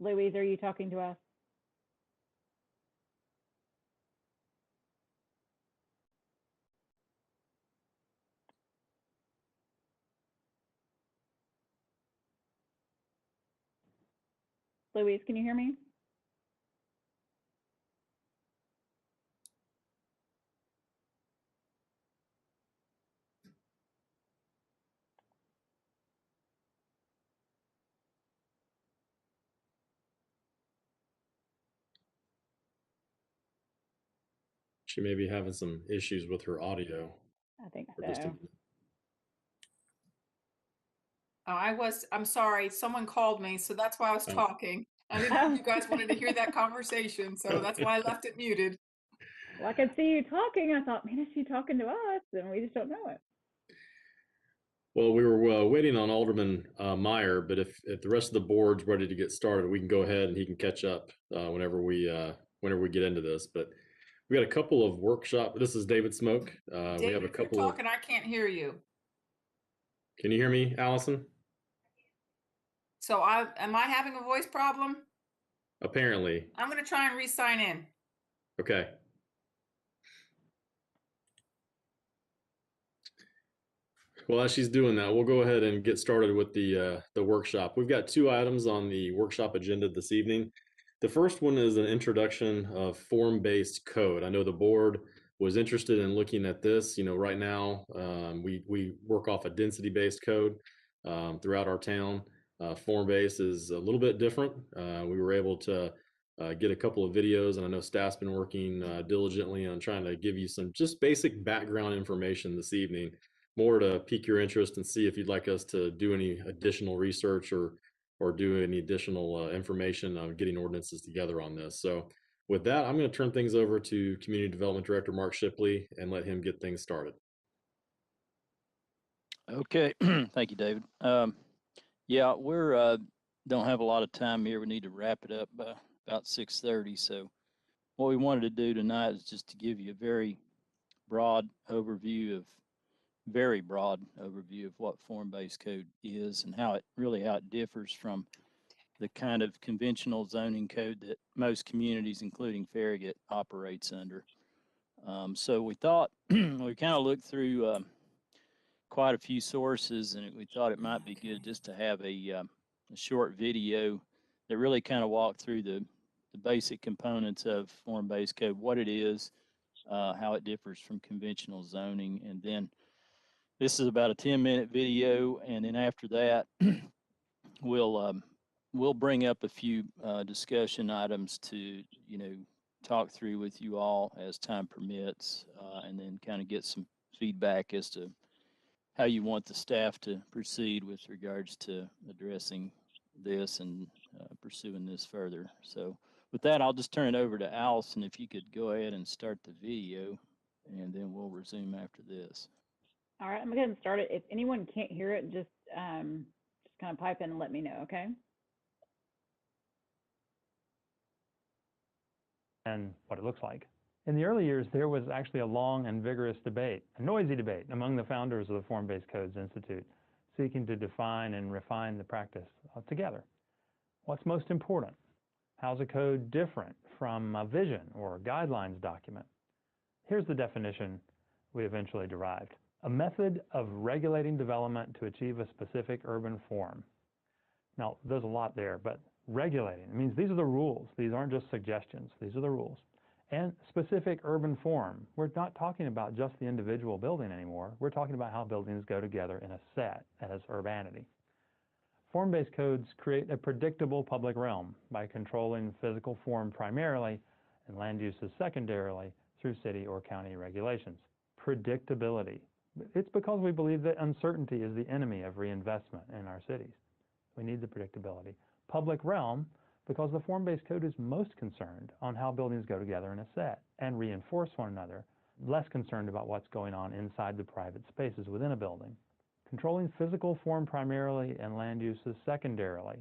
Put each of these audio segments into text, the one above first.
Louise, are you talking to us? Louise, can you hear me? She may be having some issues with her audio. I think For just a so. minute. I'm sorry, someone called me, so that's why I was talking. I didn't know you guys wanted to hear that conversation, so that's why I left it muted. Well, I could see you talking. I thought, man, is she talking to us? And we just don't know it. Well, we were waiting on Alderman Meyer, but if the rest of the board's ready to get started, we can go ahead and he can catch up whenever we get into this. But we got a couple of workshop. This is David Smoke. David, we have a couple if you're talking, I can't hear you. Can you hear me, Allison? So am I having a voice problem? Apparently. I'm going to try and re-sign in. Okay. Well, as she's doing that, we'll go ahead and get started with the workshop. We've got 2 items on the workshop agenda this evening. The first one is an introduction of form-based code. I know the board was interested in looking at this. You know, right now we work off a density-based code throughout our town. Form-based is a little bit different. We were able to get a couple of videos, and I know staff's been working diligently on trying to give you some just basic background information this evening, more to pique your interest and see if you'd like us to do any additional research or do any additional information on getting ordinances together on this. So with that, I'm going to turn things over to Community Development Director Mark Shipley and let him get things started. Okay, thank you, David. Yeah, we're don't have a lot of time here. We need to wrap it up by about 6:30. So what we wanted to do tonight is just to give you a very broad overview of what form-based code is and how it differs from the kind of conventional zoning code that most communities, including Farragut, operates under. So we thought we kind of looked through quite a few sources, and we thought it might be good just to have a short video that really kind of walked through the basic components of form-based code, what it is, how it differs from conventional zoning, and then this is about a 10-minute video, and then after that, we'll bring up a few discussion items to talk through with you all as time permits, and then kind of get some feedback as to how you want the staff to proceed with regards to addressing this and pursuing this further. So with that, I'll just turn it over to Allison. If you could go ahead and start the video, and then we'll resume after this. All right, I'm going to go ahead and start it. If anyone can't hear it, just kind of pipe in and let me know, okay? And what it looks like. In the early years, there was actually a long and vigorous debate, a noisy debate, among the founders of the Form-Based Codes Institute, seeking to define and refine the practice together. What's most important? How's a code different from a vision or a guidelines document? Here's the definition we eventually derived. A method of regulating development to achieve a specific urban form. Now, there's a lot there, but regulating, it means these are the rules. These aren't just suggestions. These are the rules. And specific urban form. We're not talking about just the individual building anymore. We're talking about how buildings go together in a set as urbanity. Form-based codes create a predictable public realm by controlling physical form primarily and land uses secondarily through city or county regulations. Predictability. It's because we believe that uncertainty is the enemy of reinvestment in our cities. We need the predictability. Public realm, because the form-based code is most concerned on how buildings go together in a set and reinforce one another, less concerned about what's going on inside the private spaces within a building. Controlling physical form primarily and land uses secondarily.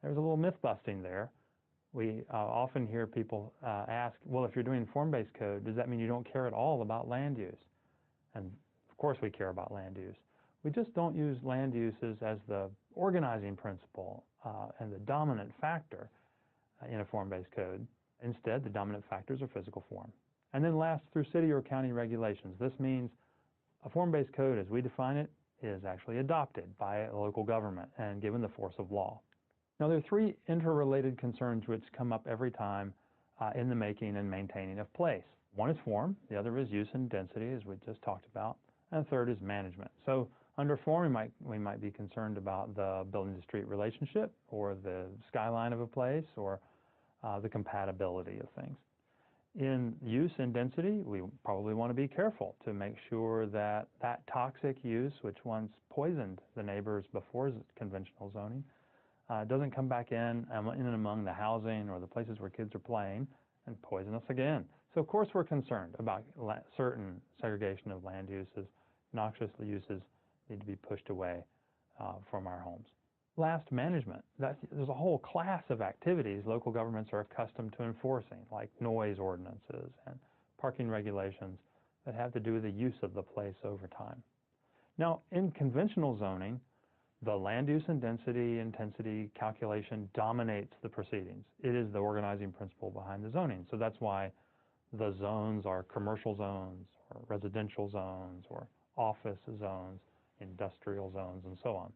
There's a little myth busting there. We often hear people ask, well, if you're doing form-based code, does that mean you don't care at all about land use? And of course we care about land use. We just don't use land uses as the organizing principle and the dominant factor in a form-based code. Instead, the dominant factors are physical form. And then last, through city or county regulations. This means a form-based code, as we define it, is actually adopted by a local government and given the force of law. Now, there are three interrelated concerns which come up every time in the making and maintaining of place. One is form, the other is use and density, as we just talked about, and the third is management. So under form, we might be concerned about the building-to-street relationship, or the skyline of a place, or the compatibility of things. In use and density, we probably want to be careful to make sure that that toxic use, which once poisoned the neighbors before conventional zoning, doesn't come back in and among the housing or the places where kids are playing and poison us again. So of course we're concerned about certain segregation of land uses. Noxious uses need to be pushed away from our homes. Last, management. There's a whole class of activities local governments are accustomed to enforcing, like noise ordinances and parking regulations that have to do with the use of the place over time. Now, in conventional zoning, the land use and density intensity calculation dominates the proceedings. It is the organizing principle behind the zoning. So that's why the zones are commercial zones, or residential zones, or office zones, industrial zones, and so on.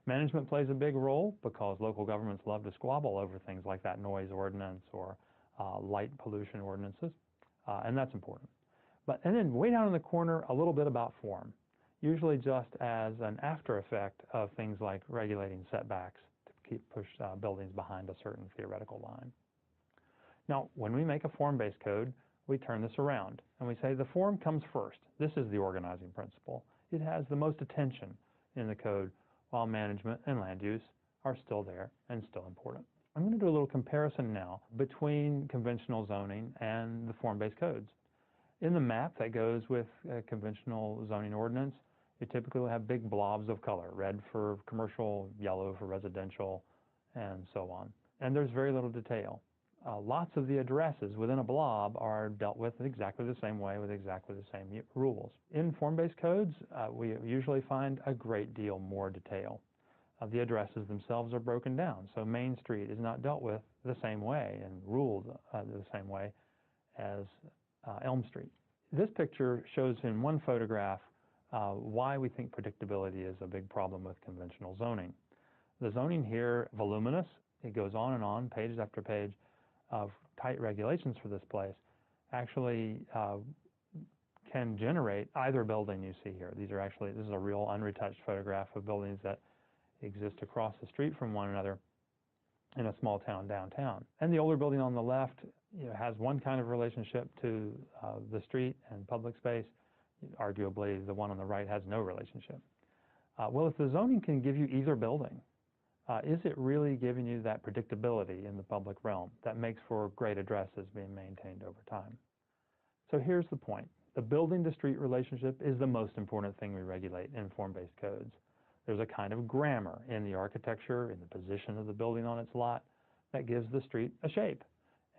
Management plays a big role because local governments love to squabble over things like that noise ordinance or light pollution ordinances, and that's important. And then way down in the corner, a little bit about form, usually just as an after effect of things like regulating setbacks to push buildings behind a certain theoretical line. Now, when we make a form-based code, we turn this around and we say the form comes first. This is the organizing principle. It has the most attention in the code, while management and land use are still there and still important. I'm going to do a little comparison now between conventional zoning and the form-based codes. In the map that goes with a conventional zoning ordinance, you typically will have big blobs of color, red for commercial, yellow for residential, and so on. And there's very little detail. Lots of the addresses within a blob are dealt with exactly the same way with exactly the same rules. In form-based codes, we usually find a great deal more detail. The addresses themselves are broken down, so Main Street is not dealt with the same way and ruled the same way as Elm Street. This picture shows in one photograph why we think predictability is a big problem with conventional zoning. The zoning here, voluminous, it goes on, page after page of tight regulations for this place, actually can generate either building you see here. These are actually, this is a real unretouched photograph of buildings that exist across the street from one another in a small town downtown. And the older building on the left, has one kind of relationship to the street and public space. Arguably, the one on the right has no relationship. Well, if the zoning can give you either building, is it really giving you that predictability in the public realm that makes for great addresses being maintained over time? So here's the point. The building-to-street relationship is the most important thing we regulate in form-based codes. There's a kind of grammar in the architecture, in the position of the building on its lot, that gives the street a shape.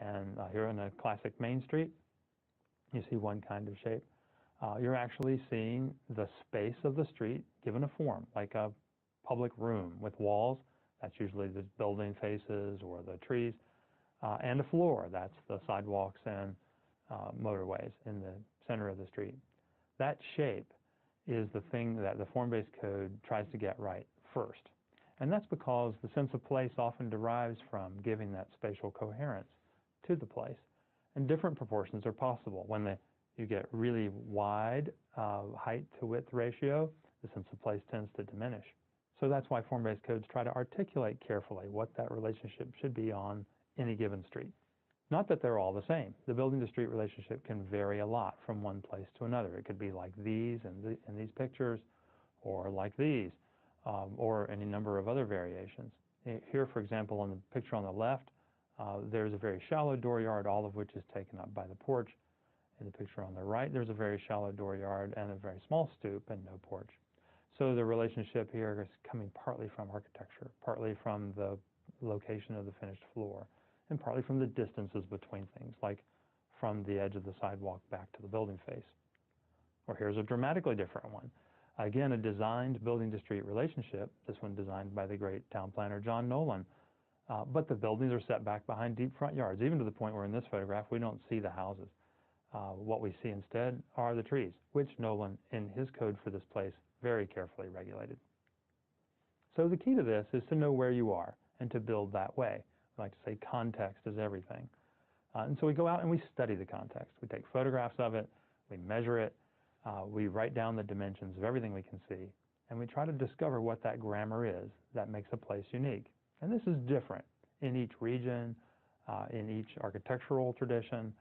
And here in a classic Main Street, you see one kind of shape. You're actually seeing the space of the street given a form, like a public room with walls. That's usually the building faces or the trees, and a floor. That's the sidewalks and motorways in the center of the street. That shape is the thing that the form-based code tries to get right first. And that's because the sense of place often derives from giving that spatial coherence to the place. And different proportions are possible. When you get really wide height to width ratio, the sense of place tends to diminish. So that's why form-based codes try to articulate carefully what that relationship should be on any given street. Not that they're all the same. The building-to-street relationship can vary a lot from one place to another. It could be like these in these pictures, or like these, or any number of other variations. Here, for example, on the picture on the left, there's a very shallow dooryard, all of which is taken up by the porch. In the picture on the right, there's a very shallow dooryard and a very small stoop and no porch. So the relationship here is coming partly from architecture, partly from the location of the finished floor, and partly from the distances between things, like from the edge of the sidewalk back to the building face. Or here's a dramatically different one. Again, a designed building-to-street relationship, this one designed by the great town planner John Nolan, But the buildings are set back behind deep front yards, even to the point where in this photograph we don't see the houses. What we see instead are the trees, which Nolan, in his code for this place, very carefully regulated. So the key to this is to know where you are and to build that way. I like to say context is everything. And so we go out and we study the context. We take photographs of it, we measure it, we write down the dimensions of everything we can see, and we try to discover what that grammar is that makes a place unique. And this is different in each region, in each architectural tradition,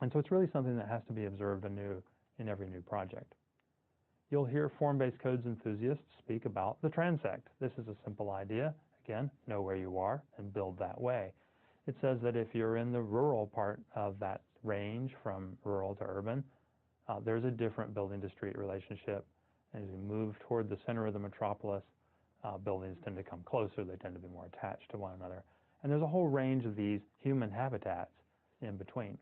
and so it's really something that has to be observed anew in every new project. You'll hear form-based codes enthusiasts speak about the transect. This is a simple idea. Again, know where you are and build that way. It says that if you're in the rural part of that range from rural to urban, there's a different building to street relationship. As you move toward the center of the metropolis, buildings tend to come closer. They tend to be more attached to one another. And there's a whole range of these human habitats in between.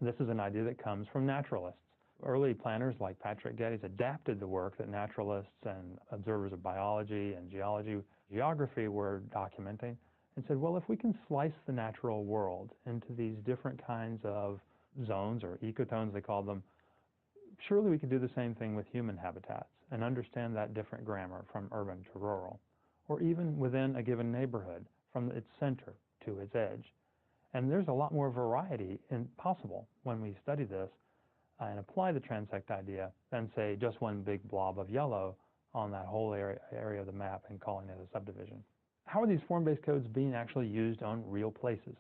This is an idea that comes from naturalists. Early planners like Patrick Geddes adapted the work that naturalists and observers of biology and geography were documenting and said, well, if we can slice the natural world into these different kinds of zones, or ecotones they call them, surely we could do the same thing with human habitats and understand that different grammar from urban to rural, or even within a given neighborhood from its center to its edge. And there's a lot more variety possible when we study this and apply the transect idea than, say, just one big blob of yellow on that whole area of the map and calling it a subdivision. How are these form-based codes being actually used on real places?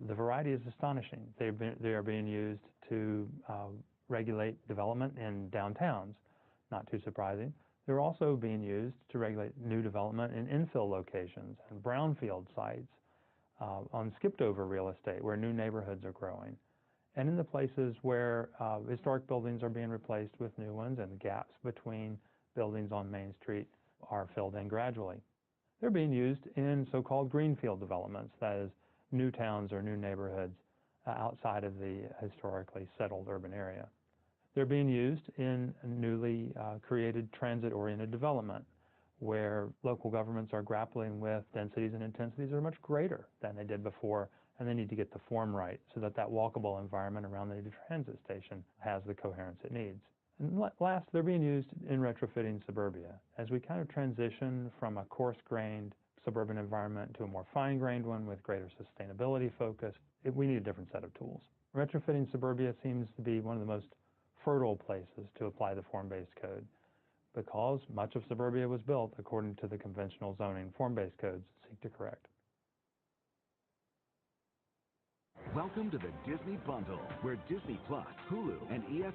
The variety is astonishing. They are being used to regulate development in downtowns, not too surprising. They're also being used to regulate new development in infill locations and brownfield sites, on skipped-over real estate where new neighborhoods are growing, and in the places where historic buildings are being replaced with new ones and the gaps between buildings on Main Street are filled in gradually. They're being used in so-called greenfield developments, that is, new towns or new neighborhoods outside of the historically settled urban area. They're being used in newly created transit-oriented development, where local governments are grappling with densities and intensities that are much greater than they did before, and they need to get the form right so that that walkable environment around the transit station has the coherence it needs. And last, they're being used in retrofitting suburbia. As we kind of transition from a coarse-grained suburban environment to a more fine-grained one with greater sustainability focus, we need a different set of tools. Retrofitting suburbia seems to be one of the most fertile places to apply the form-based code, because much of suburbia was built according to the conventional zoning form-based codes seek to correct. Welcome to the Disney Bundle, where Disney Plus, Hulu, and ESPN.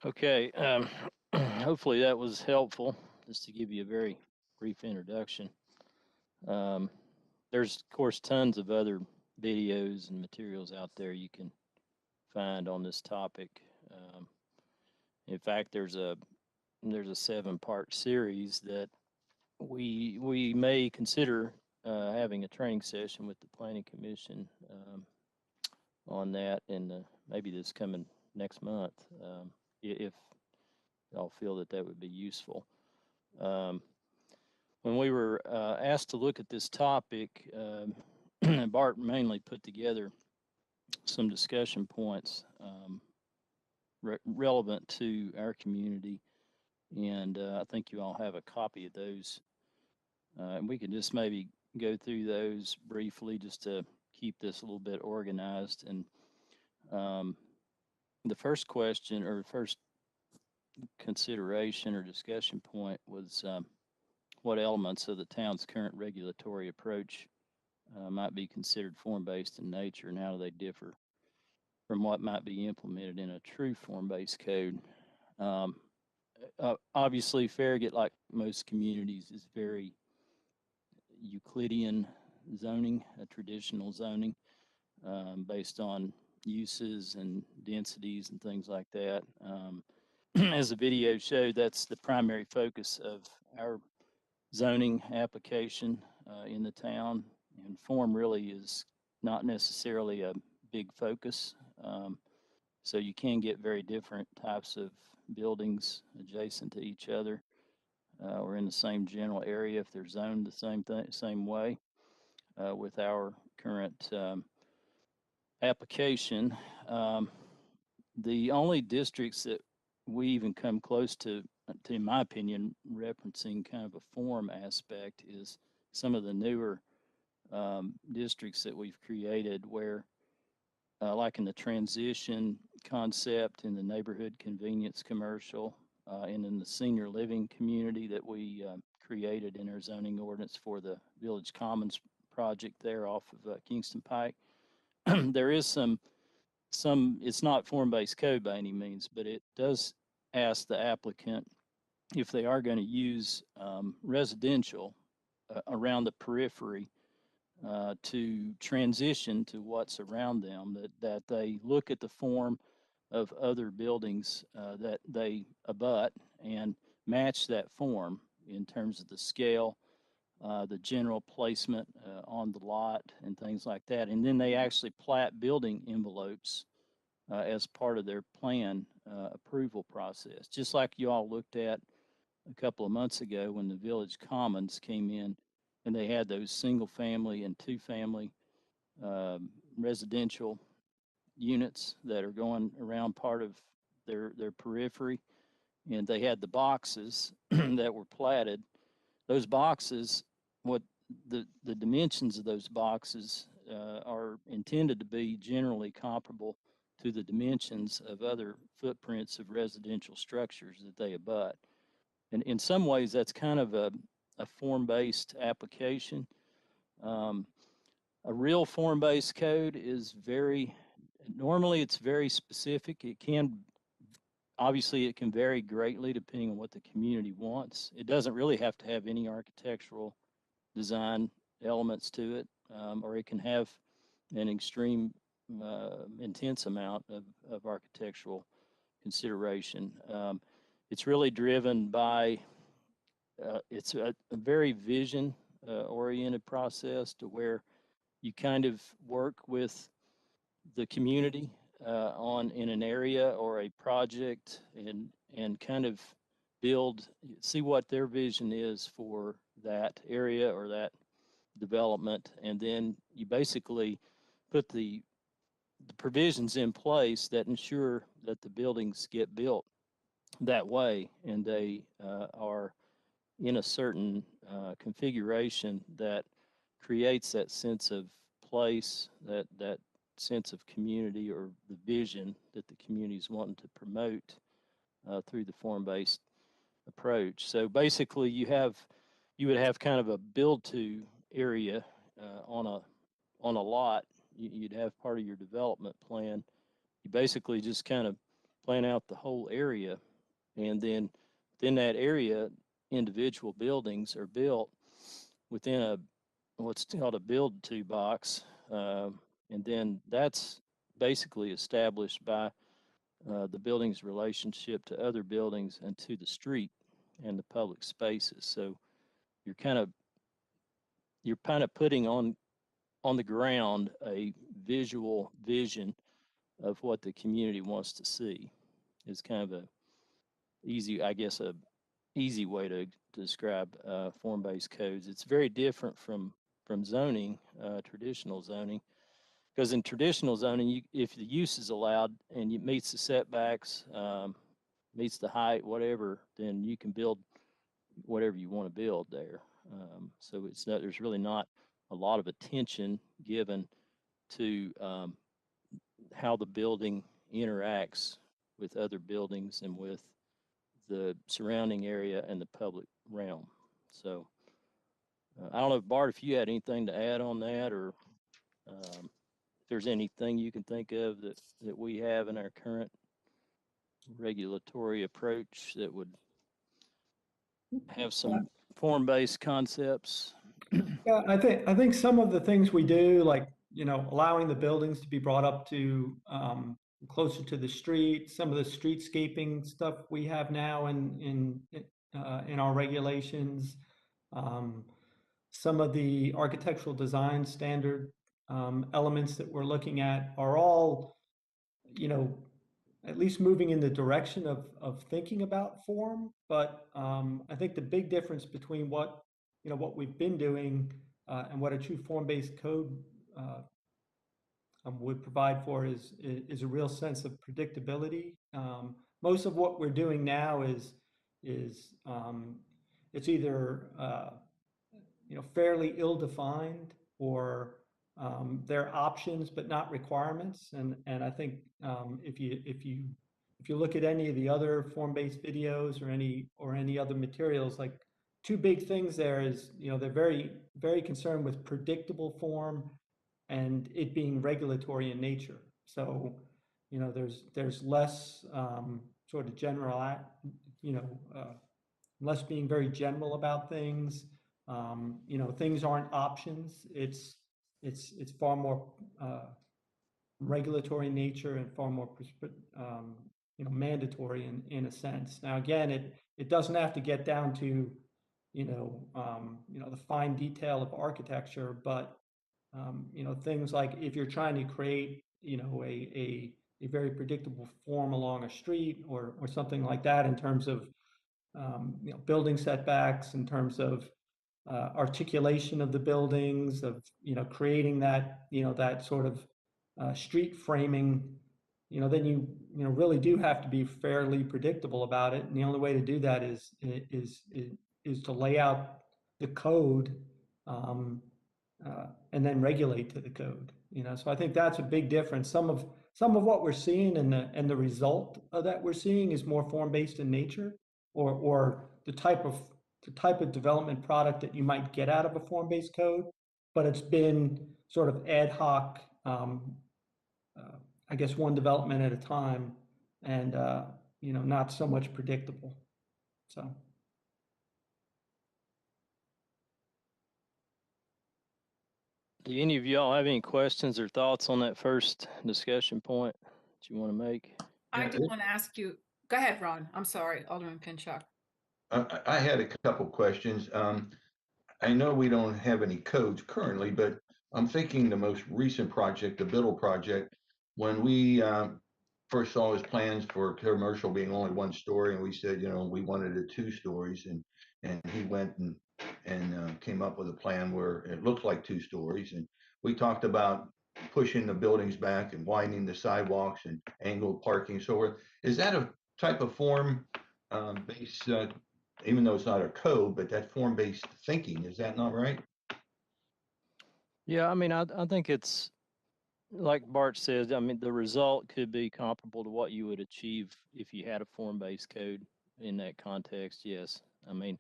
Okay, hopefully that was helpful, just to give you a very brief introduction. There's, of course, tons of other videos and materials out there you can find on this topic. In fact, there's a 7-part series that we may consider having a training session with the Planning Commission on that, and maybe this coming next month, if y'all feel that that would be useful. When we were asked to look at this topic, Bart mainly put together some discussion points relevant to our community, and I think you all have a copy of those. And we can just maybe go through those briefly just to keep this a little bit organized. And the first question, or first consideration or discussion point, was what elements of the town's current regulatory approach might be considered form-based in nature, and how do they differ from what might be implemented in a true form-based code. Obviously, Farragut, like most communities, is very Euclidean zoning, a traditional zoning, based on uses and densities and things like that. As the video showed, that's the primary focus of our zoning application in the town, and form really is not necessarily a big focus. So you can get very different types of buildings adjacent to each other. or in the same general area if they're zoned the same way with our current application. The only districts that we even come close to, in my opinion, referencing kind of a form aspect is some of the newer districts that we've created where, like in the transition concept in the neighborhood convenience commercial, and in the senior living community that we created in our zoning ordinance for the Village Commons project there off of Kingston Pike. There is some, it's not form-based code by any means, but it does ask the applicant if they are going to use residential around the periphery to transition to what's around them, that they look at the form of other buildings that they abut and match that form in terms of the scale, the general placement on the lot and things like that. And then they actually plat building envelopes as part of their plan approval process, just like you all looked at a couple of months ago when the Village Commons came in and they had those single family and two family residential units that are going around part of their periphery. And they had the boxes that were platted. Those boxes, what the dimensions of those boxes are intended to be generally comparable to the dimensions of other footprints of residential structures that they abut. And in some ways, that's kind of a form-based application. A real form-based code is normally it's very specific. It can, obviously it can vary greatly depending on what the community wants. It doesn't really have to have any architectural design elements to it, or it can have an extreme intense amount of architectural consideration. It's really driven by, it's a very vision oriented process to where you kind of work with the community in an area or a project and kind of see what their vision is for that area or that development. And then you basically put the provisions in place that ensure that the buildings get built that way, and they are in a certain configuration that creates that sense of place, that sense of community or the vision that the community is wanting to promote through the form-based approach. So basically you would have kind of a build-to area on a lot. You'd have part of your development plan. You basically just kind of plan out the whole area, and then within that area, individual buildings are built within what's called a build-to box, and then that's basically established by the building's relationship to other buildings and to the street and the public spaces. So you're kind of putting on the ground a visual vision of what the community wants to see. Is kind of a easy way to describe form-based codes. It's very different from zoning, traditional zoning, because in traditional zoning, if the use is allowed and it meets the setbacks, meets the height, whatever, then you can build whatever you want to build there. So there's really not a lot of attention given to how the building interacts with other buildings and with the surrounding area and the public realm. So I don't know, Bart, if you had anything to add on that, or if there's anything you can think of that we have in our current regulatory approach that would have some form-based concepts. Yeah, I think some of the things we do, like, allowing the buildings to be brought up to closer to the street, some of the streetscaping stuff we have now in our regulations, some of the architectural design standard elements that we're looking at are all, at least moving in the direction of thinking about form. But I think the big difference between what we've been doing and what a true form-based code would provide for is a real sense of predictability. Most of what we're doing now is it's either fairly ill-defined, or they're options but not requirements. And I think if you look at any of the other form-based videos or any other materials, like two big things there is they're very, very concerned with predictable form and it being regulatory in nature. So there's less sort of less being very general about things. Things aren't options. It's far more regulatory in nature and far more mandatory in a sense. Now again, it doesn't have to get down to the fine detail of architecture, but things like if you're trying to create a very predictable form along a street or something like that, in terms of building setbacks, in terms of articulation of the buildings, of creating that that sort of street framing, then you really do have to be fairly predictable about it. And the only way to do that is to lay out the code and then regulate to the code. So I think that's a big difference. Some of what we're seeing and the result of that we're seeing is more form-based in nature, or the type of development product that you might get out of a form-based code, but it's been sort of ad hoc, I guess one development at a time, and not so much predictable. So. Do any of y'all have any questions or thoughts on that first discussion point that you want to make? I do want to ask you. Go ahead, Ron. I'm sorry, Alderman Pinchuk. I had a couple questions. I know we don't have any codes currently, but I'm thinking the most recent project, the Biddle project, when we first saw his plans for commercial being only 1 story, and we said, we wanted it 2 stories, and he went and came up with a plan where it looked like 2 stories, and we talked about pushing the buildings back and widening the sidewalks and angled parking, so forth. Is that a type of form based, even though it's not a code, but that form-based thinking, is that not right? Yeah, I mean, I think it's like Bart says. I mean, the result could be comparable to what you would achieve if you had a form-based code in that context. Yes, I mean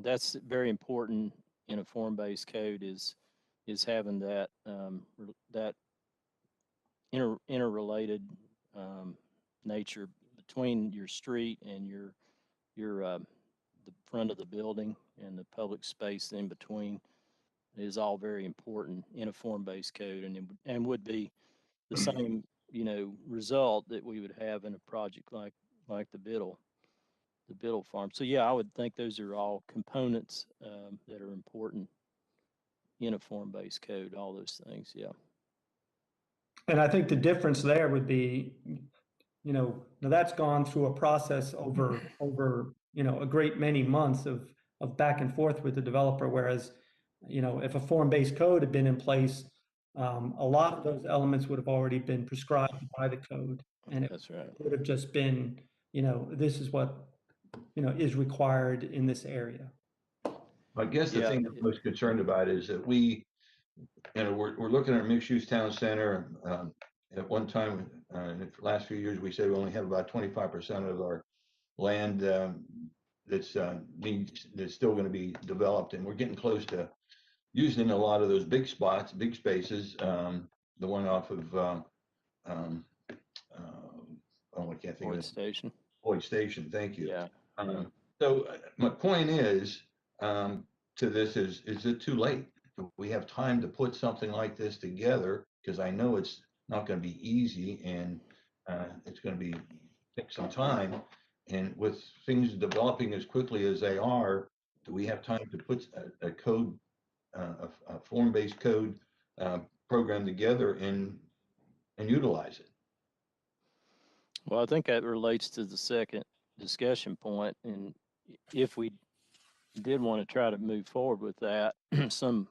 that's very important in a form-based code is having that that interrelated nature between your street and your the front of the building and the public space in between is all very important in a form-based code, and would be the same result that we would have in a project like the Biddle farm. So yeah, I would think those are all components that are important in a form-based code. All those things, yeah. And I think the difference there would be, now that's gone through a process over a great many months of back and forth with the developer. Whereas, if a form-based code had been in place, a lot of those elements would have already been prescribed by the code, and That's right. it would have just been, this is what is required in this area. I guess the thing I'm most concerned about is that we're looking at a mixed-use town center. At one time, in the last few years, we say we only have about 25% of our land that's still going to be developed, and we're getting close to using a lot of those big spots, big spaces. The one off of I can't think of it. Station. Floyd Station. Thank you. Yeah. So my point is, to this is it too late? Do we have time to put something like this together? Because I know it's not going to be easy, and it's going to take some time. And with things developing as quickly as they are, do we have time to put a code, a form-based code program together and utilize it? Well, I think that relates to the second discussion point, and if we did want to try to move forward with that, some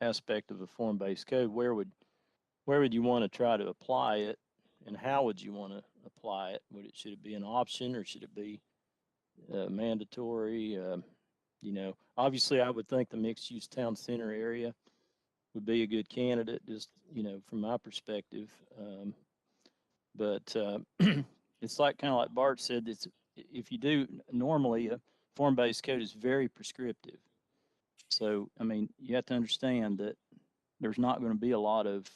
aspect of a form-based code, where would you want to try to apply it, and how would you want to apply it? Should it be an option, or should it be mandatory? You know, obviously, I would think the mixed-use town center area would be a good candidate, just, you know, from my perspective. But it's like kind of like Bart said, it's if you do normally a form-based code is very prescriptive. So I mean, you have to understand that there's not going to be a lot of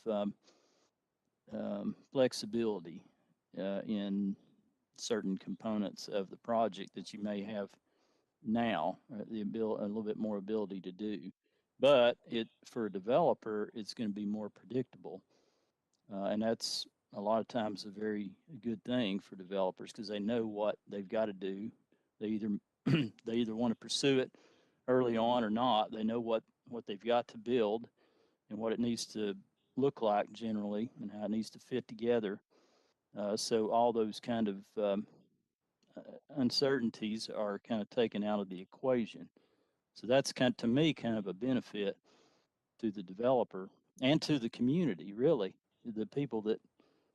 flexibility in certain components of the project that you may have now, a little bit more ability to do. But for a developer, it's going to be more predictable, and that's a lot of times a very good thing for developers because they know what they've got to do. They either they either want to pursue it early on or not. They know what they've got to build and what it needs to look like generally and how it needs to fit together. So all those kind of uncertainties are kind of taken out of the equation. So that's to me kind of a benefit to the developer and to the community, really, the people that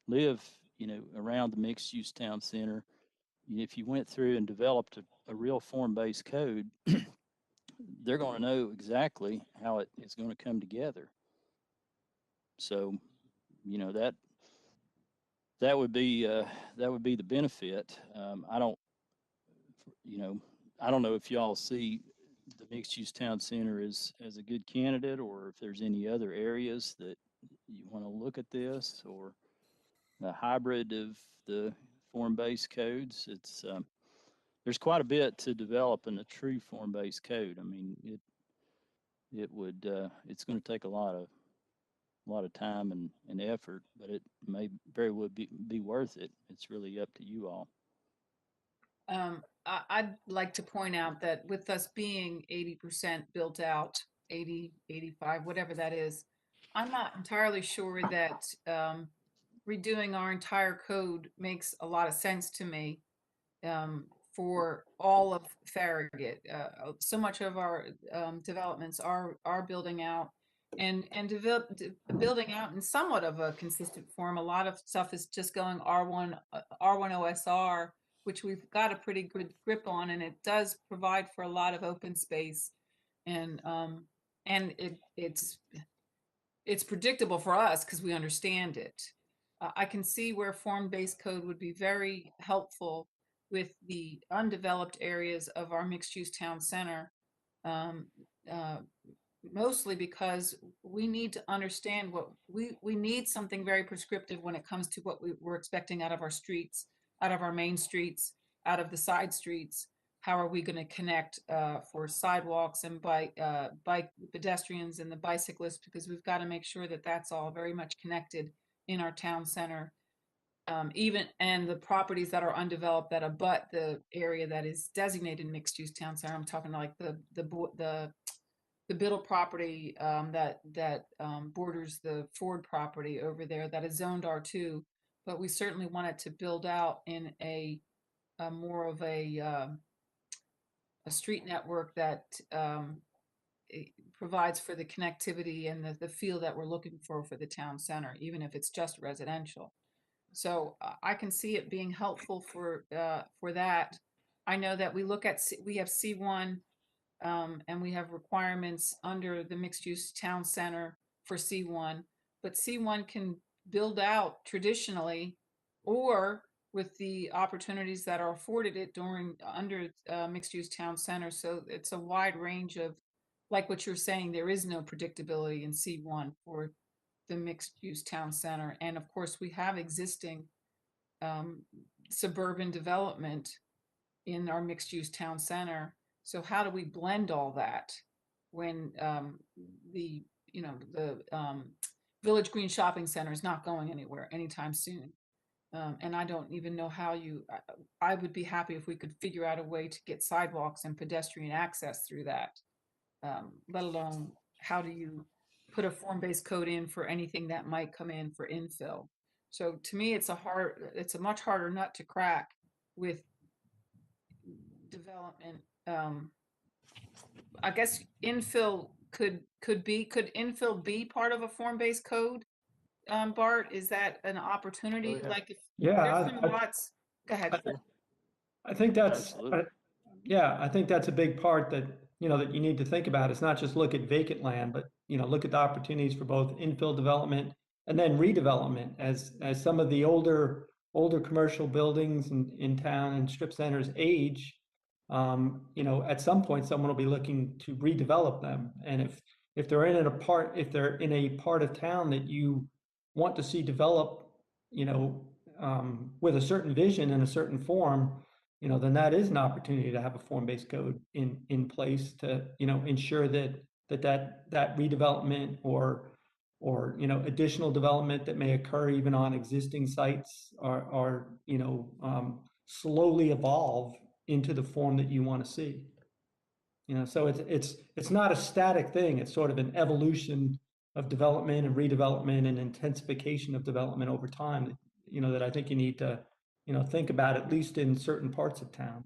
live, you know, around the mixed-use town center. If you went through and developed a real form-based code, they're going to know exactly how it's going to come together. So, you know, that would be the benefit. I don't, you know, I don't know if y'all see the mixed-use town center as a good candidate, or if there's any other areas that you want to look at this, or a hybrid of the form-based codes. It's there's quite a bit to develop in a true form-based code. I mean, it would it's going to take a lot of time and effort, but it may very well be worth it. It's really up to you all. I'd like to point out that with us being 80% built out, 80, 85, whatever that is, I'm not entirely sure that redoing our entire code makes a lot of sense to me for all of Farragut. So much of our developments are building out and building out in somewhat of a consistent form. A lot of stuff is just going R1 OSR, which we've got a pretty good grip on, and it does provide for a lot of open space, and it's predictable for us because we understand it. I can see where form-based code would be very helpful with the undeveloped areas of our mixed-use town center, mostly because we need to understand what we need something very prescriptive when it comes to what we're expecting out of our streets, out of our main streets, out of the side streets. How are we going to connect for sidewalks and bike pedestrians and the bicyclists? Because we've got to make sure that that's all very much connected in our town center. And the properties that are undeveloped that abut the area that is designated mixed-use town center. I'm talking like the Biddle property that borders the Ford property over there that is zoned R2, but we certainly wanted to build out in a more of a street network that provides for the connectivity and the feel that we're looking for the town center, even if it's just residential. So I can see it being helpful for that. I know that we have C1 and we have requirements under the mixed use town center for C1, but C1 can build out traditionally or with the opportunities that are afforded it under mixed use town center. So it's a wide range of, like what you're saying, there is no predictability in C1 for the mixed use town center. And of course we have existing suburban development in our mixed use town center. So how do we blend all that when the Village Green Shopping Center is not going anywhere anytime soon? And I don't even know how I would be happy if we could figure out a way to get sidewalks and pedestrian access through that, let alone how do you put a form-based code in for anything that might come in for infill. So to me, it's a much harder nut to crack with development. I guess infill could infill be part of a form-based code? Bart, is that an opportunity? yeah. Like if Yeah, there's some lots, go ahead. I think that's, Absolutely. yeah, I think that's a big part that, that you need to think about. It's not just look at vacant land, but, look at the opportunities for both infill development and then redevelopment as some of the older commercial buildings in town and strip centers age. At some point, someone will be looking to redevelop them. And if they're in a part of town that you want to see develop, with a certain vision and a certain form, then that is an opportunity to have a form-based code in place to, ensure that redevelopment or additional development that may occur even on existing sites are slowly evolve into the form that you want to see. So it's not a static thing. It's sort of an evolution of development and redevelopment and intensification of development over time, that I think you need to, think about, at least in certain parts of town.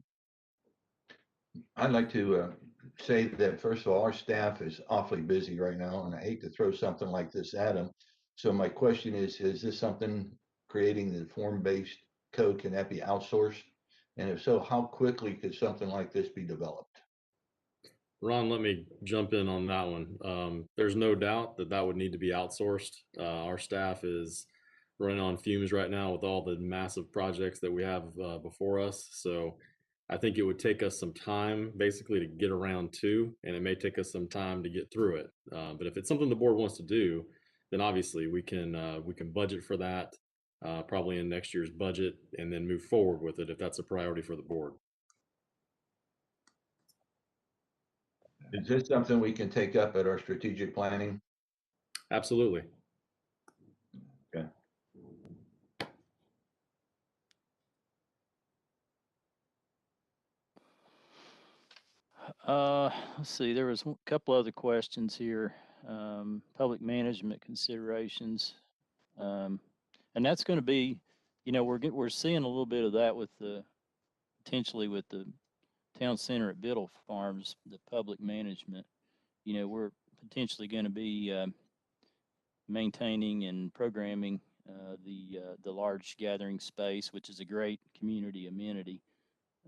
I'd like to say that, first of all, our staff is awfully busy right now, and I hate to throw something like this at them. So my question is this something, creating the form-based code, can that be outsourced? And if so, how quickly could something like this be developed? Ron, let me jump in on that one. There's no doubt that that would need to be outsourced. Our staff is running on fumes right now with all the massive projects that we have before us. So I think it would take us some time basically to get around to, and it may take us some time to get through it. But if it's something the board wants to do, then obviously we can budget for that probably in next year's budget and then move forward with it if that's a priority for the board. Is this something we can take up at our strategic planning? Absolutely. Okay. Let's see, there was a couple other questions here. Public management considerations. And that's going to be, we're seeing a little bit of that with potentially with the town center at Biddle Farms, the public management. We're potentially going to be maintaining and programming the large gathering space, which is a great community amenity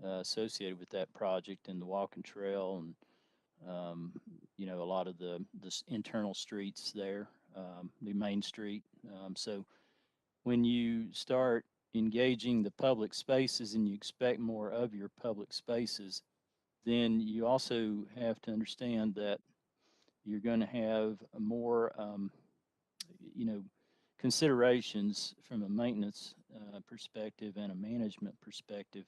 associated with that project, and the walking trail, and a lot of the internal streets there, the main street. So when you start engaging the public spaces and you expect more of your public spaces, then you also have to understand that you're going to have more, considerations from a maintenance perspective and a management perspective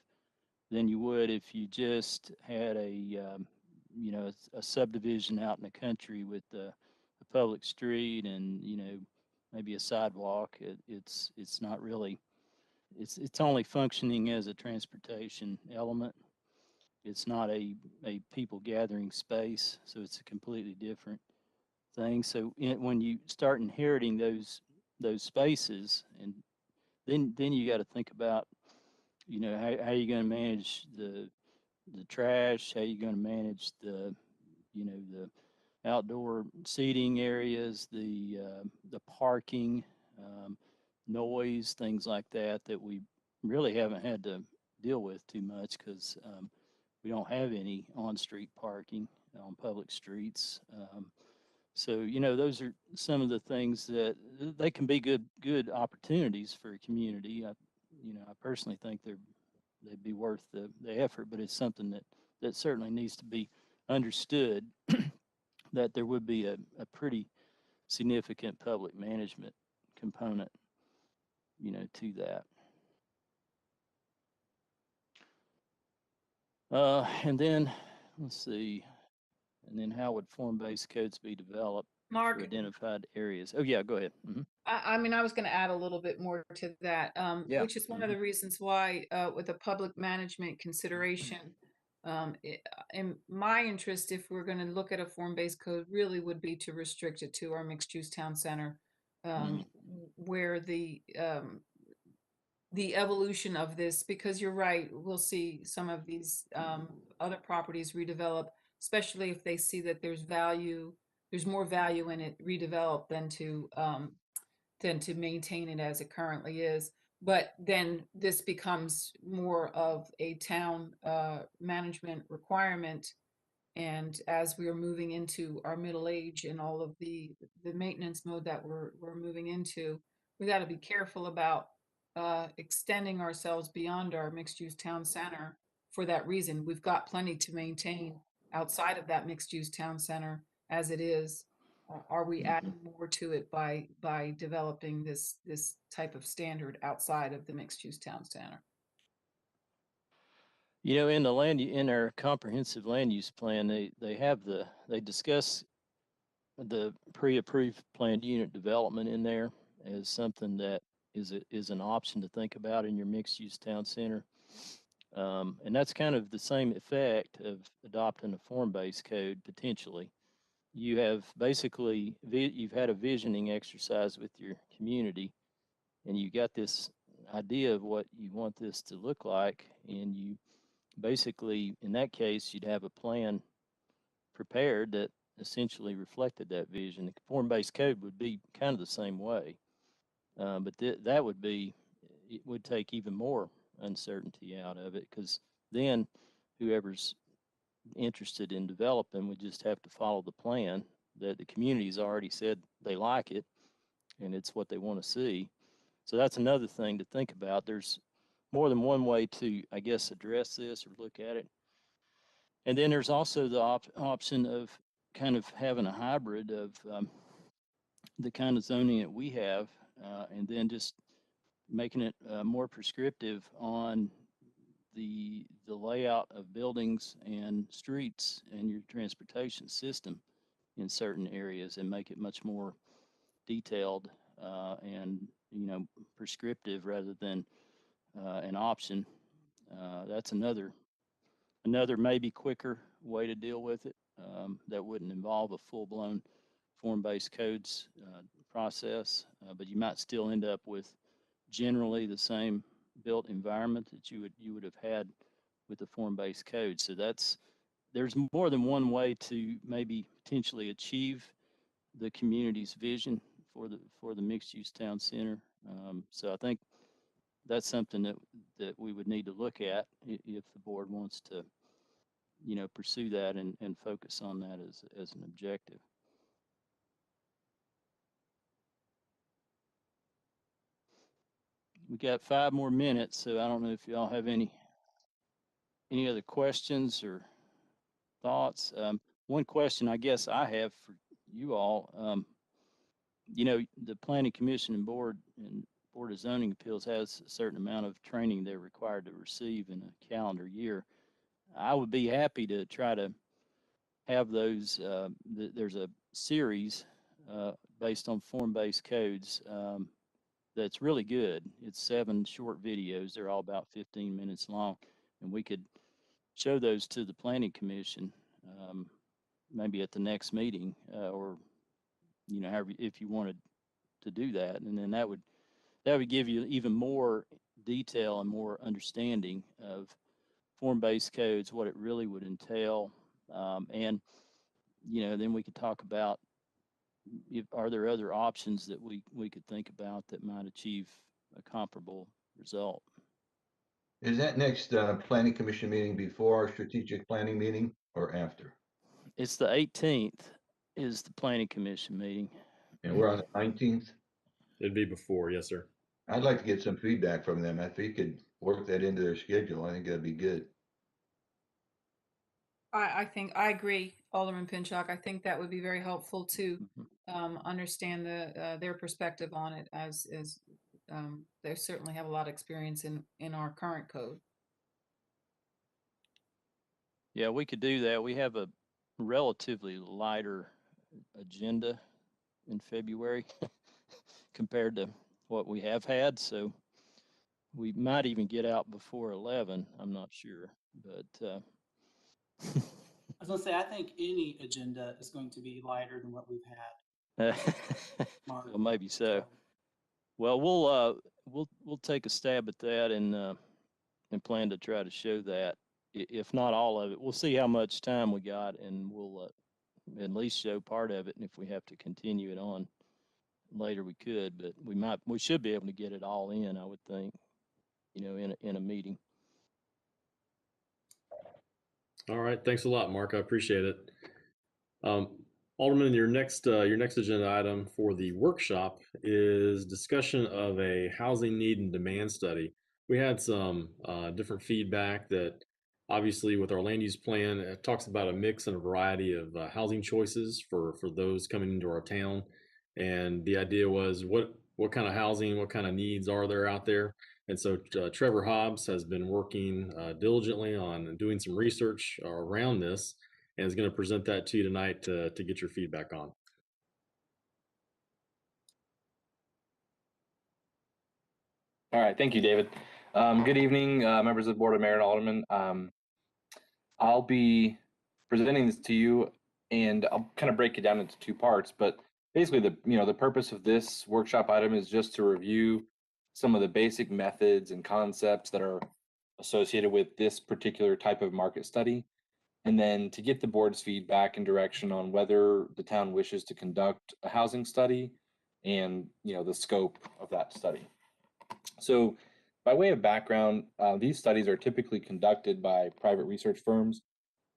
than you would if you just had a subdivision out in the country with a public street and maybe a sidewalk. It's not really. It's only functioning as a transportation element. It's not a people gathering space, so it's a completely different thing. So when you start inheriting those spaces, and then you got to think about how you going to manage the trash, how you going to manage the outdoor seating areas, the parking, noise, things like that we really haven't had to deal with too much because we don't have any on-street parking on public streets. So those are some of the things that they can be good opportunities for a community. I personally think they'd be worth the effort, but it's something that certainly needs to be understood that there would be a pretty significant public management component, to that. And then, let's see, and then how would form-based codes be developed Mark, for identified areas? Oh, yeah, go ahead. I mean, I was going to add a little bit more to that, Yeah. which is one of the reasons why, with a public management consideration, in my interest, if we're going to look at a form-based code, really would be to restrict it to our mixed-use town center, where the the evolution of this, because you're right, we'll see some of these other properties redevelop, especially if they see that there's more value in it redeveloped than to maintain it as it currently is. But then this becomes more of a town management requirement. And as we are moving into our middle age and all of the maintenance mode that we're moving into, we got to be careful about extending ourselves beyond our mixed-use town center for that reason. We've got plenty to maintain outside of that mixed-use town center as it is. Are we adding more to it by developing this type of standard outside of the mixed-use town center? You know, in our comprehensive land use plan, they discuss the pre-approved planned unit development in there as something that is an option to think about in your mixed-use town center. And that's kind of the same effect of adopting a form-based code potentially. You have basically, you've had a visioning exercise with your community, and you got this idea of what you want this to look like, and you basically, in that case, you'd have a plan prepared that essentially reflected that vision. The form-based code would be kind of the same way, but that would be, it would take even more uncertainty out of it, because then whoever's interested in developing would just have to follow the plan that the community's already said they like it and it's what they want to see. So that's another thing to think about. There's more than one way to, I guess, address this or look at it. And then there's also the option of kind of having a hybrid of the kind of zoning that we have, and then just making it more prescriptive on the layout of buildings and streets and your transportation system in certain areas, and make it much more detailed and prescriptive rather than an option. That's another maybe quicker way to deal with it, that wouldn't involve a full-blown form-based codes process, but you might still end up with generally the same built environment that you would have had with the form-based code. So there's more than one way to maybe potentially achieve the community's vision for the mixed-use town center. So I think that's something that we would need to look at if the board wants to, pursue that and focus on that as an objective. We got 5 more minutes, so I don't know if y'all have any other questions or thoughts. One question I guess I have for you all, the Planning Commission and Board of Zoning Appeals has a certain amount of training they're required to receive in a calendar year. I would be happy to try to have those. There's a series based on form-based codes that's really good. It's 7 short videos. They're all about 15 minutes long, and we could show those to the Planning Commission maybe at the next meeting, or however, if you wanted to do that, and then that would give you even more detail and more understanding of form-based codes, what it really would entail, and then we could talk about are there other options that we could think about that might achieve a comparable result. Is that next planning commission meeting before our strategic planning meeting or after? It's the 18th is the Planning Commission meeting. And we're on the 19th? It'd be before, yes, sir. I'd like to get some feedback from them. If we could work that into their schedule, I think that'd be good. I think I agree, Alderman Pinchuk. I think that would be very helpful to understand their perspective on it, as they certainly have a lot of experience in our current code. Yeah, we could do that. We have a relatively lighter agenda in February compared to what we have had, so we might even get out before 11. I'm not sure, but I was gonna say, I think any agenda is going to be lighter than what we've had. well, maybe so. Well, we'll take a stab at that and plan to try to show that. If not all of it, we'll see how much time we got, and we'll at least show part of it. And if we have to continue it on later, we could. But we should be able to get it all in, I would think, in a meeting. All right, thanks a lot, Mark. I appreciate it. Alderman, your next agenda item for the workshop is discussion of a housing need and demand study. We had some different feedback that obviously with our land use plan, it talks about a mix and a variety of housing choices for those coming into our town. And the idea was what kind of housing, what kind of needs are there out there? And so Trevor Hobbs has been working diligently on doing some research around this, and is going to present that to you tonight to get your feedback on. All right, thank you, David. Good evening, members of the Board of Mayor and Aldermen. I'll be presenting this to you, and I'll kind of break it down into two parts. But basically, the purpose of this workshop item is just to review some of the basic methods and concepts that are associated with this particular type of market study, and then to get the board's feedback and direction on whether the town wishes to conduct a housing study and the scope of that study. So by way of background, these studies are typically conducted by private research firms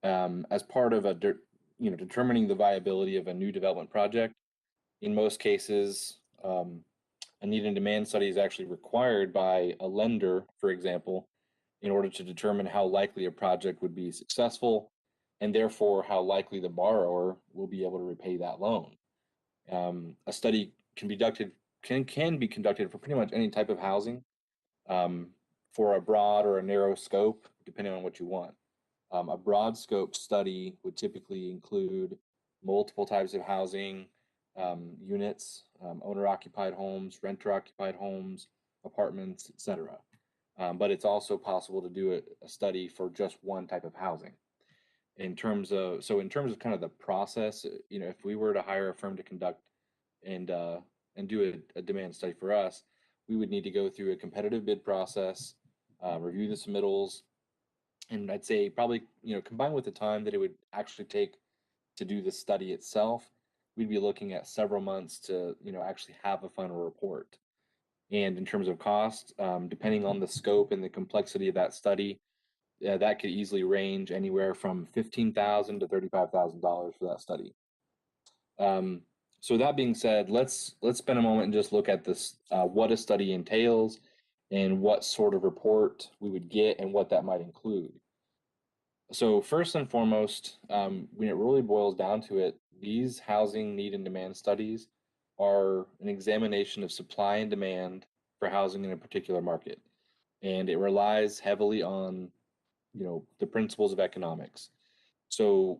as part of determining the viability of a new development project. In most cases, a need and demand study is actually required by a lender, for example, in order to determine how likely a project would be successful, and therefore how likely the borrower will be able to repay that loan. A study can be conducted for pretty much any type of housing, for a broad or a narrow scope, depending on what you want. A broad scope study would typically include multiple types of housing units, owner-occupied homes, renter-occupied homes, apartments, etc. But it's also possible to do a study for just one type of housing. In terms of kind of the process, if we were to hire a firm to conduct and do a demand study for us, we would need to go through a competitive bid process, review the submittals, and I'd say probably, combined with the time that it would actually take to do the study itself, we'd be looking at several months to, actually have a final report. And in terms of cost, depending on the scope and the complexity of that study, that could easily range anywhere from $15,000 to $35,000 for that study. So that being said, let's spend a moment and just look at this, what a study entails and what sort of report we would get and what that might include. So first and foremost, when it really boils down to it, these housing need and demand studies are an examination of supply and demand for housing in a particular market. And it relies heavily on, the principles of economics. So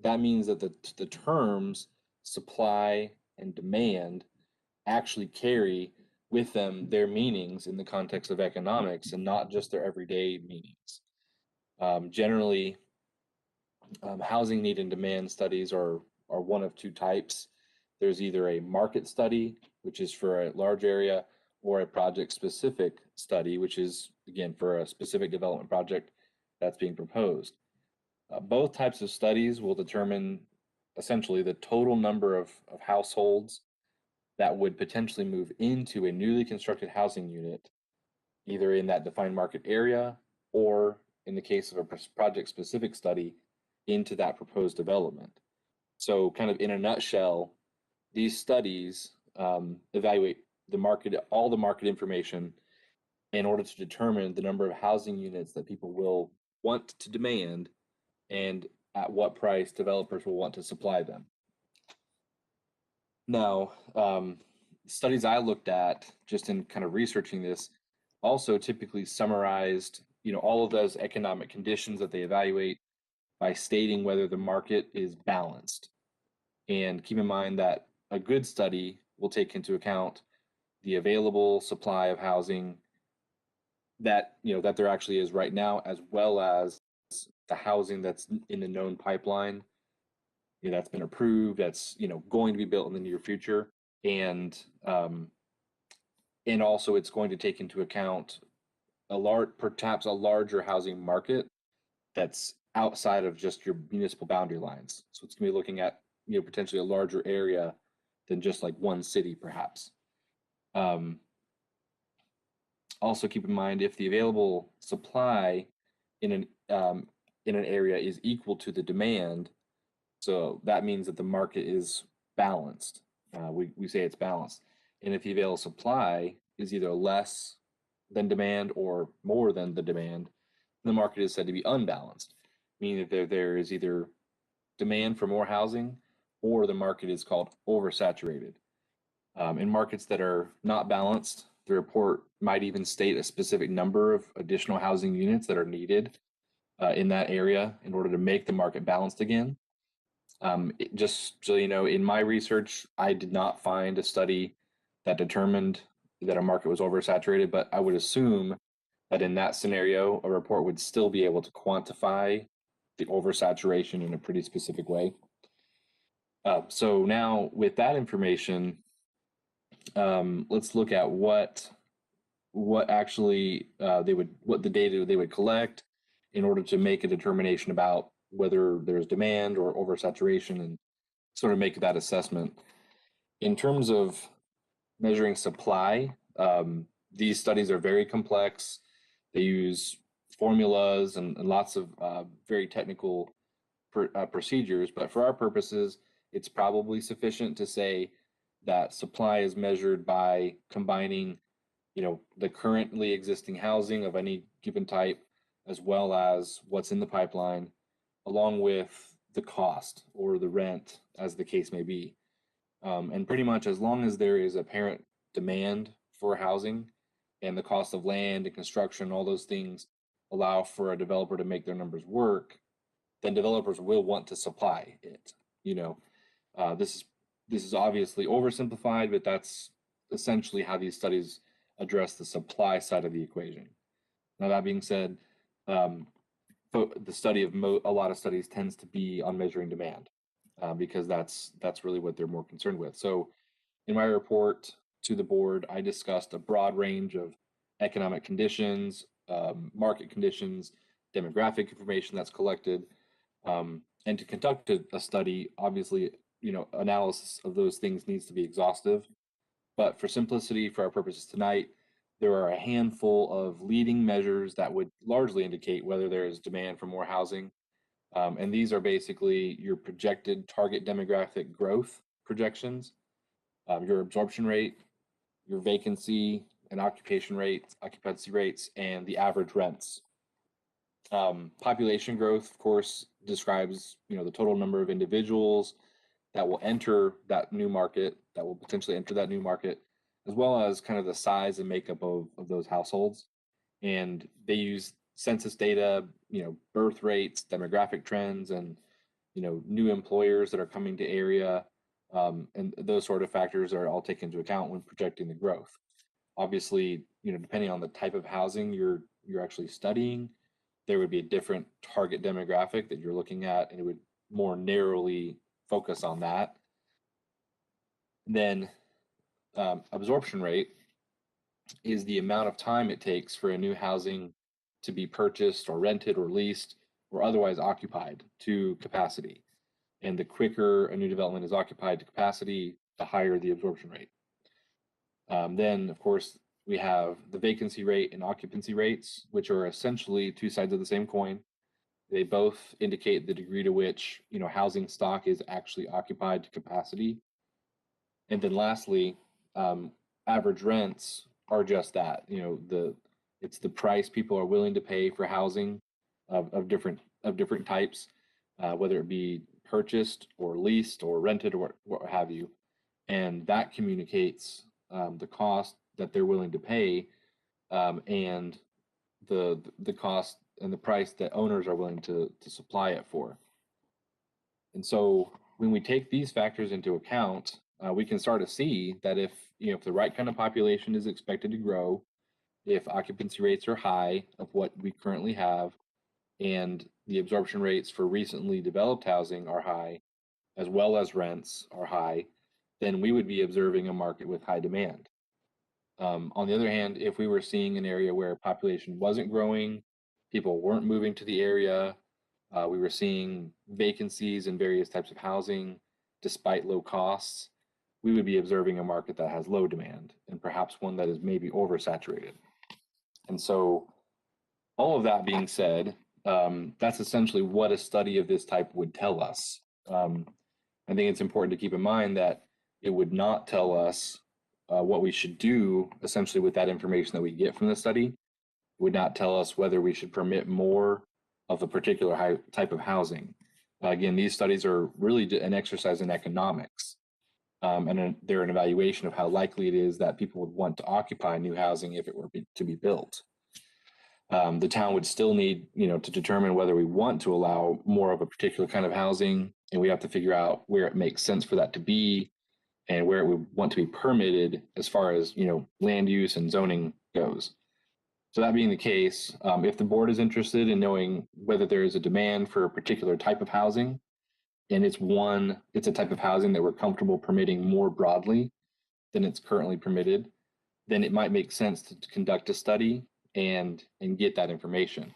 that means that the terms supply and demand actually carry with them their meanings in the context of economics and not just their everyday meanings. Generally, housing need and demand studies are one of two types. There's either a market study, which is for a large area, or a project-specific study, which is, again, for a specific development project that's being proposed. Both types of studies will determine essentially the total number of households that would potentially move into a newly constructed housing unit, either in that defined market area or, in the case of a project-specific study, into that proposed development. So kind of in a nutshell, these studies evaluate the market, all the market information, in order to determine the number of housing units that people will want to demand and at what price developers will want to supply them. Now, studies I looked at just in kind of researching this also typically summarized, all of those economic conditions that they evaluate by stating whether the market is balanced. And keep in mind that a good study will take into account the available supply of housing that, that there actually is right now, as well as the housing that's in the known pipeline, that's been approved, that's, going to be built in the near future. And And also it's going to take into account perhaps a larger housing market that's outside of just your municipal boundary lines. So it's gonna be looking at, potentially a larger area than just like one city, perhaps. Also keep in mind, if the available supply in an area is equal to the demand, so that means that the market is balanced. We say it's balanced. And if the available supply is either less than demand or more than the demand, the market is said to be unbalanced, meaning that there is either demand for more housing or the market is called oversaturated. In markets that are not balanced, the report might even state a specific number of additional housing units that are needed in that area in order to make the market balanced again. Just so you know, in my research, I did not find a study that determined that a market was oversaturated, but I would assume that in that scenario, a report would still be able to quantify the oversaturation in a pretty specific way. So now with that information, let's look at what actually what the data they would collect in order to make a determination about whether there's demand or oversaturation and sort of make that assessment. In terms of measuring supply, these studies are very complex. They use formulas and lots of very technical procedures, but for our purposes, it's probably sufficient to say that supply is measured by combining, the currently existing housing of any given type, as well as what's in the pipeline, along with the cost or the rent, as the case may be. And pretty much as long as there is apparent demand for housing and the cost of land and construction, all those things allow for a developer to make their numbers work, then developers will want to supply it. This is obviously oversimplified, but that's essentially how these studies address the supply side of the equation. Now, that being said, the study of a lot of studies tends to be on measuring demand because that's really what they're more concerned with. So in my report to the board, I discussed a broad range of economic conditions, market conditions, demographic information that's collected. And to conduct a study, obviously, analysis of those things needs to be exhaustive. But for simplicity, for our purposes tonight, there are a handful of leading measures that would largely indicate whether there is demand for more housing. And these are basically your projected target demographic growth projections, your absorption rate, your vacancy and occupancy rates, and the average rents. Population growth, of course, describes the total number of individuals that will enter that new market, that will potentially enter that new market, as well as kind of the size and makeup of those households. And they use census data, birth rates, demographic trends, and new employers that are coming to area, and those sort of factors are all taken into account when projecting the growth. Obviously, depending on the type of housing you're actually studying, there would be a different target demographic that you're looking at, and it would more narrowly focus on that. Then absorption rate is the amount of time it takes for a new housing to be purchased or rented or leased or otherwise occupied to capacity. And the quicker a new development is occupied to capacity, the higher the absorption rate. Then, of course, we have the vacancy rate and occupancy rates, which are essentially two sides of the same coin. They both indicate the degree to which housing stock is actually occupied to capacity. And then lastly, average rents are just that. It's the price people are willing to pay for housing of different types, whether it be purchased or leased or rented or what have you. And that communicates the cost that they're willing to pay, and the cost and the price that owners are willing to supply it for. And so when we take these factors into account, we can start to see that if the right kind of population is expected to grow, if occupancy rates are high of what we currently have, and the absorption rates for recently developed housing are high, as well as rents are high, then we would be observing a market with high demand. On the other hand, if we were seeing an area where population wasn't growing, people weren't moving to the area, we were seeing vacancies in various types of housing despite low costs, we would be observing a market that has low demand and perhaps one that is maybe oversaturated. And so all of that being said, that's essentially what a study of this type would tell us. I think it's important to keep in mind that it would not tell us what we should do essentially with that information that we get from the study. It would not tell us whether we should permit more of a particular type of housing. Again, these studies are really an exercise in economics, and they're an evaluation of how likely it is that people would want to occupy new housing if it were to be built. The town would still need, to determine whether we want to allow more of a particular kind of housing, and we have to figure out where it makes sense for that to be and where it would want to be permitted as far as, land use and zoning goes. So that being the case, if the board is interested in knowing whether there is a demand for a particular type of housing, and it's a type of housing that we're comfortable permitting more broadly than it's currently permitted, then it might make sense to conduct a study and get that information.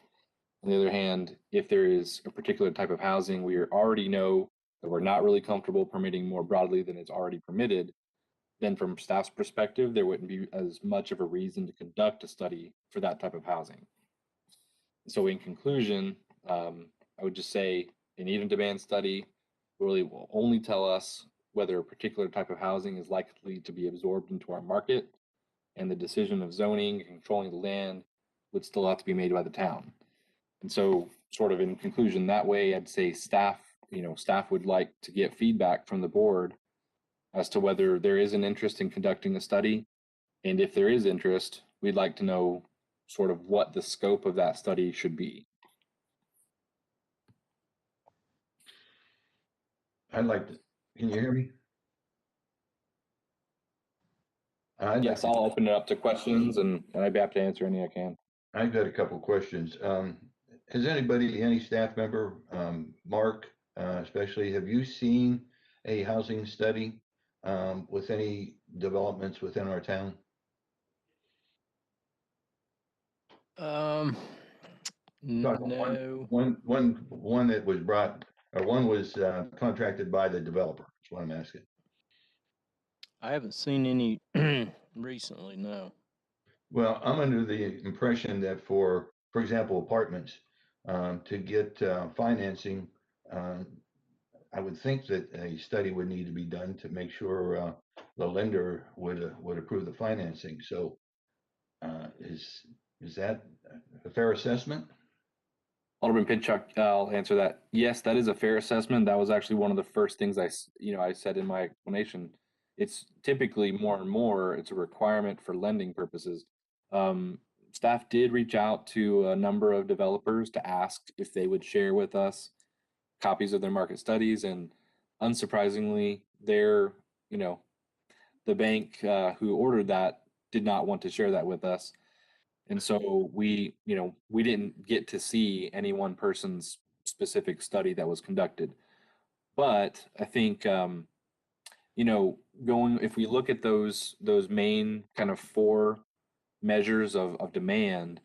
On the other hand, if there is a particular type of housing we already know that we're not really comfortable permitting more broadly than it's already permitted, then from staff's perspective, there wouldn't be as much of a reason to conduct a study for that type of housing. So in conclusion, I would just say a need and demand study really will only tell us whether a particular type of housing is likely to be absorbed into our market, and the decision of zoning and controlling the land would still have to be made by the town. And so sort of in conclusion, that way I'd say staff would like to get feedback from the board as to whether there is an interest in conducting a study. And if there is interest, we'd like to know sort of what the scope of that study should be. Can you hear me? Yes, I'll open it up to questions and I'd be happy to answer any I can. I've got a couple questions. Has any staff member, Mark, especially, have you seen a housing study with any developments within our town? No. One that was brought, or one was contracted by the developer. That's what I'm asking. I haven't seen any recently, no. Well, I'm under the impression that for example, apartments, to get financing, I would think that a study would need to be done to make sure the lender would approve the financing. So is that a fair assessment? Alderman Pinchuk, I'll answer that. Yes, that is a fair assessment. That was actually one of the first things I said in my explanation. It's typically more and more, it's a requirement for lending purposes. Staff did reach out to a number of developers to ask if they would share with us copies of their market studies, and unsurprisingly, the bank who ordered that did not want to share that with us. And so we didn't get to see any one person's specific study that was conducted. But I think, if we look at those main kind of 4 measures of demand,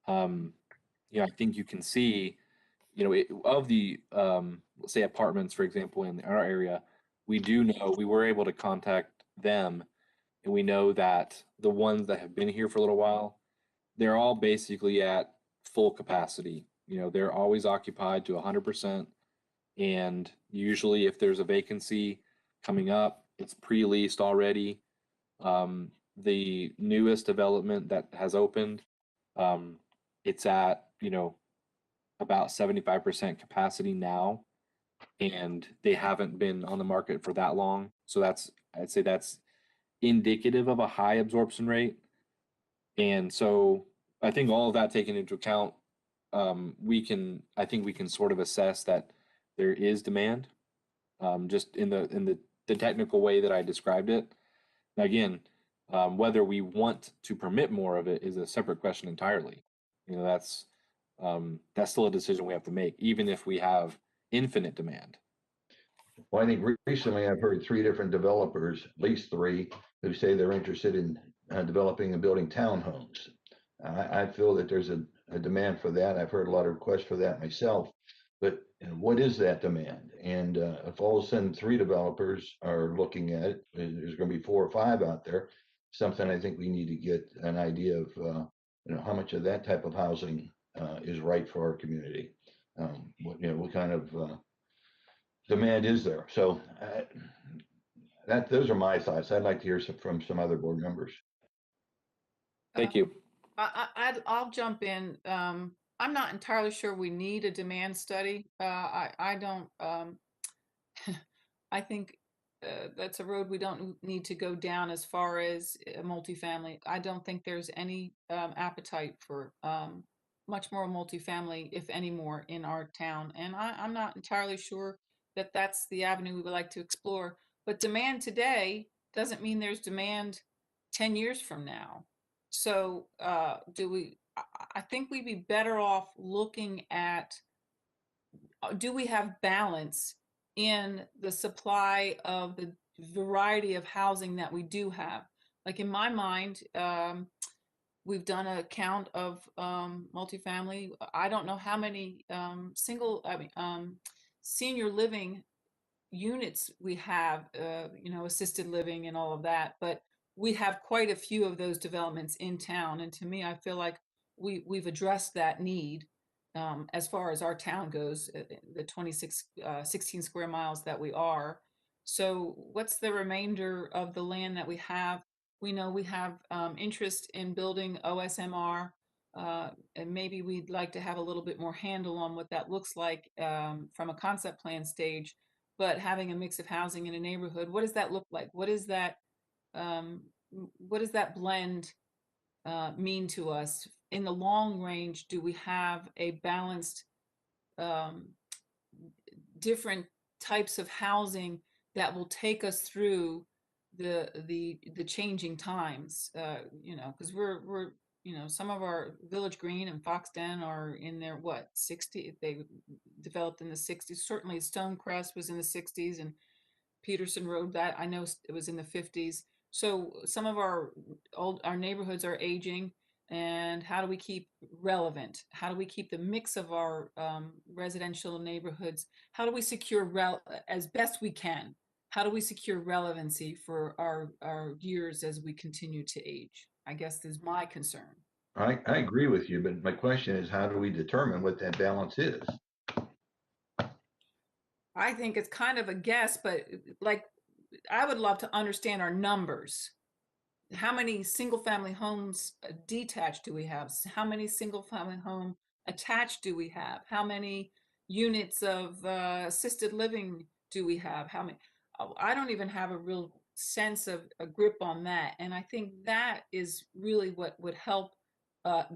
I think you can see, of the, let's say apartments, for example, in our area, we were able to contact them, and we know that the ones that have been here for a little while, they're all basically at full capacity. They're always occupied to 100%. And usually if there's a vacancy coming up, it's pre-leased already. The newest development that has opened, it's at, about 75% capacity now, and they haven't been on the market for that long. So I'd say that's indicative of a high absorption rate. And so I think all of that taken into account, I think we can sort of assess that there is demand, just in the technical way that I described it. Now, again, whether we want to permit more of it is a separate question entirely. That's still a decision we have to make, even if we have infinite demand. Well, I think recently I've heard 3 different developers, at least 3, who say they're interested in developing and building townhomes. I feel that there's a demand for that. I've heard a lot of requests for that myself. But what is that demand? And if all of a sudden 3 developers are looking at it, there's going to be 4 or 5 out there. Something I think we need to get an idea of, how much of that type of housing is right for our community. What kind of demand is there? So those are my thoughts. I'd like to hear from some other board members. Thank you. I'll jump in. I'm not entirely sure we need a demand study. I don't. I think that's a road we don't need to go down as far as a multifamily. I don't think there's any appetite for much more multifamily, if any more, in our town. And I'm not entirely sure that that's the avenue we would like to explore. But demand today doesn't mean there's demand 10 years from now. So I think we'd be better off looking at, do we have balance in the supply of the variety of housing that we do have? Like in my mind, we've done a count of multifamily. I don't know how many senior living units we have, assisted living and all of that, but we have quite a few of those developments in town. And to me, I feel like we've addressed that need as far as our town goes, the 16 square miles that we are. So what's the remainder of the land that we have? We know we have interest in building OSMR, and maybe we'd like to have a little bit more handle on what that looks like from a concept plan stage. But having a mix of housing in a neighborhood, what does that look like? What does that blend mean to us? In the long range, do we have a balanced, different types of housing that will take us through the changing times? Because we're some of our Village Green and Foxden are in their 60. They developed in the 60s. Certainly Stonecrest was in the 60s, and Peterson Road, that I know it was in the 50s. So some of our neighborhoods are aging, and how do we keep relevant? How do we keep the mix of our residential neighborhoods? How do we secure as best we can? How do we secure relevancy for our years as we continue to age? I guess is my concern. I agree with you, but my question is, how do we determine what that balance is? I think it's kind of a guess, but I would love to understand our numbers. How many single family homes detached do we have? How many single family home attached do we have? How many units of assisted living do we have? How many? I don't even have a real sense of a grip on that. And I think that is really what would help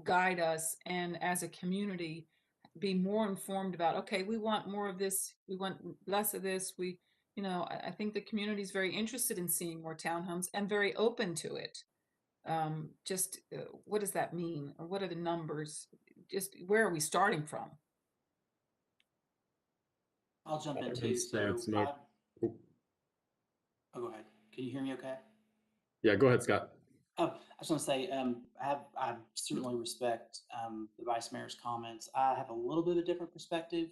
guide us, and as a community be more informed about, okay, we want more of this, we want less of this. I think the community is very interested in seeing more townhomes and very open to it. What does that mean? Or what are the numbers? Just where are we starting from? I'll jump in I'd too. say it's Oh, go ahead. Can you hear me okay? Yeah, go ahead, Scott. Oh, I just want to say, I certainly respect the Vice Mayor's comments. I have a little bit of a different perspective.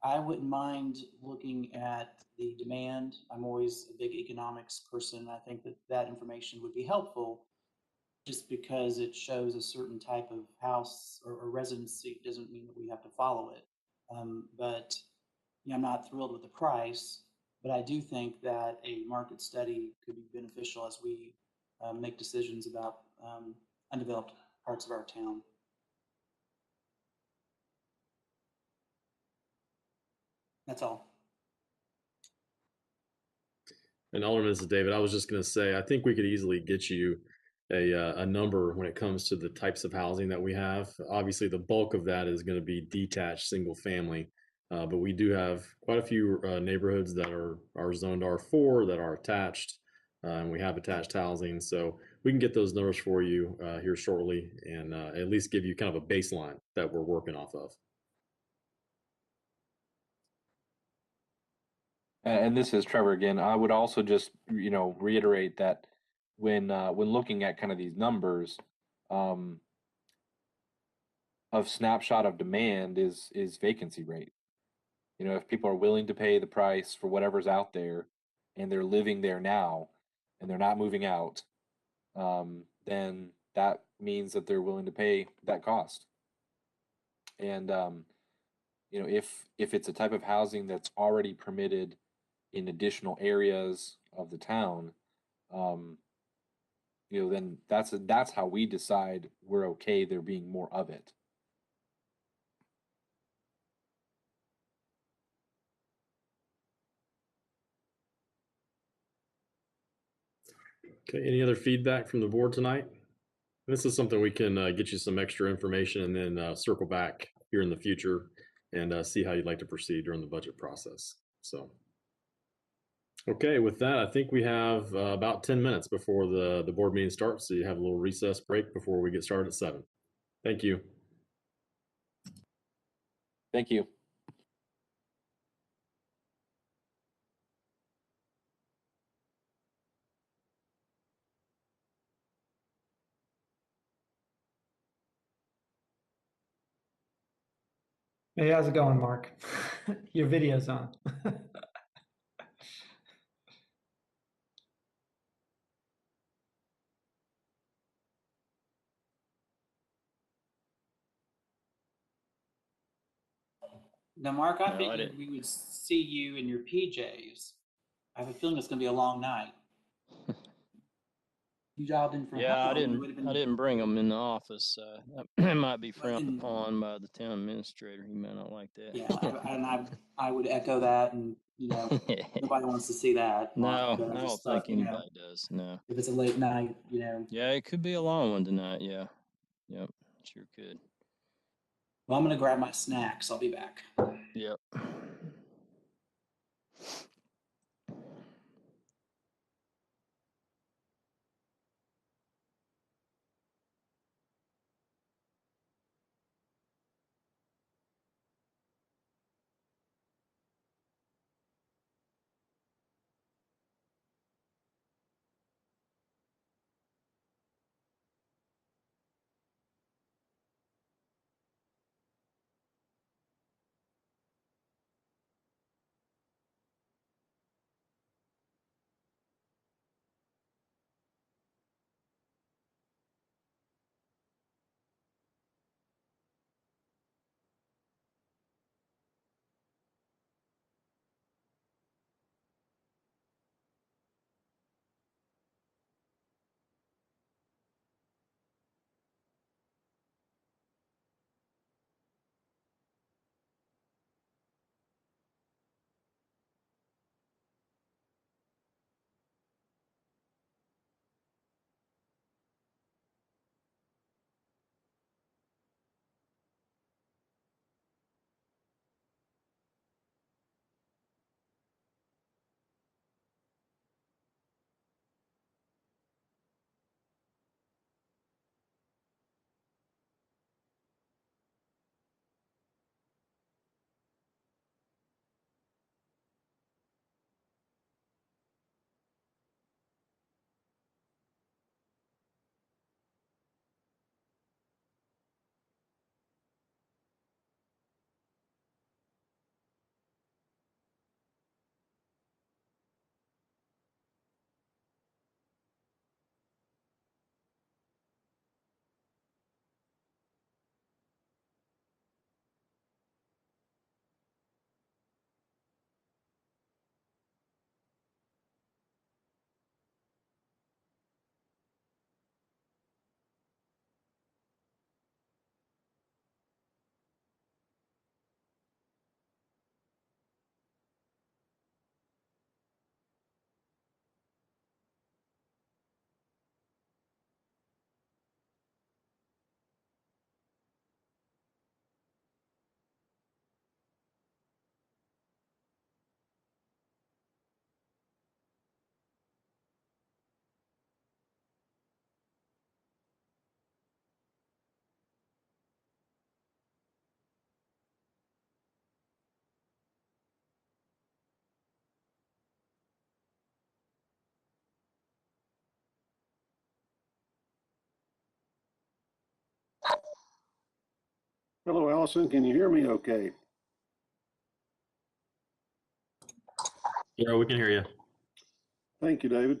I wouldn't mind looking at the demand. I'm always a big economics person. I think that information would be helpful, just because it shows a certain type of house or residency doesn't mean that we have to follow it. But I'm not thrilled with the price, but I do think that a market study could be beneficial as we make decisions about undeveloped parts of our town. That's all. And Alderman, this is David. I was just going to say, I think we could easily get you a number when it comes to the types of housing that we have. Obviously, the bulk of that is going to be detached single family, but we do have quite a few neighborhoods that are zoned R4 that are attached, and we have attached housing. So we can get those numbers for you here shortly, and at least give you kind of a baseline that we're working off of. And this is Trevor again. I would also just, reiterate that when looking at kind of these numbers, of snapshot of demand is vacancy rate. You know, if people are willing to pay the price for whatever's out there and they're living there now and they're not moving out, then that means that they're willing to pay that cost. And you know, if it's a type of housing that's already permitted in additional areas of the town, you know, then that's how we decide we're okay there being more of it. Okay, any other feedback from the board tonight? This is something we can get you some extra information and then circle back here in the future and see how you'd like to proceed during the budget process. So, okay, with that, I think we have about 10 minutes before the board meeting starts. So you have a little recess break before we get started at 7. Thank you. Thank you. Hey, how's it going, Mark? Your video's on. Now, Mark, I No, I figured didn't. we would see you in your PJs. I have a feeling it's going to be a long night. You dialed in for Yeah, how I long? It didn't. would have I been- didn't bring them in the office. That might be frowned And- upon by the town administrator. He may not like that. Yeah, I would echo that, and nobody wants to see that. No, Mark, but I don't just think thought, anybody does. No. if it's a late night, Yeah, it could be a long one tonight. Yeah. Yep. Sure could. Well, I'm going to grab my snacks. I'll be back. Yep. Hello, Allison. Can you hear me okay? Yeah, we can hear you. Thank you, David.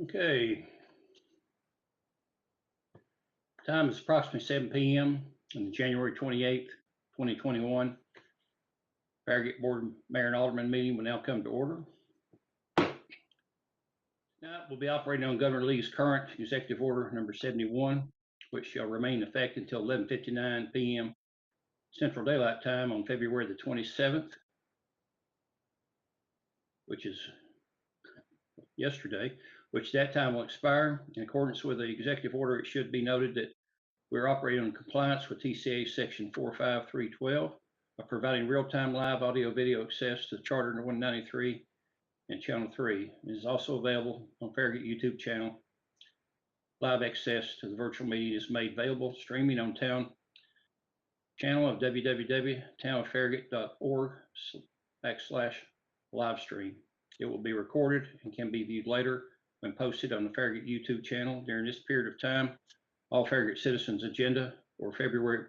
Okay. Time is approximately 7 p.m. on the January 28th, 2021. Farragut Board Mayor and Alderman meeting will now come to order. Now we'll be operating on Governor Lee's current Executive Order number 71, which shall remain in effect until 11:59 p.m. Central Daylight Time on February the 27th, which is yesterday, which that time will expire. In accordance with the executive order, it should be noted that we're operating in compliance with TCA Section 45312 of providing real-time live audio video access to Charter 193 and Channel 3. It is also available on Farragut YouTube channel. Live access to the virtual meeting is made available streaming on town channel of www.townoffarragut.org/livestream. It will be recorded and can be viewed later when posted on the Farragut YouTube channel. During this period of time, all Farragut citizens' agenda or February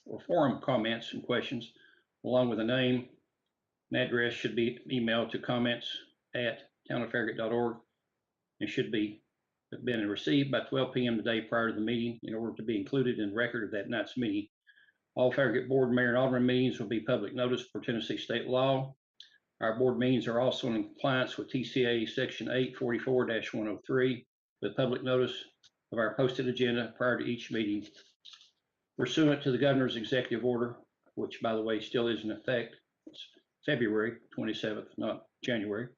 or forum comments and questions, along with a name and address, should be emailed to comments@townoffarragut.org and should have been received by 12 p.m. the day prior to the meeting in order to be included in the record of that night's meeting. All Farragut Board, Mayor, and Alderman meetings will be public notice for Tennessee state law. Our board meetings are also in compliance with TCA Section 844-103, with public notice of our posted agenda prior to each meeting. Pursuant to the governor's executive order, which by the way still is in effect, it's February 27th, not January.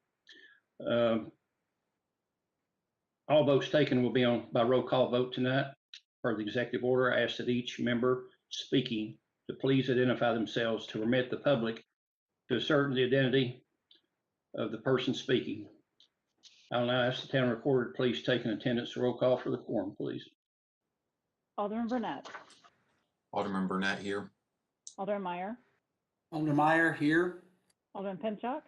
All votes taken will be on by roll call vote tonight. Per the executive order, I ask that each member speaking to please identify themselves to permit the public to ascertain the identity of the person speaking. I'll now ask the town recorder to please take an attendance roll call for the quorum, please. Alderman Burnett, Alderman Burnett here. Alderman Meyer, Alderman Meyer here. Alderman Pinchuk,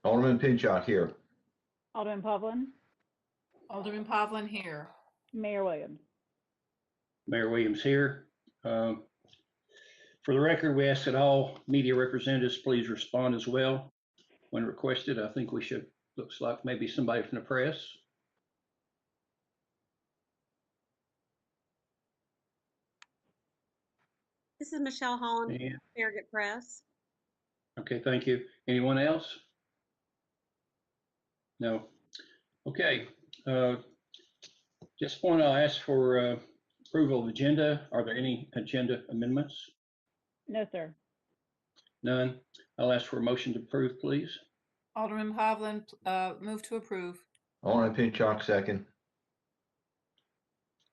Alderman Pinchot here. Alderman Pavlin, Alderman Pavlin here. Mayor Williams. Mayor Williams here. For the record, we ask that all media representatives please respond as well when requested. I think we should, looks like maybe somebody from the press. This is Michelle Holland, Yeah. Farragut Press. Okay, thank you. Anyone else? No. Okay. Just point, I'll ask for approval of agenda. Are there any agenda amendments? No, sir. None. I'll ask for a motion to approve, please. Alderman Pavlin, move to approve. Alderman Pinchot, second.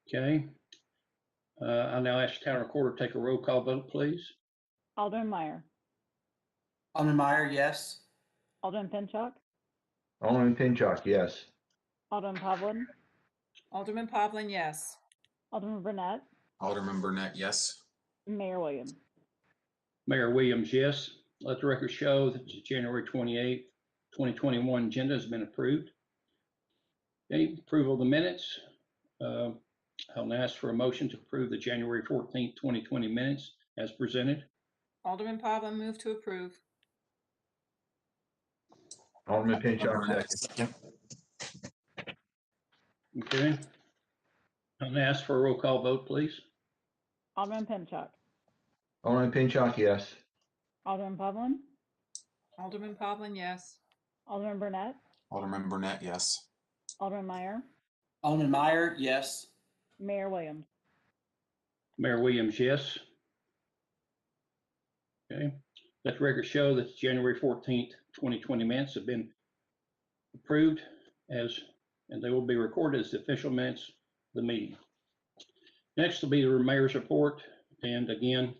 Okay. I'll now ask the town recorder to take a roll call vote, please. Alderman Meyer, Alderman Meyer, yes. Alderman Pinchuk, Alderman Pinchot, yes. Alderman Pavlin, Alderman Pavlin, yes. Alderman Burnett, Alderman Burnett, yes. Mayor Williams. Mayor Williams, yes. Let the record show that the January 28th, 2021 agenda has been approved. Okay, approval of the minutes. I'll now ask for a motion to approve the January 14th, 2020 minutes as presented. Alderman Pavlin, move to approve. Alderman Pinchot, Burnett, second. second. Okay. I'll now ask for a roll call vote, please. Alderman Pinchuk, Alderman Pinchot, yes. Alderman Pavlin, Alderman Pavlin, yes. Alderman Burnett, Alderman Burnett, yes. Alderman Meyer, Alderman Meyer, yes. Mayor Williams. Mayor Williams, yes. Okay. Let the record show that the January 14th, 2020 minutes have been approved and they will be recorded as the official minutes of the meeting. Next will be the mayor's report. And again,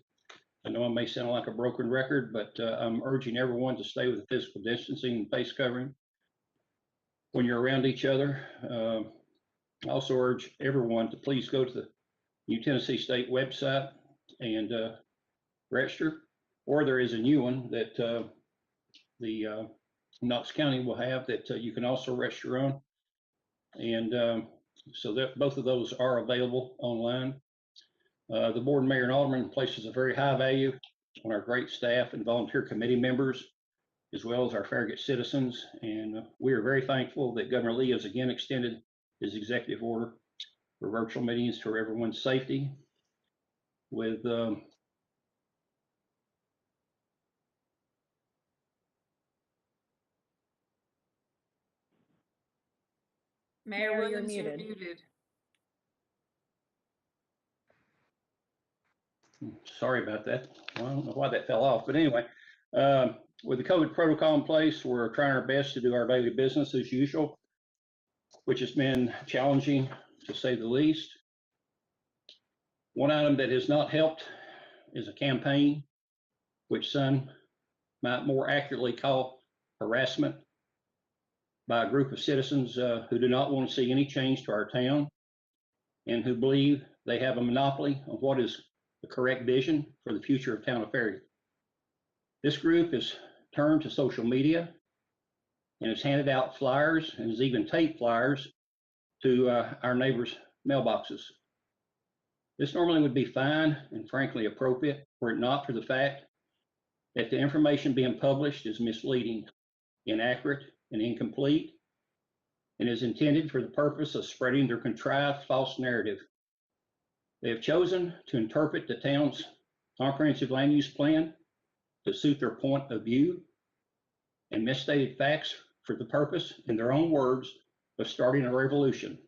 I know I may sound like a broken record, but I'm urging everyone to stay with the physical distancing and face covering when you're around each other. I also urge everyone to please go to the New Tennessee State website and register, or there is a new one that the Knox County will have that you can also register on. And so that both of those are available online. The board, mayor, and alderman places a very high value on our great staff and volunteer committee members as well as our Farragut citizens. And we are very thankful that Governor Lee has again extended his executive order for virtual meetings for everyone's safety. With Mayor Mayor, you're Williams, you're muted. muted. Sorry about that. Well, I don't know why that fell off, but anyway, with the COVID protocol in place, we're trying our best to do our daily business as usual, which has been challenging to say the least. One item that has not helped is a campaign, which some might more accurately call harassment by a group of citizens who do not want to see any change to our town and who believe they have a monopoly of what is the correct vision for the future of town of Farragut. This group has turned to social media and has handed out flyers and has even taped flyers to our neighbors' mailboxes. This normally would be fine and frankly appropriate were it not for the fact that the information being published is misleading, inaccurate, and incomplete, and is intended for the purpose of spreading their contrived false narrative. They have chosen to interpret the town's comprehensive land use plan to suit their point of view and misstated facts for the purpose, in their own words, of starting a revolution.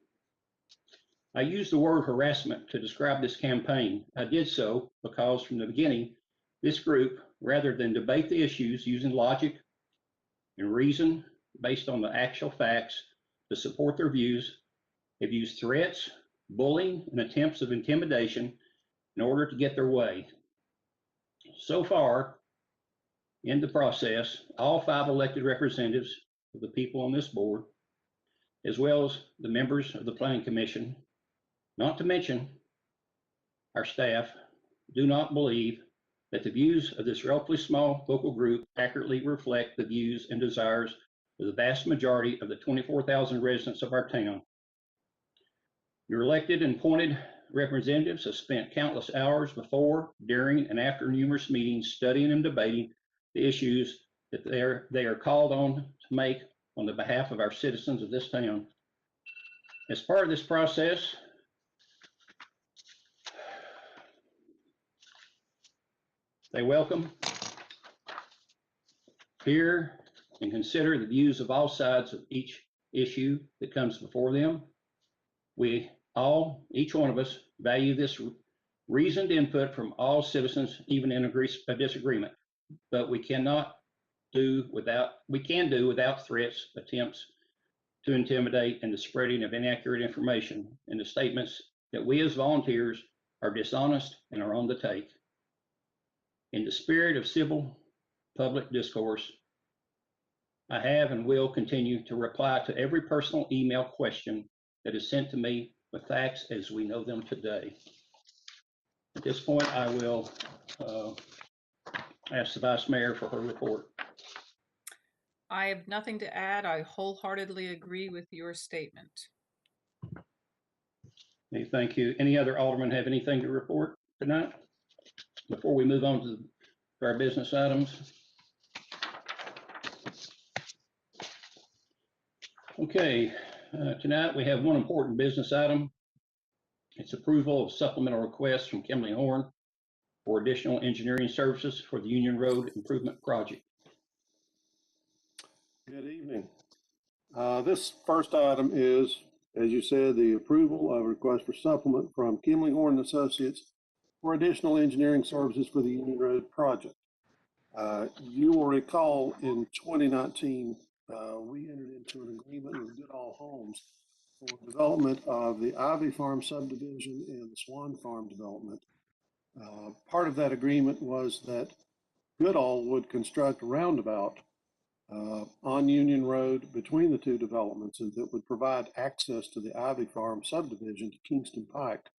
I used the word harassment to describe this campaign. I did so because from the beginning, this group, rather than debate the issues using logic and reason based on the actual facts to support their views, have used threats, bullying, and attempts of intimidation in order to get their way. So far, in the process, all 5 elected representatives of the people on this board, as well as the members of the Planning Commission, not to mention our staff, do not believe that the views of this relatively small local group accurately reflect the views and desires of the vast majority of the 24,000 residents of our town. Your elected and appointed representatives have spent countless hours before, during, and after numerous meetings studying and debating the issues that they are called on to make on the behalf of our citizens of this town. As part of this process, they welcome, hear, and consider the views of all sides of each issue that comes before them. We all, each one of us, value this reasoned input from all citizens, even in a disagreement, but we can do without threats, attempts to intimidate, and the spreading of inaccurate information, and the statements that we as volunteers are dishonest and are on the take. In the spirit of civil public discourse, I have and will continue to reply to every personal email question that is sent to me with facts as we know them today. At this point, I will ask the Vice Mayor for her report. I have nothing to add. I wholeheartedly agree with your statement. Okay, thank you. Any other aldermen have anything to report tonight? Before we move on to our business items. Okay, tonight we have one important business item. It's approval of supplemental requests from Kimberly Horn for additional engineering services for the Union Road Improvement Project. Good evening. This first item is, as you said, the approval of a request for supplement from Kimberly Horn and Associates for additional engineering services for the Union Road project. You will recall in 2019, we entered into an agreement with Goodall Homes for development of the Ivy Farm subdivision and the Swan Farm development. Part of that agreement was that Goodall would construct a roundabout on Union Road between the 2 developments, and that would provide access to the Ivy Farm subdivision to Kingston Pike,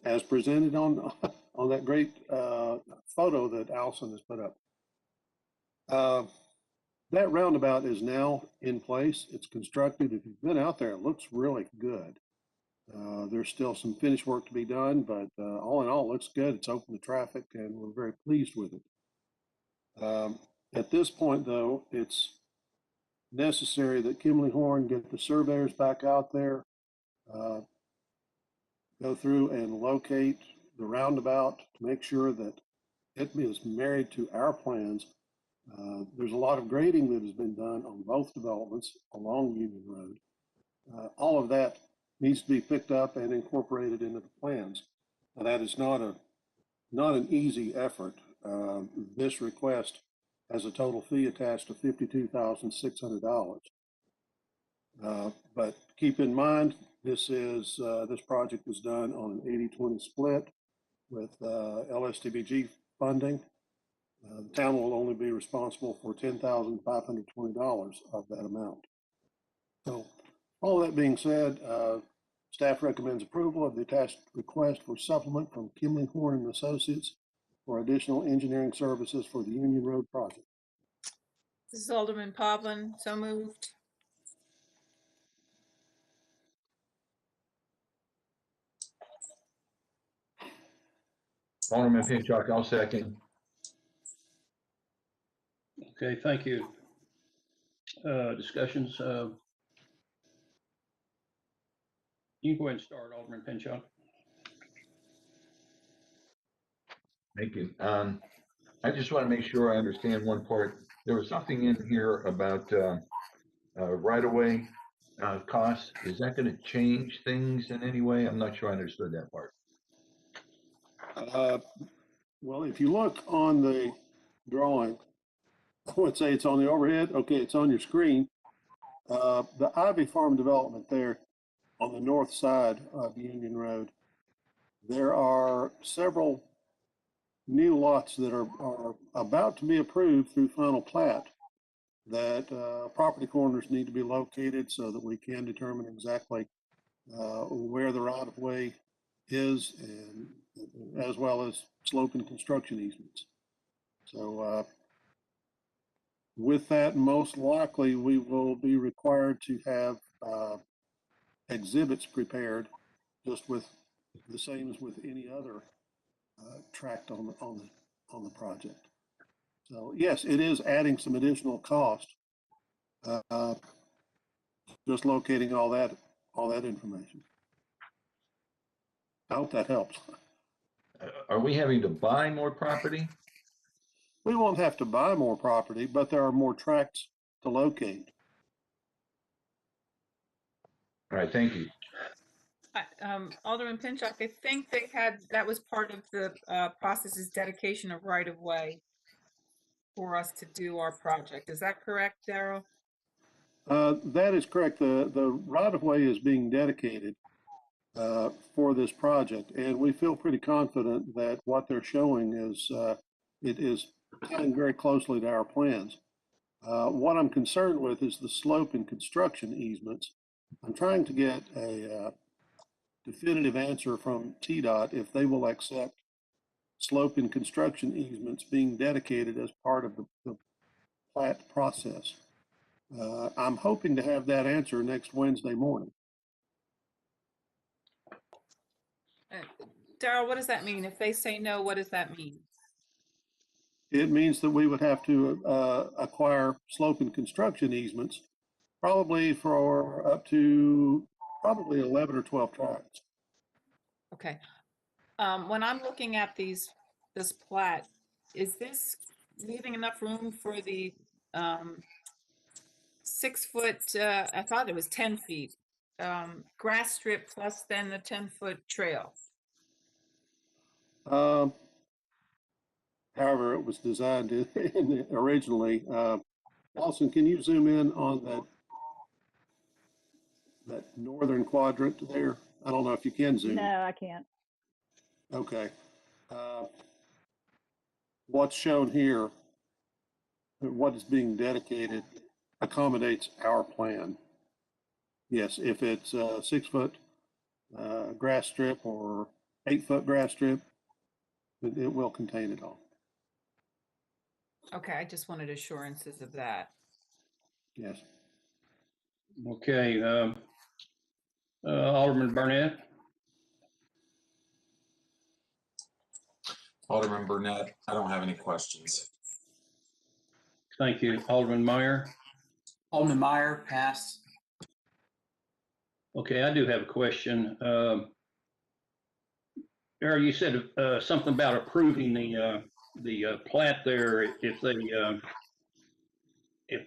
as presented on that great photo that Allison has put up. That roundabout is now in place. It's constructed. If you've been out there, it looks really good. There's still some finish work to be done, but all in all, it looks good. It's open to traffic, and we're very pleased with it. At this point, though, it's necessary that Kimley Horn get the surveyors back out there, go through and locate the roundabout to make sure that it is married to our plans. There's a lot of grading that has been done on both developments along Union Road. All of that needs to be picked up and incorporated into the plans. Now, that is not an easy effort. This request has a total fee attached of $52,600. But keep in mind, this project was done on an 80-20 split with LSTBG funding. The town will only be responsible for $10,520 of that amount. So, all that being said, staff recommends approval of the attached request for supplement from Kimley Horn and Associates for additional engineering services for the Union Road project. This is Alderman Pavlin, so moved. Alderman Pinchuk, I'll second. Okay, thank you. Discussions. You can go ahead and start, Alderman Pinchuk. Thank you. I just want to make sure I understand one part. There was something in here about right-of-way costs. Is that going to change things in any way? I'm not sure I understood that part. Well, if you look on the drawing, I would say it's on the overhead. Okay, it's on your screen. The Ivy Farm development there on the north side of Union Road, there are several new lots that are about to be approved through final plat that property corners need to be located so that we can determine exactly where the right-of-way is, and as well as slope and construction easements. So with that, most likely we will be required to have exhibits prepared, just with the same as with any other tract on the project. So yes, it is adding some additional cost, just locating all that information. I hope that helps. Are we having to buy more property? We won't have to buy more property, but there are more tracts to locate. All right, thank you. Alderman Pinchuk, I think that was part of the process's dedication of right-of-way for us to do our project. Is that correct, Darrell? That is correct. The right-of-way is being dedicated for this project, and we feel pretty confident that what they're showing is it is tying very closely to our plans. What I'm concerned with is the slope and construction easements. I'm trying to get a definitive answer from TDOT if they will accept slope and construction easements being dedicated as part of the plat process. I'm hoping to have that answer next Wednesday morning. Darrell, what does that mean? If they say no, what does that mean? It means that we would have to acquire slope and construction easements, probably for up to probably 11 or 12 tracts. Okay. When I'm looking at this plat, is this leaving enough room for the 6 foot, I thought it was 10 feet, grass strip plus then the 10-foot trail? However, it was designed originally. Lawson, can you zoom in on that northern quadrant there? I don't know if you can zoom. No, I can't. Okay. What's shown here, what is being dedicated, accommodates our plan. Yes, if it's a 6 foot grass strip or 8 foot grass strip, it will contain it all. Okay, I just wanted assurances of that. Yes. Okay. Alderman Burnett. Alderman Burnett, I don't have any questions. Thank you. Alderman Meyer. Alderman Meyer, pass. Okay, I do have a question. Eric, you said something about approving the plat there if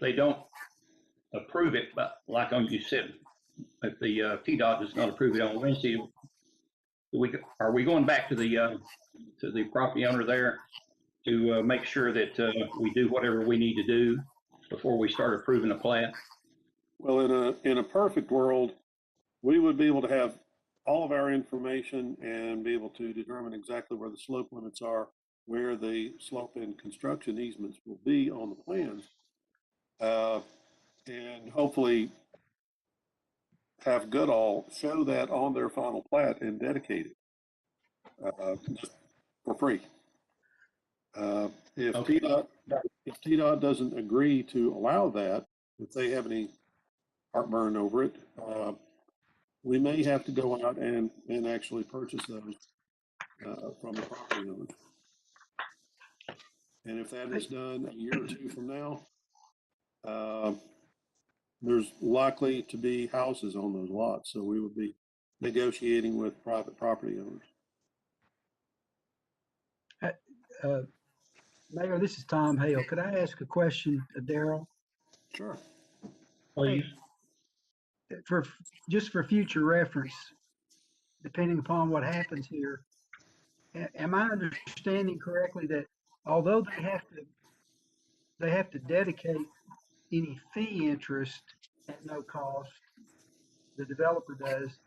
they don't approve it, but like you said, if the TDOT does not approve it on Wednesday, are we going back to the property owner there to make sure that we do whatever we need to do before we start approving a plat? Well, in a perfect world, we would be able to have all of our information and be able to determine exactly where the slope limits are, where the slope and construction easements will be on the plans, and hopefully have Goodall show that on their final plat and dedicate it just for free. If Okay. TDOT doesn't agree to allow that, if they have any heartburn over it, we may have to go out and actually purchase those from the property owner. And if that is done a year or two from now, there's likely to be houses on those lots. So we would be negotiating with private property owners. Mayor, this is Tom Hale. Could I ask a question to Daryl? Sure. Please. Just for future reference, depending upon what happens here, am I understanding correctly that although they have to dedicate any fee interest at no cost, the developer does,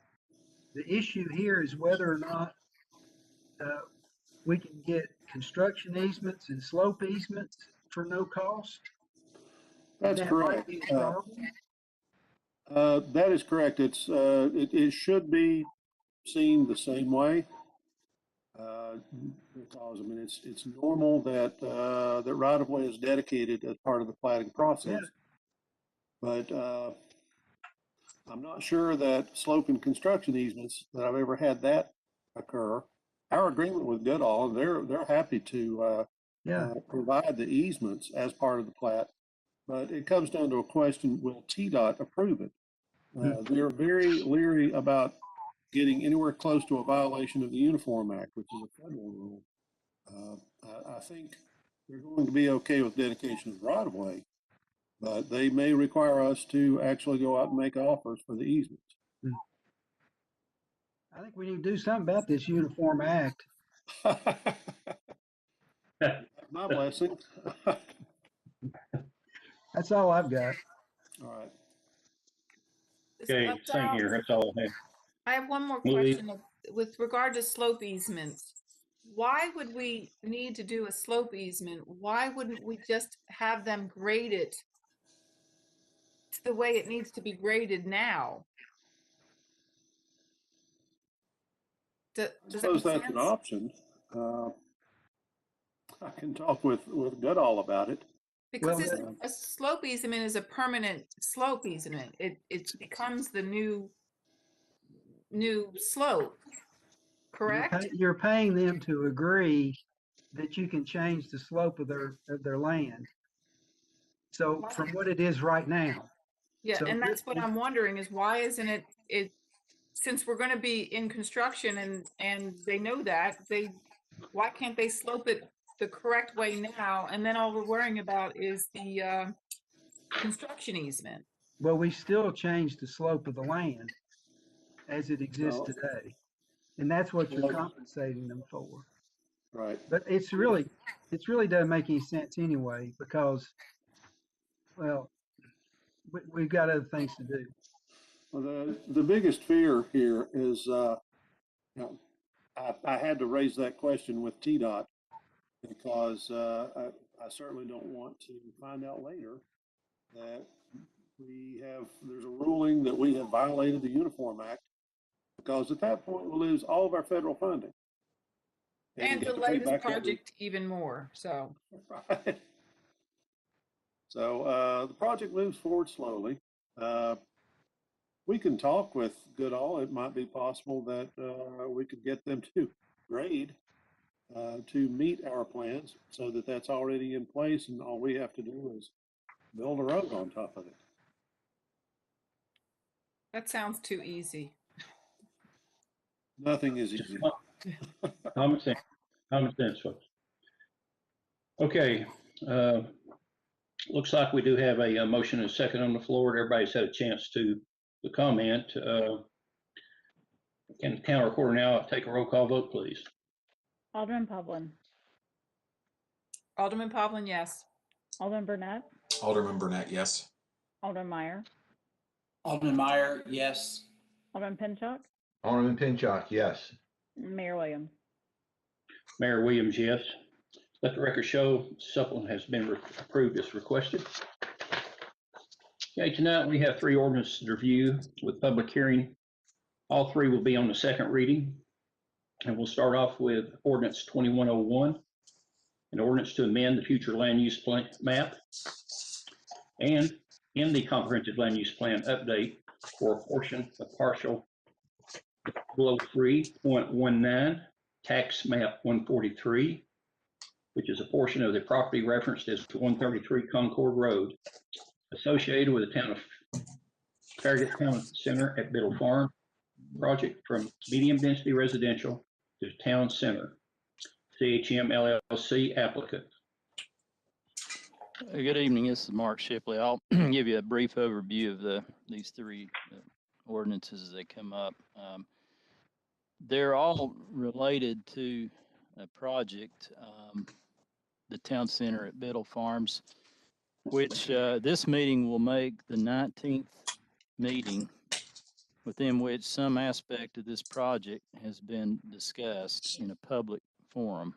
the issue here is whether or not we can get construction easements and slope easements for no cost? That's correct. Might be a problem. That is correct. It should be seen the same way. Because I mean, it's normal that that right of way is dedicated as part of the platting process. Yeah. But I'm not sure that slope and construction easements that I've ever had that occur. Our agreement with Goodall, they're happy to provide the easements as part of the plat, but it comes down to a question: will TDOT approve it? They're very leery about getting anywhere close to a violation of the Uniform Act, which is a federal rule. I think they're going to be okay with dedication of right of way, but they may require us to actually go out and make offers for the easements. I think we need to do something about this Uniform Act. My blessing. That's all I've got. All right. Okay, same here. That's all I have. I have one more Louise? question with regard to slope easements. Why would we need to do a slope easement? Why wouldn't we just have them graded the way it needs to be graded now? Does I suppose that's an option. I can talk with Goodall about it. Because a slope easement is a permanent slope easement. It becomes the new slope, correct? You're paying them to agree that you can change the slope of their land. So from what it is right now. Yeah, so and that's what I'm wondering is why isn't it since we're going to be in construction and they know that, why can't they slope it the correct way now? And then all we're worrying about is the construction easement. Well, we still change the slope of the land as it exists today. And that's what you're compensating them for. Right. But it really doesn't make any sense anyway, because, well, we've got other things to do. Well, the biggest fear here is, you know, I had to raise that question with TDOT because I certainly don't want to find out later that there's a ruling that we have violated the Uniform Act, because at that point we'll lose all of our federal funding. And delay this project even more, so. Right. So the project moves forward slowly. We can talk with Goodall. It might be possible that we could get them to grade to meet our plans so that that's already in place and all we have to do is build a road on top of it. That sounds too easy. Nothing is easy. Common sense, folks. Okay, looks like we do have a motion and a second on the floor. Everybody's had a chance to comment. Can the county recorder now take a roll call vote, please? Alderman Pavlin, Alderman Pavlin, yes. Alderman Burnett, Alderman Burnett, yes. Alderman Meyer, Alderman Meyer, yes. Alderman Pinchuk, Alderman Pinchuk, yes. Mayor Williams. Mayor Williams, yes. Let the record show supplement has been approved as requested. Okay, tonight we have 3 ordinances to review with public hearing. All 3 will be on the second reading. And we'll start off with ordinance 2101, an ordinance to amend the future land use plan map and in the comprehensive land use plan update for a portion of partial 003.19 tax map 143, which is a portion of the property referenced as 133 Concord Road, associated with the town of Farragut Town Center at Biddle Farm project from medium density residential to town center. CHM LLC applicant. Good evening. This is Mark Shipley. I'll give you a brief overview of these 3 ordinances as they come up. They're all related to a project, the town center at Biddle Farms, which this meeting will make the 19th meeting within which some aspect of this project has been discussed in a public forum,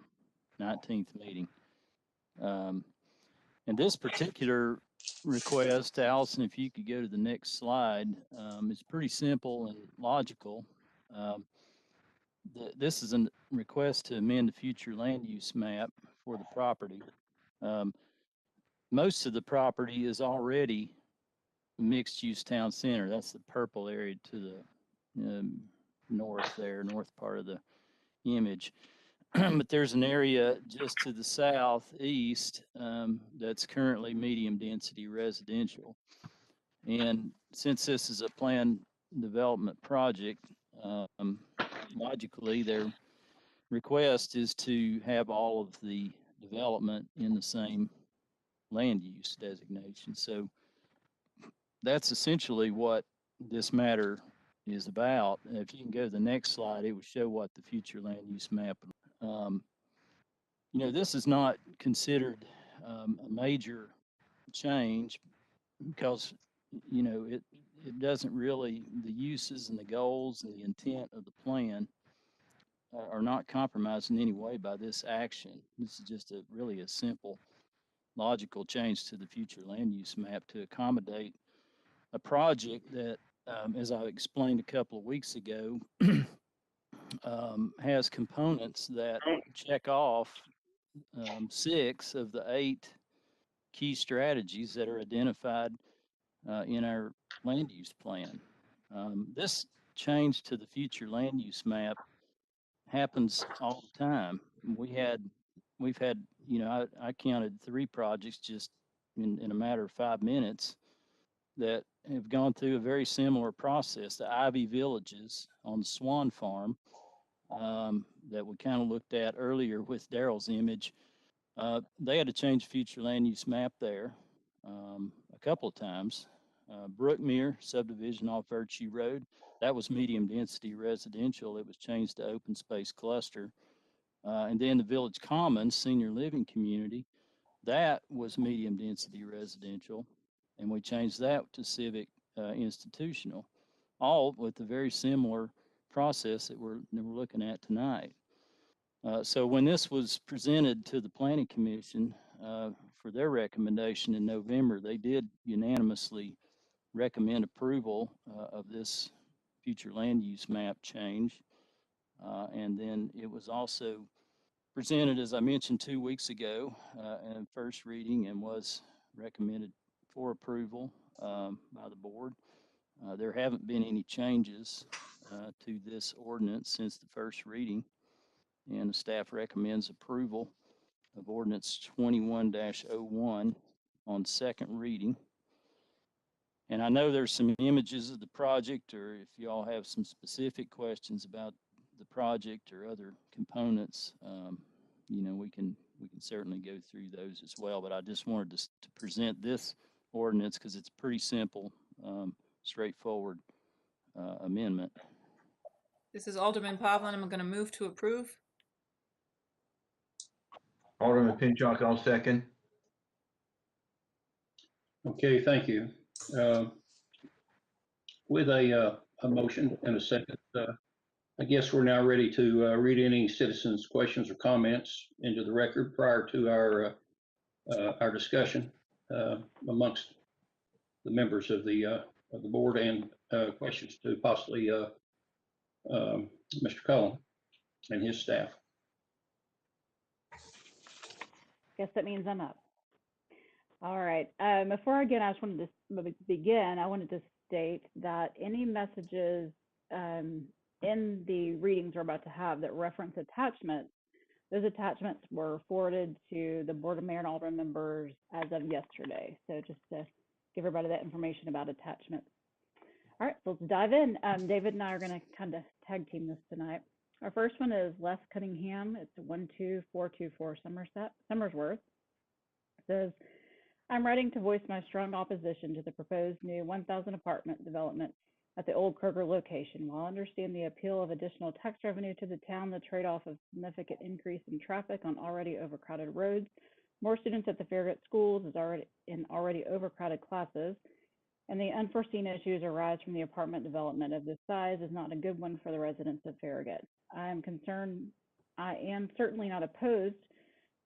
19th meeting. And this particular request, Allison, if you could go to the next slide, is pretty simple and logical. This is a request to amend the future land use map for the property. Most of the property is already mixed-use town center. That's the purple area to the north there, north part of the image. But there's an area just to the southeast that's currently medium density residential. And since this is a planned development project, logically their request is to have all of the development in the same land use designation. So that's essentially what this matter is about. If you can go to the next slide, it will show what the future land use map. You know, this is not considered a major change because, you know, it doesn't really, the uses and the goals and the intent of the plan are not compromised in any way by this action. This is just really a simple, logical change to the future land use map to accommodate a project that, as I explained a couple of weeks ago, has components that check off 6 of the 8 key strategies that are identified in our land use plan. This change to the future land use map happens all the time. We've had, you know, I counted 3 projects just in a matter of 5 minutes that have gone through a very similar process. The Ivy Villages on the Swan Farm that we kind of looked at earlier with Daryl's image, they had to change future land use map there a couple of times. Brookmere subdivision off Virtue Road, that was medium density residential. It was changed to open space cluster. And then the Village Commons senior living community, that was medium density residential. And we changed that to civic institutional, all with a very similar process that we're looking at tonight. So when this was presented to the Planning Commission for their recommendation in November, they did unanimously recommend approval of this future land use map change. And then it was also presented, as I mentioned 2 weeks ago, in first reading and was recommended for approval by the board. There haven't been any changes to this ordinance since the first reading. and the staff recommends approval of ordinance 21-01 on second reading. And I know there's some images of the project, or if y'all have some specific questions about the project or other components, you know, we can certainly go through those as well. But I just wanted to present this ordinance because it's pretty simple, straightforward amendment. This is Alderman Pavlin. I'm going to move to approve. Alderman Pinchuk, I'll second. Okay, thank you. With a motion and a second, I guess we're now ready to read any citizens' questions or comments into the record prior to our discussion amongst the members of the board, and questions to possibly Mr. Cullen and his staff. Guess that means I'm up. All right. Before I begin, I wanted to state that any messages in the readings we're about to have that reference attachments, those attachments were forwarded to the Board of Mayor and Alderman members as of yesterday. So just to give everybody that information about attachments. All right, so let's dive in. David and I are going to kind of tag team this tonight. Our first one is Les Cunningham. It's 12424 Somersworth. It says, I'm writing to voice my strong opposition to the proposed new 1,000 apartment development at the old Kroger location. While I understand the appeal of additional tax revenue to the town, the trade-off of significant increase in traffic on already overcrowded roads, more students at the Farragut schools is already overcrowded classes, and the unforeseen issues arise from the apartment development of this size is not a good one for the residents of Farragut. I am certainly not opposed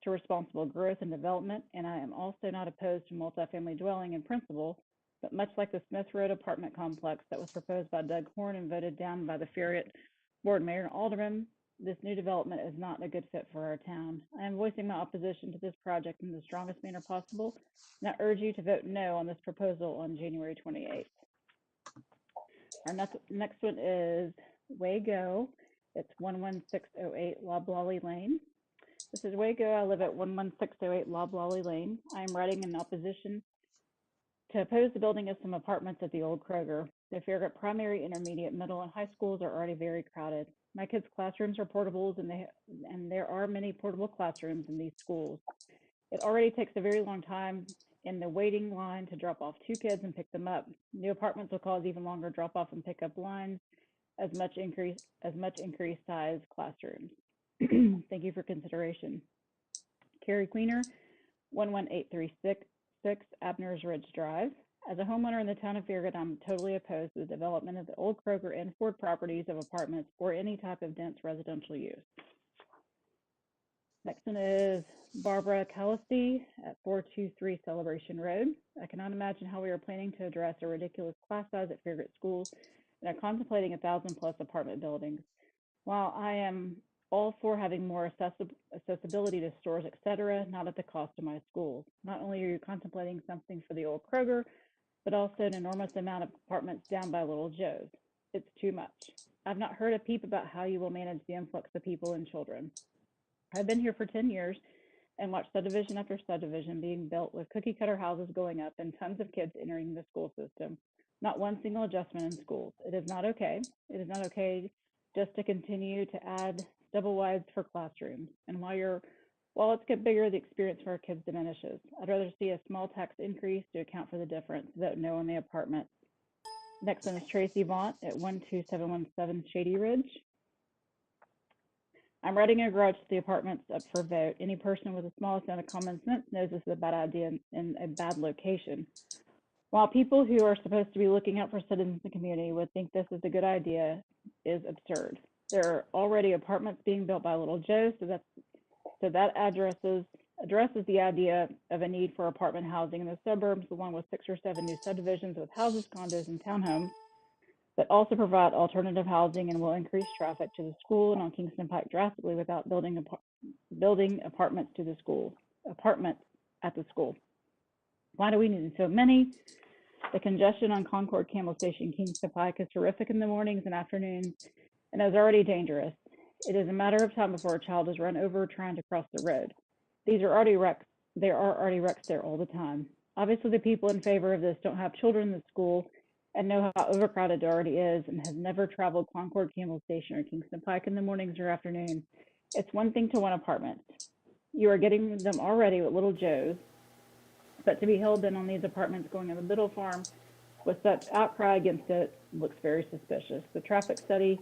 to responsible growth and development, and I am also not opposed to multifamily dwelling in principle, but much like the Smith Road apartment complex that was proposed by Doug Horn and voted down by the Farragut Board Mayor and Aldermen, this new development is not a good fit for our town. I am voicing my opposition to this project in the strongest manner possible, and I urge you to vote no on this proposal on January 28th. Our next one is Wago. It's 11608 Loblolly Lane. This is Wago. I live at 11608 Loblolly Lane. I am writing in opposition to oppose the building of some apartments at the old Kroger. The Farragut primary, intermediate, middle, and high schools are already very crowded. My kids' classrooms are portables, and there are many portable classrooms in these schools. It already takes a very long time in the waiting line to drop off 2 kids and pick them up. New apartments will cause even longer drop-off and pickup lines, as much increased size classrooms. Thank you for consideration. Carrie Queener, 11836 Abner's Ridge Drive. As a homeowner in the town of Farragut, I'm totally opposed to the development of the old Kroger and Ford properties of apartments or any type of dense residential use. Next one is Barbara Callisty at 423 Celebration Road. I cannot imagine how we are planning to address a ridiculous class size at Farragut schools and are contemplating 1,000+ apartment buildings. While I am all for having more accessibility to stores, etc., not at the cost of my schools. Not only are you contemplating something for the old Kroger, but also an enormous amount of apartments down by Little Joe's. It's too much. I've not heard a peep about how you will manage the influx of people and children. I've been here for 10 years and watched subdivision after subdivision being built with cookie cutter houses going up and tons of kids entering the school system. Not one single adjustment in schools. It is not okay. It is not okay just to continue to add double wides for classrooms. And while it's get bigger, the experience for our kids diminishes. I'd rather see a small tax increase to account for the difference. Vote no on the apartment. Next one is Tracy Vaught at 12717 Shady Ridge. I'm writing a grudge to the apartments up for vote. Any person with the smallest amount of common sense knows this is a bad idea in a bad location. While people who are supposed to be looking out for citizens in the community would think this is a good idea, is absurd. There are already apartments being built by Little Joe, so that addresses the idea of a need for apartment housing in the suburbs, along with 6 or 7 new subdivisions with houses, condos, and townhomes that also provide alternative housing and will increase traffic to the school and on Kingston Pike drastically without building apartments at the school. Why do we need so many? The congestion on Concord, Campbell Station, Kingston Pike is terrific in the mornings and afternoons and is already dangerous. It is a matter of time before a child is run over trying to cross the road. These are already wrecks. There are already wrecks there all the time. Obviously, the people in favor of this don't have children in the school and know how overcrowded it already is and have never traveled Concord, Campbell Station, or Kingston Pike in the mornings or afternoons. It's one thing to want apartments. You are getting them already with little Joes, but to be held in on these apartments going in the middle farm with such outcry against it looks very suspicious. The traffic study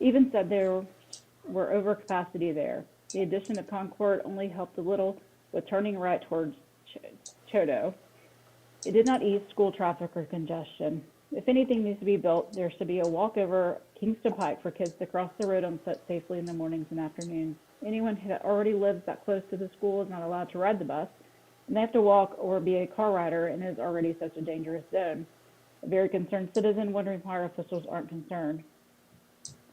even said there were overcapacity there. The addition of Concord only helped a little with turning right towards Chodo. It did not ease school traffic or congestion. If anything needs to be built, there should be a walk over Kingston Pike for kids to cross the road on foot safely in the mornings and afternoons. Anyone who already lives that close to the school is not allowed to ride the bus, and they have to walk or be a car rider, and it is already such a dangerous zone. A very concerned citizen wondering why our officials aren't concerned.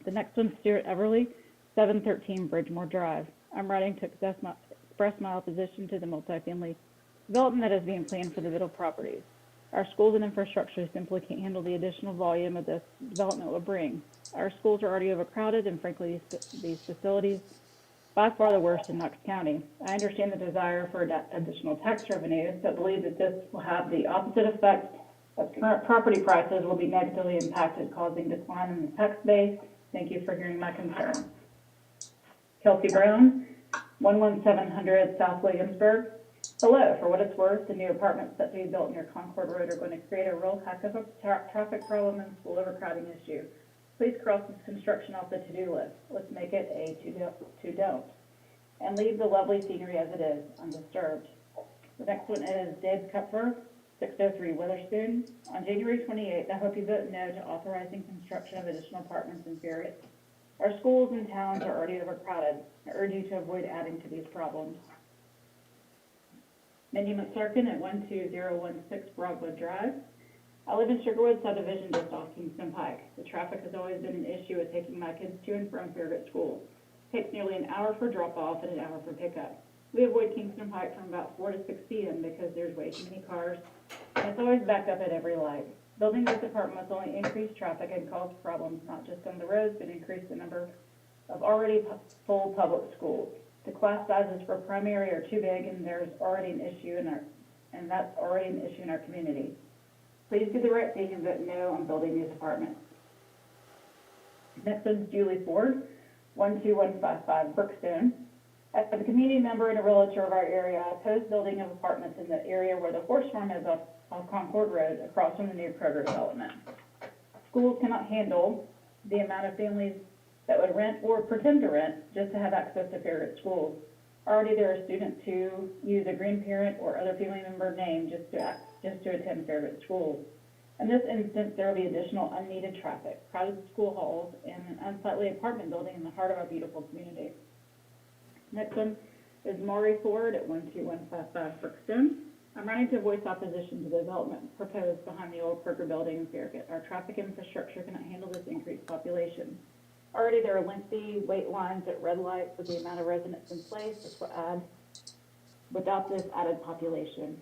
The next one's Stuart Everly, 713 Bridgemore Drive. I'm writing to express my opposition to the multifamily development that is being planned for the middle properties. Our schools and infrastructure simply can't handle the additional volume of this development will bring. Our schools are already overcrowded, and frankly, these facilities by far the worst in Knox County. I understand the desire for additional tax revenue, but believe that this will have the opposite effect as current property prices will be negatively impacted, causing decline in the tax base. Thank you for hearing my concern. Kelsey Brown, 11700 South Williamsburg. Hello, for what it's worth, the new apartments that to be built near Concord Road are going to create a real heck of a traffic problem and school overcrowding issue. Please cross this construction off the to-do list. Let's make it a to-don't. And leave the lovely scenery as it is, undisturbed. The next one is Dave Kupfer, 603 Witherspoon. On January 28th, I hope you vote no to authorizing construction of additional apartments in Farragut. Our schools and towns are already overcrowded. I urge you to avoid adding to these problems. Mindy McClurkin at 12016 Broadwood Drive. I live in Sugarwood subdivision just off Kingston Pike. The traffic has always been an issue with taking my kids to and from Farragut schools. It takes nearly an hour for drop-off and an hour for pickup. We avoid Kingston Pike from about 4 to 6 p.m. because there's way too many cars, and it's always backed up at every light. Building this apartment will only increase traffic and cause problems, not just on the roads, but increase the number of already full public schools. The class sizes for primary are too big, and there's already an issue that's already an issue in our community. Please do the right thing and vote no on building these apartments. Next is Julie Ford, 12155 Brookstone. As a community member and a realtor of our area, I oppose building of apartments in the area where the horse farm is off Concord Road, across from the new Kroger development. Schools cannot handle the amount of families that would rent or pretend to rent just to have access to Farragut schools. Already there are students who use a grandparent or other family member name just to attend Farragut schools. In this instance, there will be additional unneeded traffic, crowded school halls, and an unsightly apartment building in the heart of our beautiful community. Next one is Maury Ford at 12155 Brookstone. I'm running to voice opposition to the development proposed behind the old Kroger building in Farragut. Our traffic infrastructure cannot handle this increased population. Already there are lengthy wait lines at red lights with the amount of residents in place. This will add without this added population.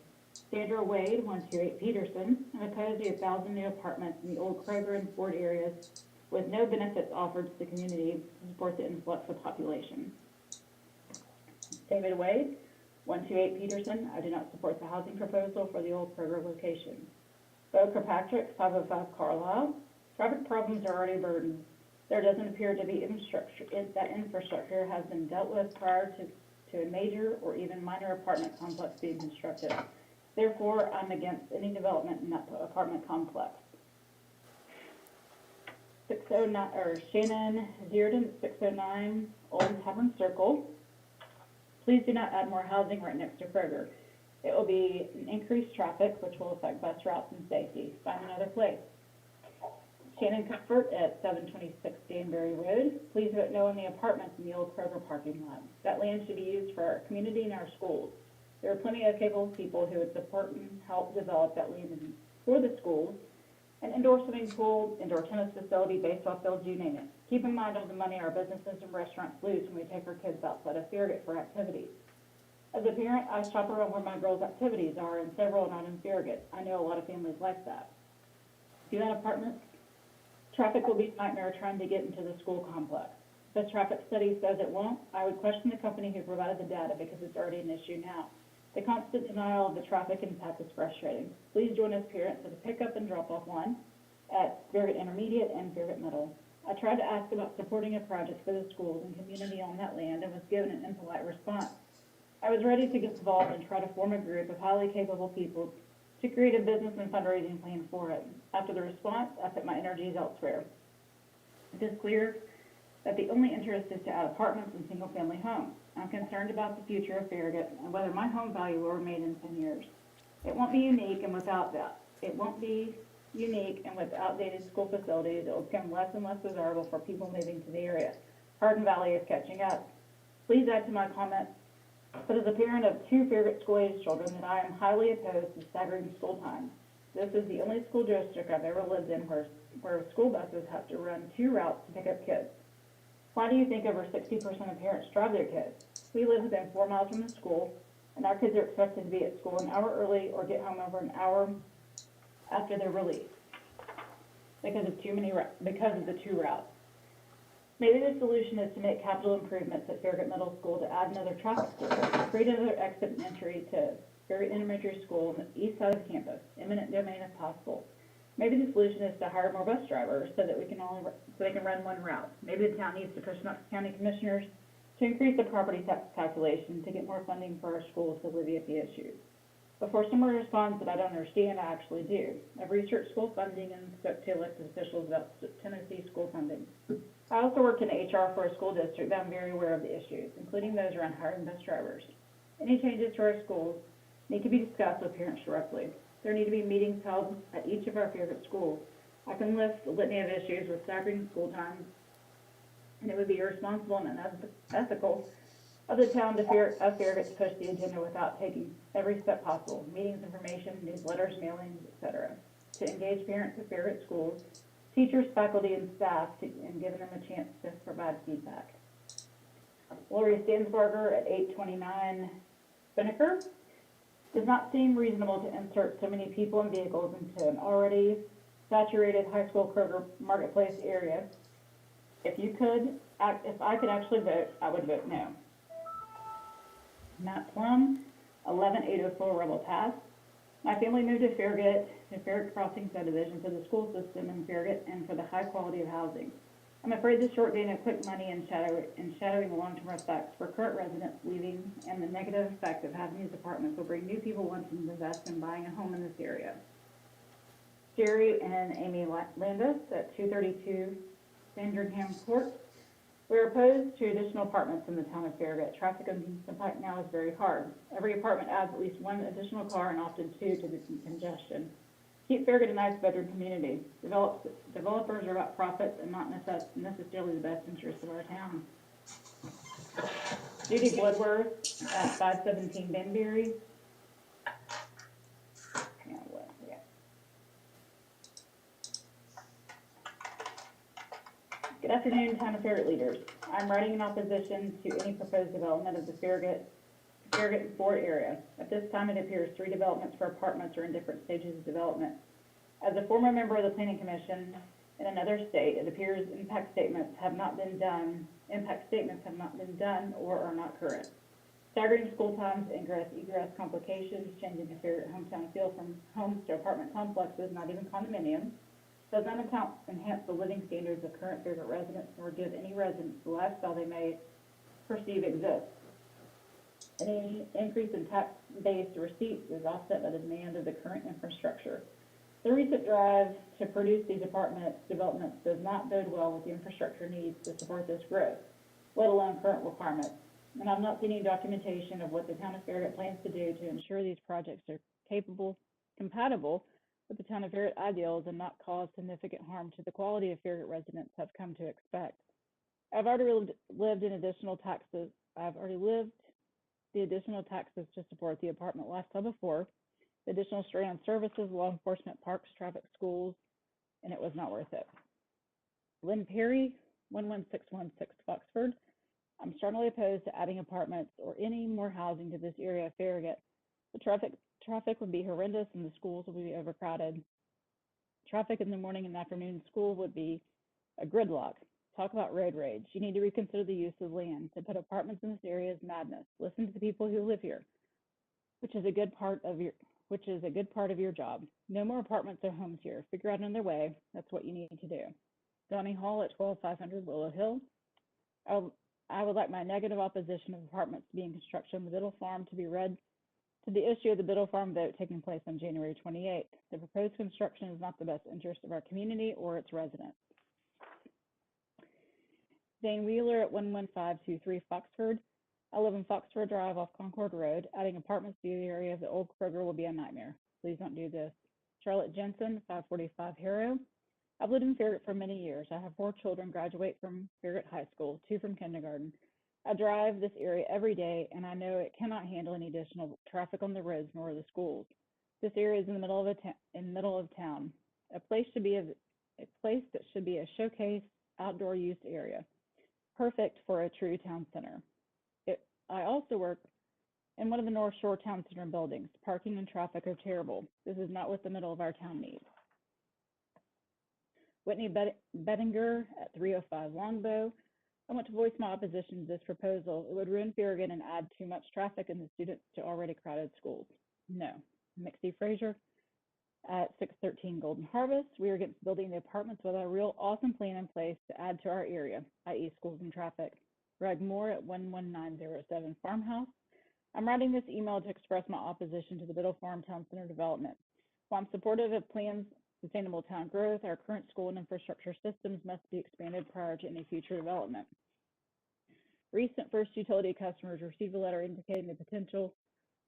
Sandra Wade, 128 Peterson. I'm opposed to 1,000 new apartments in the old Kroger and Ford areas with no benefits offered to the community to support the influx of population. David Wade, 128 Peterson. I do not support the housing proposal for the old Kroger location. Bo Kirkpatrick, 505 Carlisle. Traffic problems are already a burden. There doesn't appear to be infrastructure. That infrastructure has been dealt with prior to a major or even minor apartment complex being constructed. Therefore, I'm against any development in that apartment complex. 609, or Shannon Dearden, 609 Old Tavern Circle. Please do not add more housing right next to Kroger. It will be an increased traffic, which will affect bus routes and safety. Find another place. Shannon Comfort at 726 Danbury Road. Please vote no on the apartments in the old Kroger parking lot. That land should be used for our community and our schools. There are plenty of capable people who would support and help develop that land for the schools, an indoor swimming pool, indoor tennis facility, baseball fields, you name it. Keep in mind all the money our businesses and restaurants lose when we take our kids outside of Farragut for activities. As a parent, I shop around where my girls' activities are, and several are not in Farragut. I know a lot of families like that. Do that apartments? Traffic will be a nightmare trying to get into the school complex. The traffic study says it won't. I would question the company who provided the data because it's already an issue now. The constant denial of the traffic impact is frustrating. Please join us parents at the pickup and drop-off line at Farragut Intermediate and Farragut Middle. I tried to ask about supporting a project for the schools and community on that land and was given an impolite response. I was ready to get involved and try to form a group of highly capable people to create a business and fundraising plan for it. After the response, I put my energies elsewhere. It is clear that the only interest is to add apartments and single-family homes. I'm concerned about the future of Farragut and whether my home value will remain in 10 years. It won't be unique, and without that, it won't be unique, and with outdated school facilities, it will become less and less desirable for people moving to the area. Hardin Valley is catching up. Please add to my comments, but as a parent of 2 Farragut school-aged children, that I am highly opposed to staggering school times. This is the only school district I've ever lived in where school buses have to run 2 routes to pick up kids. Why do you think over 60% of parents drive their kids? We live within 4 miles from the school, and our kids are expected to be at school an hour early or get home over an hour after they're released because of the 2 routes. Maybe the solution is to make capital improvements at Farragut Middle School to add another traffic circle, create another exit and entry to Farragut Elementary School on the east side of campus, eminent domain if possible. Maybe the solution is to hire more bus drivers so that they can run 1 route. Maybe the town needs to push Knox County commissioners to increase the property tax calculation to get more funding for our schools to alleviate the issues. Before someone responds that I don't understand, I actually do. I've researched school funding and spoke to elected officials about Tennessee school funding. I also worked in HR for a school district that I'm very aware of the issues, including those around hiring bus drivers. Any changes to our schools need to be discussed with parents directly. There need to be meetings held at each of our Farragut schools. I can list a litany of issues with staggering school times, and it would be irresponsible and unethical of the town of Farragut to push the agenda without taking every step possible, meetings, information, newsletters, mailings, etc., to engage parents of Farragut schools, teachers, faculty, and staff, and giving them a chance to provide feedback. Lori Stansberger at 829 Spinnaker. Does not seem reasonable to insert so many people and vehicles into an already saturated high school Kroger marketplace area. If I could actually vote, I would vote no. Matt Plum, 11804 Rebel Pass. My family moved to Farragut Crossing subdivision for the school system in Farragut and for the high quality of housing. I'm afraid the short gain of quick money and shadowing the long-term effects for current residents leaving and the negative effect of having these apartments will bring new people wanting to invest in buying a home in this area. Jerry and Amy Landis at 232 Sandringham Court. We're opposed to additional apartments in the town of Farragut. Traffic on the pike now is very hard. Every apartment adds at least 1 additional car and often 2 to the congestion. Keep Farragut a nice bedroom community. Developers are about profits and not necessarily the best interest of our town. Judy Bloodworth at 517 Benberry. Good afternoon, town of Farragut leaders. I'm writing in opposition to any proposed development of the Farragut and Ford area. At this time, it appears 3 developments for apartments are in different stages of development. As a former member of the Planning Commission in another state, it appears impact statements have not been done or are not current. Staggering school times, ingress, egress complications, changing the Farragut hometown feel from homes to apartment complexes, not even condominiums, does not enhance the living standards of current Farragut residents nor give any residents the lifestyle they may perceive exists. Any increase in tax-based receipts is offset by the demand of the current infrastructure. The recent drive to produce these apartment developments does not bode well with the infrastructure needs to support this growth, let alone current requirements. And I've not seen any documentation of what the town of Farragut plans to do to ensure these projects are compatible with the town of Farragut ideals and not cause significant harm to the quality of Farragut residents have come to expect. I've already lived the additional taxes to support the apartment lifestyle before, the additional strain on services, law enforcement, parks, traffic, schools, and it was not worth it. Lynn Perry, 11616 Foxford. I'm strongly opposed to adding apartments or any more housing to this area of Farragut. The traffic would be horrendous and the schools would be overcrowded. Traffic in the morning and afternoon school would be a gridlock. Talk about road rage. You need to reconsider the use of land. To put apartments in this area is madness. Listen to the people who live here, which is a good part of your job. No more apartments or homes here. Figure out another way. That's what you need to do. Donnie Hall at 12500 Willow Hill. I would like my negative opposition of apartments to be in construction on the Biddle Farm to be read to the issue of the Biddle Farm vote taking place on January 28th. The proposed construction is not the best interest of our community or its residents. Dane Wheeler at 11523 Foxford. I live in Foxford Drive off Concord Road. Adding apartments to the area of the old Kroger will be a nightmare. Please don't do this. Charlotte Jensen, 545 Harrow. I've lived in Farragut for many years. I have 4 children graduate from Farragut High School, 2 from kindergarten. I drive this area every day, and I know it cannot handle any additional traffic on the roads nor the schools. This area is in the middle of town, a place that should be a showcase outdoor use area, perfect for a true town center. I also work in one of the North Shore Town Center buildings. Parking and traffic are terrible. This is not what the middle of our town needs. Whitney Bettinger at 305 Longbow. I want to voice my opposition to this proposal. It would ruin Farragut and add too much traffic and the students to already crowded schools. No. Mixie Fraser at 613 Golden Harvest. We are against building the apartments with a real awesome plan in place to add to our area, i.e. schools and traffic. Greg Moore at 11907 Farmhouse. I'm writing this email to express my opposition to the Biddle Farm Town Center development. While I'm supportive of plans sustainable town growth, our current school and infrastructure systems must be expanded prior to any future development. Recent First Utility customers received a letter indicating the potential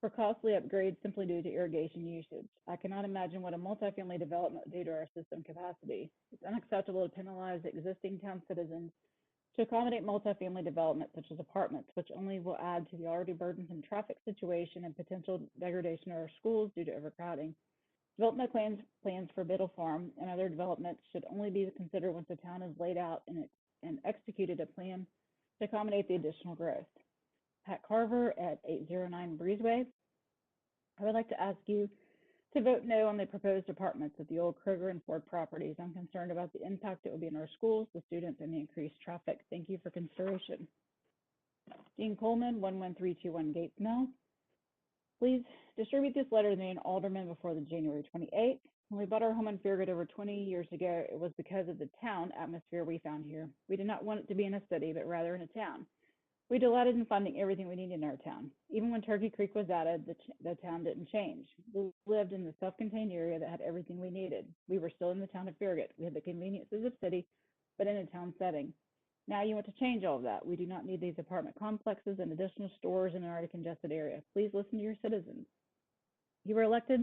for costly upgrades simply due to irrigation usage. I cannot imagine what a multifamily development would do to our system capacity. It's unacceptable to penalize existing town citizens to accommodate multifamily development such as apartments, which only will add to the already burdensome traffic situation and potential degradation of our schools due to overcrowding. Development plans for Biddle Farm and other developments should only be considered once the town has laid out and executed a plan to accommodate the additional growth. Pat Carver at 809 Breezeway. I would like to ask you to vote no on the proposed apartments at the old Kroger and Ford properties. I'm concerned about the impact it will be on our schools, the students, and the increased traffic. Thank you for consideration. Dean Coleman, 11321 Gates Mill. Please distribute this letter to the Aldermen before the January 28th. When we bought our home in Farragut over 20 years ago, it was because of the town atmosphere we found here. We did not want it to be in a city, but rather in a town. We delighted in finding everything we needed in our town. Even when Turkey Creek was added, the town didn't change. We lived in the self-contained area that had everything we needed. We were still in the town of Farragut. We had the conveniences of city, but in a town setting. Now you want to change all of that. We do not need these apartment complexes and additional stores in an already congested area. Please listen to your citizens. You were elected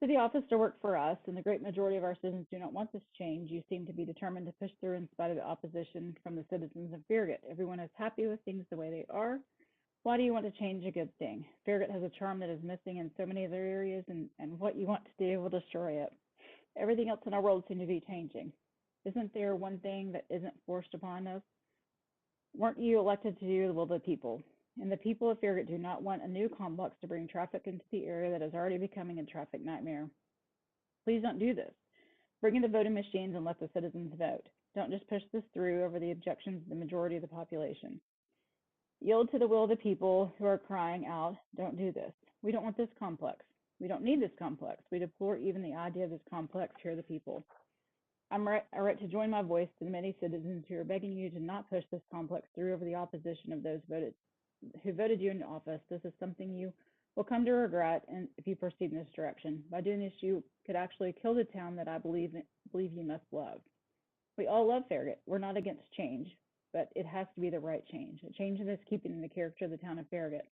to the office to work for us, and the great majority of our citizens do not want this change. You seem to be determined to push through in spite of the opposition from the citizens of Farragut. Everyone is happy with things the way they are. Why do you want to change a good thing? Farragut has a charm that is missing in so many other areas, and what you want to do will destroy it. Everything else in our world seems to be changing. Isn't there one thing that isn't forced upon us? Weren't you elected to do the will of the people? And the people of Farragut do not want a new complex to bring traffic into the area that is already becoming a traffic nightmare. Please don't do this. Bring in the voting machines and let the citizens vote. Don't just push this through over the objections of the majority of the population. Yield to the will of the people who are crying out, don't do this. We don't want this complex. We don't need this complex. We deplore even the idea of this complex. Hear the people. I write to join my voice to the many citizens who are begging you to not push this complex through over the opposition of those who voted you into office. This is something you will come to regret and if you proceed in this direction. By doing this, you could actually kill the town that I believe you must love. We all love Farragut. We're not against change, but it has to be the right change, a change that is keeping in the character of the town of Farragut.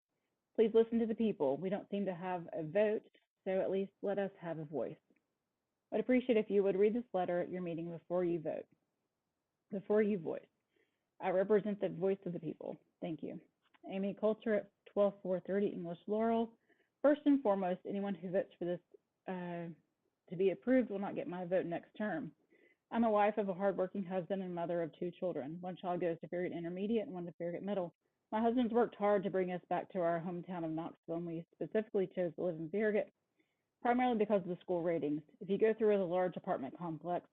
Please listen to the people. We don't seem to have a vote, so at least let us have a voice. I'd appreciate if you would read this letter at your meeting before you vote, before you voice. I represent the voice of the people. Thank you. Amy Coulter at 12430 English Laurel. First and foremost, anyone who votes for this to be approved will not get my vote next term. I'm a wife of a hardworking husband and mother of 2 children. One child goes to Farragut Intermediate and one to Farragut Middle. My husband's worked hard to bring us back to our hometown of Knoxville, and we specifically chose to live in Farragut, primarily because of the school ratings. If you go through a large apartment complex,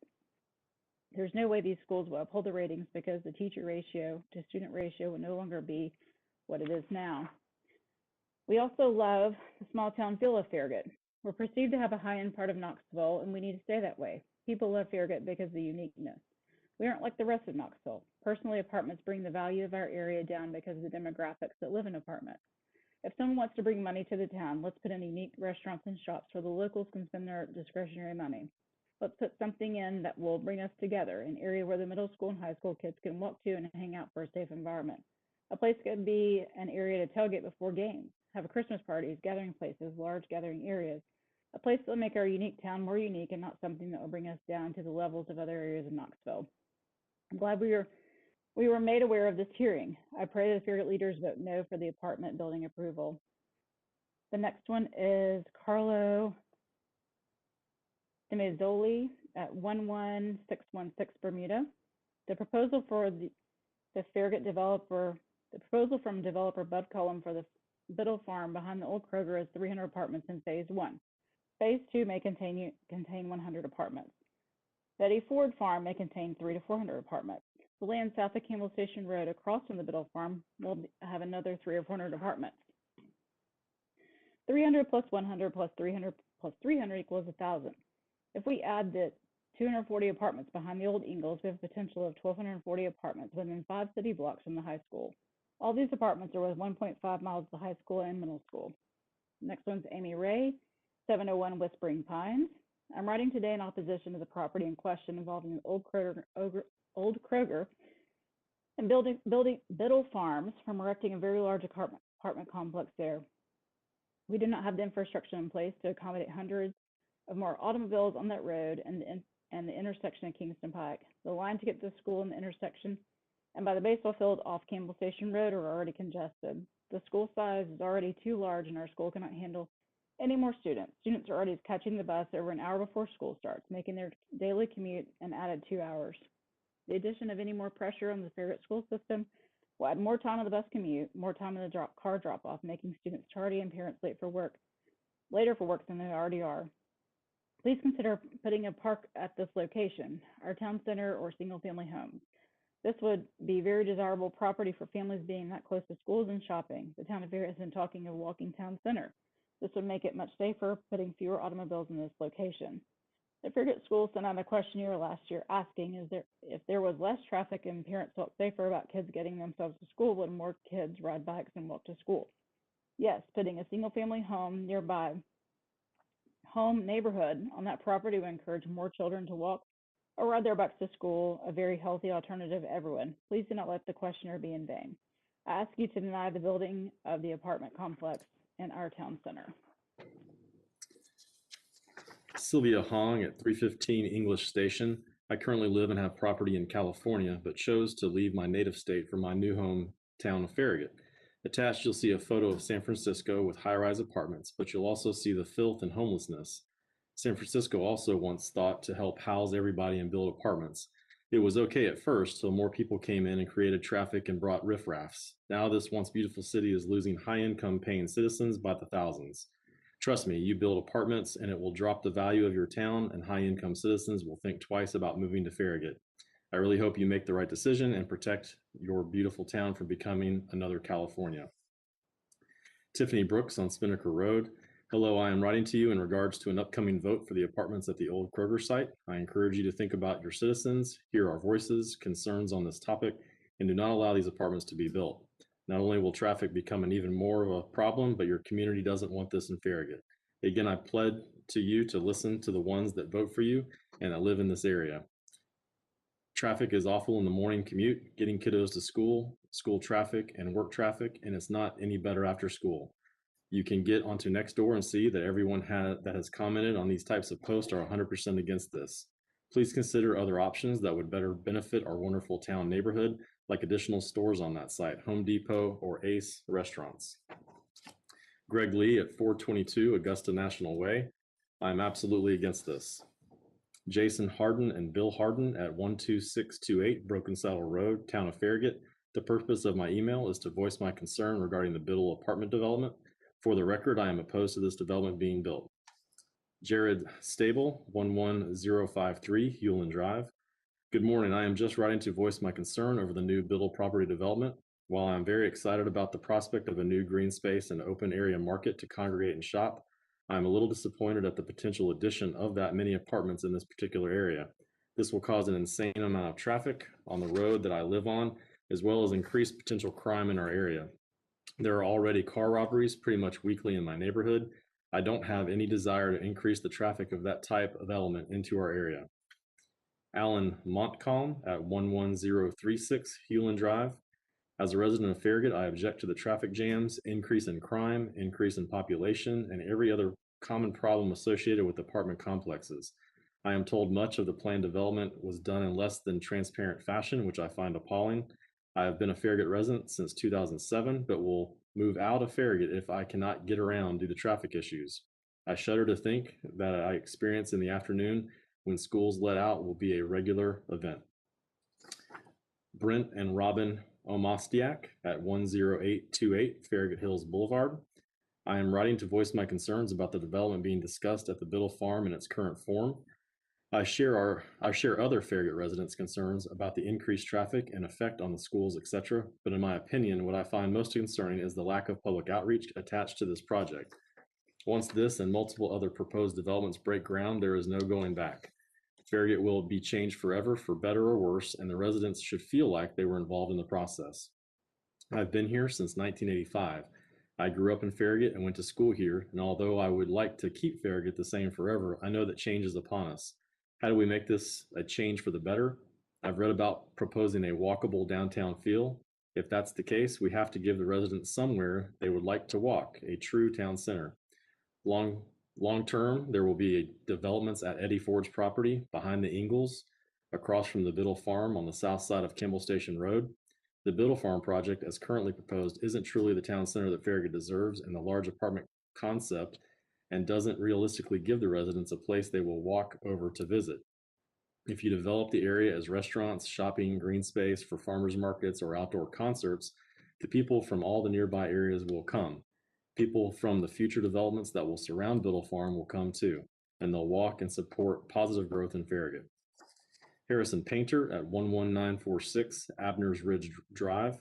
There's no way these schools will uphold the ratings because the teacher ratio to student ratio will no longer be what it is now. We also love the small town feel of Farragut. We're perceived to have a high-end part of Knoxville, and we need to stay that way. People love Farragut because of the uniqueness. We aren't like the rest of Knoxville. Personally, apartments bring the value of our area down because of the demographics that live in apartments. If someone wants to bring money to the town, let's put in unique restaurants and shops where the locals can spend their discretionary money. Let's put something in that will bring us together, an area where the middle school and high school kids can walk to and hang out for a safe environment. A place could be an area to tailgate before games, have Christmas parties, gathering places, large gathering areas. A place that will make our unique town more unique and not something that will bring us down to the levels of other areas of Knoxville. I'm glad we were made aware of this hearing. I pray the Farragut leaders vote no for the apartment building approval. The next one is Carlo Demazzoli at 11616 Bermuda. The proposal for the Farragut developer, the proposal from developer Bud Cullum for the Biddle Farm behind the old Kroger is 300 apartments in phase 1. Phase 2 may contain 100 apartments. Betty Ford Farm may contain 300 to 400 apartments. The land south of Campbell Station Road across from the Biddle Farm will have another 300 or 400 apartments. 300 plus 100 plus 300 plus 300 equals 1,000. If we add the 240 apartments behind the old Ingalls, we have a potential of 1,240 apartments within 5 city blocks from the high school. All these apartments are within 1.5 miles of the high school and middle school. Next one's Amy Ray, 701 Whispering Pines. I'm writing today in opposition to the property in question involving the old Kroger and Biddle Farms from erecting a very large apartment complex there. We do not have the infrastructure in place to accommodate hundreds of more automobiles on that road and the intersection of Kingston Pike. The line to get to the school and the intersection and by the baseball field off Campbell Station Road are already congested. The school size is already too large and our school cannot handle any more students. Students are already catching the bus over an hour before school starts, making their daily commute an added 2 hours. The addition of any more pressure on the Farragut school system will add more time on the bus commute, more time on the car drop-off, making students tardy and parents later for work than they already are. Please consider putting a park at this location, our town center or single-family homes. This would be very desirable property for families being that close to schools and shopping. The town of Farragut has been talking of walking town center. This would make it much safer, putting fewer automobiles in this location. The Farragut School sent out a questionnaire last year asking if there was less traffic and parents felt safer about kids getting themselves to school, would more kids ride bikes and walk to school? Yes, putting a single-family home nearby home neighborhood on that property would encourage more children to walk or ride their bikes to school, a very healthy alternative to everyone. Please do not let the questionnaire be in vain. I ask you to deny the building of the apartment complex in our town center. Sylvia Hong at 315 English Station. I currently live and have property in California, but chose to leave my native state for my new hometown of Farragut. Attached, you'll see a photo of San Francisco with high-rise apartments, but you'll also see the filth and homelessness. San Francisco also once thought to help house everybody and build apartments. It was okay at first, till more people came in and created traffic and brought riffraffs. Now this once beautiful city is losing high-income paying citizens by the thousands. Trust me, you build apartments and it will drop the value of your town, and high-income citizens will think twice about moving to Farragut. I really hope you make the right decision and protect your beautiful town from becoming another California. Tiffany Brooks on Spinnaker Road. Hello, I am writing to you in regards to an upcoming vote for the apartments at the old Kroger site. I encourage you to think about your citizens, hear our voices, concerns on this topic, and do not allow these apartments to be built. Not only will traffic become an even more of a problem, but your community doesn't want this in Farragut. Again, I pled to you to listen to the ones that vote for you and that live in this area. Traffic is awful in the morning commute, getting kiddos to school, school traffic, and work traffic, and it's not any better after school. You can get onto Nextdoor and see that everyone that has commented on these types of posts are 100% against this. Please consider other options that would better benefit our wonderful town neighborhood, like additional stores on that site, Home Depot or Ace restaurants. Greg Lee at 422 Augusta National Way. I'm absolutely against this. Jason Harden and Bill Harden at 12628 Broken Saddle Road, Town of Farragut. The purpose of my email is to voice my concern regarding the Biddle apartment development. For the record, I am opposed to this development being built. Jared Stable, 11053 Hewlin Drive. Good morning. I am just writing to voice my concern over the new Biddle property development. While I'm very excited about the prospect of a new green space and open area market to congregate and shop, I'm a little disappointed at the potential addition of that many apartments in this particular area. This will cause an insane amount of traffic on the road that I live on, as well as increased potential crime in our area. There are already car robberies pretty much weekly in my neighborhood. I don't have any desire to increase the traffic of that type of element into our area. Alan Montcalm at 11036 Hewlin Drive. As a resident of Farragut, I object to the traffic jams, increase in crime, increase in population, and every other common problem associated with apartment complexes. I am told much of the planned development was done in less than transparent fashion, which I find appalling. I have been a Farragut resident since 2007, but will move out of Farragut if I cannot get around due to traffic issues. I shudder to think that I experience in the afternoon when schools let out will be a regular event. Brent and Robin Omostiak at 10828 Farragut Hills Boulevard. I am writing to voice my concerns about the development being discussed at the Biddle Farm in its current form. I share other Farragut residents' concerns about the increased traffic and effect on the schools, etc. But in my opinion, what I find most concerning is the lack of public outreach attached to this project. Once this and multiple other proposed developments break ground, there is no going back. Farragut will be changed forever for better or worse, and the residents should feel like they were involved in the process. I've been here since 1985. I grew up in Farragut and went to school here, and although I would like to keep Farragut the same forever, I know that change is upon us. How do we make this a change for the better? I've read about proposing a walkable downtown feel. If that's the case, we have to give the residents somewhere they would like to walk, a true town center. Long term, there will be developments at Eddie Ford's property behind the Ingalls, across from the Biddle Farm on the south side of Kimball Station Road. The Biddle Farm project, as currently proposed, isn't truly the town center that Farragut deserves in the large apartment concept and doesn't realistically give the residents a place they will walk over to visit. If you develop the area as restaurants, shopping, green space for farmers markets, or outdoor concerts, the people from all the nearby areas will come. People from the future developments that will surround Biddle Farm will come too, and they'll walk and support positive growth in Farragut. Harrison Painter at 11946 Abner's Ridge Drive.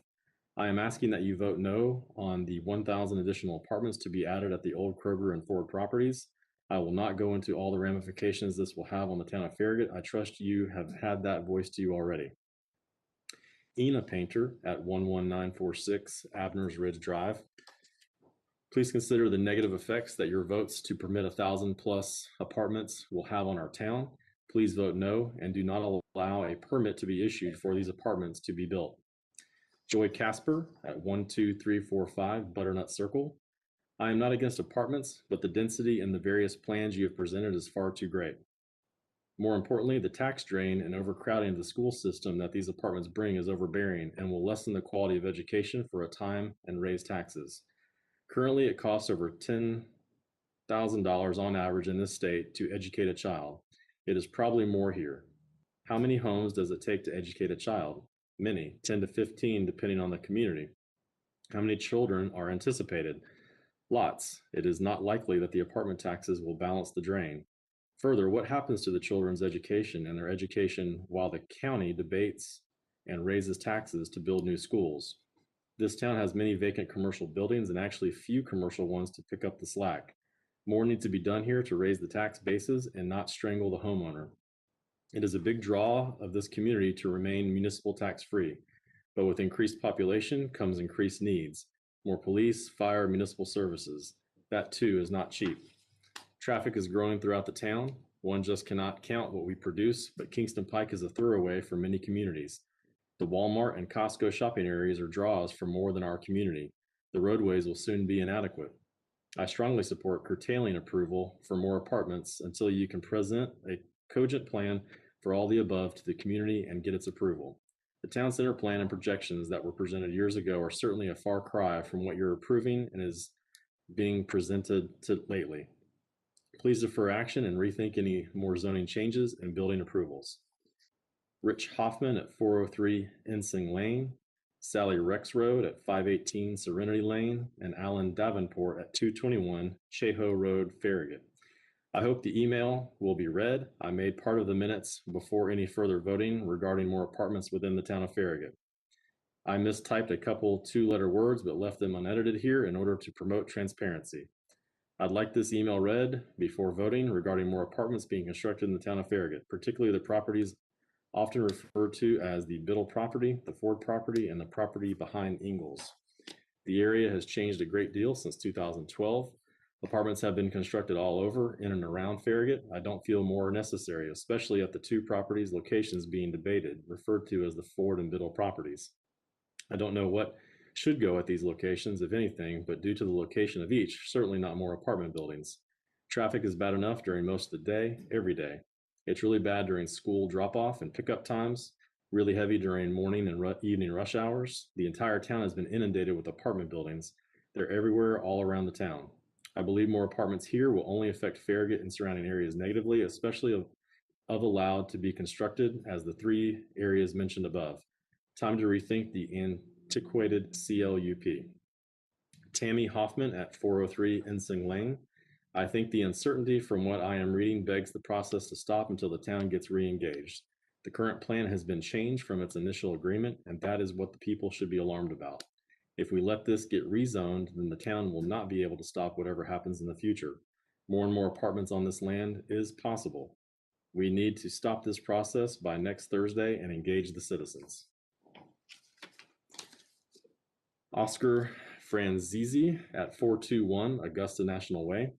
I am asking that you vote no on the 1,000 additional apartments to be added at the old Kroger and Ford properties. I will not go into all the ramifications this will have on the town of Farragut. I trust you have had that voiced to you already. Ina Painter at 11946 Abner's Ridge Drive. Please consider the negative effects that your votes to permit 1,000+ apartments will have on our town. Please vote no and do not allow a permit to be issued for these apartments to be built. Joy Casper at 12345 Butternut Circle. I am not against apartments, but the density in the various plans you have presented is far too great. More importantly, the tax drain and overcrowding of the school system that these apartments bring is overbearing and will lessen the quality of education for a time and raise taxes. Currently, it costs over $10,000 on average in this state to educate a child. It is probably more here. How many homes does it take to educate a child? Many, 10 to 15, depending on the community. How many children are anticipated? Lots. It is not likely that the apartment taxes will balance the drain. Further, what happens to the children's education and their education while the county debates and raises taxes to build new schools? This town has many vacant commercial buildings and actually few commercial ones to pick up the slack. More needs to be done here to raise the tax bases and not strangle the homeowner. It is a big draw of this community to remain municipal tax free, but with increased population comes increased needs. More police, fire, municipal services. That too is not cheap. Traffic is growing throughout the town. One just cannot count what we produce, but Kingston Pike is a thoroughway for many communities. The Walmart and Costco shopping areas are draws for more than our community. The roadways will soon be inadequate. I strongly support curtailing approval for more apartments until you can present a cogent plan for all the above to the community and get its approval. The town center plan and projections that were presented years ago are certainly a far cry from what you're approving and is being presented to lately. Please defer action and rethink any more zoning changes and building approvals. Rich Hoffman at 403 Ensing Lane, Sally Rex Road at 518 Serenity Lane, and Alan Davenport at 221 Cheho Road, Farragut. I hope the email will be read. I made part of the minutes before any further voting regarding more apartments within the town of Farragut. I mistyped a couple 2-letter words, but left them unedited here in order to promote transparency. I'd like this email read before voting regarding more apartments being constructed in the town of Farragut, particularly the properties often referred to as the Biddle property, the Ford property, and the property behind Ingalls. The area has changed a great deal since 2012. Apartments have been constructed all over, in and around Farragut. I don't feel more necessary, especially at the 2 properties locations being debated, referred to as the Ford and Biddle properties. I don't know what should go at these locations, if anything, but due to the location of each, certainly not more apartment buildings. Traffic is bad enough during most of the day, every day. It's really bad during school drop-off and pickup times, really heavy during morning and evening rush hours. The entire town has been inundated with apartment buildings. They're everywhere all around the town. I believe more apartments here will only affect Farragut and surrounding areas negatively, especially of allowed to be constructed as the 3 areas mentioned above. Time to rethink the antiquated CLUP. Tammy Hoffman at 403 Ensing Lane. I think the uncertainty from what I am reading begs the process to stop until the town gets re-engaged. The current plan has been changed from its initial agreement, and that is what the people should be alarmed about. If we let this get rezoned, then the town will not be able to stop whatever happens in the future. More and more apartments on this land is possible. We need to stop this process by next Thursday and engage the citizens. Oscar Franzese at 421 Augusta National Way.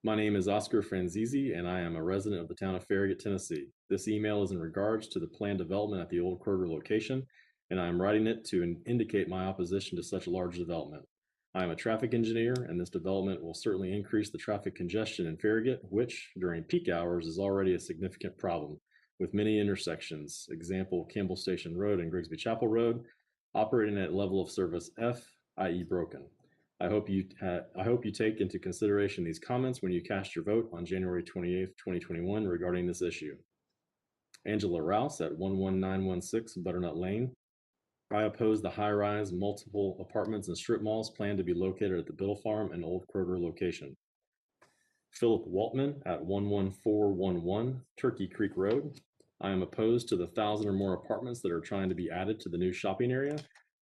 My name is Oscar Franzese, and I am a resident of the town of Farragut, Tennessee. This email is in regards to the planned development at the old Kroger location, and I am writing it to indicate my opposition to such a large development. I am a traffic engineer, and this development will certainly increase the traffic congestion in Farragut, which during peak hours is already a significant problem, with many intersections, example Campbell Station Road and Grigsby Chapel Road, operating at level of service F, i.e. broken. I hope you take into consideration these comments when you cast your vote on January 28th, 2021 regarding this issue. Angela Rouse at 11916 Butternut Lane. I oppose the high-rise multiple apartments and strip malls planned to be located at the Biddle Farm and Old Kroger location. Philip Waltman at 11411 Turkey Creek Road. I am opposed to the 1,000 or more apartments that are trying to be added to the new shopping area.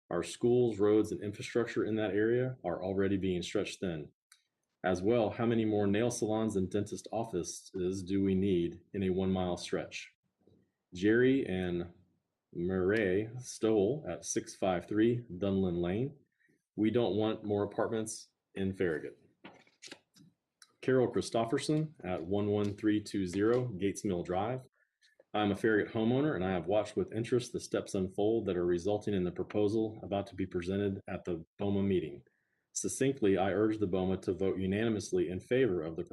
Our schools, roads, and infrastructure in that area are already being stretched thin. As well, how many more nail salons and dentist offices do we need in a 1-mile stretch? Jerry and Murray Stoll at 653 Dunlin Lane. We don't want more apartments in Farragut. Carol Christofferson at 11320 Gates Mill Drive. I'm a Farragut homeowner, and I have watched with interest the steps unfold that are resulting in the proposal about to be presented at the BOMA meeting. Succinctly, I urge the BOMA to vote unanimously in favor of the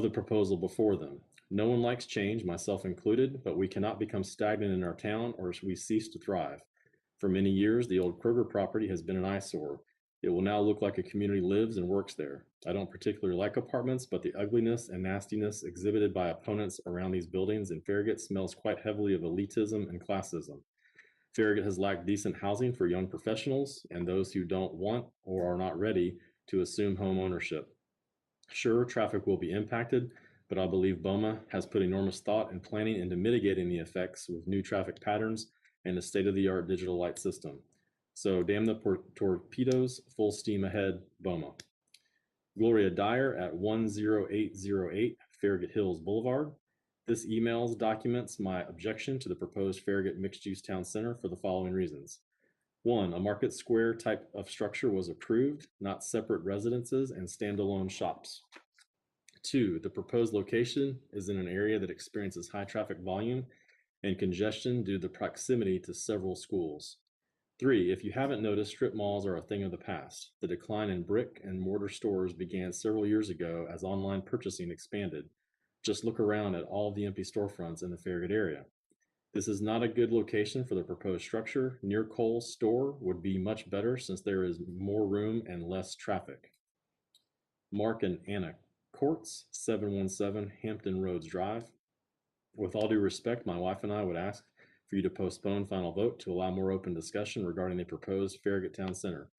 proposal before them. No one likes change, myself included, but we cannot become stagnant in our town or we cease to thrive. For many years, the old Kroger property has been an eyesore. It will now look like a community lives and works there. I don't particularly like apartments, but the ugliness and nastiness exhibited by opponents around these buildings in Farragut smells quite heavily of elitism and classism. Farragut has lacked decent housing for young professionals and those who don't want or are not ready to assume home ownership. Sure, traffic will be impacted, but I believe BOMA has put enormous thought and planning into mitigating the effects with new traffic patterns and a state-of-the-art digital light system. So damn the torpedoes, full steam ahead, BOMA. Gloria Dyer at 10808 Farragut Hills Boulevard. This email documents my objection to the proposed Farragut mixed-use town center for the following reasons. 1, a market square type of structure was approved, not separate residences and standalone shops. 2, the proposed location is in an area that experiences high traffic volume and congestion due to the proximity to several schools. 3, if you haven't noticed, strip malls are a thing of the past. The decline in brick and mortar stores began several years ago as online purchasing expanded. Just look around at all the empty storefronts in the Farragut area. This is not a good location for the proposed structure. Near Kohl's store would be much better since there is more room and less traffic. Mark and Anna Courts, 717 Hampton Roads Drive. With all due respect, my wife and I would ask for you to postpone final vote to allow more open discussion regarding the proposed Farragut Town Center.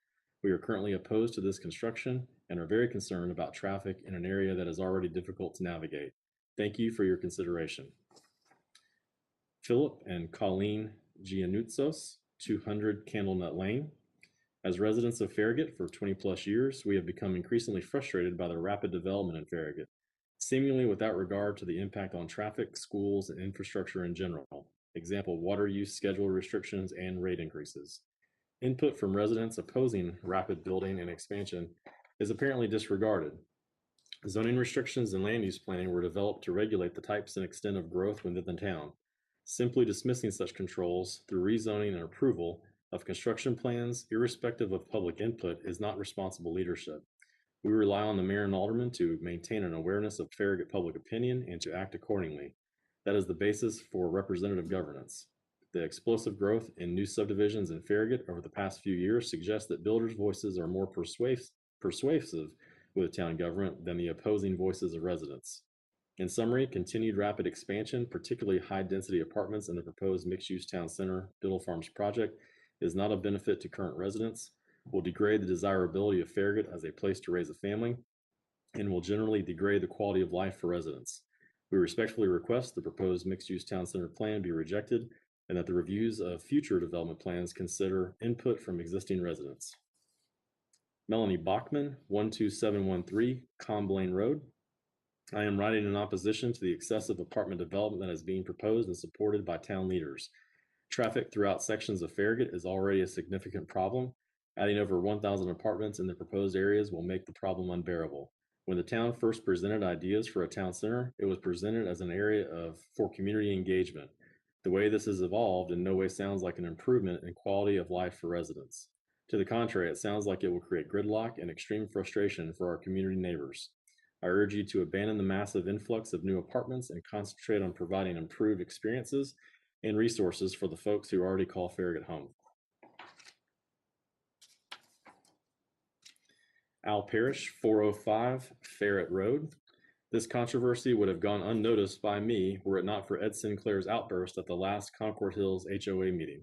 We are currently opposed to this construction and are very concerned about traffic in an area that is already difficult to navigate. Thank you for your consideration. Philip and Colleen Giannoutsos, 200 Candlenut Lane. As residents of Farragut for 20 plus years, we have become increasingly frustrated by the rapid development in Farragut, seemingly without regard to the impact on traffic, schools, and infrastructure in general. Example, water use schedule restrictions and rate increases. Input from residents opposing rapid building and expansion is apparently disregarded. Zoning restrictions and land use planning were developed to regulate the types and extent of growth within the town. Simply dismissing such controls through rezoning and approval of construction plans, irrespective of public input, is not responsible leadership. We rely on the mayor and aldermen to maintain an awareness of Farragut public opinion and to act accordingly. That is the basis for representative governance. The explosive growth in new subdivisions in Farragut over the past few years suggests that builders' voices are more persuasive with town government than the opposing voices of residents. In summary, continued rapid expansion, particularly high-density apartments in the proposed mixed-use town center Biddle Farms project, is not a benefit to current residents, will degrade the desirability of Farragut as a place to raise a family, and will generally degrade the quality of life for residents. We respectfully request the proposed mixed-use town center plan be rejected and that the reviews of future development plans consider input from existing residents. Melanie Bachman, 12713 Comblain Road. I am writing in opposition to the excessive apartment development that is being proposed and supported by town leaders. Traffic throughout sections of Farragut is already a significant problem. Adding over 1,000 apartments in the proposed areas will make the problem unbearable. When the town first presented ideas for a town center, it was presented as an area for community engagement. The way this has evolved in no way sounds like an improvement in quality of life for residents. To the contrary, it sounds like it will create gridlock and extreme frustration for our community neighbors. I urge you to abandon the massive influx of new apartments and concentrate on providing improved experiences and resources for the folks who already call Farragut home. Al Parrish, 405 Ferret Road. This controversy would have gone unnoticed by me were it not for Ed Sinclair's outburst at the last Concord Hills HOA meeting.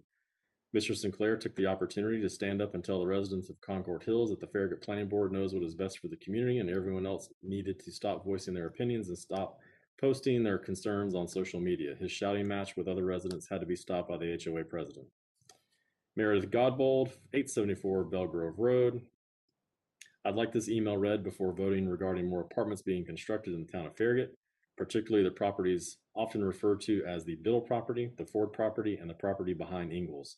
Mr. Sinclair took the opportunity to stand up and tell the residents of Concord Hills that the Farragut Planning Board knows what is best for the community and everyone else needed to stop voicing their opinions and stop posting their concerns on social media. His shouting match with other residents had to be stopped by the HOA president. Meredith Godbold, 874 Belgrove Road. I'd like this email read before voting regarding more apartments being constructed in the town of Farragut, particularly the properties often referred to as the Biddle property, the Ford property, and the property behind Ingalls.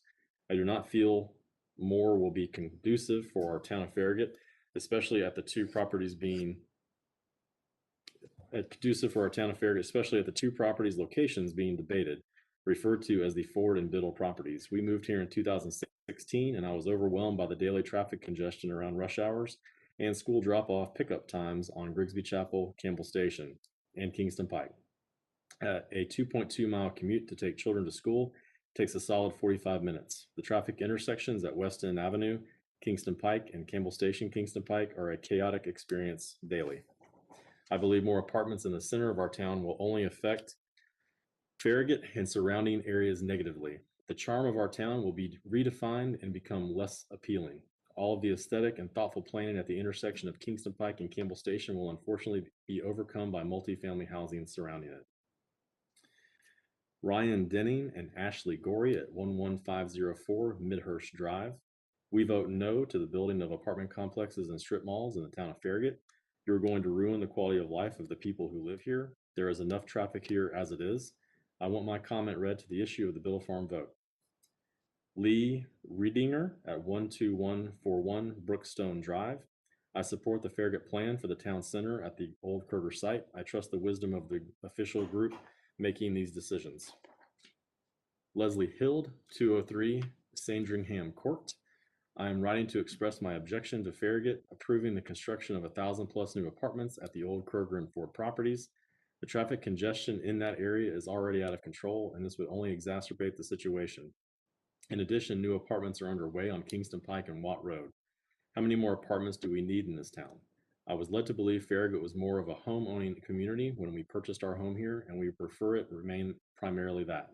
I do not feel more will be conducive for our town of Farragut, especially at the two properties locations being debated, referred to as the Ford and Biddle properties. We moved here in 2016, and I was overwhelmed by the daily traffic congestion around rush hours and school drop-off pickup times on Grigsby Chapel, Campbell Station, and Kingston Pike. A 2.2 mile commute to take children to school takes a solid 45 minutes. The traffic intersections at West End Avenue, Kingston Pike, and Campbell Station, Kingston Pike are a chaotic experience daily. I believe more apartments in the center of our town will only affect Farragut and surrounding areas negatively. The charm of our town will be redefined and become less appealing. All of the aesthetic and thoughtful planning at the intersection of Kingston Pike and Campbell Station will unfortunately be overcome by multifamily housing surrounding it. Ryan Denning and Ashley Gorey at 11504 Midhurst Drive. We vote no to the building of apartment complexes and strip malls in the town of Farragut. You're going to ruin the quality of life of the people who live here. There is enough traffic here as it is. I want my comment read to the issue of the Biddle Farm vote. Lee Riedinger at 12141 Brookstone Drive. I support the Farragut plan for the town center at the old Kroger site. I trust the wisdom of the official group making these decisions. Leslie Hild, 203 Sandringham Court. I am writing to express my objection to Farragut approving the construction of 1,000 plus new apartments at the old Kroger and Ford properties. The traffic congestion in that area is already out of control, and this would only exacerbate the situation. In addition, new apartments are underway on Kingston Pike and Watt Road. How many more apartments do we need in this town? I was led to believe Farragut was more of a home-owning community when we purchased our home here, and we prefer it remain primarily that.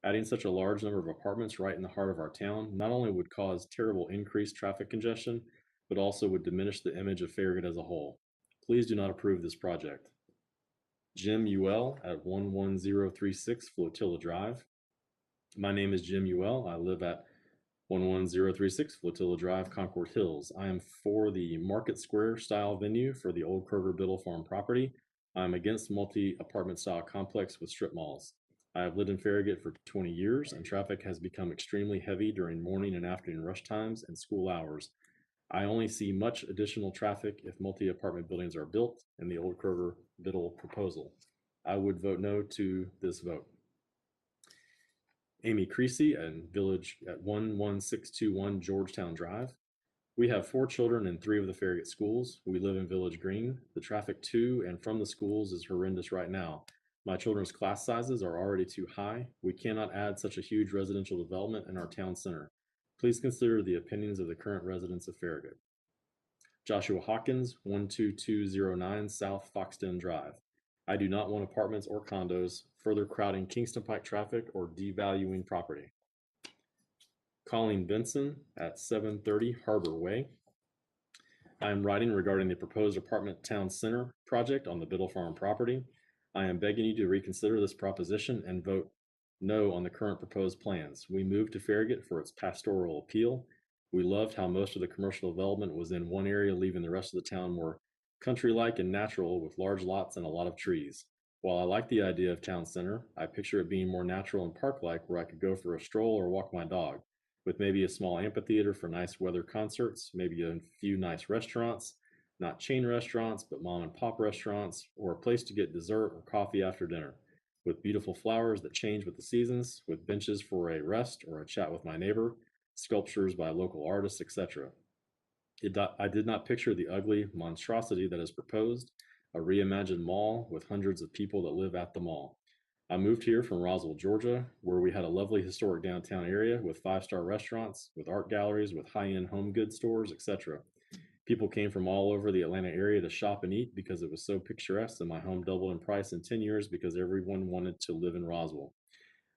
Adding such a large number of apartments right in the heart of our town not only would cause terrible increased traffic congestion, but also would diminish the image of Farragut as a whole. Please do not approve this project. Jim Ewell at 11036 Flotilla Drive. My name is Jim Ewell. I live at 11036 Flotilla Drive, Concord Hills. I am for the Market Square style venue for the old Kroger Biddle Farm property. I am against multi-apartment style complex with strip malls. I have lived in Farragut for 20 years and traffic has become extremely heavy during morning and afternoon rush times and school hours. I only see much additional traffic if multi-apartment buildings are built in the old Kroger Biddle proposal. I would vote no to this vote. Amy Creasy and Village at 11621 Georgetown Drive. We have 4 children in 3 of the Farragut schools. We live in Village Green. The traffic to and from the schools is horrendous right now. My children's class sizes are already too high. We cannot add such a huge residential development in our town center. Please consider the opinions of the current residents of Farragut. Joshua Hawkins, 12209 South Foxton Drive. I do not want apartments or condos further crowding Kingston Pike traffic or devaluing property. Colleen Benson at 730 Harbor Way. I am writing regarding the proposed apartment town center project on the Biddle Farm property. I am begging you to reconsider this proposition and vote no on the current proposed plans. We moved to Farragut for its pastoral appeal. We loved how most of the commercial development was in one area, leaving the rest of the town more country-like and natural with large lots and a lot of trees. While I like the idea of town center, I picture it being more natural and park-like where I could go for a stroll or walk my dog, with maybe a small amphitheater for nice weather concerts, maybe a few nice restaurants, not chain restaurants, but mom and pop restaurants, or a place to get dessert or coffee after dinner, with beautiful flowers that change with the seasons, with benches for a rest or a chat with my neighbor, sculptures by local artists, etc. I did not picture the ugly monstrosity that is proposed, a reimagined mall with hundreds of people that live at the mall. I moved here from Roswell, Georgia, where we had a lovely historic downtown area with 5-star restaurants, with art galleries, with high-end home goods stores, etc. People came from all over the Atlanta area to shop and eat because it was so picturesque, and my home doubled in price in 10 years because everyone wanted to live in Roswell.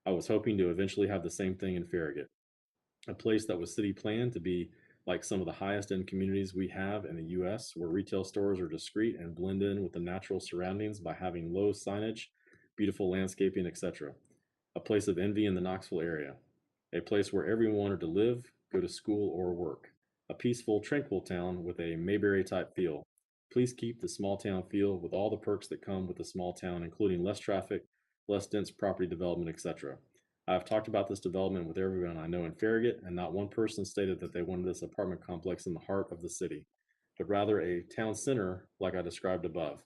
I was hoping to eventually have the same thing in Farragut, a place that was city planned to be like some of the highest end communities we have in the US, where retail stores are discreet and blend in with the natural surroundings by having low signage, beautiful landscaping, etc. A place of envy in the Knoxville area, a place where everyone wanted to live, go to school, or work. A peaceful, tranquil town with a Mayberry type feel. Please keep the small town feel with all the perks that come with a small town, including less traffic, less dense property development, etc. I've talked about this development with everyone I know in Farragut, and not one person stated that they wanted this apartment complex in the heart of the city, but rather a town center like I described above.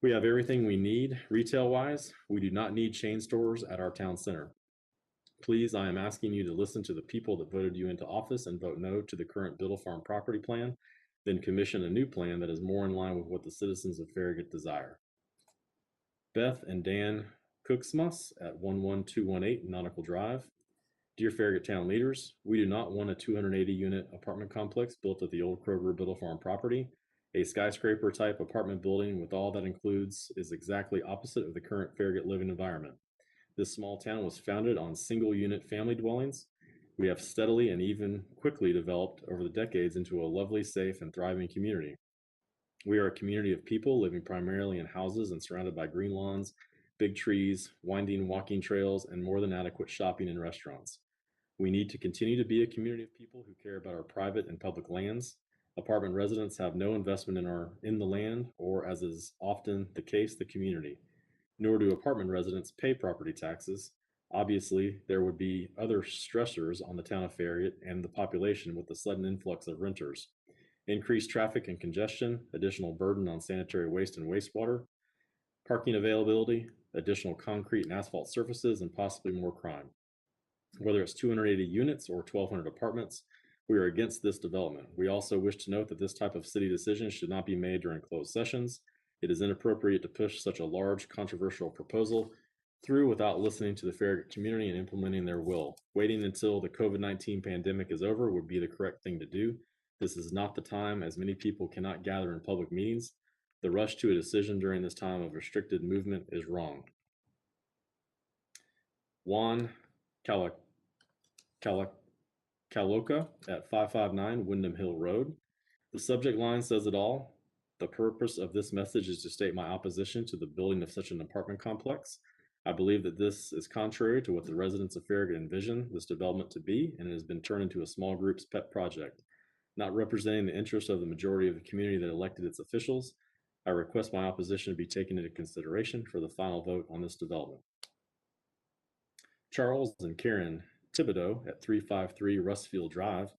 We have everything we need retail-wise. We do not need chain stores at our town center. Please, I am asking you to listen to the people that voted you into office and vote no to the current Biddle Farm property plan, then commission a new plan that is more in line with what the citizens of Farragut desire. Beth and Dan Cooksmus at 11218 Nautical Drive. Dear Farragut Town leaders, we do not want a 280-unit apartment complex built at the old Kroger Biddle Farm property. A skyscraper type apartment building with all that includes is exactly opposite of the current Farragut living environment. This small town was founded on single unit family dwellings. We have steadily and even quickly developed over the decades into a lovely, safe, and thriving community. We are a community of people living primarily in houses and surrounded by green lawns, big trees, winding walking trails, and more than adequate shopping and restaurants. We need to continue to be a community of people who care about our private and public lands. Apartment residents have no investment in the land, or as is often the case, the community. Nor do apartment residents pay property taxes. Obviously, there would be other stressors on the town of Farragut and the population with the sudden influx of renters. Increased traffic and congestion, additional burden on sanitary waste and wastewater, parking availability, additional concrete and asphalt surfaces, and possibly more crime. Whether it's 280 units or 1,200 apartments, we are against this development. We also wish to note that this type of city decision should not be made during closed sessions. It is inappropriate to push such a large, controversial proposal through without listening to the Farragut community and implementing their will. Waiting until the COVID-19 pandemic is over would be the correct thing to do. This is not the time, as many people cannot gather in public meetings. The rush to a decision during this time of restricted movement is wrong. Juan Caloca at 559 Wyndham Hill Road. The subject line says it all. The purpose of this message is to state my opposition to the building of such an apartment complex. I believe that this is contrary to what the residents of Farragut envision this development to be, and it has been turned into a small group's pet project. Not representing the interest of the majority of the community that elected its officials, I request my opposition to be taken into consideration for the final vote on this development. Charles and Karen Thibodeau at 353 Rustfield Drive.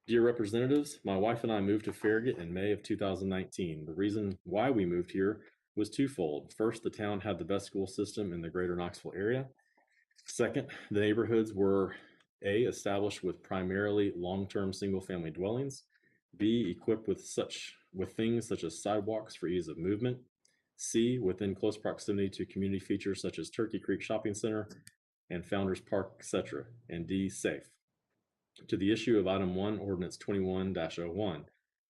Dear representatives, my wife and I moved to Farragut in May of 2019. The reason why we moved here was twofold. First, the town had the best school system in the greater Knoxville area. Second, the neighborhoods were A, established with primarily long-term single-family dwellings, B, equipped with things such as sidewalks for ease of movement, C, within close proximity to community features such as Turkey Creek Shopping Center and Founders Park, etc., and D, safe. To the issue of item 1, ordinance 21-01,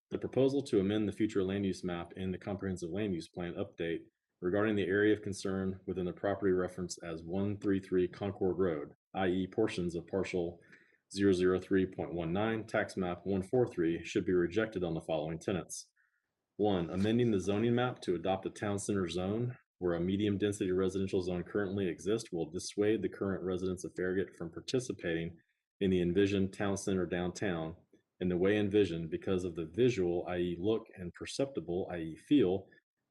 the proposal to amend the future land use map in the comprehensive land use plan update regarding the area of concern within the property referenced as 133 Concord Road, i.e. portions of parcel 003.19 tax map 143 should be rejected on the following tenets. 1, amending the zoning map to adopt a town center zone where a medium density residential zone currently exists will dissuade the current residents of Farragut from participating in the envisioned town center downtown in the way envisioned because of the visual, i.e. look, and perceptible, i.e. feel,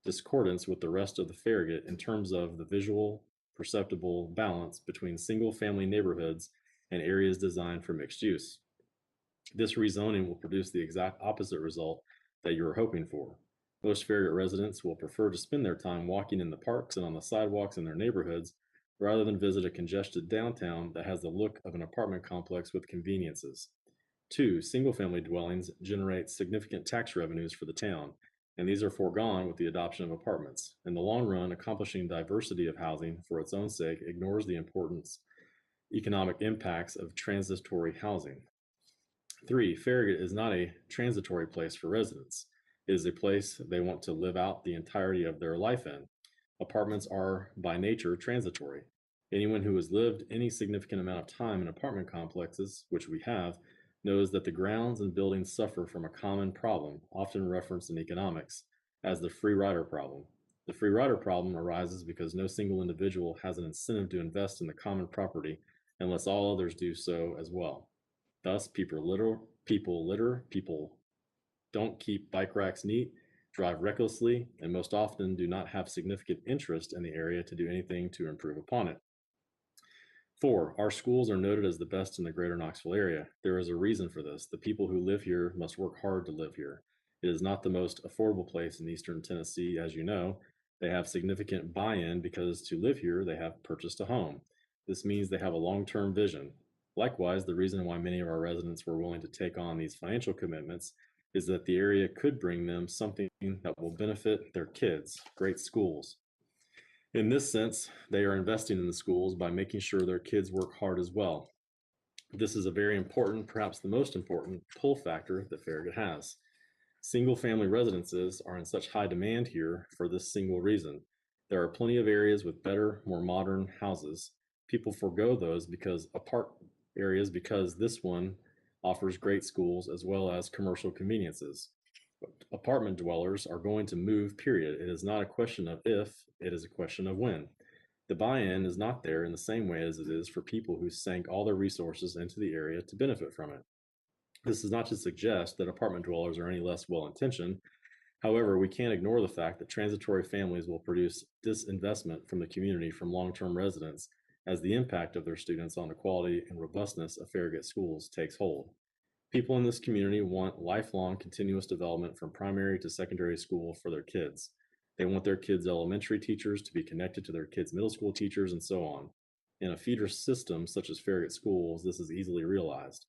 discordance with the rest of the Farragut in terms of the visual, perceptible balance between single-family neighborhoods and areas designed for mixed use. This rezoning will produce the exact opposite result that you are hoping for. Most Farragut residents will prefer to spend their time walking in the parks and on the sidewalks in their neighborhoods rather than visit a congested downtown that has the look of an apartment complex with conveniences. 2, single-family dwellings generate significant tax revenues for the town, and these are foregone with the adoption of apartments. In the long run, accomplishing diversity of housing for its own sake ignores the importance economic impacts of transitory housing. 3, Farragut is not a transitory place for residents. It is a place they want to live out the entirety of their life in. Apartments are by nature transitory. Anyone who has lived any significant amount of time in apartment complexes, which we have, knows that the grounds and buildings suffer from a common problem, often referenced in economics, as the free rider problem. The free rider problem arises because no single individual has an incentive to invest in the common property unless all others do so as well. Thus, people litter, people don't keep bike racks neat, drive recklessly, and most often do not have significant interest in the area to do anything to improve upon it. 4, our schools are noted as the best in the greater Knoxville area. There is a reason for this. The people who live here must work hard to live here. It is not the most affordable place in eastern Tennessee, as you know. They have significant buy-in because to live here, they have purchased a home. This means they have a long-term vision. Likewise, the reason why many of our residents were willing to take on these financial commitments is that the area could bring them something that will benefit their kids, great schools. In this sense, they are investing in the schools by making sure their kids work hard as well. This is a very important, perhaps the most important, pull factor that Farragut has. Single-family residences are in such high demand here for this single reason. There are plenty of areas with better, more modern houses. People forego those because this one offers great schools as well as commercial conveniences. Apartment dwellers are going to move, period. It is not a question of if, it is a question of when. The buy-in is not there in the same way as it is for people who sank all their resources into the area to benefit from it. This is not to suggest that apartment dwellers are any less well-intentioned. However, we can't ignore the fact that transitory families will produce disinvestment from the community from long-term residents as the impact of their students on the quality and robustness of Farragut schools takes hold. People in this community want lifelong continuous development from primary to secondary school for their kids. They want their kids' elementary teachers to be connected to their kids' middle school teachers and so on. In a feeder system such as Farragut schools, this is easily realized.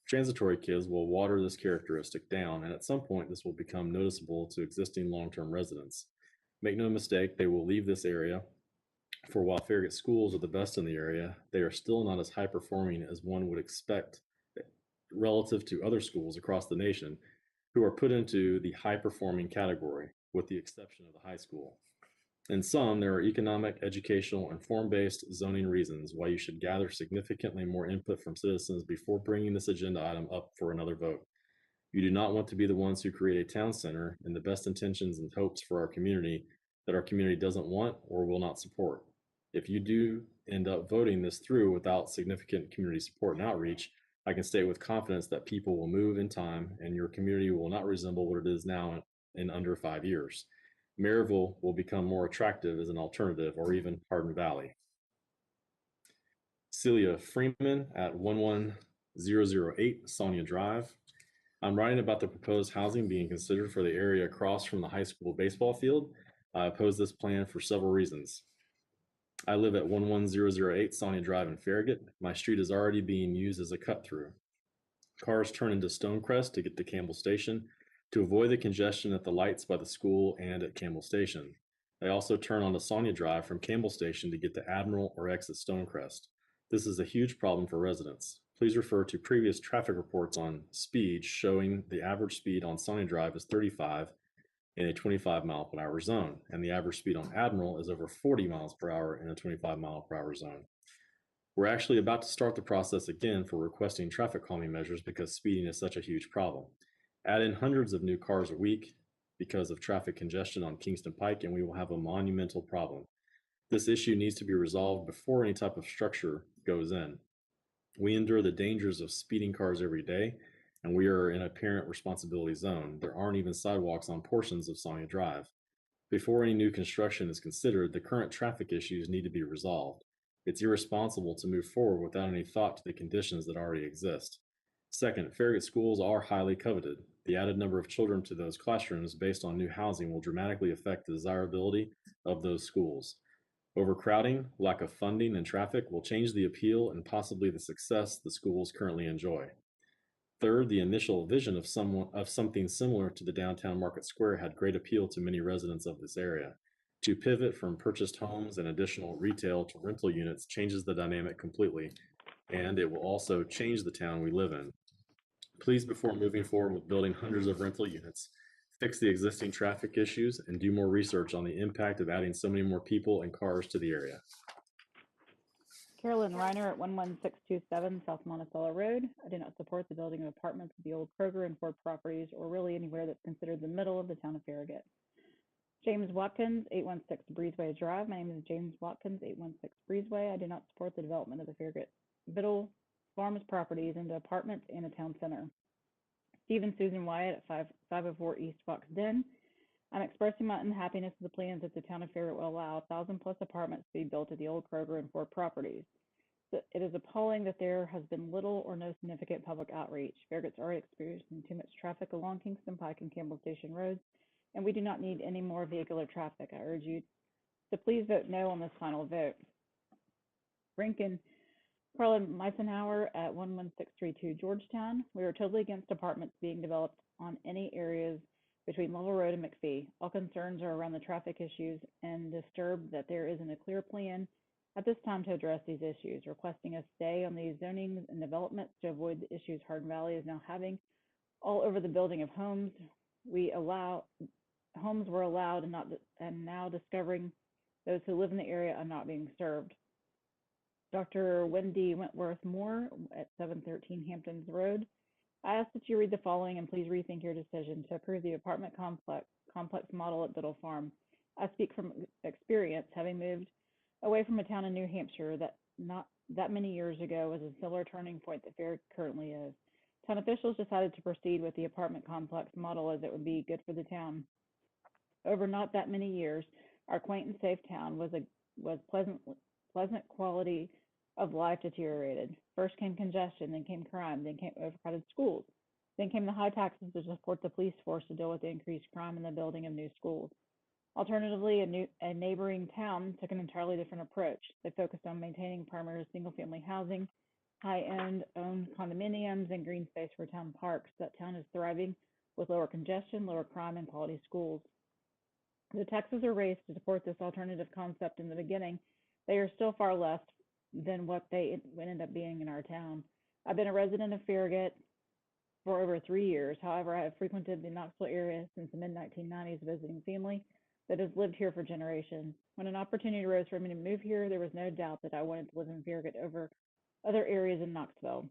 Transitory kids will water this characteristic down, and at some point this will become noticeable to existing long-term residents. Make no mistake, they will leave this area, for while Farragut schools are the best in the area, they are still not as high-performing as one would expect relative to other schools across the nation who are put into the high-performing category, with the exception of the high school. In some, there are economic, educational, and form-based zoning reasons why you should gather significantly more input from citizens before bringing this agenda item up for another vote. You do not want to be the ones who create a town center in the best intentions and hopes for our community that our community doesn't want or will not support. If you do end up voting this through without significant community support and outreach, I can state with confidence that people will move in time and your community will not resemble what it is now in under 5 years. Maryville will become more attractive as an alternative, or even Hardin Valley. Celia Freeman at 11008 Sonia Drive. I'm writing about the proposed housing being considered for the area across from the high school baseball field. I oppose this plan for several reasons. I live at 11008 Sonia Drive in Farragut. My street is already being used as a cut through. Cars turn into Stonecrest to get to Campbell Station to avoid the congestion at the lights by the school and at Campbell Station. They also turn onto Sonia Drive from Campbell Station to get to Admiral or exit Stonecrest. This is a huge problem for residents. Please refer to previous traffic reports on speed showing the average speed on Sonia Drive is 35 in a 25 mile per hour zone, and the average speed on Admiral is over 40 miles per hour in a 25 mile per hour zone. We're actually about to start the process again for requesting traffic calming measures because speeding is such a huge problem. Add in hundreds of new cars a week because of traffic congestion on Kingston Pike, and we will have a monumental problem. This issue needs to be resolved before any type of structure goes in. We endure the dangers of speeding cars every day, and we are in a parent responsibility zone. There aren't even sidewalks on portions of Sonia Drive. Before any new construction is considered, the current traffic issues need to be resolved. It's irresponsible to move forward without any thought to the conditions that already exist. Second, Farragut schools are highly coveted. The added number of children to those classrooms based on new housing will dramatically affect the desirability of those schools. Overcrowding, lack of funding, and traffic will change the appeal and possibly the success the schools currently enjoy. Third, the initial vision of something similar to the downtown Market Square had great appeal to many residents of this area. To pivot from purchased homes and additional retail to rental units changes the dynamic completely, and it will also change the town we live in. Please, before moving forward with building hundreds of rental units, fix the existing traffic issues and do more research on the impact of adding so many more people and cars to the area. Carolyn Reiner at 11627 South Monticello Road. I do not support the building of apartments at the old Kroger and Ford properties, or really anywhere that's considered the middle of the town of Farragut. James Watkins, 816 Breezeway Drive. My name is James Watkins, 816 Breezeway. I do not support the development of the Farragut Biddle Farms properties into apartments and a town center. Stephen Susan Wyatt at 504 East Fox Den. I'm expressing my unhappiness with the plans that the town of Farragut will allow 1,000+ apartments to be built at the old Kroger and Ford properties. It is appalling that there has been little or no significant public outreach. Farragut's already experiencing too much traffic along Kingston Pike and Campbell Station roads, and we do not need any more vehicular traffic. I urge you to please vote no on this final vote. Rankin Carlin Meisenhower at 11632 Georgetown. We are totally against apartments being developed on any areas between Level Road and McPhee. All concerns are around the traffic issues and disturbed that there isn't a clear plan at this time to address these issues. Requesting a stay on these zonings and developments to avoid the issues Hardin Valley is now having all over the building of homes. Homes were allowed and now discovering those who live in the area are not being served. Dr. Wendy Wentworth Moore at 713 Hamptons Road. I ask that you read the following and please rethink your decision to approve the apartment complex model at Biddle Farm. I speak from experience, having moved away from a town in New Hampshire that not that many years ago was a similar turning point that Farragut currently is. Town officials decided to proceed with the apartment complex model as it would be good for the town. Over not that many years, our quaint and safe town was pleasant quality of life deteriorated. First came congestion, then came crime, then came overcrowded schools, then came the high taxes to support the police force to deal with the increased crime and the building of new schools. Alternatively, a neighboring town took an entirely different approach. They focused on maintaining primary single-family housing, high-end owned condominiums, and green space for town parks. That town is thriving with lower congestion, lower crime, and quality schools. The taxes are raised to support this alternative concept in the beginning. They are still far less than what they ended up being in our town. I've been a resident of Farragut for over 3 years. However, I have frequented the Knoxville area since the mid-1990s visiting family that has lived here for generations. When an opportunity arose for me to move here, there was no doubt that I wanted to live in Farragut over other areas in Knoxville.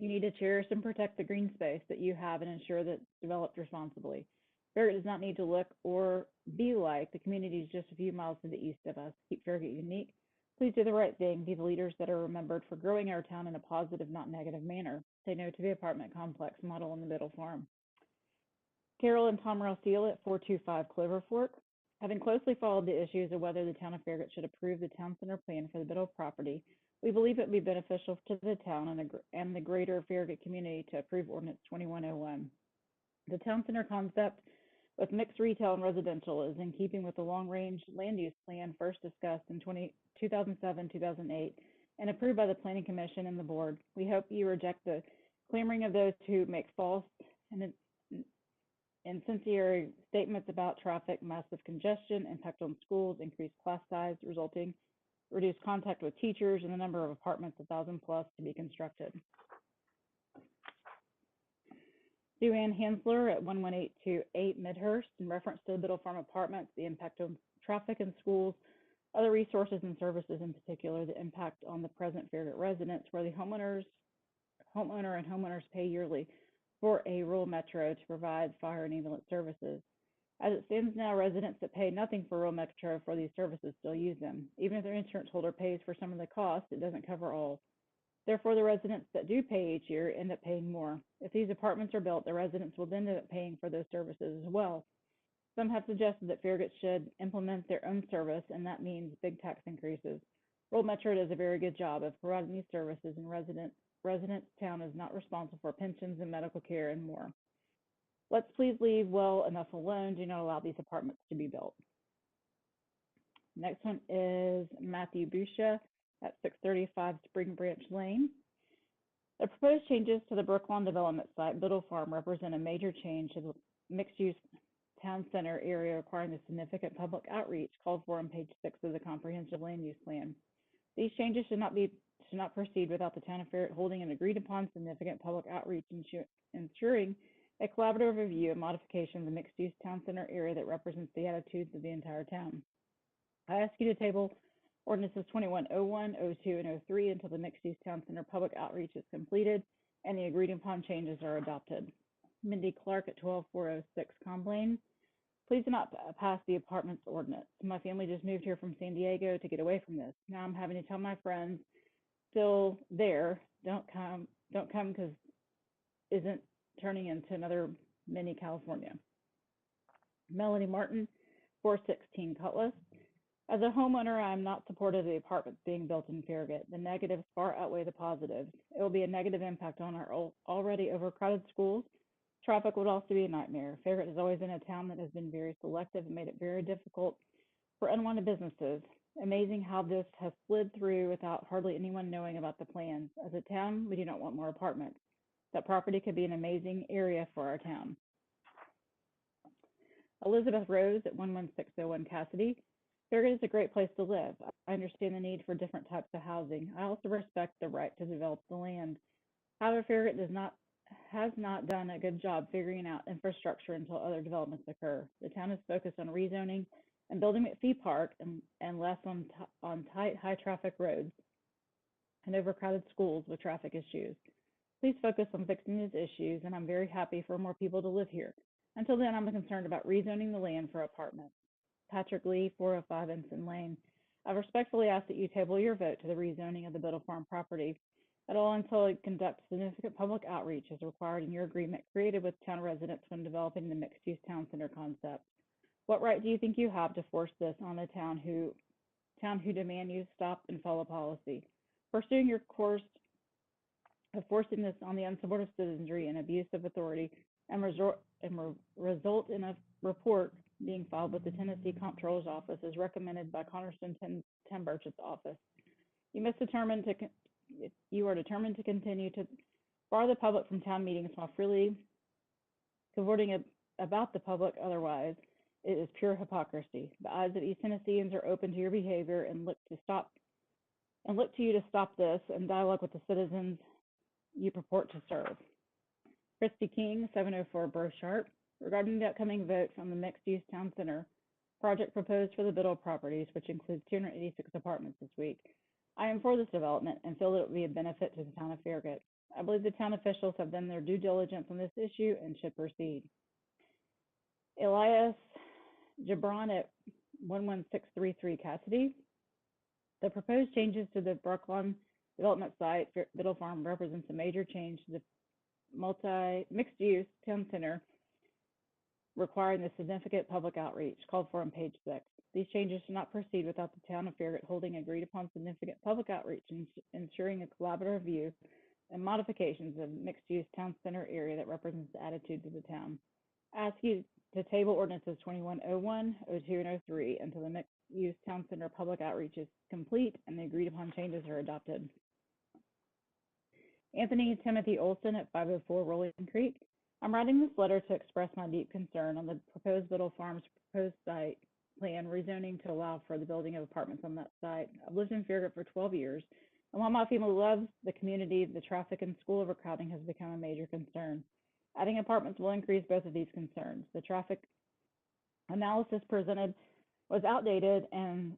You need to cherish and protect the green space that you have and ensure that it's developed responsibly. Farragut does not need to look or be like the communities just a few miles to the east of us. Keep Farragut unique. Please do the right thing. Be the leaders that are remembered for growing our town in a positive, not negative manner. Say no to the apartment complex model in the Middle Farm. Carol and Tom Rosseel at 425 Clover Fork. Having closely followed the issues of whether the town of Farragut should approve the town center plan for the Biddle property, we believe it would be beneficial to the town and the greater Farragut community to approve Ordinance 2101. The town center concept with mixed retail and residential is in keeping with the long-range land use plan first discussed in 2007-2008 and approved by the Planning Commission and the board. We hope you reject the clamoring of those who make false and incendiary statements about traffic, massive congestion, impact on schools, increased class size, resulting reduced contact with teachers, and the number of apartments 1,000 plus to be constructed. Sue Ann Hansler at 11828 Midhurst, in reference to the Biddle Farm Apartments, the impact on traffic in schools, other resources and services, in particular, the impact on the present Farragut residents, where the homeowner and homeowners pay yearly for a rural metro to provide fire and ambulance services. As it stands now, residents that pay nothing for rural metro for these services still use them. Even if their insurance holder pays for some of the cost, it doesn't cover all. Therefore, the residents that do pay each year end up paying more. If these apartments are built, the residents will then end up paying for those services as well. Some have suggested that Farragut should implement their own service, and that means big tax increases. Rural Metro does a very good job of providing these services, and residents' town is not responsible for pensions and medical care and more. Let's please leave well enough alone. Do not allow these apartments to be built. Next one is Matthew Busha at 635 Spring Branch Lane. The proposed changes to the Brooklawn development site, Biddle Farm, represent a major change to the mixed-use town center area, requiring the significant public outreach called for on page 6 of the comprehensive land use plan. These changes should not proceed without the town of Farragut holding an agreed-upon significant public outreach, ensuring a collaborative review and modification of the mixed-use town center area that represents the attitudes of the entire town. I ask you to table ordinances 2101, 02, and 03 until the mixed-use town center public outreach is completed and the agreed-upon changes are adopted. Mindy Clark at 12406 Complain. Please do not pass the apartments ordinance. My family just moved here from San Diego to get away from this. Now I'm having to tell my friends still there, don't come because isn't turning into another mini California. Melanie Martin, 416 Cutlass. As a homeowner, I'm not supportive of the apartments being built in Farragut. The negatives far outweigh the positives. It will be a negative impact on our already overcrowded schools. Traffic would also be a nightmare. Farragut has always been a town that has been very selective and made it very difficult for unwanted businesses. Amazing how this has slid through without hardly anyone knowing about the plans. As a town, we do not want more apartments. That property could be an amazing area for our town. Elizabeth Rose at 11601 Cassidy. Farragut is a great place to live. I understand the need for different types of housing. I also respect the right to develop the land. However, Farragut has not done a good job figuring out infrastructure until other developments occur. The town is focused on rezoning and building McPhee Park and less on tight, high-traffic roads and overcrowded schools with traffic issues. Please focus on fixing these issues, and I'm very happy for more people to live here. Until then, I'm concerned about rezoning the land for apartments. Patrick Lee, 405 Ensign Lane. I respectfully ask that you table your vote to the rezoning of the Biddle Farm property at all until it conducts significant public outreach as required in your agreement created with town residents when developing the mixed-use town center concept. What right do you think you have to force this on the town who demand you stop and follow policy? Pursuing your course of forcing this on the unsupportive citizenry and abuse of authority and result in a report being filed with the Tennessee Comptroller's Office as recommended by Congressman Tim Burchett's office. You are determined to continue to bar the public from town meetings while freely cavorting about the public otherwise. It is pure hypocrisy. The eyes of East Tennesseans are open to your behavior and look to you to stop this and dialogue with the citizens you purport to serve. Christy King, 704 Brochardt. Regarding the upcoming vote from the mixed-use town center project proposed for the Biddle properties, which includes 286 apartments this week, I am for this development and feel that it will be a benefit to the town of Farragut. I believe the town officials have done their due diligence on this issue and should proceed. Elias Gibran at 11633 Cassidy. The proposed changes to the Brooklawn development site, Biddle Farm, represents a major change to the mixed-use town center, requiring the significant public outreach called for on page 6. These changes should not proceed without the town of Farragut holding agreed upon significant public outreach and ensuring a collaborative review and modifications of mixed-use town center area that represents the attitude of the town. I ask you to table ordinances 2101, 02, and 03 until the mixed-use town center public outreach is complete and the agreed upon changes are adopted. Anthony Timothy Olson at 504 Rolling Creek. I'm writing this letter to express my deep concern on the proposed Biddle Farms proposed site plan rezoning to allow for the building of apartments on that site. I've lived in Farragut for 12 years, and while my family loves the community, the traffic and school overcrowding has become a major concern. Adding apartments will increase both of these concerns. The traffic analysis presented was outdated, and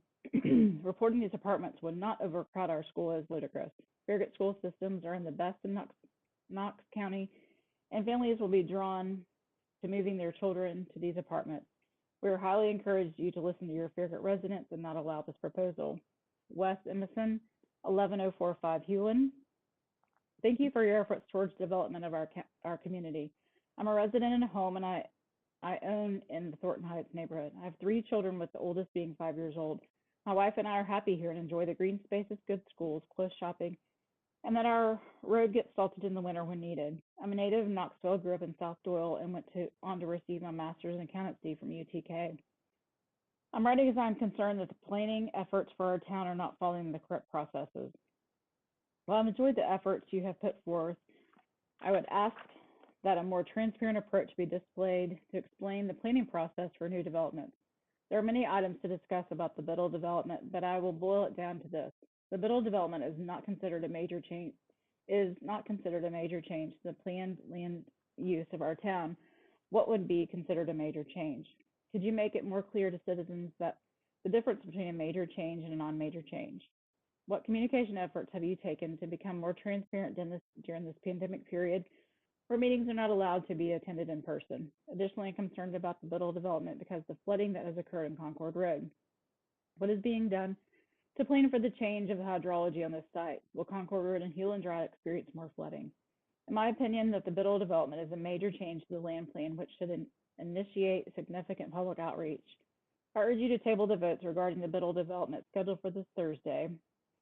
reporting these apartments would not overcrowd our school is ludicrous. Farragut school systems are in the best in Knox County, and families will be drawn to moving their children to these apartments. We are highly encouraged you to listen to your Farragut residents and not allow this proposal. Wes Emerson, 11045 Hewlin. Thank you for your efforts towards development of our community. I'm a resident in a home, and I own in the Thornton Heights neighborhood. I have 3 children, with the oldest being 5 years old. My wife and I are happy here and enjoy the green spaces, good schools, close shopping, and that our road gets salted in the winter when needed. I'm a native of Knoxville, grew up in South Doyle, and went on to receive my master's in accountancy from UTK. I'm writing as I'm concerned that the planning efforts for our town are not following the correct processes. While I've enjoyed the efforts you have put forth, I would ask that a more transparent approach be displayed to explain the planning process for new developments. There are many items to discuss about the Biddle development, but I will boil it down to this. The Biddle development is not considered a major change to the planned land use of our town. What would be considered a major change? Could you make it more clear to citizens that the difference between a major change and a non-major change? What communication efforts have you taken to become more transparent during this pandemic period, where meetings are not allowed to be attended in person? Additionally, I'm concerned about the Biddle development because of the flooding that has occurred in Concord Road. What is being done to plan for the change of the hydrology on this site? Will Concord Road and Hewlin Drive experience more flooding? In my opinion, that the Biddle development is a major change to the land plan, which should initiate significant public outreach. I urge you to table the votes regarding the Biddle development scheduled for this Thursday,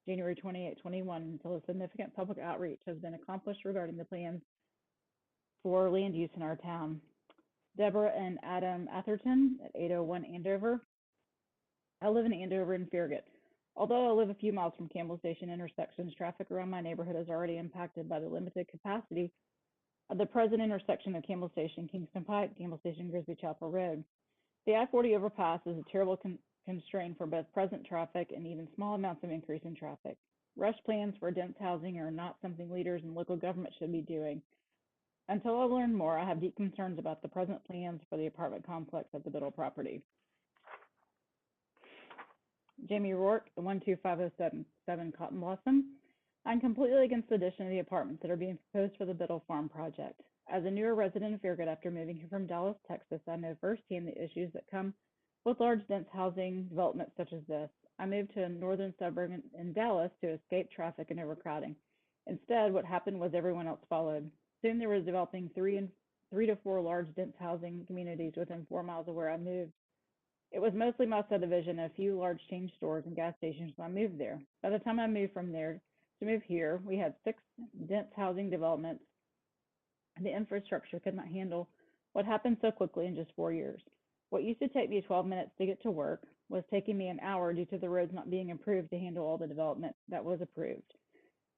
January 28, 21, until a significant public outreach has been accomplished regarding the plans for land use in our town. Deborah and Adam Atherton at 801 Andover. I live in Andover and Farragut. Although I live a few miles from Campbell Station intersections, traffic around my neighborhood is already impacted by the limited capacity of the present intersection of Campbell Station, Kingston Pike, Campbell Station, Grisby Chapel Road. The I-40 overpass is a terrible constraint for both present traffic and even small amounts of increase in traffic. Rush plans for dense housing are not something leaders in local government should be doing. Until I learn more, I have deep concerns about the present plans for the apartment complex at the Biddle property. Jamie Rourke, 12507 Cotton Blossom. I'm completely against the addition of the apartments that are being proposed for the Biddle Farm project. As a newer resident of Farragut after moving here from Dallas, Texas, I know firsthand the issues that come with large, dense housing developments such as this. I moved to a northern suburb in Dallas to escape traffic and overcrowding. Instead, what happened was everyone else followed. Soon there was developing 3 to 4 large, dense housing communities within 4 miles of where I moved. It was mostly my subdivision and a few large chain stores and gas stations when I moved there. By the time I moved from there to move here, we had 6 dense housing developments, and the infrastructure could not handle what happened so quickly in just 4 years. What used to take me 12 minutes to get to work was taking me an hour due to the roads not being improved to handle all the development that was approved.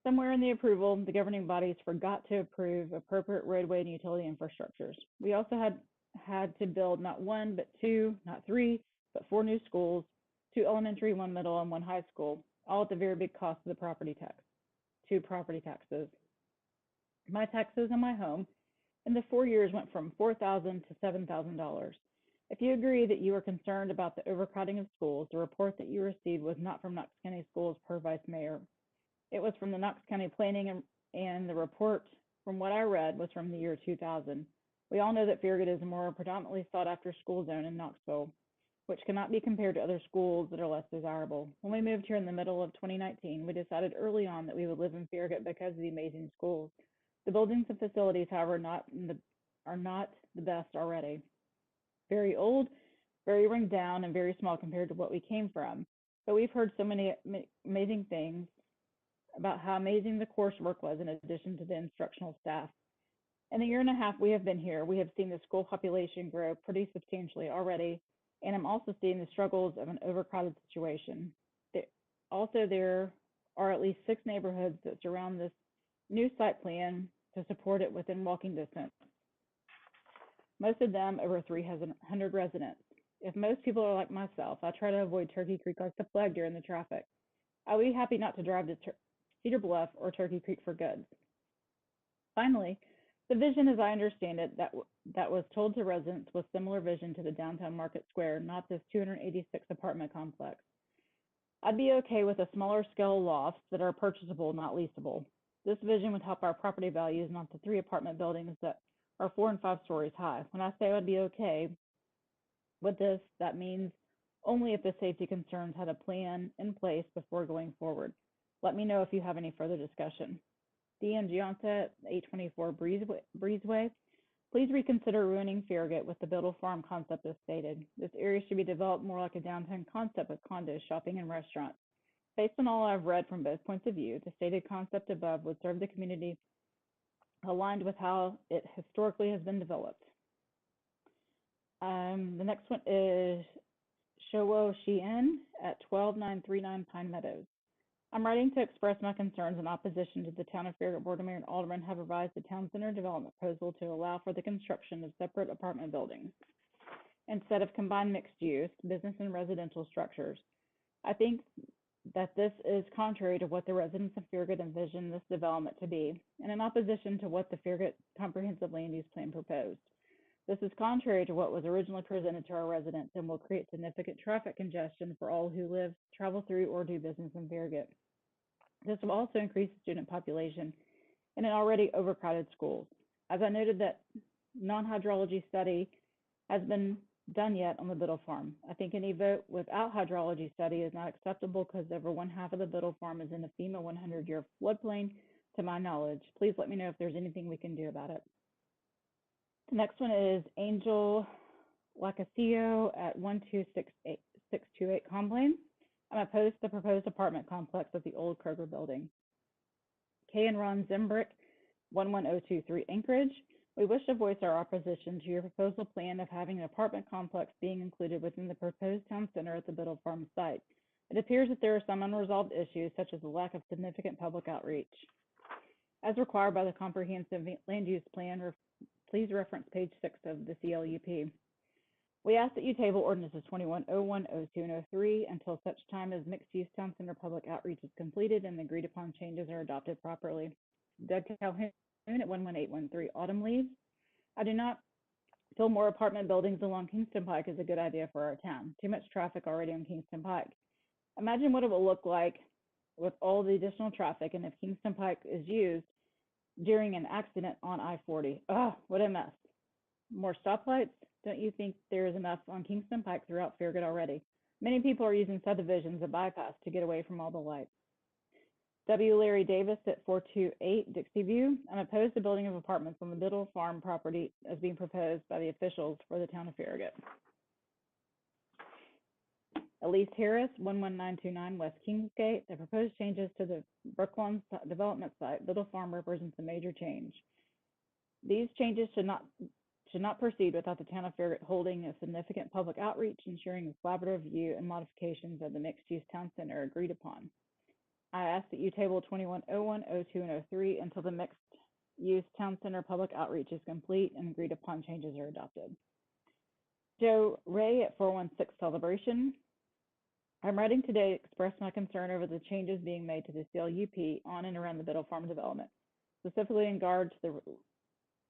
Somewhere in the approval, the governing bodies forgot to approve appropriate roadway and utility infrastructures. We also had to build not 1, but 2, not 3, but 4 new schools, 2 elementary, 1 middle, and 1 high school, all at the very big cost of the property tax, 2 property taxes. My taxes on my home in the 4 years went from $4,000 to $7,000. If you agree that you are concerned about the overcrowding of schools, the report that you received was not from Knox County Schools per Vice Mayor. It was from the Knox County Planning and the report, from what I read, was from the year 2000. We all know that Farragut is a more predominantly sought-after school zone in Knoxville, which cannot be compared to other schools that are less desirable. When we moved here in the middle of 2019, we decided early on that we would live in Farragut because of the amazing schools. The buildings and facilities, however, are not the best already. Very old, very run down, and very small compared to what we came from. But we've heard so many amazing things about how amazing the coursework was in addition to the instructional staff. In the year and a half we have been here, we have seen the school population grow pretty substantially already, and I'm also seeing the struggles of an overcrowded situation. Also, there are at least 6 neighborhoods that surround this new site plan to support it within walking distance. Most of them over 300 residents. If most people are like myself, I try to avoid Turkey Creek like the plague during the traffic. I would be happy not to drive to Cedar Bluff or Turkey Creek for goods. Finally, the vision, as I understand it, that was told to residents was similar vision to the downtown Market Square, not this 286 apartment complex. I'd be okay with a smaller scale lofts that are purchasable, not leasable. This vision would help our property values, not the 3 apartment buildings that are 4 and 5 stories high. When I say I'd be okay with this, that means only if the safety concerns had a plan in place before going forward. Let me know if you have any further discussion. D.M. Gianta, 824 Breezeway. Please reconsider ruining Farragut with the Biddle Farm concept as stated. This area should be developed more like a downtown concept with condos, shopping, and restaurants. Based on all I've read from both points of view, the stated concept above would serve the community aligned with how it historically has been developed. The next one is Showo Shien at 12939 Pine Meadows. I'm writing to express my concerns in opposition to the Town of Farragut Board of Mayor and Aldermen have revised the Town Center development proposal to allow for the construction of separate apartment buildings instead of combined mixed use, business and residential structures. I think that this is contrary to what the residents of Farragut envisioned this development to be, and in opposition to what the Farragut Comprehensive Land Use Plan proposed. This is contrary to what was originally presented to our residents and will create significant traffic congestion for all who live, travel through, or do business in Farragut. This will also increase the student population in an already overcrowded schools. As I noted, that non-hydrology study has been done yet on the Biddle Farm. I think any vote without hydrology study is not acceptable because over 1/2 of the Biddle Farm is in the FEMA 100-year floodplain, to my knowledge. Please let me know if there's anything we can do about it. The next one is Angel Lacasio at 12628 Complain. I'm opposed to the proposed apartment complex at the old Kroger building. Kay and Ron Zimbrick, 11023 Anchorage. We wish to voice our opposition to your proposal plan of having an apartment complex being included within the proposed town center at the Biddle Farm site. It appears that there are some unresolved issues, such as the lack of significant public outreach. As required by the Comprehensive Land Use Plan, please reference page 6 of the CLUP. We ask that you table ordinances 2101, 02, and 03 until such time as mixed-use town center public outreach is completed and the agreed-upon changes are adopted properly. Doug Calhoun at 11813 Autumn Leaves. I do not feel more apartment buildings along Kingston Pike is a good idea for our town. Too much traffic already on Kingston Pike. Imagine what it will look like with all the additional traffic and if Kingston Pike is used during an accident on I-40. Oh, what a mess. More stoplights? Don't you think there is enough on Kingston Pike throughout Farragut already? Many people are using subdivisions and bypass to get away from all the lights. W. Larry Davis at 428 Dixie View. I'm opposed to building of apartments on the Biddle Farm property as being proposed by the officials for the town of Farragut. Elise Harris, 11929 West Kingsgate. The proposed changes to the Brooklawn development site, Biddle Farm, represents a major change. These changes should not proceed without the town of Farragut holding a significant public outreach, ensuring a collaborative review and modifications of the mixed-use town center agreed upon. I ask that you table 2101, 02, and 03 until the mixed-use town center public outreach is complete and agreed upon changes are adopted. Joe Ray at 416 Celebration. I'm writing today to express my concern over the changes being made to the CLUP on and around the Biddle Farm development, specifically in regard to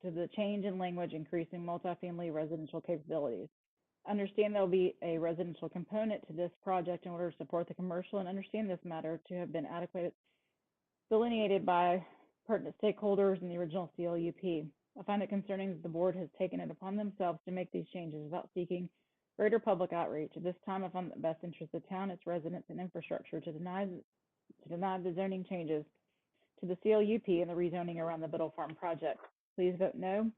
the change in language increasing multifamily residential capabilities. Understand there will be a residential component to this project in order to support the commercial, and understand this matter to have been adequately delineated by pertinent stakeholders in the original CLUP. I find it concerning that the board has taken it upon themselves to make these changes without seeking greater public outreach. At this time, I found the best interest of the town, its residents, and infrastructure to deny the zoning changes to the CLUP and the rezoning around the Biddle Farm project. Please vote no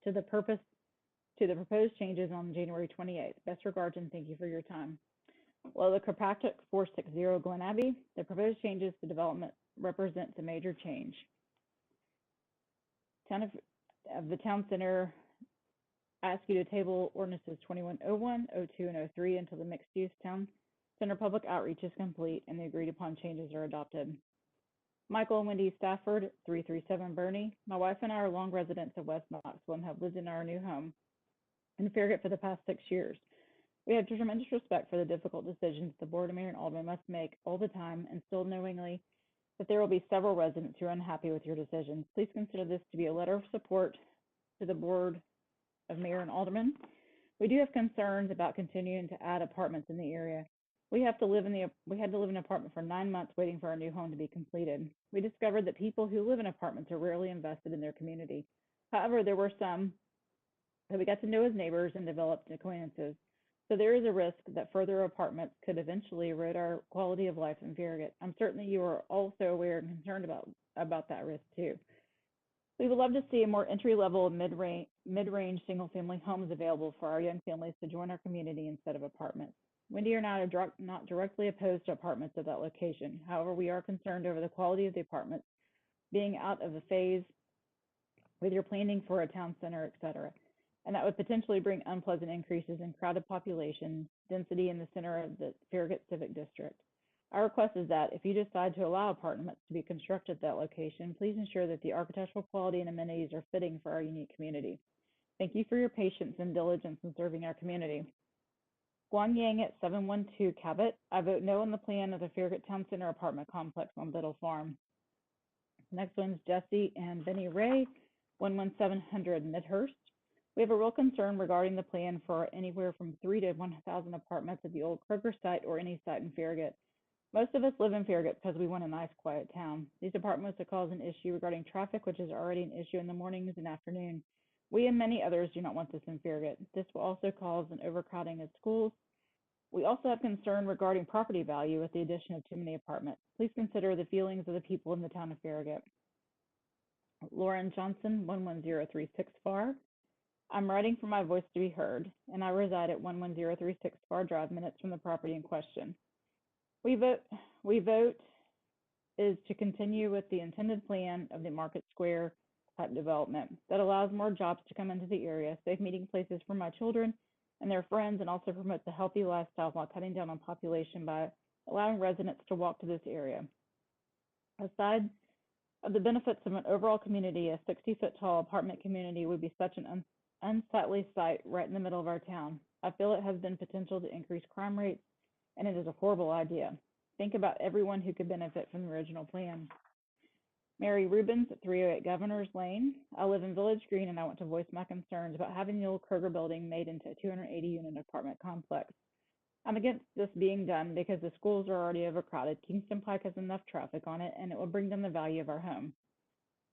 to the proposed changes on January 28th. Best regards and thank you for your time. Lola Kirkpatrick, 460 Glen Abbey. The proposed changes to development represents a major change. Town of the Town Center ask you to table ordinances 2101, 02, and 03 until the mixed-use Town Center public outreach is complete and the agreed-upon changes are adopted. Michael and Wendy Stafford, 337 Bernie. My wife and I are long residents of West Knoxville and have lived in our new home in Farragut for the past 6 years. We have tremendous respect for the difficult decisions the Board of Mayor and Aldermen must make all the time, and still knowingly that there will be several residents who are unhappy with your decisions. Please consider this to be a letter of support to the Board of Mayor and Aldermen. We do have concerns about continuing to add apartments in the area. We had to live in an apartment for 9 months waiting for our new home to be completed. We discovered that people who live in apartments are rarely invested in their community. However, there were some that we got to know as neighbors and developed acquaintances. So there is a risk that further apartments could eventually erode our quality of life in Farragut. I'm certain that you are also aware and concerned about that risk too. We would love to see a more entry-level, mid-range single-family homes available for our young families to join our community instead of apartments. Wendy and I are not directly opposed to apartments at that location. However, we are concerned over the quality of the apartments being out of the phase with your planning for a town center, et cetera. And that would potentially bring unpleasant increases in crowded population density in the center of the Farragut Civic District. Our request is that if you decide to allow apartments to be constructed at that location, please ensure that the architectural quality and amenities are fitting for our unique community. Thank you for your patience and diligence in serving our community. Guan Yang at 712 Cabot. I vote no on the plan of the Farragut Town Center apartment complex on Biddle Farm. Next one's Jesse and Benny Ray, 11700 Midhurst. We have a real concern regarding the plan for anywhere from 3 to 1,000 apartments at the old Kroger site or any site in Farragut. Most of us live in Farragut because we want a nice, quiet town. These apartments will cause an issue regarding traffic, which is already an issue in the mornings and afternoon. We and many others do not want this in Farragut. This will also cause an overcrowding of schools. We also have concern regarding property value with the addition of too many apartments. Please consider the feelings of the people in the town of Farragut. Lauren Johnson, 11036 Far. I'm writing for my voice to be heard, and I reside at 11036 Far Drive, minutes from the property in question. We vote is to continue with the intended plan of the Market Square type development that allows more jobs to come into the area, safe meeting places for my children and their friends, and also promotes a healthy lifestyle while cutting down on population by allowing residents to walk to this area. Aside of the benefits of an overall community, a 60-foot tall apartment community would be such an unsightly sight right in the middle of our town. I feel it has been potential to increase crime rates, and it is a horrible idea. Think about everyone who could benefit from the original plan. Mary Rubens at 308 Governor's Lane. I live in Village Green, and I want to voice my concerns about having the old Kroger building made into a 280-unit apartment complex. I'm against this being done because the schools are already overcrowded. Kingston Pike has enough traffic on it, and it will bring down the value of our home.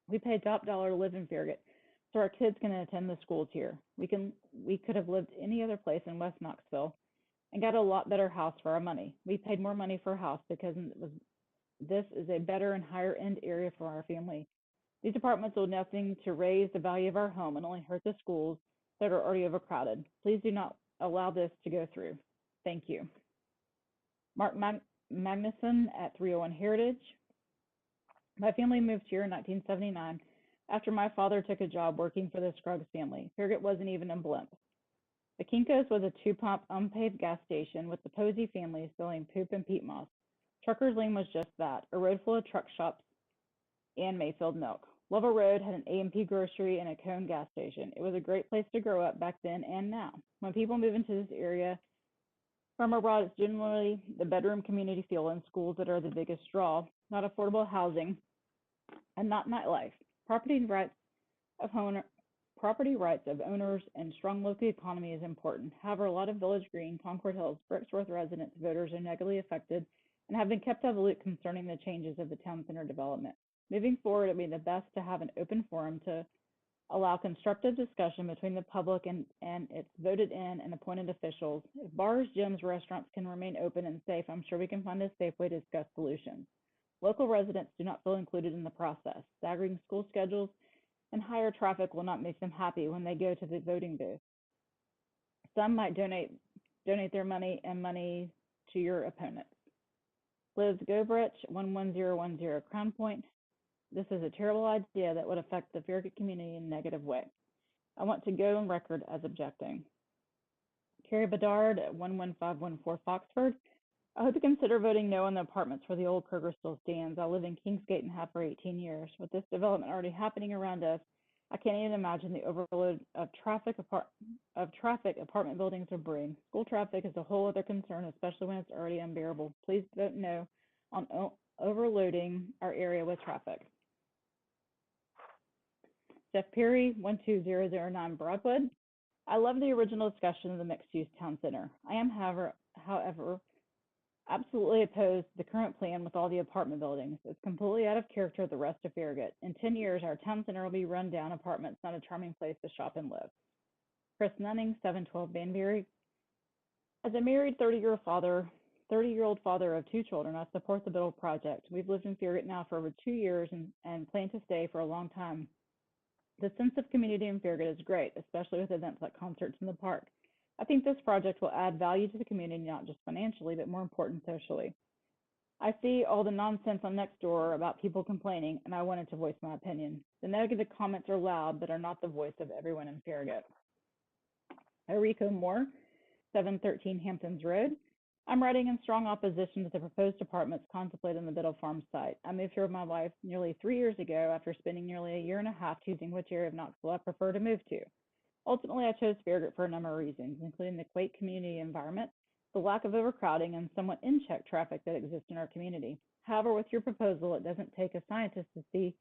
We pay top dollar to live in Farragut, so our kids can attend the schools here. We could have lived any other place in West Knoxville and got a lot better house for our money. We paid more money for a house because this is a better and higher end area for our family. These apartments will do nothing to raise the value of our home and only hurt the schools that are already overcrowded. Please do not allow this to go through. Thank you. Mark Magnuson at 301 Heritage. My family moved here in 1979 after my father took a job working for the Scruggs family. Farragut wasn't even a blimp. The Kinko's was a 2-pump unpaved gas station with the Posey family selling poop and peat moss. Truckers Lane was just that, a road full of truck shops and Mayfield milk. Lovell Road had an A&P grocery and a Cone gas station. It was a great place to grow up back then and now. When people move into this area from abroad, it's generally the bedroom community feel and schools that are the biggest draw, not affordable housing and not nightlife. Property rights of owners and strong local economy is important. However, a lot of Village Green, Concord Hills, Brooksworth residents, voters are negatively affected and have been kept out of the loop concerning the changes of the town center development. Moving forward, it would be the best to have an open forum to allow constructive discussion between the public and its voted in and appointed officials. If bars, gyms, restaurants can remain open and safe, I'm sure we can find a safe way to discuss solutions. Local residents do not feel included in the process. Staggering school schedules and higher traffic will not make them happy when they go to the voting booth. Some might donate their money to your opponents. Liz Gobrich, 11010 Crown Point. This is a terrible idea that would affect the Farragut community in a negative way. I want to go on record as objecting. Carrie Bedard at 11514 Foxford. I hope you consider voting no on the apartments where the old Kroger still stands. I live in Kingsgate and have for 18 years. With this development already happening around us, I can't even imagine the overload of traffic apartment buildings will bring. School traffic is a whole other concern, especially when it's already unbearable. Please vote no on overloading our area with traffic. Jeff Perry, 12009 Broadwood. I love the original discussion of the mixed-use town center. I am, however, absolutely opposed to the current plan with all the apartment buildings. It's completely out of character with the rest of Farragut. In 10 years, our town center will be run down apartments, not a charming place to shop and live. Chris Nunning, 712 Banbury. As a married 30-year-old father of 2 children, I support the Biddle project. We've lived in Farragut now for over 2 years and plan to stay for a long time. The sense of community in Farragut is great, especially with events like concerts in the park. I think this project will add value to the community, not just financially, but more important, socially. I see all the nonsense on Nextdoor about people complaining, and I wanted to voice my opinion. The negative comments are loud, but are not the voice of everyone in Farragut. Enrico Moore, 713 Hamptons Road. I'm writing in strong opposition to the proposed apartments contemplated on the Biddle Farm site. I moved here with my wife nearly 3 years ago after spending nearly a year and a half choosing which area of Knoxville I prefer to move to. Ultimately, I chose Farragut for a number of reasons, including the quaint community environment, the lack of overcrowding, and somewhat in-check traffic that exists in our community. However, with your proposal, it doesn't take a scientist to see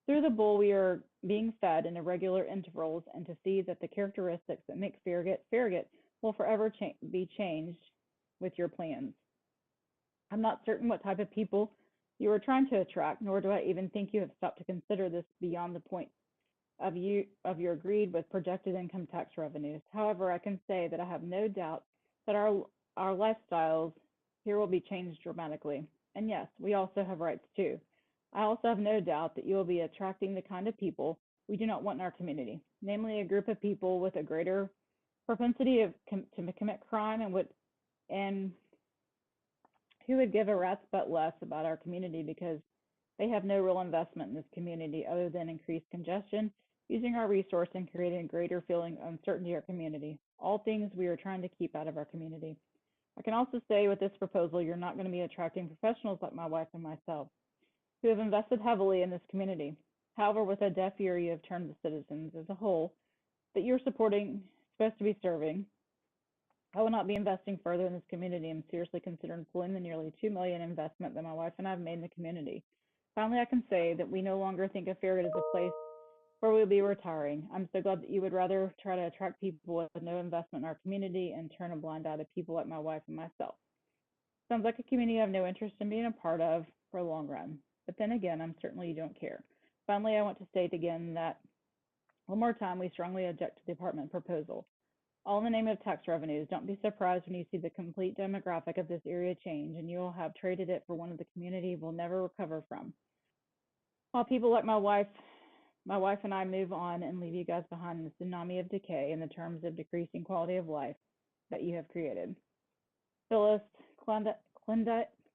through the bull we are being fed in irregular intervals and to see that the characteristics that make Farragut will forever be changed with your plans. I'm not certain what type of people you are trying to attract, nor do I even think you have stopped to consider this beyond the point of your agreed with projected income tax revenues. However, I can say that I have no doubt that our lifestyles here will be changed dramatically. And yes, we also have rights too. I also have no doubt that you will be attracting the kind of people we do not want in our community, namely a group of people with a greater propensity to commit crime and who would give a rat's butt less about our community because they have no real investment in this community other than increased congestion, using our resource and creating a greater feeling of uncertainty in our community. All things we are trying to keep out of our community. I can also say with this proposal, you're not going to be attracting professionals like my wife and myself, who have invested heavily in this community. However, with a deaf ear, you have turned the citizens as a whole that you're supporting, supposed to be serving. I will not be investing further in this community. I'm seriously considering pulling the nearly $2 million investment that my wife and I have made in the community. Finally, I can say that we no longer think of Farragut as a place where we'll be retiring. I'm so glad that you would rather try to attract people with no investment in our community and turn a blind eye to people like my wife and myself. Sounds like a community I have no interest in being a part of for a long run. But then again, I'm certainly you don't care. Finally, I want to state again that one more time, we strongly object to the apartment proposal. All in the name of tax revenues. Don't be surprised when you see the complete demographic of this area change, and you will have traded it for one of the community will never recover from. While people like my wife and I move on and leave you guys behind in the tsunami of decay in the terms of decreasing quality of life that you have created. Phyllis Clint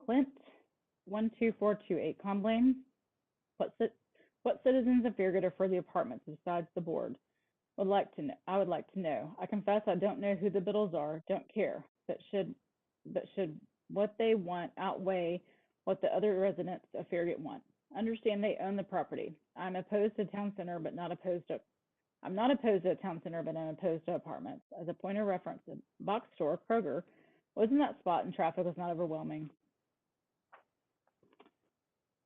12428 Comblaine. What citizens of Farragut are for the apartments besides the board? I would like to know. I confess I don't know who the Biddles are, don't care, but should what they want outweigh what the other residents of Farragut want? Understand they own the property. I'm opposed to town center, but I'm not opposed to a town center, but I'm opposed to apartments. As a point of reference, a box store, Kroger, was in that spot and traffic was not overwhelming.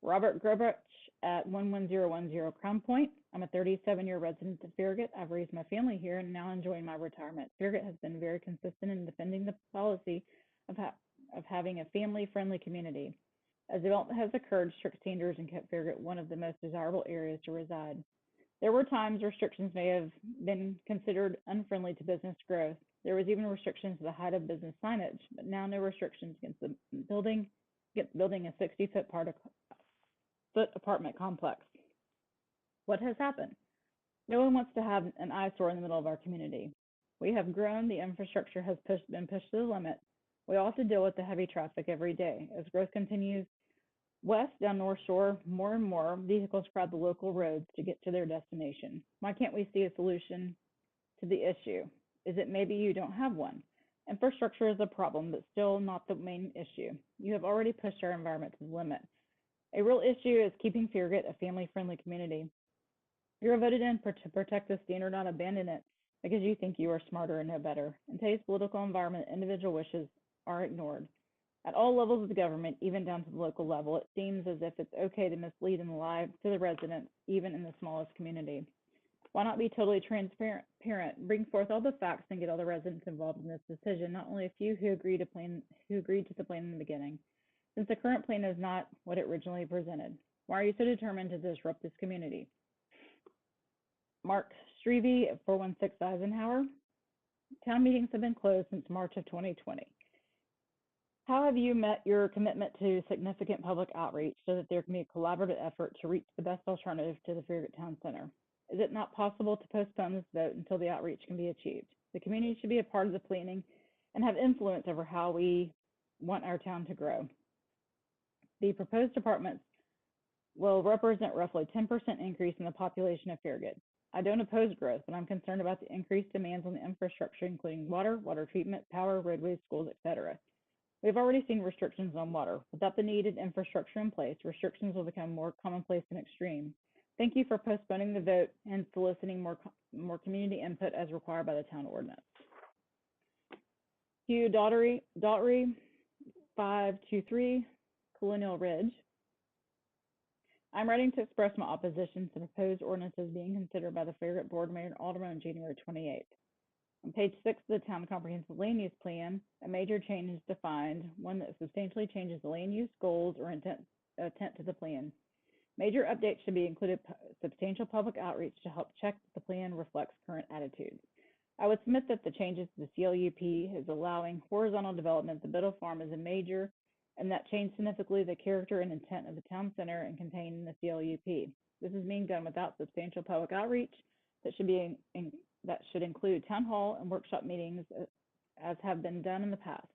Robert Grobach at 11010 Crown Point. I'm a 37-year resident of Farragut. I've raised my family here and now enjoying my retirement. Farragut has been very consistent in defending the policy of having a family-friendly community. As development has occurred, strict standards and kept Farragut one of the most desirable areas to reside. There were times restrictions may have been considered unfriendly to business growth. There was even restrictions to the height of business signage, but now no restrictions against building a 60-foot apartment complex. What has happened? No one wants to have an eyesore in the middle of our community. We have grown, the infrastructure has been pushed to the limit. We all have to deal with the heavy traffic every day. As growth continues west down North Shore, more and more vehicles crowd the local roads to get to their destination. Why can't we see a solution to the issue? Is it maybe you don't have one? Infrastructure is a problem, but still not the main issue. You have already pushed our environment to the limit. A real issue is keeping Farragut a family-friendly community. You're voted in to protect the standard, not abandon it, because you think you are smarter and know better. In today's political environment, individual wishes are ignored. At all levels of the government, even down to the local level, it seems as if it's okay to mislead and lie to the residents, even in the smallest community. Why not be totally transparent, bring forth all the facts and get all the residents involved in this decision, not only a few who agreed to the plan in the beginning, since the current plan is not what it originally presented. Why are you so determined to disrupt this community? Mark Strevey at 416 Eisenhower. Town meetings have been closed since March of 2020. How have you met your commitment to significant public outreach so that there can be a collaborative effort to reach the best alternative to the Farragut Town Center? Is it not possible to postpone this vote until the outreach can be achieved? The community should be a part of the planning and have influence over how we want our town to grow. The proposed apartments will represent roughly 10% increase in the population of Farragut. I don't oppose growth, but I'm concerned about the increased demands on the infrastructure, including water, water treatment, power, roadways, schools, etc. We've already seen restrictions on water. Without the needed infrastructure in place, restrictions will become more commonplace and extreme. Thank you for postponing the vote and soliciting more community input as required by the town ordinance. Hugh Daughtery, 523 Colonial Ridge. I'm writing to express my opposition to the proposed ordinances being considered by the Farragut Board of Mayor and Aldermen on January 28th. On page 6 of the Town Comprehensive Land Use Plan, a major change is defined, one that substantially changes the land use goals or intent to the plan. Major updates should be included substantial public outreach to help check that the plan reflects current attitudes. I would submit that the changes to the CLUP is allowing horizontal development of the Biddle Farm is a major, and that changed significantly the character and intent of the town center and contained in the CLUP. This is being done without substantial public outreach that should include town hall and workshop meetings as have been done in the past.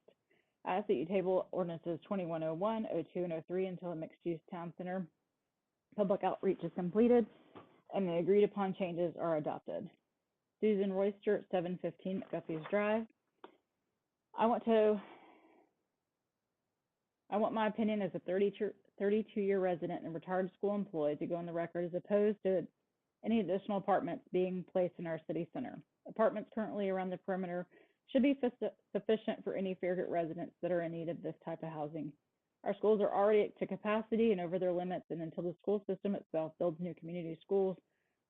I ask that you table ordinances 2101, 02, and 03 until the mixed-use town center public outreach is completed and the agreed upon changes are adopted. Susan Royster at 715 McGuffey's Drive. I want my opinion as a 32-year resident and retired school employee to go on the record as opposed to any additional apartments being placed in our city center. Apartments currently around the perimeter should be sufficient for any Farragut residents that are in need of this type of housing. Our schools are already to capacity and over their limits, and until the school system itself builds new community schools,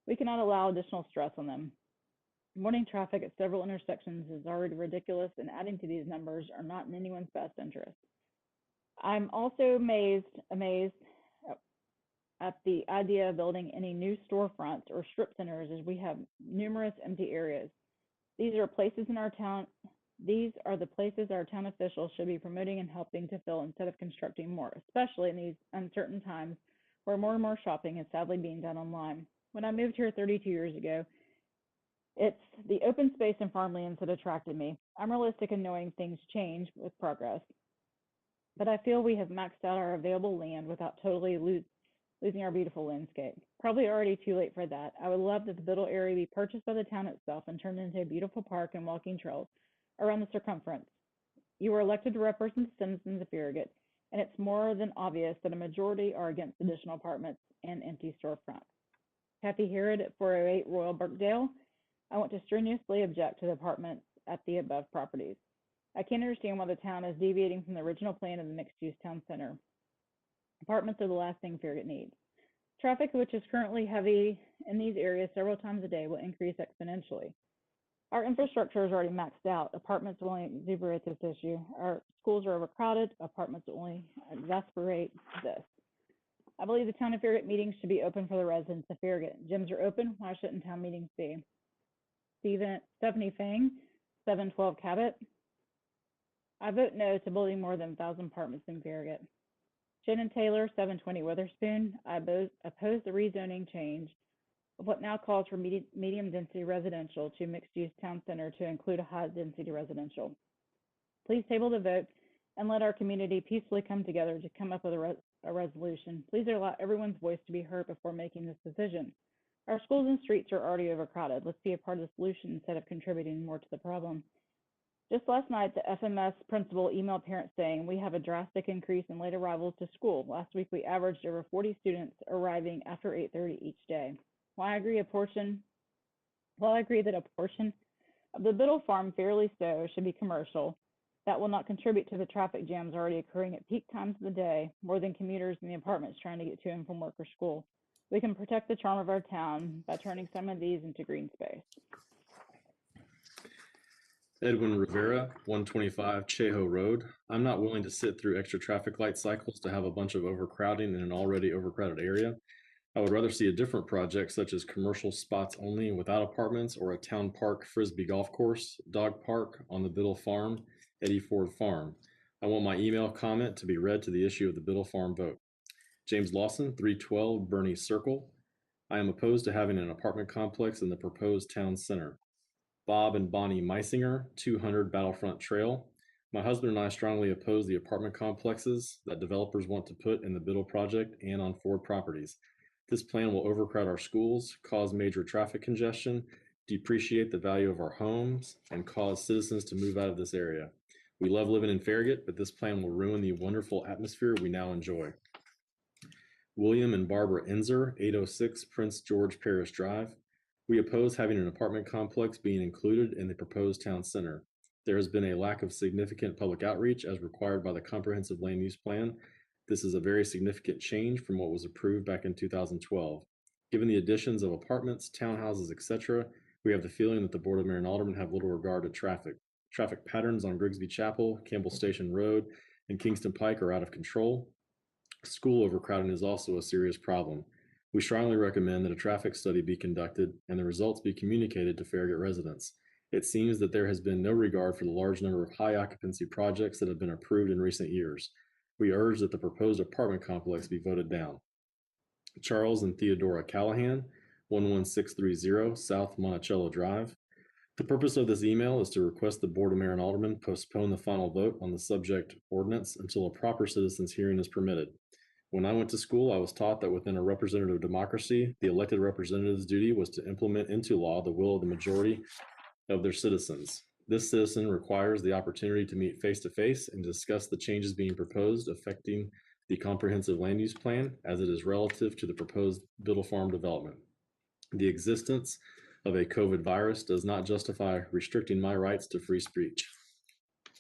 we cannot allow additional stress on them. Morning traffic at several intersections is already ridiculous, and adding to these numbers are not in anyone's best interest. I'm also amazed at the idea of building any new storefronts or strip centers, as we have numerous empty areas. These are places in our town. These are the places our town officials should be promoting and helping to fill instead of constructing more, especially in these uncertain times where more and more shopping is sadly being done online. When I moved here 32 years ago, it's the open space and farmlands that attracted me. I'm realistic in knowing things change with progress, but I feel we have maxed out our available land without totally losing our beautiful landscape. Probably already too late for that. I would love that the Biddle area be purchased by the town itself and turned into a beautiful park and walking trails around the circumference. You were elected to represent the citizens of Farragut, and it's more than obvious that a majority are against additional apartments and empty storefronts. Kathy Herod at 408 Royal Birkdale. I want to strenuously object to the apartments at the above properties. I can't understand why the town is deviating from the original plan of the mixed-use town center. Apartments are the last thing Farragut needs. Traffic, which is currently heavy in these areas several times a day, will increase exponentially. Our infrastructure is already maxed out. Apartments will only exuberate this issue. Our schools are overcrowded. Apartments will only exacerbate this. I believe the town of Farragut meetings should be open for the residents of Farragut. Gyms are open. Why shouldn't town meetings be? Stephanie Fang, 712 Cabot. I vote no to building more than 1,000 apartments in Farragut. Shannon Taylor, 720 Witherspoon. I oppose the rezoning change of what now calls for medium density residential to mixed use town center to include a high density residential. Please table the vote and let our community peacefully come together to come up with a resolution. Please allow everyone's voice to be heard before making this decision. Our schools and streets are already overcrowded. Let's be a part of the solution instead of contributing more to the problem. Just last night, the FMS principal emailed parents saying we have a drastic increase in late arrivals to school. Last week, we averaged over 40 students arriving after 8:30 each day. While I agree that a portion of the Biddle Farm, fairly so, should be commercial, that will not contribute to the traffic jams already occurring at peak times of the day, more than commuters in the apartments trying to get to and from work or school. We can protect the charm of our town by turning some of these into green space. Edwin Rivera, 125 Cheho Road. I'm not willing to sit through extra traffic light cycles to have a bunch of overcrowding in an already overcrowded area. I would rather see a different project such as commercial spots only without apartments, or a town park frisbee golf course, dog park on the Biddle Farm, Eddie Ford Farm. I want my email comment to be read to the issue of the Biddle Farm vote. James Lawson, 312 Bernie Circle. I am opposed to having an apartment complex in the proposed town center. Bob and Bonnie Meisinger, 200 Battlefront Trail. My husband and I strongly oppose the apartment complexes that developers want to put in the Biddle project and on Ford properties. This plan will overcrowd our schools, cause major traffic congestion, depreciate the value of our homes, and cause citizens to move out of this area. We love living in Farragut, but this plan will ruin the wonderful atmosphere we now enjoy. William and Barbara Enzer, 806 Prince George Parish Drive. We oppose having an apartment complex being included in the proposed town center. There has been a lack of significant public outreach as required by the comprehensive land use plan. This is a very significant change from what was approved back in 2012. Given the additions of apartments, townhouses, etc., we have the feeling that the Board of Mayor and Aldermen have little regard to traffic. Traffic patterns on Grigsby Chapel, Campbell Station Road, and Kingston Pike are out of control. School overcrowding is also a serious problem. We strongly recommend that a traffic study be conducted and the results be communicated to Farragut residents. It seems that there has been no regard for the large number of high occupancy projects that have been approved in recent years. We urge that the proposed apartment complex be voted down. Charles and Theodora Callahan, 11630 South Monticello Drive. The purpose of this email is to request the Board of Mayor and Aldermen postpone the final vote on the subject ordinance until a proper citizens hearing is permitted. When I went to school, I was taught that within a representative democracy, the elected representative's duty was to implement into law the will of the majority of their citizens. This citizen requires the opportunity to meet face-to-face and discuss the changes being proposed affecting the comprehensive land use plan as it is relative to the proposed Biddle Farm development. The existence of a COVID virus does not justify restricting my rights to free speech.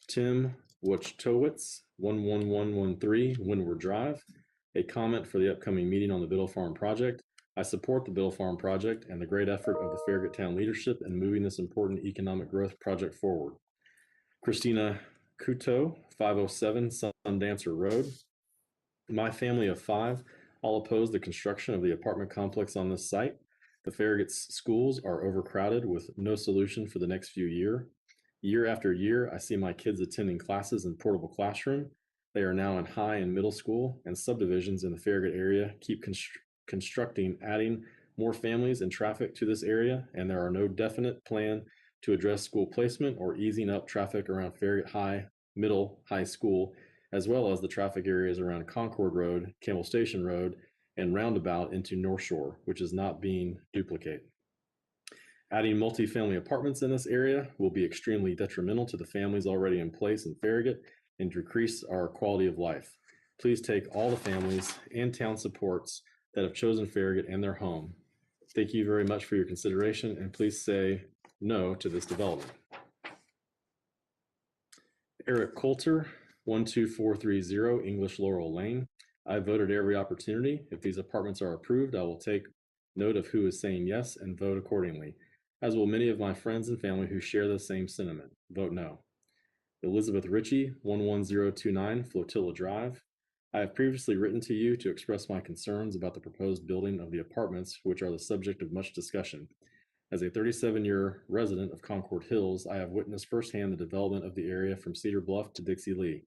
Tim Wojtowicz, 11113 Windward Drive. A comment for the upcoming meeting on the Biddle Farm project. I support the Biddle Farm project and the great effort of the Farragut Town leadership in moving this important economic growth project forward. Christina Couto, 507 Sundancer Road. My family of 5 all oppose the construction of the apartment complex on this site. The Farragut schools are overcrowded with no solution for the next few years. Year after year, I see my kids attending classes in portable classroom. They are now in high and middle school, and subdivisions in the Farragut area keep constructing, adding more families and traffic to this area, and there are no definite plan to address school placement or easing up traffic around Farragut High, High School, as well as the traffic areas around Concord Road, Campbell Station Road, and roundabout into North Shore, which is not being duplicated. Adding multifamily apartments in this area will be extremely detrimental to the families already in place in Farragut and decrease our quality of life. Please take all the families and town supports that have chosen Farragut and their home. Thank you very much for your consideration, and please say no to this development. Eric Coulter, 12430 English Laurel Lane. I voted every opportunity. If these apartments are approved, I will take note of who is saying yes and vote accordingly. as will many of my friends and family who share the same sentiment. Vote no. Elizabeth Ritchie, 11029 Flotilla Drive. I have previously written to you to express my concerns about the proposed building of the apartments, which are the subject of much discussion. As a 37-year resident of Concord Hills, I have witnessed firsthand the development of the area from Cedar Bluff to Dixie Lee.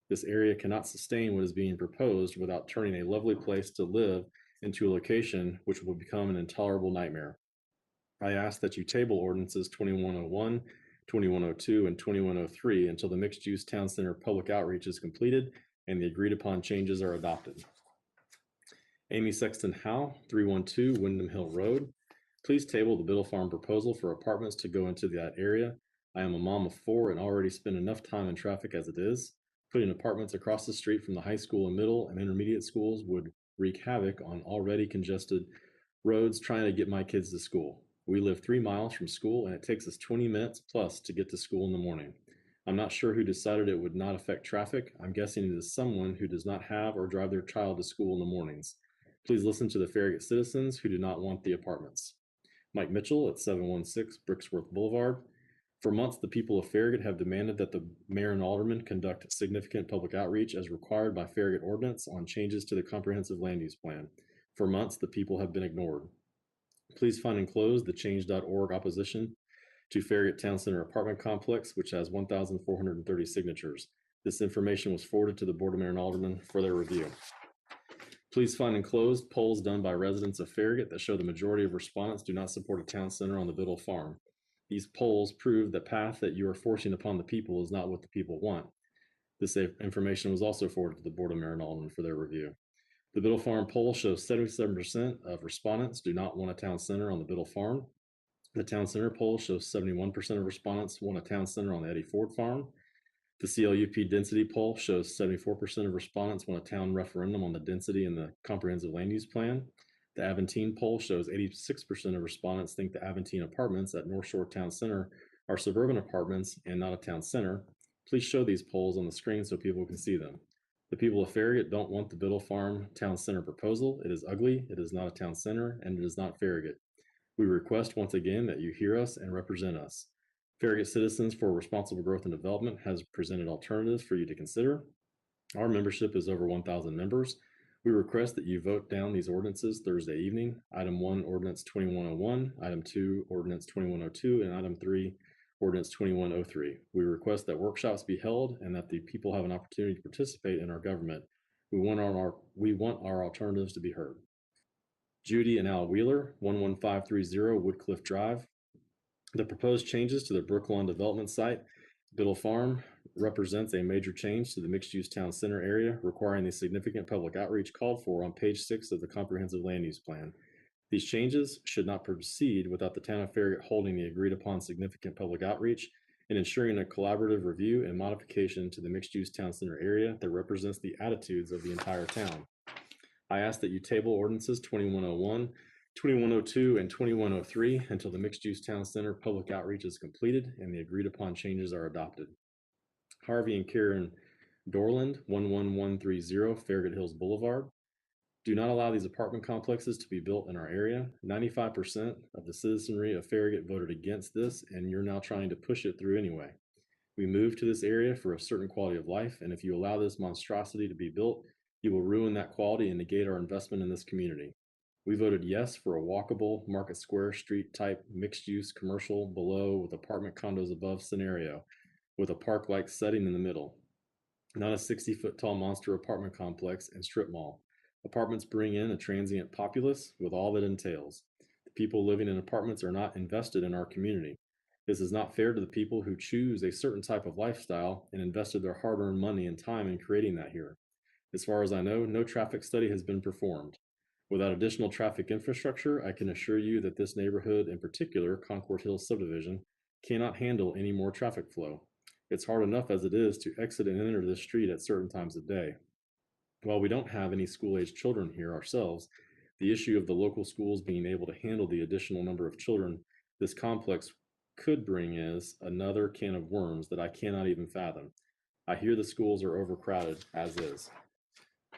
This area cannot sustain what is being proposed without turning a lovely place to live into a location which will become an intolerable nightmare. I ask that you table ordinances 2101, 2102, and 2103 until the mixed-use town center public outreach is completed and the agreed-upon changes are adopted. Amy Sexton Howe, 312 Wyndham Hill Road. Please table the Biddle Farm proposal for apartments to go into that area. I am a mom of 4 and already spend enough time in traffic as it is. Putting apartments across the street from the high school and middle and intermediate schools would wreak havoc on already congested roads trying to get my kids to school. We live 3 miles from school and it takes us 20 minutes plus to get to school in the morning. I'm not sure who decided it would not affect traffic. I'm guessing it is someone who does not have or drive their child to school in the mornings. Please listen to the Farragut citizens who do not want the apartments. Mike Mitchell at 716 Brixworth Boulevard. For months, the people of Farragut have demanded that the mayor and aldermen conduct significant public outreach as required by Farragut ordinance on changes to the comprehensive land use plan. For months, the people have been ignored. Please find enclosed the change.org opposition to Farragut Town Center apartment complex, which has 1,430 signatures. This information was forwarded to the Board of Mayor and Aldermen for their review. Please find enclosed polls done by residents of Farragut that show the majority of respondents do not support a town center on the Biddle Farm. These polls prove the path that you are forcing upon the people is not what the people want. This information was also forwarded to the Board of Mayor and Aldermen for their review. The Biddle Farm poll shows 77% of respondents do not want a town center on the Biddle Farm. The town center poll shows 71% of respondents want a town center on the Eddie Ford Farm. The CLUP density poll shows 74% of respondents want a town referendum on the density in the comprehensive land use plan. The Aventine poll shows 86% of respondents think the Aventine apartments at North Shore Town Center are suburban apartments and not a town center. Please show these polls on the screen so people can see them. The people of Farragut don't want the Biddle Farm Town Center proposal. It is ugly, it is not a town center, and it is not Farragut. We request once again that you hear us and represent us. Farragut Citizens for Responsible Growth and Development has presented alternatives for you to consider. Our membership is over 1,000 members. We request that you vote down these ordinances Thursday evening. Item 1, Ordinance 2101, Item 2, Ordinance 2102, and Item 3, Ordinance 2103. We request that workshops be held and that the people have an opportunity to participate in our government. We want our alternatives to be heard. Judy and Al Wheeler, 11530 Woodcliff Drive. The proposed changes to the Brooklawn development site, Biddle Farm, represents a major change to the mixed-use town center area, requiring the significant public outreach called for on page 6 of the comprehensive land use plan. These changes should not proceed without the town of Farragut holding the agreed-upon significant public outreach and ensuring a collaborative review and modification to the mixed-use town center area that represents the attitudes of the entire town. I ask that you table ordinances 2101, 2102, and 2103 until the mixed-use town center public outreach is completed and the agreed-upon changes are adopted. Harvey and Karen Dorland, 11130 Farragut Hills Boulevard. Do not allow these apartment complexes to be built in our area. 95% of the citizenry of Farragut voted against this, and you're now trying to push it through anyway. We moved to this area for a certain quality of life, and if you allow this monstrosity to be built, you will ruin that quality and negate our investment in this community. We voted yes for a walkable Market Square Street type mixed-use commercial below with apartment condos above scenario with a park-like setting in the middle. Not a 60-foot tall monster apartment complex and strip mall. Apartments bring in a transient populace with all that entails. The people living in apartments are not invested in our community. This is not fair to the people who choose a certain type of lifestyle and invested their hard-earned money and time in creating that here. As far as I know, no traffic study has been performed. Without additional traffic infrastructure, I can assure you that this neighborhood, in particular, Concord Hills subdivision, cannot handle any more traffic flow. It's hard enough as it is to exit and enter this street at certain times of day. While we don't have any school-aged children here ourselves, the issue of the local schools being able to handle the additional number of children this complex could bring is another can of worms that I cannot even fathom. I hear the schools are overcrowded as is.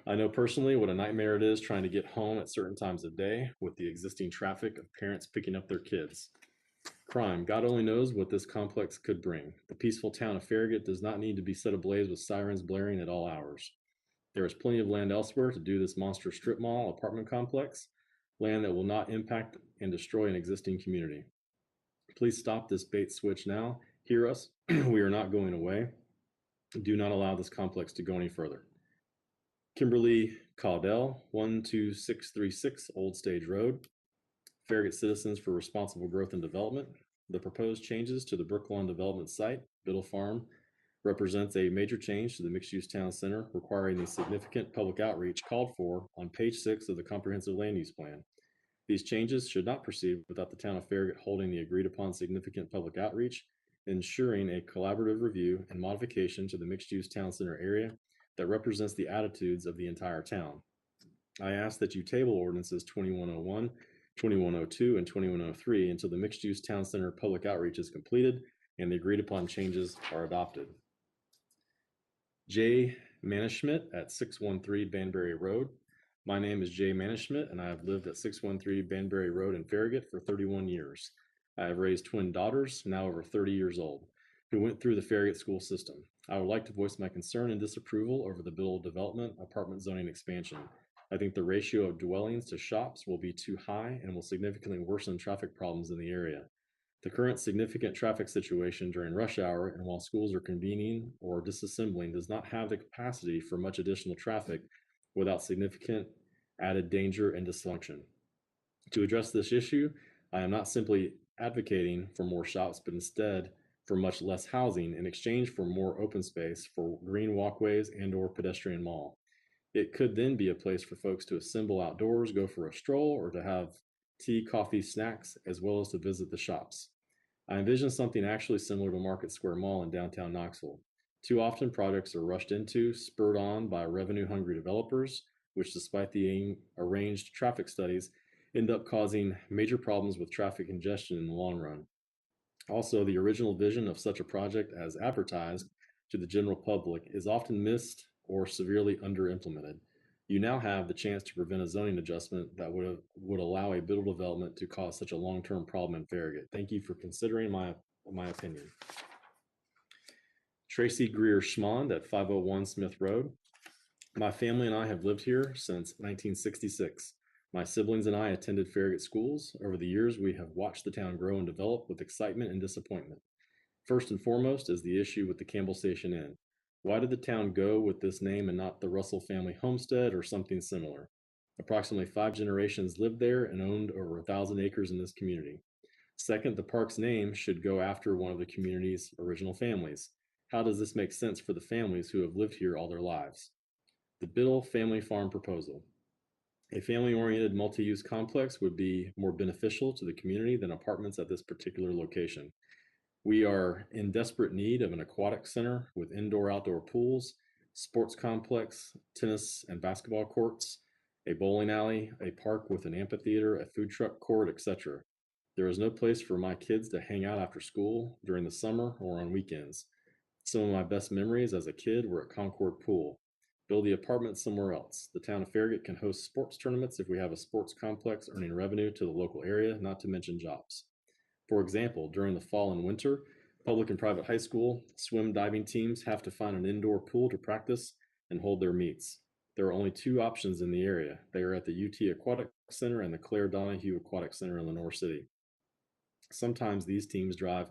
I know personally what a nightmare it is trying to get home at certain times of day with the existing traffic of parents picking up their kids. Crime. God only knows what this complex could bring. The peaceful town of Farragut does not need to be set ablaze with sirens blaring at all hours. There is plenty of land elsewhere to do this monster strip mall apartment complex, land that will not impact and destroy an existing community. Please stop this bait switch now. Hear us. We are not going away. Do not allow this complex to go any further. Kimberly Caudell, 12636 Old Stage Road. Farragut Citizens for Responsible Growth and Development. The proposed changes to the Brooklawn development site, Biddle Farm, represents a major change to the mixed-use town center, requiring the significant public outreach called for on page 6 of the comprehensive land use plan. These changes should not proceed without the town of Farragut holding the agreed-upon significant public outreach, ensuring a collaborative review and modification to the mixed-use town center area that represents the attitudes of the entire town. I ask that you table ordinances 2101, 2102, and 2103 until the mixed-use town center public outreach is completed and the agreed-upon changes are adopted. Jay Manishmit at 613 Banbury Road. My name is Jay Manishmit, and I have lived at 613 Banbury Road in Farragut for 31 years. I have raised twin daughters, now over 30 years old, who went through the Farragut school system. I would like to voice my concern and disapproval over the Biddle development apartment zoning expansion. I think the ratio of dwellings to shops will be too high and will significantly worsen traffic problems in the area. The current significant traffic situation during rush hour and while schools are convening or disassembling does not have the capacity for much additional traffic without significant added danger and dysfunction. To address this issue, I am not simply advocating for more shops, but instead for much less housing in exchange for more open space for green walkways and/or pedestrian mall. It could then be a place for folks to assemble outdoors, go for a stroll, or to have tea, coffee, snacks, as well as to visit the shops. I envision something actually similar to Market Square Mall in downtown Knoxville. Too often projects are rushed into, spurred on by revenue-hungry developers, which despite the arranged traffic studies, end up causing major problems with traffic congestion in the long run. Also, the original vision of such a project as advertised to the general public is often missed or severely under-implemented. You now have the chance to prevent a zoning adjustment that would allow a Biddle development to cause such a long-term problem in Farragut. Thank you for considering my opinion. Tracy Greer Schmond at 501 Smith Road. My family and I have lived here since 1966. My siblings and I attended Farragut schools. Over the years, we have watched the town grow and develop with excitement and disappointment. First and foremost is the issue with the Campbell Station Inn. Why did the town go with this name and not the Russell family homestead or something similar? Approximately 5 generations lived there and owned over 1,000 acres in this community. Second, the park's name should go after one of the community's original families. How does this make sense for the families who have lived here all their lives? The Biddle Family Farm proposal. A family-oriented multi-use complex would be more beneficial to the community than apartments at this particular location. We are in desperate need of an aquatic center with indoor-outdoor pools, sports complex, tennis and basketball courts, a bowling alley, a park with an amphitheater, a food truck court, etc. There is no place for my kids to hang out after school, during the summer, or on weekends. Some of my best memories as a kid were at Concord Pool. Build the apartment somewhere else. The town of Farragut can host sports tournaments if we have a sports complex earning revenue to the local area, not to mention jobs. For example, during the fall and winter, public and private high school swim diving teams have to find an indoor pool to practice and hold their meets. There are only 2 options in the area. They are at the UT Aquatic Center and the Claire Donahue Aquatic Center in Lenore City. Sometimes these teams drive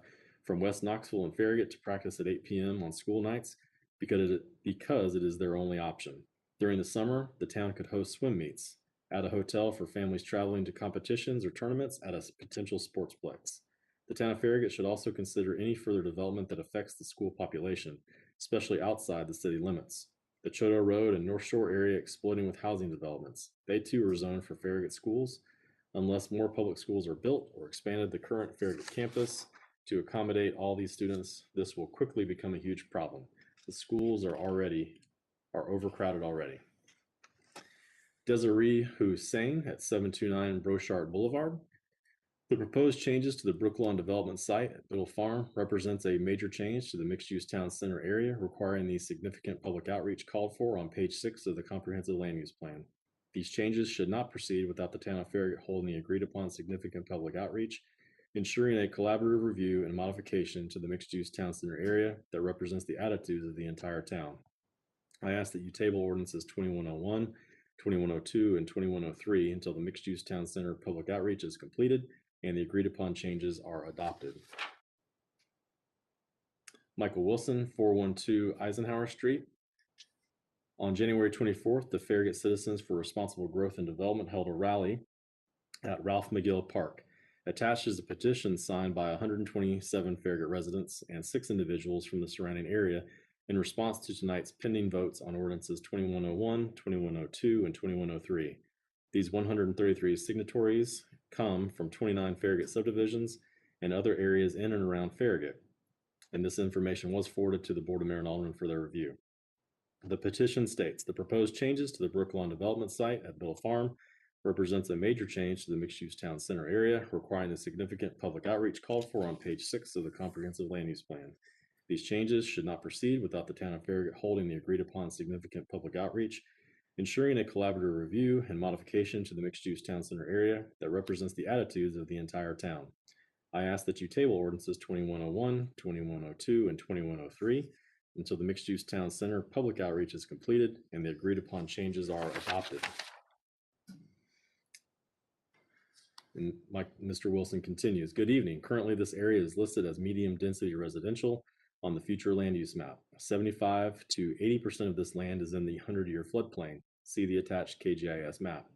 from West Knoxville and Farragut to practice at 8 p.m. on school nights because it is their only option. During the summer, the town could host swim meets, add a hotel for families traveling to competitions or tournaments at a potential sportsplex. The town of Farragut should also consider any further development that affects the school population, especially outside the city limits. The Choteau Road and North Shore area exploding with housing developments. They too are zoned for Farragut schools. Unless more public schools are built or expanded the current Farragut campus to accommodate all these students, this will quickly become a huge problem. The schools are overcrowded already. Desiree Hussein at 729 Brochard Boulevard. The proposed changes to the Brooklawn development site at Biddle Farm represents a major change to the mixed-use town center area, requiring the significant public outreach called for on page 6 of the comprehensive land use plan. These changes should not proceed without the town of Farragut holding the agreed-upon significant public outreach, ensuring a collaborative review and modification to the mixed-use town center area that represents the attitudes of the entire town. I ask that you table ordinances 2101, 2102, and 2103 until the mixed-use town center public outreach is completed and the agreed-upon changes are adopted. Michael Wilson, 412 Eisenhower Street. On January 24th, the Farragut Citizens for Responsible Growth and Development held a rally at Ralph McGill Park. Attached is a petition signed by 127 Farragut residents and 6 individuals from the surrounding area in response to tonight's pending votes on ordinances 2101, 2102, and 2103. These 133 signatories come from 29 Farragut subdivisions and other areas in and around Farragut, and this information was forwarded to the Board of Mayor and Aldermen for their review. The petition states the proposed changes to the Brooklawn development site at Bill Farm represents a major change to the mixed-use town center area, requiring the significant public outreach called for on page 6 of the comprehensive land use plan. These changes should not proceed without the town of Farragut holding the agreed-upon significant public outreach, ensuring a collaborative review and modification to the mixed-use town center area that represents the attitudes of the entire town. I ask that you table ordinances 2101, 2102, and 2103 until the mixed-use town center public outreach is completed and the agreed-upon changes are adopted. And Mr. Wilson continues, good evening. Currently, this area is listed as medium density residential on the future land use map. 75 to 80% of this land is in the 100-year floodplain. See the attached KGIS map.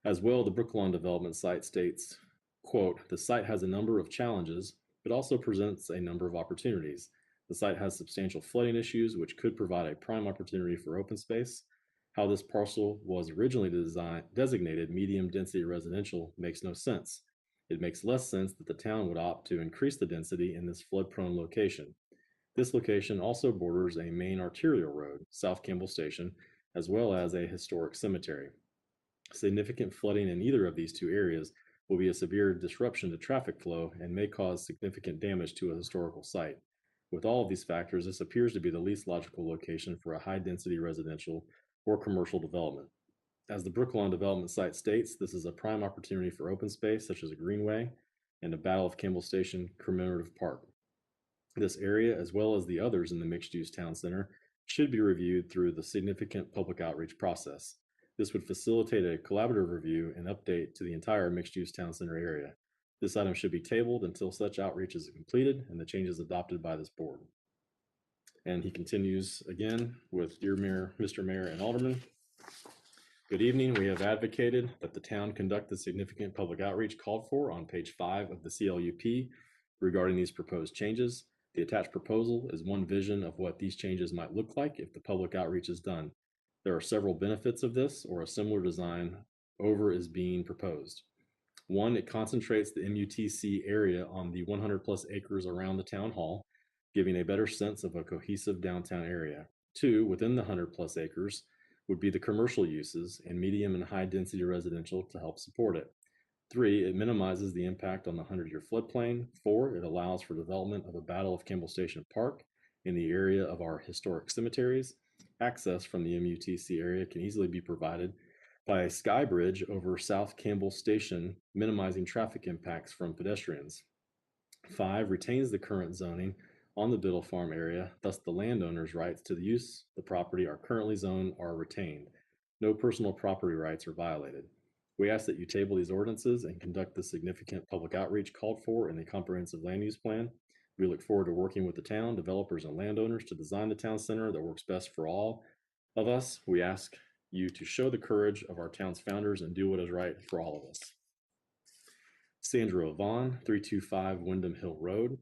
As well, the Brooklawn development site states, quote, the site has a number of challenges, but also presents a number of opportunities. The site has substantial flooding issues, which could provide a prime opportunity for open space. How this parcel was originally designated medium density residential makes no sense. It makes less sense that the town would opt to increase the density in this flood-prone location. This location also borders a main arterial road, South Campbell Station, as well as a historic cemetery. Significant flooding in either of these two areas will be a severe disruption to traffic flow and may cause significant damage to a historical site. With all of these factors, this appears to be the least logical location for a high-density residential or commercial development. As the Brooklawn development site states, this is a prime opportunity for open space such as a greenway and a Battle of Campbell Station commemorative park. This area, as well as the others in the mixed-use town center, should be reviewed through the significant public outreach process. This would facilitate a collaborative review and update to the entire mixed-use town center area. This item should be tabled until such outreach is completed and the changes adopted by this board. And he continues again with, dear Mayor, Mr. Mayor and Aldermen, good evening. We have advocated that the town conduct the significant public outreach called for on page 5 of the CLUP regarding these proposed changes. The attached proposal is one vision of what these changes might look like if the public outreach is done. There are several benefits of this or a similar design over is being proposed. One, it concentrates the MUTC area on the 100+ acres around the town hall, giving a better sense of a cohesive downtown area. Two, within the 100+ acres would be the commercial uses and medium and high density residential to help support it. Three, it minimizes the impact on the 100-year floodplain. Four, it allows for development of a Battle of Campbell Station Park in the area of our historic cemeteries. Access from the MUTC area can easily be provided by a sky bridge over South Campbell Station, minimizing traffic impacts from pedestrians. 5, retains the current zoning on the Biddle Farm area, thus the landowner's rights to the use the property are currently zoned are retained. No personal property rights are violated. We ask that you table these ordinances and conduct the significant public outreach called for in the comprehensive land use plan. We look forward to working with the town, developers, and landowners to design the town center that works best for all of us. We ask you to show the courage of our town's founders and do what is right for all of us. Sandra Vaughn, 325 Wyndham Hill Road.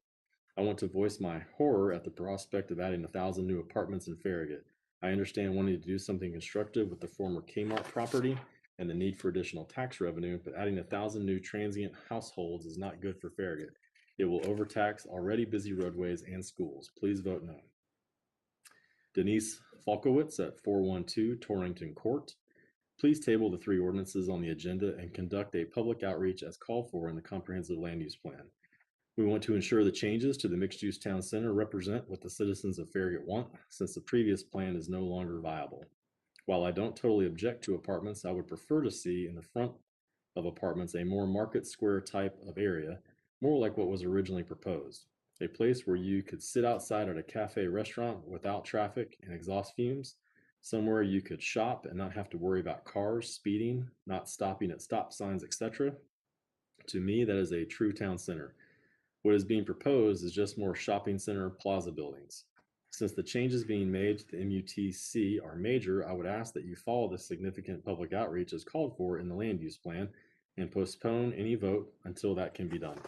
I want to voice my horror at the prospect of adding 1,000 new apartments in Farragut. I understand wanting to do something constructive with the former Kmart property and the need for additional tax revenue, but adding 1,000 new transient households is not good for Farragut. It will overtax already busy roadways and schools. Please vote no. Denise Falkowitz at 412 Torrington Court. Please table the 3 ordinances on the agenda and conduct a public outreach as called for in the comprehensive land use plan. We want to ensure the changes to the mixed-use town center represent what the citizens of Farragut want, since the previous plan is no longer viable. While I don't totally object to apartments, I would prefer to see in the front of apartments a more market square type of area more like what was originally proposed. A place where you could sit outside at a cafe restaurant without traffic and exhaust fumes, somewhere you could shop and not have to worry about cars speeding, not stopping at stop signs, etc. To me, that is a true town center. What is being proposed is just more shopping center plaza buildings. Since the changes being made to the MUTC are major, I would ask that you follow the significant public outreach as called for in the land use plan and postpone any vote until that can be done.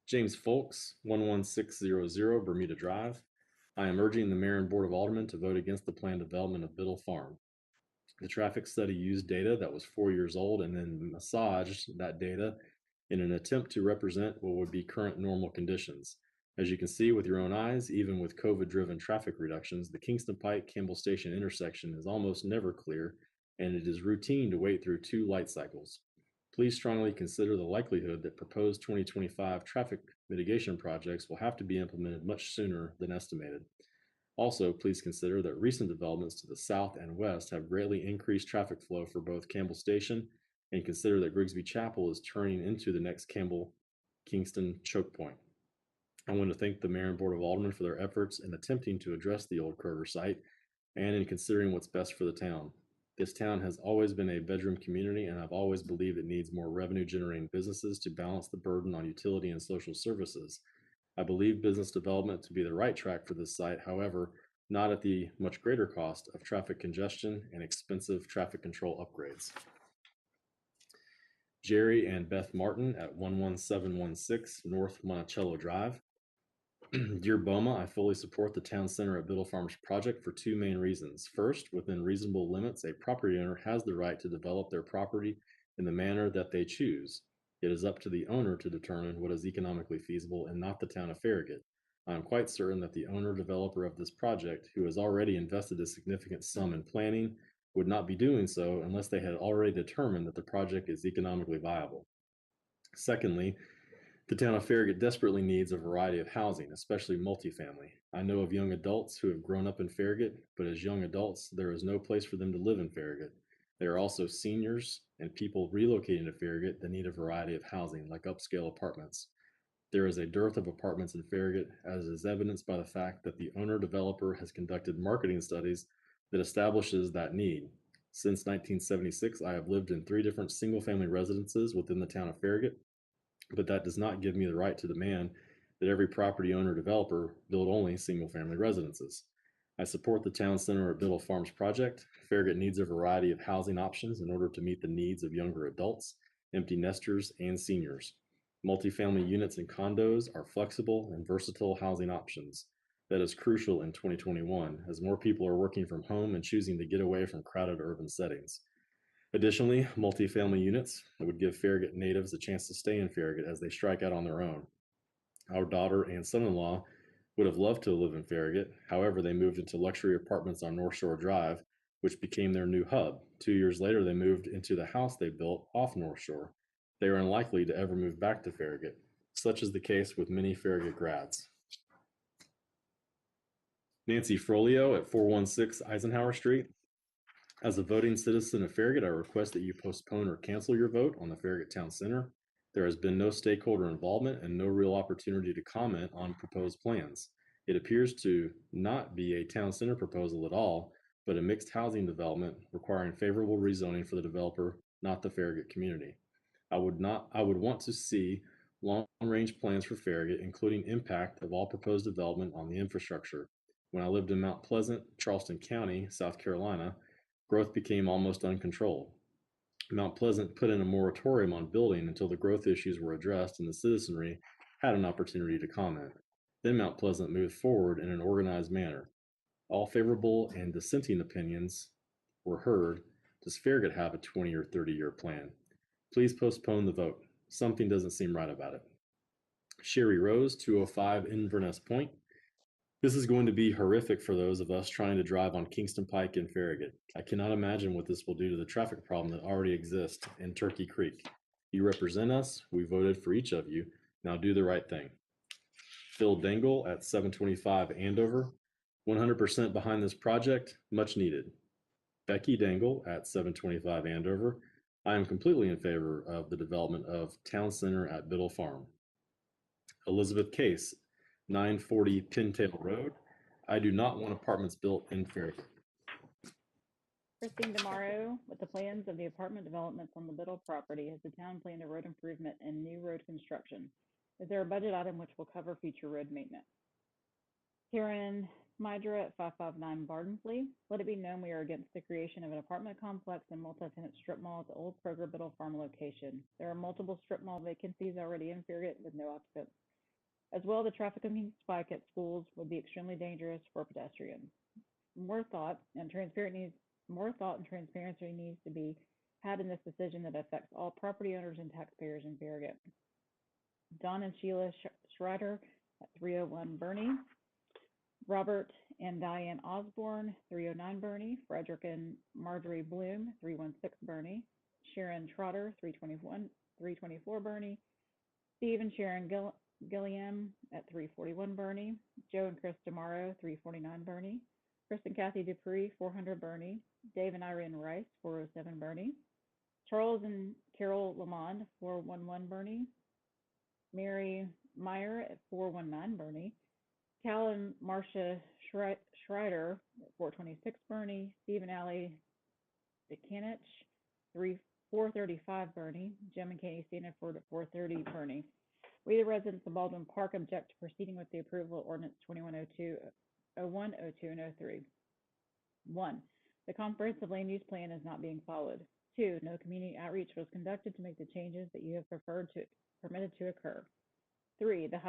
James Folks, 11600 Bermuda Drive. I am urging the Mayor and Board of Aldermen to vote against the planned development of Biddle Farm. The traffic study used data that was 4 years old and then massaged that data in an attempt to represent what would be current normal conditions. As you can see with your own eyes, even with COVID-driven traffic reductions, the Kingston Pike Campbell Station intersection is almost never clear, and it is routine to wait through 2 light cycles. Please strongly consider the likelihood that proposed 2025 traffic mitigation projects will have to be implemented much sooner than estimated. Also, please consider that recent developments to the south and west have greatly increased traffic flow for both Campbell Station, and consider that Grigsby Chapel is turning into the next Campbell-Kingston choke point. I want to thank the Mayor and Board of Aldermen for their efforts in attempting to address the old Kroger site and in considering what's best for the town. This town has always been a bedroom community, and I've always believed it needs more revenue-generating businesses to balance the burden on utility and social services. I believe business development to be the right track for this site, however, not at the much greater cost of traffic congestion and expensive traffic control upgrades. Jerry and Beth Martin at 11716 North Monticello Drive. Dear Boma, I fully support the Town Center at Biddle Farms project for 2 main reasons. First, within reasonable limits, a property owner has the right to develop their property in the manner that they choose. It is up to the owner to determine what is economically feasible and not the town of Farragut. I am quite certain that the owner-developer of this project, who has already invested a significant sum in planning, would not be doing so unless they had already determined that the project is economically viable. Secondly, the town of Farragut desperately needs a variety of housing, especially multifamily. I know of young adults who have grown up in Farragut, but as young adults, there is no place for them to live in Farragut. There are also seniors and people relocating to Farragut that need a variety of housing, like upscale apartments. There is a dearth of apartments in Farragut, as is evidenced by the fact that the owner-developer has conducted marketing studies that establishes that need. Since 1976, I have lived in 3 different single-family residences within the town of Farragut, but that does not give me the right to demand that every property owner developer build only single-family residences. I support the Town Center at Biddle Farms project. Farragut needs a variety of housing options in order to meet the needs of younger adults, empty nesters, and seniors. Multifamily units and condos are flexible and versatile housing options. That is crucial in 2021, as more people are working from home and choosing to get away from crowded urban settings. Additionally, multifamily units would give Farragut natives a chance to stay in Farragut as they strike out on their own. Our daughter and son-in-law would have loved to live in Farragut. However, they moved into luxury apartments on North Shore Drive, which became their new hub. 2 years later, they moved into the house they built off North Shore. They are unlikely to ever move back to Farragut. Such is the case with many Farragut grads. Nancy Frolio at 416 Eisenhower Street. As a voting citizen of Farragut, I request that you postpone or cancel your vote on the Farragut Town Center. There has been no stakeholder involvement and no real opportunity to comment on proposed plans. It appears to not be a town center proposal at all, but a mixed housing development requiring favorable rezoning for the developer, not the Farragut community. I would want to see long-range plans for Farragut, including impact of all proposed development on the infrastructure. When I lived in Mount Pleasant, Charleston County, South Carolina, growth became almost uncontrolled. Mount Pleasant put in a moratorium on building until the growth issues were addressed and the citizenry had an opportunity to comment. Then Mount Pleasant moved forward in an organized manner. All favorable and dissenting opinions were heard. Does Farragut have a 20 or 30-year plan? Please postpone the vote. Something doesn't seem right about it. Sherry Rose, 205 Inverness Point. This is going to be horrific for those of us trying to drive on Kingston Pike in Farragut. I cannot imagine what this will do to the traffic problem that already exists in Turkey Creek. You represent us. We voted for each of you. Now do the right thing. Phil Dangle at 725 Andover. 100% behind this project. Much needed. Becky Dangle at 725 Andover. I am completely in favor of the development of Town Center at Biddle Farm. Elizabeth Case, 940 Pintail Road. I do not want apartments built in Farragut. Christine Demaro, with the plans of the apartment developments on the Biddle property, has the town planned a road improvement and new road construction? Is there a budget item which will cover future road maintenance? Karen Smydra at 559 Bardensley. Let it be known we are against the creation of an apartment complex and multi-tenant strip mall at the old Kroger Biddle Farm location. There are multiple strip mall vacancies already in Farragut with no occupants. As well, the traffic spike at schools would be extremely dangerous for pedestrians. More thought and transparency needs to be had in this decision that affects all property owners and taxpayers in Farragut. Don and Sheila Schreider at 301 Bernie. Robert and Diane Osborne, 309 Bernie. Frederick and Marjorie Bloom, 316 Bernie. Sharon Trotter, 324 Bernie. Steve and Sharon Gilliam at 341 Bernie. Joe and Chris Demaro, 349 Bernie. Chris and Kathy Dupree, 400 Bernie. Dave and Irene Rice, 407 Bernie. Charles and Carol Lamond, 411 Bernie. Mary Meyer at 419 Bernie. Cal and Marcia Schreider at 426 Bernie. Steve and Allie DeCanich, 435 Bernie. Jim and Katie Stanford at 430 Bernie. We, the residents of Baldwin Park, object to proceeding with the approval of Ordinance 2102, 01, 02, and 03. 1. The comprehensive land use plan is not being followed. 2. No community outreach was conducted to make the changes that you have permitted to occur. 3. The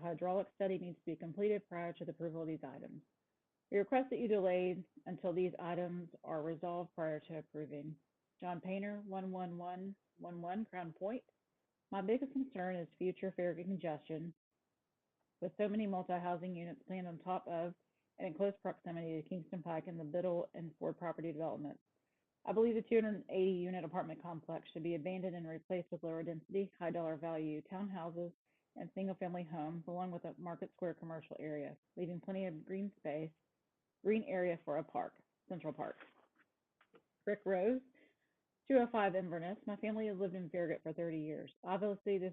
hydraulic study needs to be completed prior to the approval of these items. We request that you delay until these items are resolved prior to approving. John Painter, 11111 Crown Point. My biggest concern is future Farragut congestion, with so many multi-housing units planned on top of and in close proximity to Kingston Pike and the Biddle and Ford property developments. I believe the 280-unit apartment complex should be abandoned and replaced with lower density, high dollar value townhouses and single-family homes, along with a Market Square commercial area, leaving plenty of green area for a park, Central Park. Rick Rose, 205 Inverness. My family has lived in Farragut for 30 years. Obviously, this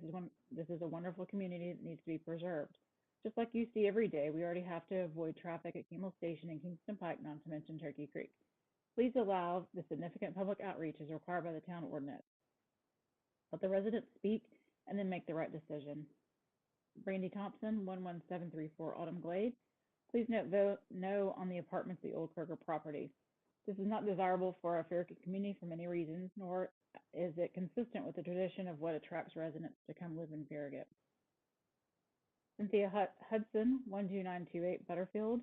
is a wonderful community that needs to be preserved. Just like you see every day, we already have to avoid traffic at Kimmel Station and Kingston Pike, not to mention Turkey Creek. Please allow the significant public outreach as required by the town ordinance. Let the residents speak and then make the right decision. Brandy Thompson, 11734 Autumn Glade. Please note vote no on the apartments at the old Kroger property. This is not desirable for our Farragut community for many reasons, nor is it consistent with the tradition of what attracts residents to come live in Farragut. Cynthia Hudson, 12928 Butterfield.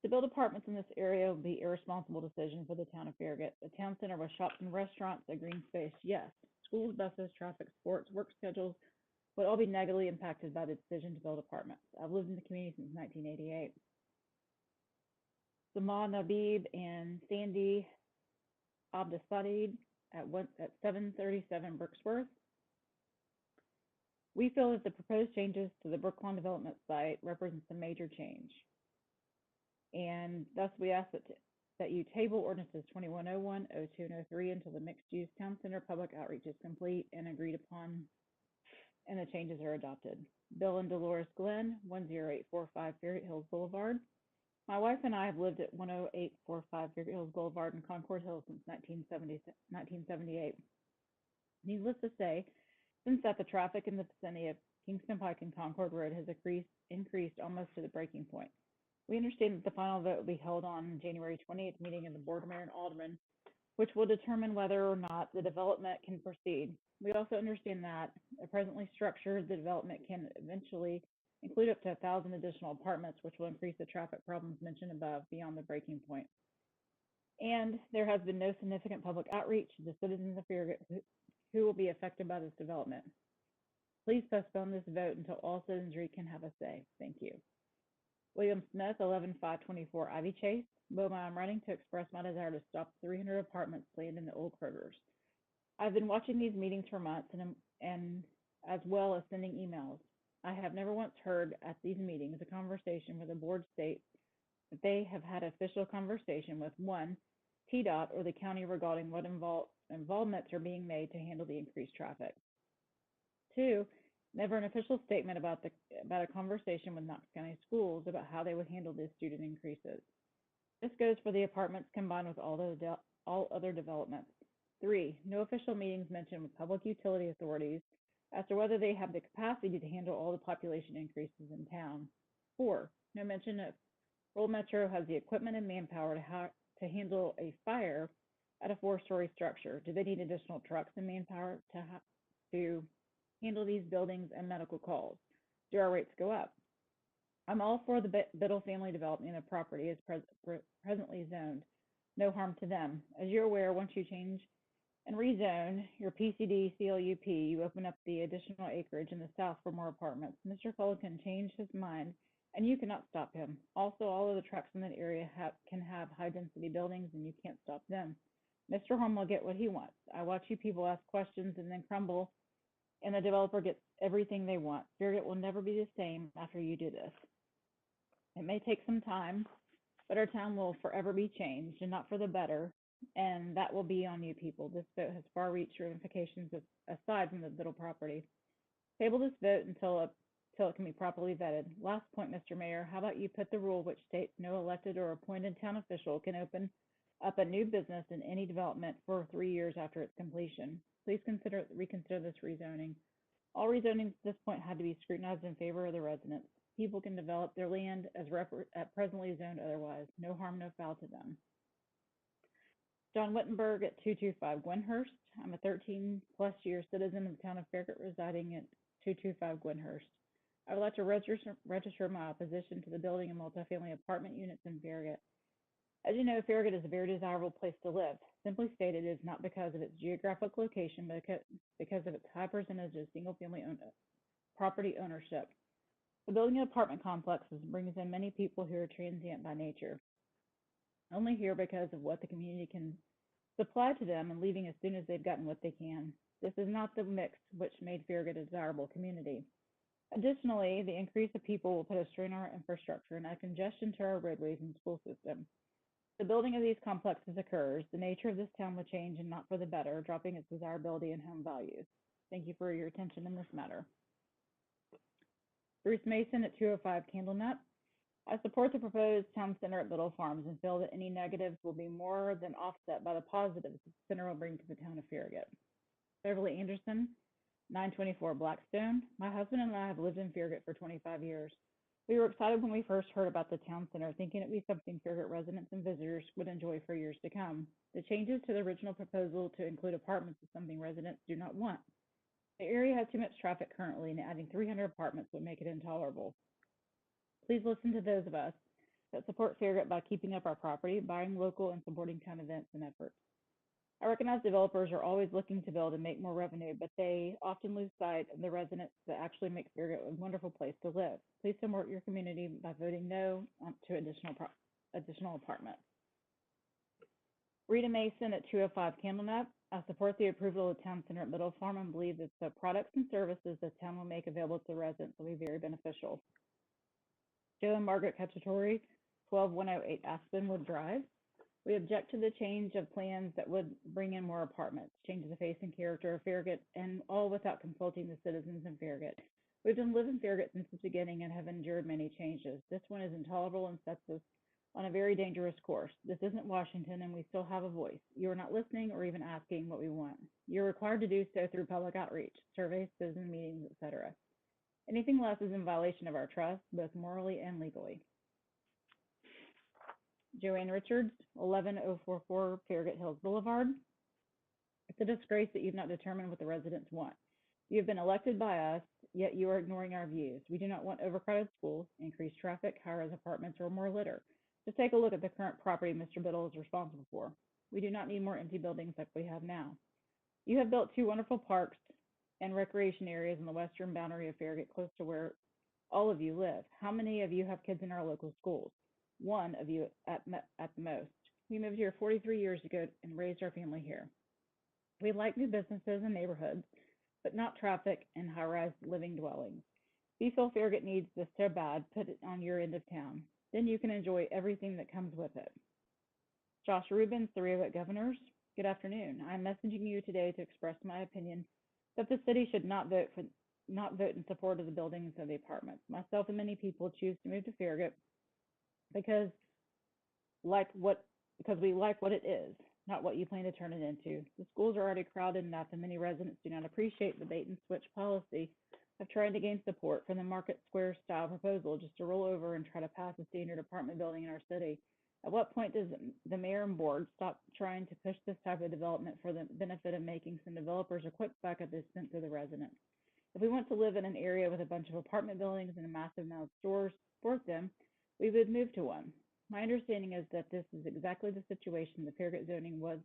To build apartments in this area would be an irresponsible decision for the town of Farragut. The town center with shops and restaurants, a green space, yes. Schools, buses, traffic, sports, work schedules would all be negatively impacted by the decision to build apartments. I've lived in the community since 1988. Zaman Nabib and Sandy Abdesadid at 737 Brooksworth. We feel that the proposed changes to the Brooklawn development site represents a major change. And thus we ask that you table ordinances 2101, 02, and 03 until the mixed-use town center public outreach is complete and agreed upon and the changes are adopted. Bill and Dolores Glenn, 10845 Farragut Hills Boulevard. My wife and I have lived at 10845 Farragut Hills Boulevard in Concord Hills since 1978. Needless to say, since that, the traffic in the vicinity of Kingston Pike and Concord Road has increased almost to the breaking point. We understand that the final vote will be held on January 28th meeting of the Board of Mayor and Aldermen, which will determine whether or not the development can proceed. We also understand that a presently structured development can eventually include up to 1,000 additional apartments, which will increase the traffic problems mentioned above beyond the breaking point. And there has been no significant public outreach to the citizens of Farragut who will be affected by this development. Please postpone this vote until all citizenry can have a say. Thank you. William Smith, 11524 Ivy Chase. Wilma, I'm writing to express my desire to stop 300 apartments planned in the old Krogers. I've been watching these meetings for months and as well as sending emails. I have never once heard at these meetings a conversation where the board states that they have had official conversation with 1, TDOT or the county regarding what involvements are being made to handle the increased traffic. 2, never an official statement about a conversation with Knox County Schools about how they would handle the student increases. This goes for the apartments combined with all other developments. 3, no official meetings mentioned with public utility authorities as to whether they have the capacity to handle all the population increases in town. 4, no mention of Roll Metro has the equipment and manpower to handle a fire at a 4-story structure. Do they need additional trucks and manpower to handle these buildings and medical calls? Do our rates go up? I'm all for the Biddle family development of property as presently zoned. No harm to them. As you're aware, once you change and rezone your PCD CLUP, you open up the additional acreage in the south for more apartments. Mr. Cullen can change his mind, and you cannot stop him. Also, all of the trucks in that area can have high-density buildings, and you can't stop them. Mr. Holm will get what he wants. I watch you people ask questions and then crumble, and the developer gets everything they want. Farragut will never be the same after you do this. It may take some time, but our town will forever be changed, and not for the better, and that will be on you people. This vote has far-reaching ramifications aside from the Biddle property. Table this vote until it can be properly vetted. Last point, Mr. Mayor, how about you put the rule which states no elected or appointed town official can open up a new business in any development for 3 years after its completion. Please reconsider this rezoning. All rezonings at this point had to be scrutinized in favor of the residents. People can develop their land as presently zoned otherwise. No harm, no foul to them. John Wittenberg at 225 Gwynhurst. I'm a 13-plus year citizen of the town of Farragut residing at 225 Gwynhurst. I would like to register my opposition to the building of multifamily apartment units in Farragut. As you know, Farragut is a very desirable place to live. Simply stated, it is not because of its geographic location, but because of its high percentage of single-family property ownership. The building of apartment complexes brings in many people who are transient by nature, only here because of what the community can supply to them and leaving as soon as they've gotten what they can. This is not the mix which made Farragut a desirable community. Additionally, the increase of people will put a strain on our infrastructure and add congestion to our roadways and school system. The building of these complexes occurs, the nature of this town will change and not for the better, dropping its desirability and home values. Thank you for your attention in this matter. Bruce Mason at 205 Candlenut. I support the proposed town center at Biddle Farms and feel that any negatives will be more than offset by the positives the center will bring to the town of Farragut. Beverly Anderson, 924 Blackstone. My husband and I have lived in Farragut for 25 years. We were excited when we first heard about the town center, thinking it would be something Farragut residents and visitors would enjoy for years to come. The changes to the original proposal to include apartments is something residents do not want. The area has too much traffic currently, and adding 300 apartments would make it intolerable. Please listen to those of us that support Farragut by keeping up our property, buying local, and supporting town events and efforts. I recognize developers are always looking to build and make more revenue, but they often lose sight of the residents that actually make Farragut a wonderful place to live. Please support your community by voting no to additional apartments. Rita Mason at 205 Candlenut. I support the approval of the town center at Biddle Farm and believe that the products and services the town will make available to residents will be very beneficial. Joe and Margaret Cacciatore, 12108 Aspenwood Drive. We object to the change of plans that would bring in more apartments, change the face and character of Farragut, and all without consulting the citizens in Farragut. We've been living Farragut since the beginning and have endured many changes. This one is intolerable and sets us on a very dangerous course. This isn't Washington, and we still have a voice. You are not listening or even asking what we want. You're required to do so through public outreach, surveys, citizen meetings, etc. Anything less is in violation of our trust, both morally and legally. Joanne Richards, 11044 Farragut Hills Boulevard. It's a disgrace that you've not determined what the residents want. You have been elected by us, yet you are ignoring our views. We do not want overcrowded schools, increased traffic, high-rise apartments, or more litter. Just take a look at the current property Mr. Biddle is responsible for. We do not need more empty buildings like we have now. You have built 2 wonderful parks and recreation areas in the western boundary of Farragut, close to where all of you live. How many of you have kids in our local schools? 1 of you at the most. We moved here 43 years ago and raised our family here. We like new businesses and neighborhoods, but not traffic and high-rise living dwellings. If you feel Farragut needs this so bad, put it on your end of town. Then you can enjoy everything that comes with it. Josh Rubin, the Farragut Governors. Good afternoon. I'm messaging you today to express my opinion that the city should not vote in support of the buildings of the apartments. Myself and many people choose to move to Farragut because we like what it is, not what you plan to turn it into. The schools are already crowded enough, and many residents do not appreciate the bait and switch policy of trying to gain support from the Market Square style proposal just to roll over and try to pass a standard apartment building in our city. At what point does the mayor and board stop trying to push this type of development for the benefit of making some developers a quick buck at the expense of the residents? If we want to live in an area with a bunch of apartment buildings and a massive amount of stores to support them, we would move to one. My understanding is that this is exactly the situation the Farragut zoning was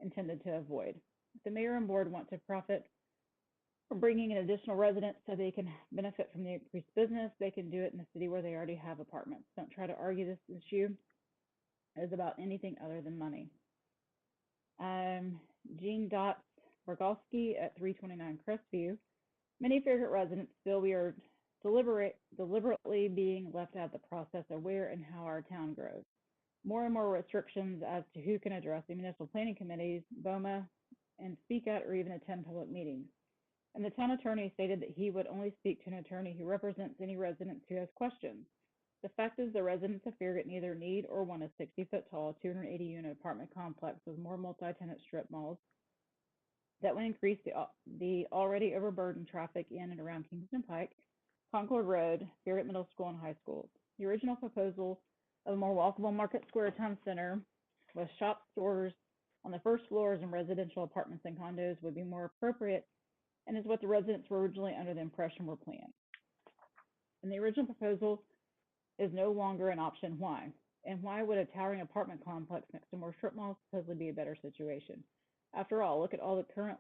intended to avoid. If the mayor and board want to profit from bringing in additional residents so they can benefit from the increased business, they can do it in a city where they already have apartments. Don't try to argue this issue is about anything other than money. Jean Dotz Borgowski at 329 Crestview. Many Farragut residents feel we are deliberately being left out of the process of where and how our town grows. More and more restrictions as to who can address the municipal planning committees, BOMA, and speak at or even attend public meetings. And the town attorney stated that he would only speak to an attorney who represents any residents who has questions. The fact is the residents of Farragut neither need or want a 60-foot tall, 280-unit apartment complex with more multi-tenant strip malls that would increase the already overburdened traffic in and around Kingston Pike, Concord Road, Farragut Middle School, and high schools. The original proposal of a more walkable Market Square Town Center with shop stores on the first floors and residential apartments and condos would be more appropriate and is what the residents were originally under the impression were planned. And the original proposal is no longer an option. Why? And why would a towering apartment complex next to more strip malls supposedly be a better situation? After all, look at all the current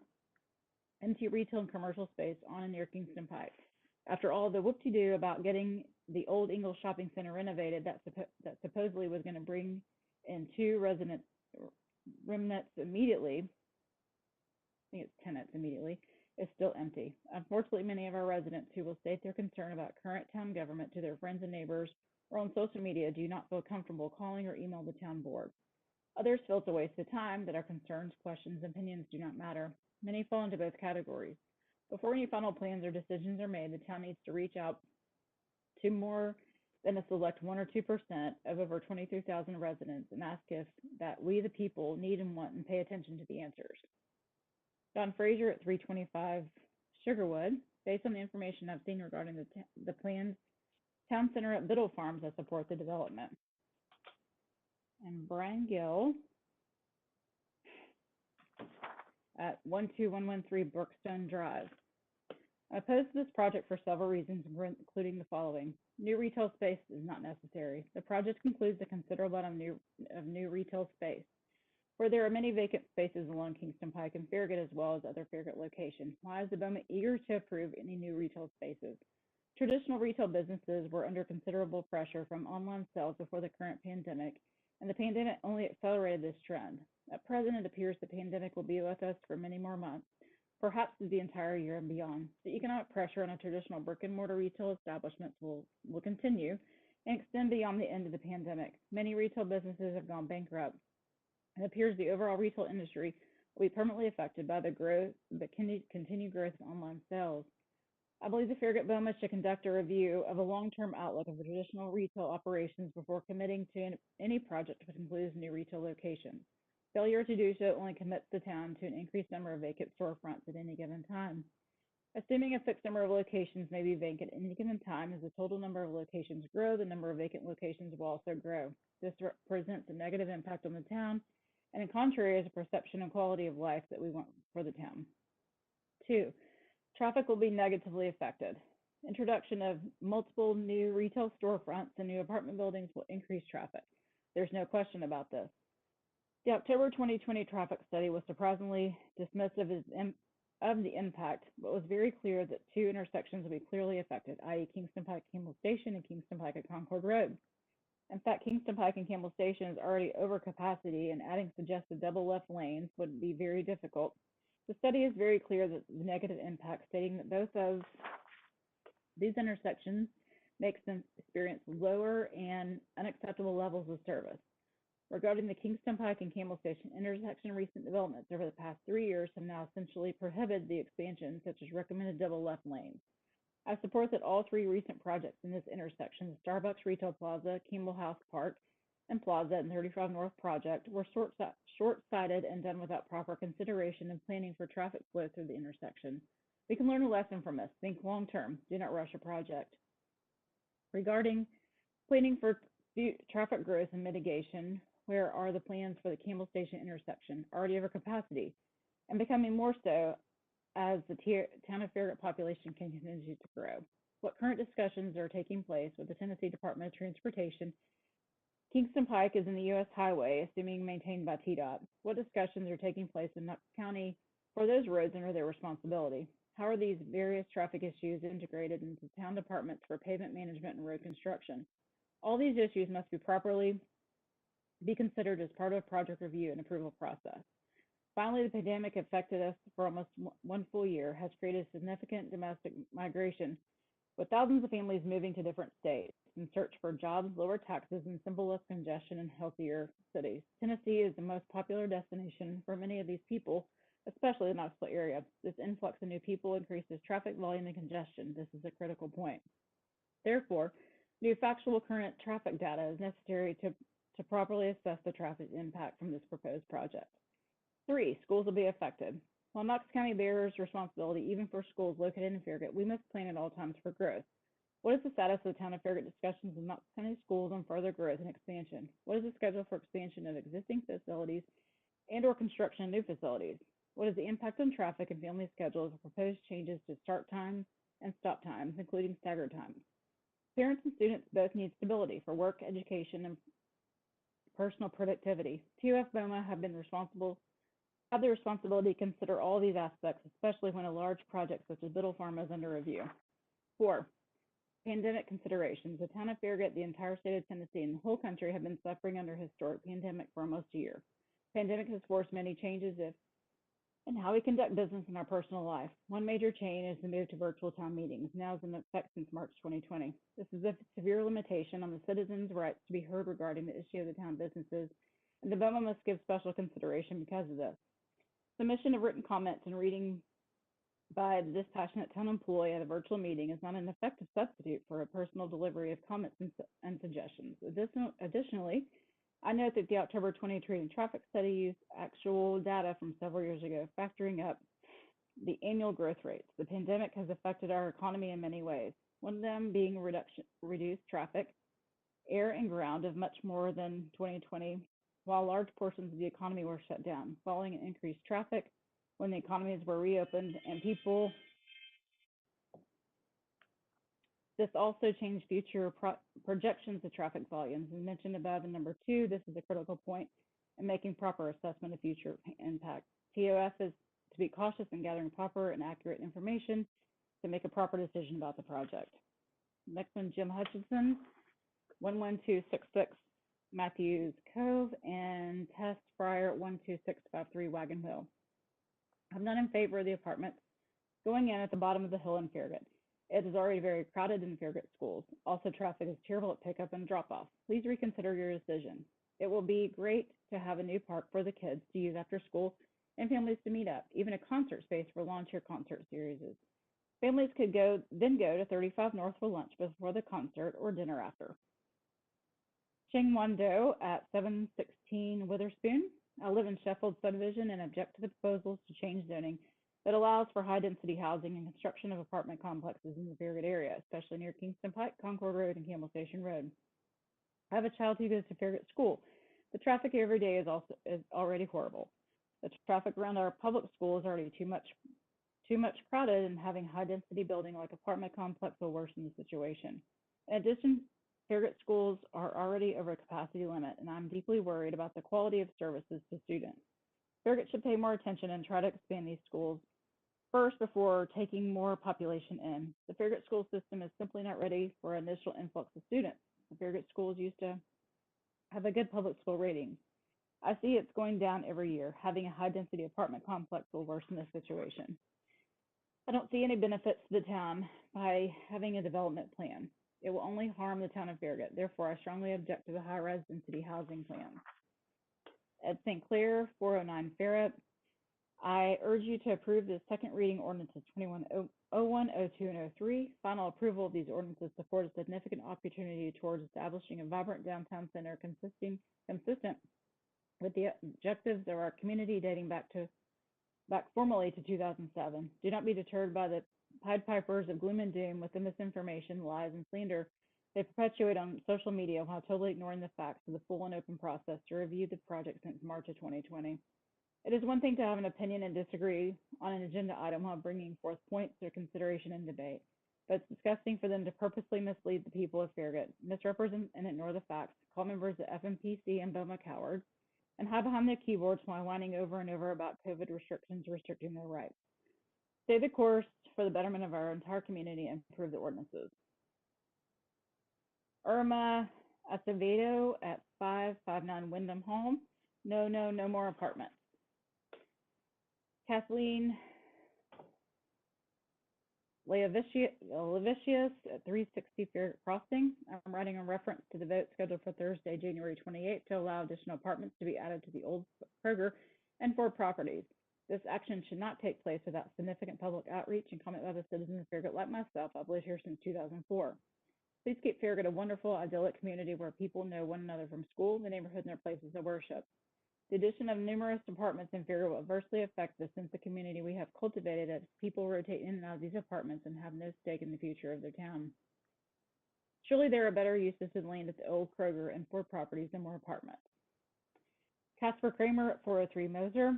empty retail and commercial space on and near Kingston Pike. After all the whoop-de-doo about getting the old Ingalls Shopping Center renovated that supposedly was going to bring in two remnants immediately, I think it's tenants immediately, is still empty. Unfortunately, many of our residents who will state their concern about current town government to their friends and neighbors or on social media do not feel comfortable calling or email the town board. Others feel it's a waste of time, that our concerns, questions, and opinions do not matter. Many fall into both categories. Before any final plans or decisions are made, the town needs to reach out to more than a select 1 or 2% of over 23,000 residents and ask if that we, the people, need and want and pay attention to the answers. Don Fraser at 325 Sugarwood. Based on the information I've seen regarding the planned town center at Biddle Farms, I support the development. And Brian Gill at 12113 Brookstone Drive. I oppose this project for several reasons, including the following. New retail space is not necessary. The project includes a considerable amount of new retail space, where there are many vacant spaces along Kingston Pike and Farragut as well as other Farragut locations. Why is the BOMA eager to approve any new retail spaces? Traditional retail businesses were under considerable pressure from online sales before the current pandemic, and the pandemic only accelerated this trend. At present, it appears the pandemic will be with us for many more months, perhaps the entire year and beyond. The economic pressure on a traditional brick-and-mortar retail establishments will continue and extend beyond the end of the pandemic. Many retail businesses have gone bankrupt. It appears the overall retail industry will be permanently affected by the continued growth in online sales. I believe the Farragut BOMA should conduct a review of a long-term outlook of the traditional retail operations before committing to any project which includes new retail locations. Failure to do so only commits the town to an increased number of vacant storefronts at any given time. Assuming a fixed number of locations may be vacant at any given time, as the total number of locations grow, the number of vacant locations will also grow. This represents a negative impact on the town, and in contrary is a perception and quality of life that we want for the town. 2, traffic will be negatively affected. Introduction of multiple new retail storefronts and new apartment buildings will increase traffic. There's no question about this. The October 2020 traffic study was surprisingly dismissive of the impact, but was very clear that 2 intersections will be clearly affected, i.e. Kingston Pike Campbell Station and Kingston Pike at Concord Road. In fact, Kingston Pike and Campbell Station is already over capacity, and adding suggested double left lanes would be very difficult. The study is very clear that the negative impact, stating that both of these intersections makes them experience lower and unacceptable levels of service. Regarding the Kingston Pike and Campbell Station intersection, recent developments over the past 3 years have now essentially prohibited the expansion, such as recommended double left lanes. I support that all 3 recent projects in this intersection, the Starbucks Retail Plaza, Campbell House Park, and Plaza and 35 North project, were short-sighted and done without proper consideration and planning for traffic flow through the intersection. We can learn a lesson from this. Think long-term. Do not rush a project. Regarding planning for traffic growth and mitigation, where are the plans for the Campbell Station intersection, already over capacity, and becoming more so as the town of Farragut population continues to grow? What current discussions are taking place with the Tennessee Department of Transportation? Kingston Pike is in the U.S. highway, assuming maintained by TDOT. What discussions are taking place in Knox County for those roads under their responsibility? How are these various traffic issues integrated into town departments for pavement management and road construction? All these issues must be considered as part of a project review and approval process. Finally, the pandemic affected us for almost 1 full year, has created significant domestic migration, with thousands of families moving to different states in search for jobs, lower taxes, and simple less congestion and healthier cities. Tennessee is the most popular destination for many of these people, especially the Knoxville area. This influx of new people increases traffic volume and congestion. This is a critical point. Therefore, new factual current traffic data is necessary to properly assess the traffic impact from this proposed project. 3, schools will be affected. While Knox County bears responsibility even for schools located in Farragut, we must plan at all times for growth. What is the status of the town of Farragut discussions with Knox County schools on further growth and expansion? What is the schedule for expansion of existing facilities and/or construction of new facilities? What is the impact on traffic and family schedules of proposed changes to start times and stop times, including staggered times? Parents and students both need stability for work, education, and personal productivity. TOF BOMA have the responsibility to consider all these aspects, especially when a large project such as Biddle Farm is under review. 4, pandemic considerations. The town of Farragut, the entire state of Tennessee, and the whole country have been suffering under a historic pandemic for almost a year. Pandemic has forced many changes in how we conduct business in our personal life. One major change is the move to virtual town meetings, now is in effect since March 2020. This is a severe limitation on the citizens' rights to be heard regarding the issue of the town businesses, and the BOMA must give special consideration because of this. Submission of written comments and reading by the dispassionate town employee at a virtual meeting is not an effective substitute for a personal delivery of comments and suggestions. Additionally, I note that the October 2020 traffic study used actual data from several years ago, factoring up the annual growth rates. The pandemic has affected our economy in many ways, one of them being reduced traffic, air and ground of much more than 2020, while large portions of the economy were shut down, following an increased traffic when the economies were reopened and people. This also changed future projections of traffic volumes. As mentioned above in number 2, this is a critical point in making proper assessment of future impact. TOF is to be cautious in gathering proper and accurate information to make a proper decision about the project. Next one, Jim Hutchinson, 11266 Matthews Cove, and Test Fryer 12653 Wagon Wheel. I'm not in favor of the apartments going in at the bottom of the hill in Farragut. It is already very crowded in Farragut schools. Also, traffic is terrible at pickup and drop-off. Please reconsider your decision. It will be great to have a new park for the kids to use after school and families to meet up, even a concert space for lawn chair concert series. Families could then go to 35 North for lunch before the concert or dinner after. Cheng Wan Do at 716 Witherspoon. I live in Sheffield subdivision and object to the proposals to change zoning that allows for high-density housing and construction of apartment complexes in the Farragut area, especially near Kingston Pike, Concord Road, and Campbell Station Road. I have a child who goes to Farragut School. The traffic every day is already horrible. The traffic around our public school is already too much crowded, and having high-density building like apartment complex will worsen the situation. In addition, Farragut schools are already over a capacity limit, and I'm deeply worried about the quality of services to students. Farragut should pay more attention and try to expand these schools first before taking more population in. The Farragut school system is simply not ready for an initial influx of students. The Farragut schools used to have a good public school rating. I see it's going down every year. Having a high-density apartment complex will worsen the situation. I don't see any benefits to the town by having a development plan. It will only harm the town of Farragut. Therefore, I strongly object to the high-rise density housing plan. Ed St. Clair, 409 Farragut. I urge you to approve the second reading ordinances 2101, 02, and 03. Final approval of these ordinances supports a significant opportunity towards establishing a vibrant downtown center consistent with the objectives of our community dating back formally to 2007. Do not be deterred by the Pied Pipers of gloom and doom with the misinformation, lies, and slander they perpetuate on social media while totally ignoring the facts of the full and open process to review the project since March of 2020. It is one thing to have an opinion and disagree on an agenda item while bringing forth points for consideration and debate, but it's disgusting for them to purposely mislead the people of Farragut, misrepresent and ignore the facts, call members of FMPC and BOMA cowards, and hide behind their keyboards while whining over and over about COVID restrictions restricting their rights. Stay the course for the betterment of our entire community and improve the ordinances. Irma Acevedo at 559 Wyndham Home. No more apartments. Kathleen Leavicius at 360 Farragut Crossing. I'm writing in reference to the vote scheduled for Thursday, January 28th to allow additional apartments to be added to the old Kroger and Ford properties. This action should not take place without significant public outreach and comment by the citizens of Farragut like myself. I've lived here since 2004. Please keep Farragut a wonderful, idyllic community where people know one another from school, the neighborhood, and their places of worship. The addition of numerous apartments in Farragut will adversely affect the sense of community we have cultivated as people rotate in and out of these apartments and have no stake in the future of their town. Surely there are better uses to the land at the old Kroger and Ford properties than more apartments. Casper Kramer at 403 Moser.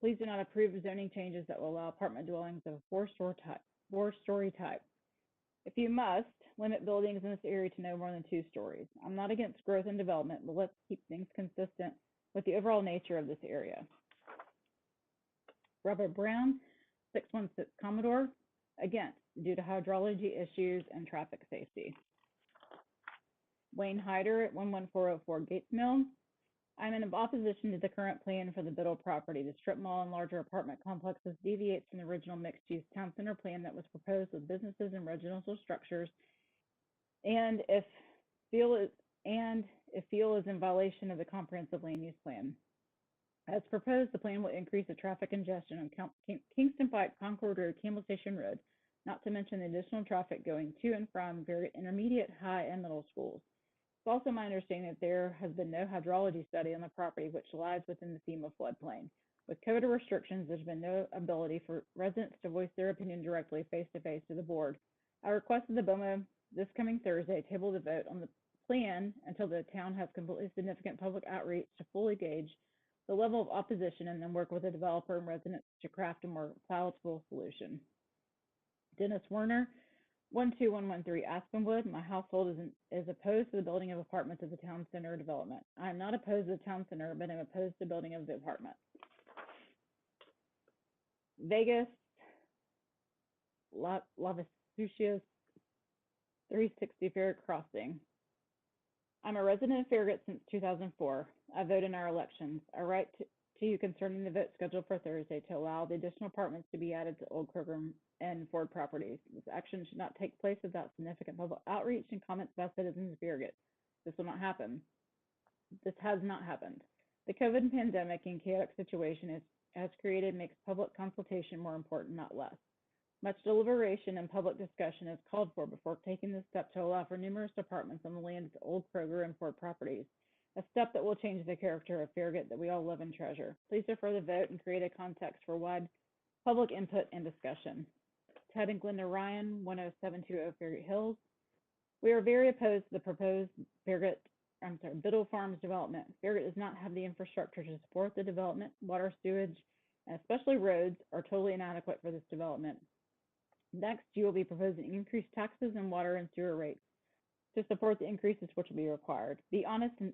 Please do not approve zoning changes that will allow apartment dwellings of a four-story type. If you must, limit buildings in this area to no more than 2 stories. I'm not against growth and development, but let's keep things consistent with the overall nature of this area. Robert Brown, 616 Commodore, against, due to hydrology issues and traffic safety. Wayne Hyder at 11404 Gates Mill. I'm in opposition to the current plan for the Biddle property. The strip mall and larger apartment complexes deviates from the original mixed-use town center plan that was proposed with businesses and residential structures, and if feel is in violation of the comprehensive land use plan. As proposed, the plan will increase the traffic congestion on Kingston Pike, Concord Road, Campbell Station Road, not to mention the additional traffic going to and from Farragut intermediate, high, and middle schools. It's also my understanding that there has been no hydrology study on the property, which lies within the FEMA floodplain. With COVID restrictions, there's been no ability for residents to voice their opinion directly face-to-face to the board. I requested the BOMA this coming Thursday table the vote on the plan until the town has completely significant public outreach to fully gauge the level of opposition and then work with the developer and residents to craft a more palatable solution. Dennis Werner, 12113 Aspenwood. My household is opposed to the building of apartments at the town center development. I am not opposed to the town center, but I'm opposed to building of the apartments. Vegas, Lavasucius, 360 Farragut Crossing. I'm a resident of Farragut since 2004. I vote in our elections. I write to you concerning the vote scheduled for Thursday to allow the additional apartments to be added to Old Kroger and Ford properties. This action should not take place without significant public outreach and comments by citizens of Farragut. This will not happen. This has not happened. The COVID pandemic and chaotic situation has created makes public consultation more important, not less. Much deliberation and public discussion is called for before taking this step to allow for numerous apartments on the land of the old Kroger and Ford properties, a step that will change the character of Farragut that we all love and treasure. Please defer the vote and create a context for wide public input and discussion. Ted and Glenda Ryan, 10720 Farragut Hills. We are very opposed to the proposed Biddle Farms development. Farragut does not have the infrastructure to support the development. Water, sewage, and especially roads are totally inadequate for this development. Next, you will be proposing increased taxes and water and sewer rates to support the increases which will be required. Be honest and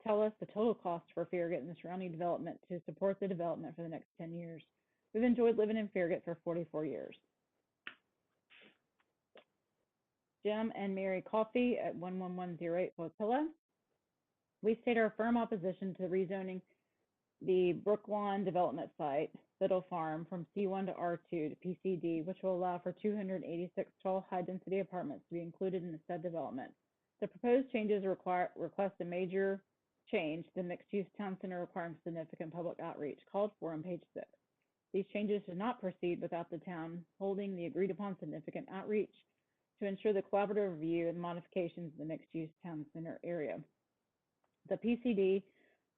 tell us the total cost for Farragut and the surrounding development to support the development for the next 10 years. We've enjoyed living in Farragut for 44 years. Jim and Mary Coffey at 11108 Flotilla. We state our firm opposition to rezoning the Brooklawn development site, Biddle Farm, from C1 to R2 to PCD, which will allow for 286 tall, high-density apartments to be included in the said development. The proposed changes request a major change, the mixed-use town center requiring significant public outreach called for on page 6. These changes should not proceed without the town holding the agreed-upon significant outreach to ensure the collaborative review and modifications of the mixed-use town center area. The PCD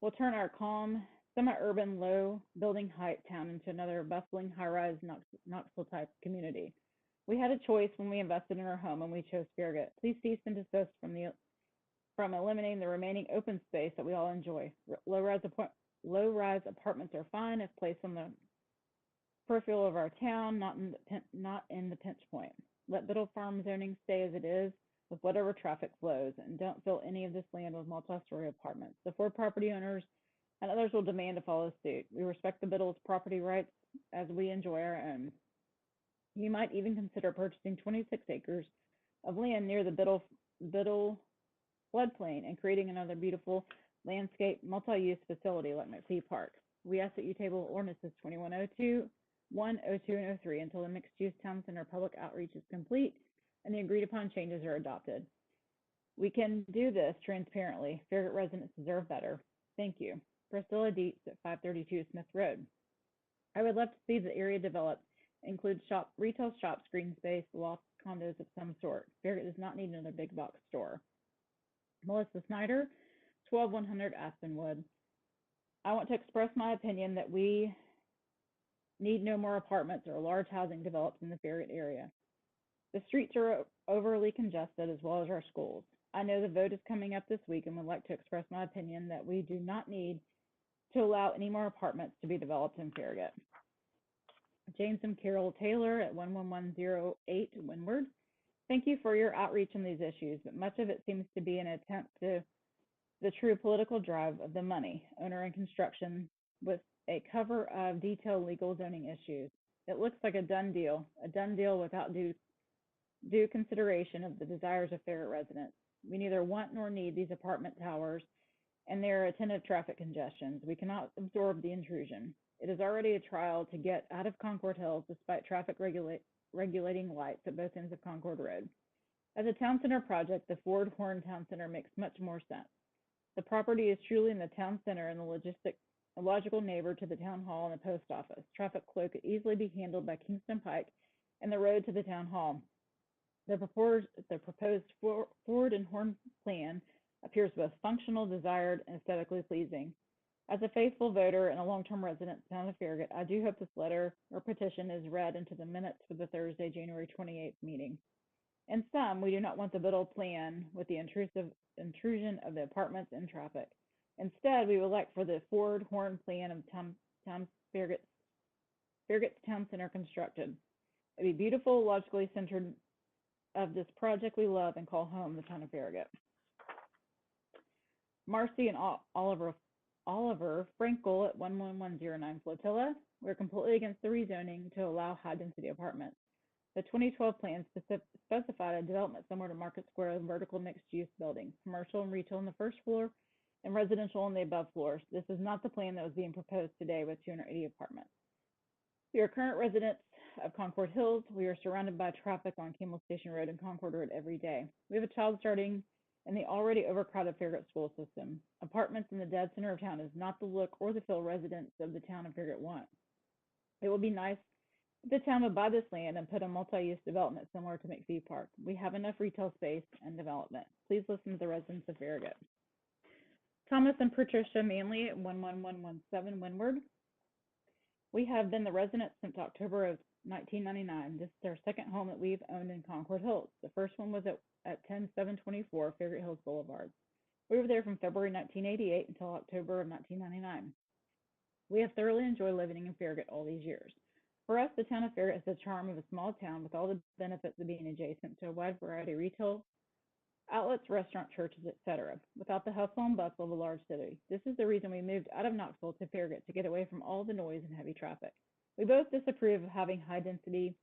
will turn our calm, semi-urban, low building height town into another bustling, high-rise Knoxville-type community. We had a choice when we invested in our home, and we chose Farragut. Please cease and desist from eliminating the remaining open space that we all enjoy. Low-rise apartments are fine if placed on the peripheral of our town, not in the pinch point. Let Biddle Farm zoning stay as it is with whatever traffic flows, and don't fill any of this land with multi-story apartments. The 4 property owners and others will demand to follow suit. We respect the Biddle's property rights as we enjoy our own. You might even consider purchasing 26 acres of land near the Biddle floodplain and creating another beautiful landscape multi-use facility like McPhee Park. We ask that you table ordinances 2102, 102, and 03 until the mixed-use town center public outreach is complete and the agreed-upon changes are adopted. We can do this transparently. Farragut residents deserve better. Thank you. Priscilla Dietz at 532 Smith Road. I would love to see the area developed, include retail shops, green space, loft condos of some sort. Farragut does not need another big box store. Melissa Snyder, 12100 Aspenwood. I want to express my opinion that we need no more apartments or large housing developed in the Farragut area. The streets are overly congested as well as our schools. I know the vote is coming up this week and would like to express my opinion that we do not need to allow any more apartments to be developed in Farragut. James and Carol Taylor at 11108 Windward. Thank you for your outreach on these issues, but much of it seems to be an attempt to the true political drive of the money, owner and construction, with a cover of detailed legal zoning issues. It looks like a done deal without due consideration of the desires of Farragut residents. We neither want nor need these apartment towers and their attendant traffic congestions. We cannot absorb the intrusion. It is already a trial to get out of Concord Hills despite traffic regulating lights at both ends of Concord Road. As a town center project, the Ford Horn Town Center makes much more sense. The property is truly in the town center and a logical neighbor to the town hall and the post office. Traffic flow could easily be handled by Kingston Pike and the road to the town hall. The proposed Ford and Horn plan appears both functional, desired, and aesthetically pleasing. As a faithful voter and a long-term resident of the town of Farragut, I do hope this letter or petition is read into the minutes for the Thursday, January 28th meeting. In sum, we do not want the Biddle plan with the intrusion of the apartments and traffic. Instead, we would like for the Ford Horn plan of Farragut's town center constructed. It would be beautiful, logically centered of this project we love and call home, the town of Farragut. Marcy and Oliver Frankel at 11109 Flotilla. We're completely against the rezoning to allow high-density apartments. The 2012 plan specified a development similar to Market Square vertical mixed-use buildings, commercial and retail on the first floor and residential on the above floors. This is not the plan that was being proposed today with 280 apartments. We are current residents of Concord Hills. We are surrounded by traffic on Campbell Station Road and Concord Road every day. We have a child starting in the already overcrowded Farragut school system. Apartments in the dead center of town is not the look or the feel residents of the town of Farragut want. It would be nice if the town would buy this land and put a multi-use development similar to McPhee Park. We have enough retail space and development. Please listen to the residents of Farragut. Thomas and Patricia Manley at 11117 Windward. We have been the residents since October of 1999. This is our second home that we've owned in Concord Hills. The first one was at 10724 Farragut Hills Boulevard. We were there from February 1988 until October of 1999. We have thoroughly enjoyed living in Farragut all these years. For us, the town of Farragut has the charm of a small town with all the benefits of being adjacent to a wide variety of retail outlets, restaurants, churches, etc., without the hustle and bustle of a large city. This is the reason we moved out of Knoxville to Farragut, to get away from all the noise and heavy traffic. We both disapprove of having high-density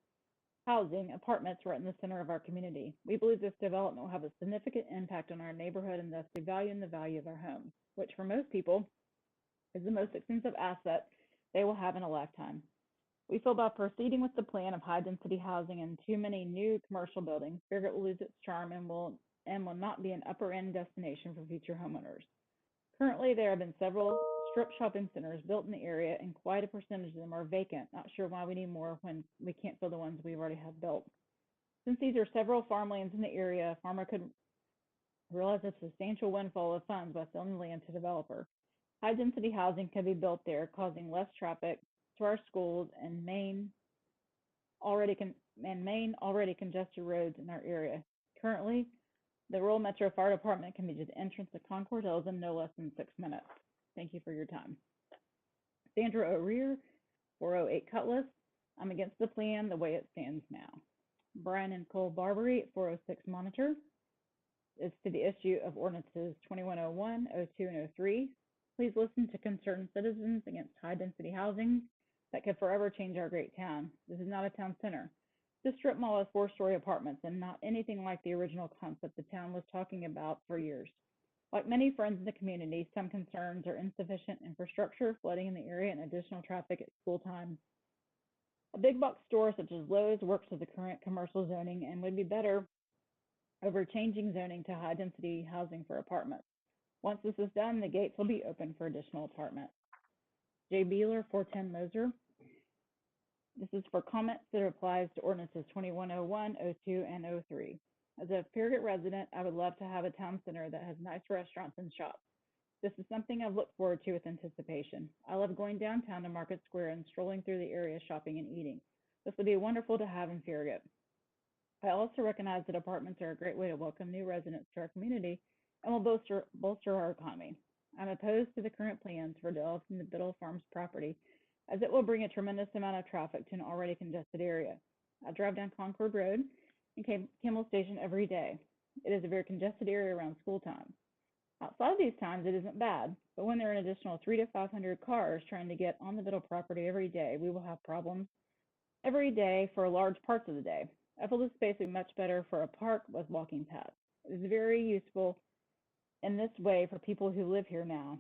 housing apartments right in the center of our community. We believe this development will have a significant impact on our neighborhood and thus devalue the value of our homes, which for most people is the most expensive asset they will have in a lifetime. We feel by proceeding with the plan of high-density housing and too many new commercial buildings, Farragut will lose its charm and will not be an upper-end destination for future homeowners. Currently, there have been several strip shopping centers built in the area, and quite a percentage of them are vacant. Not sure why we need more when we can't fill the ones we already have built. Since these are several farmlands in the area, a farmer could realize a substantial windfall of funds by selling the land to developer. High-density housing can be built there, causing less traffic to our schools and main already congested roads in our area. Currently, the Rural Metro Fire Department can be to the entrance of Concord Hills in no less than 6 minutes. Thank you for your time. Sandra O'Rear, 408 Cutlass. I'm against the plan the way it stands now. Brian and Cole Barbary at 406 Monitor. Is to the issue of ordinances 2101, 02, and 03. Please listen to concerned citizens against high-density housing that could forever change our great town. This is not a town center. This strip mall is 4-story apartments and not anything like the original concept the town was talking about for years. Like many friends in the community, some concerns are insufficient infrastructure, flooding in the area, and additional traffic at school times. A big box store such as Lowe's works with the current commercial zoning and would be better over changing zoning to high-density housing for apartments. Once this is done, the gates will be open for additional apartments. Jay Beeler, 410 Moser. This is for comments that applies to ordinances 2101, 02, and 03. As a Farragut resident, I would love to have a town center that has nice restaurants and shops. This is something I've looked forward to with anticipation. I love going downtown to Market Square and strolling through the area shopping and eating. This would be wonderful to have in Farragut. I also recognize that apartments are a great way to welcome new residents to our community and will bolster our economy. I'm opposed to the current plans for developing the Biddle Farms property, as it will bring a tremendous amount of traffic to an already congested area. I drive down Concord Road and Kimmel Station every day. It is a very congested area around school time. Outside of these times, it isn't bad, but when there are an additional 300 to 500 cars trying to get on the Biddle property every day, we will have problems every day for large parts of the day. I feel this space would be much better for a park with walking paths. It is very useful in this way for people who live here now.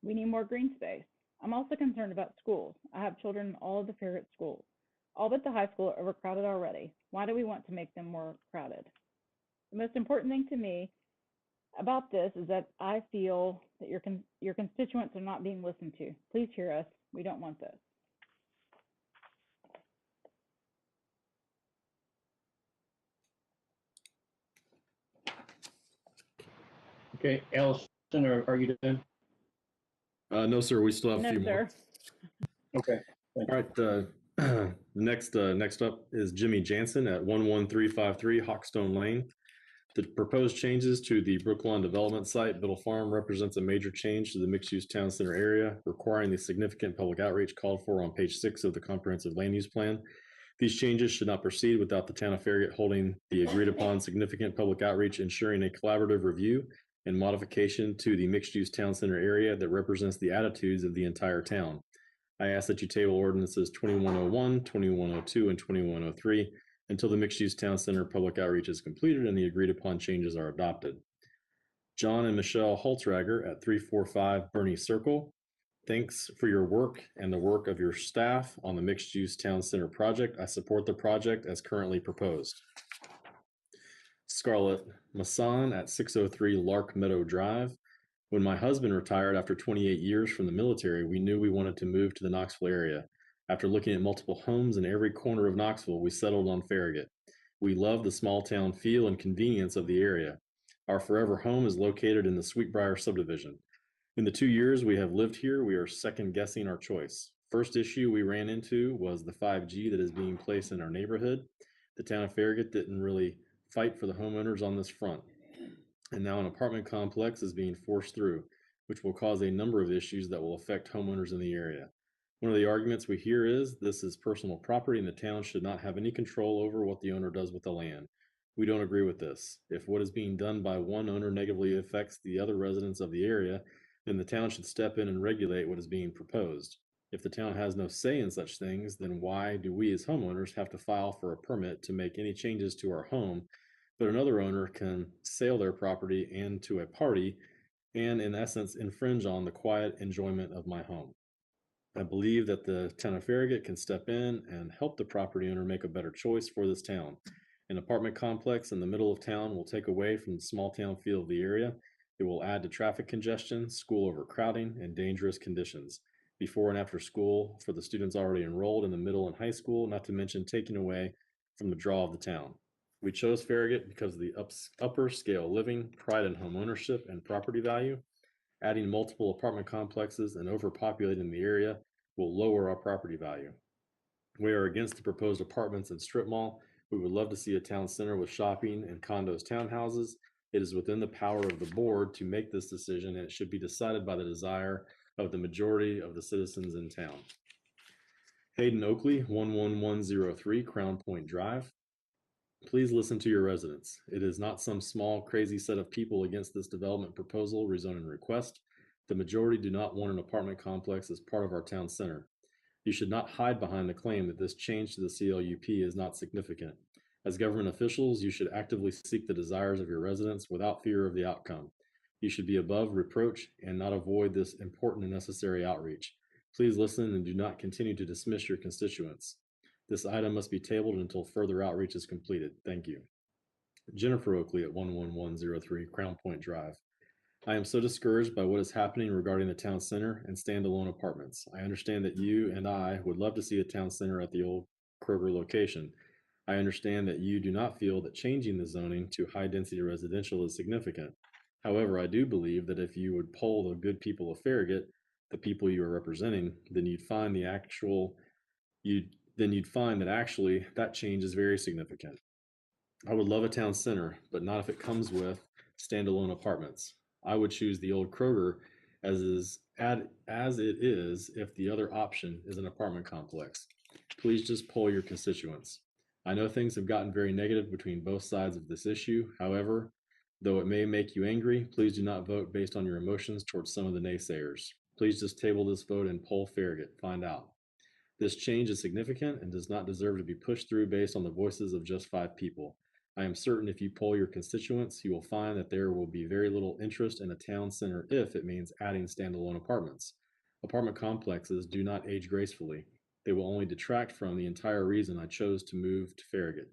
We need more green space. I'm also concerned about schools. I have children in all of the Farragut schools. All but the high school are overcrowded already. Why do we want to make them more crowded? The most important thing to me about this is that I feel that your constituents are not being listened to. Please hear us. We don't want this. Okay, Allison, are you done? No, sir. We still have a No, few more. sir. Okay. All right. Next up is Jimmy Jansen at 11353 Hawkstone Lane. The proposed changes to the Brookline development site, Biddle Farm, represents a major change to the mixed-use town center area, requiring the significant public outreach called for on page 6 of the comprehensive land use plan. These changes should not proceed without the town of Farragut holding the agreed-upon significant public outreach, ensuring a collaborative review and modification to the mixed-use town center area that represents the attitudes of the entire town. I ask that you table ordinances 2101, 2102, and 2103 until the mixed-use town center public outreach is completed and the agreed-upon changes are adopted. John and Michelle Holzrager at 345 Bernie Circle. Thanks for your work and the work of your staff on the mixed-use town center project. I support the project as currently proposed. Scarlett Masson at 603 Lark Meadow Drive. When my husband retired after 28 years from the military, we knew we wanted to move to the Knoxville area. After looking at multiple homes in every corner of Knoxville, we settled on Farragut. We love the small town feel and convenience of the area. Our forever home is located in the Sweetbriar subdivision. In the 2 years we have lived here, we are second guessing our choice. First issue we ran into was the 5G that is being placed in our neighborhood. The town of Farragut didn't really fight for the homeowners on this front. And now an apartment complex is being forced through, which will cause a number of issues that will affect homeowners in the area. One of the arguments we hear is this is personal property and the town should not have any control over what the owner does with the land. We don't agree with this. If what is being done by one owner negatively affects the other residents of the area, then the town should step in and regulate what is being proposed. If the town has no say in such things, then why do we as homeowners have to file for a permit to make any changes to our home, but another owner can sell their property and to a party and in essence infringe on the quiet enjoyment of my home? I believe that the town of Farragut can step in and help the property owner make a better choice for this town. An apartment complex in the middle of town will take away from the small town feel of the area It will add to traffic congestion, school overcrowding, and dangerous conditions before and after school for the students already enrolled in the middle and high school, not to mention taking away from the draw of the town. We chose Farragut because of the upper scale living, pride in home ownership, and property value. Adding multiple apartment complexes and overpopulating the area will lower our property value. We are against the proposed apartments and strip mall. We would love to see a town center with shopping and condos, townhouses. It is within the power of the board to make this decision, and it should be decided by the desire of the majority of the citizens in town. Hayden Oakley, 11103 Crown Point Drive. Please listen to your residents. It is not some small, crazy set of people against this development proposal rezoning request. The majority do not want an apartment complex as part of our town center. You should not hide behind the claim that this change to the CLUP is not significant. As government officials, you should actively seek the desires of your residents without fear of the outcome. You should be above reproach and not avoid this important and necessary outreach. Please listen and do not continue to dismiss your constituents. This item must be tabled until further outreach is completed. Thank you. Jennifer Oakley at 11103 Crown Point Drive. I am so discouraged by what is happening regarding the town center and standalone apartments. I understand that you and I would love to see a town center at the old Kroger location. I understand that you do not feel that changing the zoning to high-density residential is significant. However, I do believe that if you would poll the good people of Farragut, the people you are representing, then you'd find that actually that change is very significant. I would love a town center, but not if it comes with standalone apartments. I would choose the old Kroger as it is if the other option is an apartment complex. Please just poll your constituents. I know things have gotten very negative between both sides of this issue. However, though it may make you angry, please do not vote based on your emotions towards some of the naysayers. Please just table this vote and poll Farragut. Find out. This change is significant and does not deserve to be pushed through based on the voices of just 5 people. I am certain if you poll your constituents, you will find that there will be very little interest in a town center if it means adding standalone apartments. Apartment complexes do not age gracefully. They will only detract from the entire reason I chose to move to Farragut.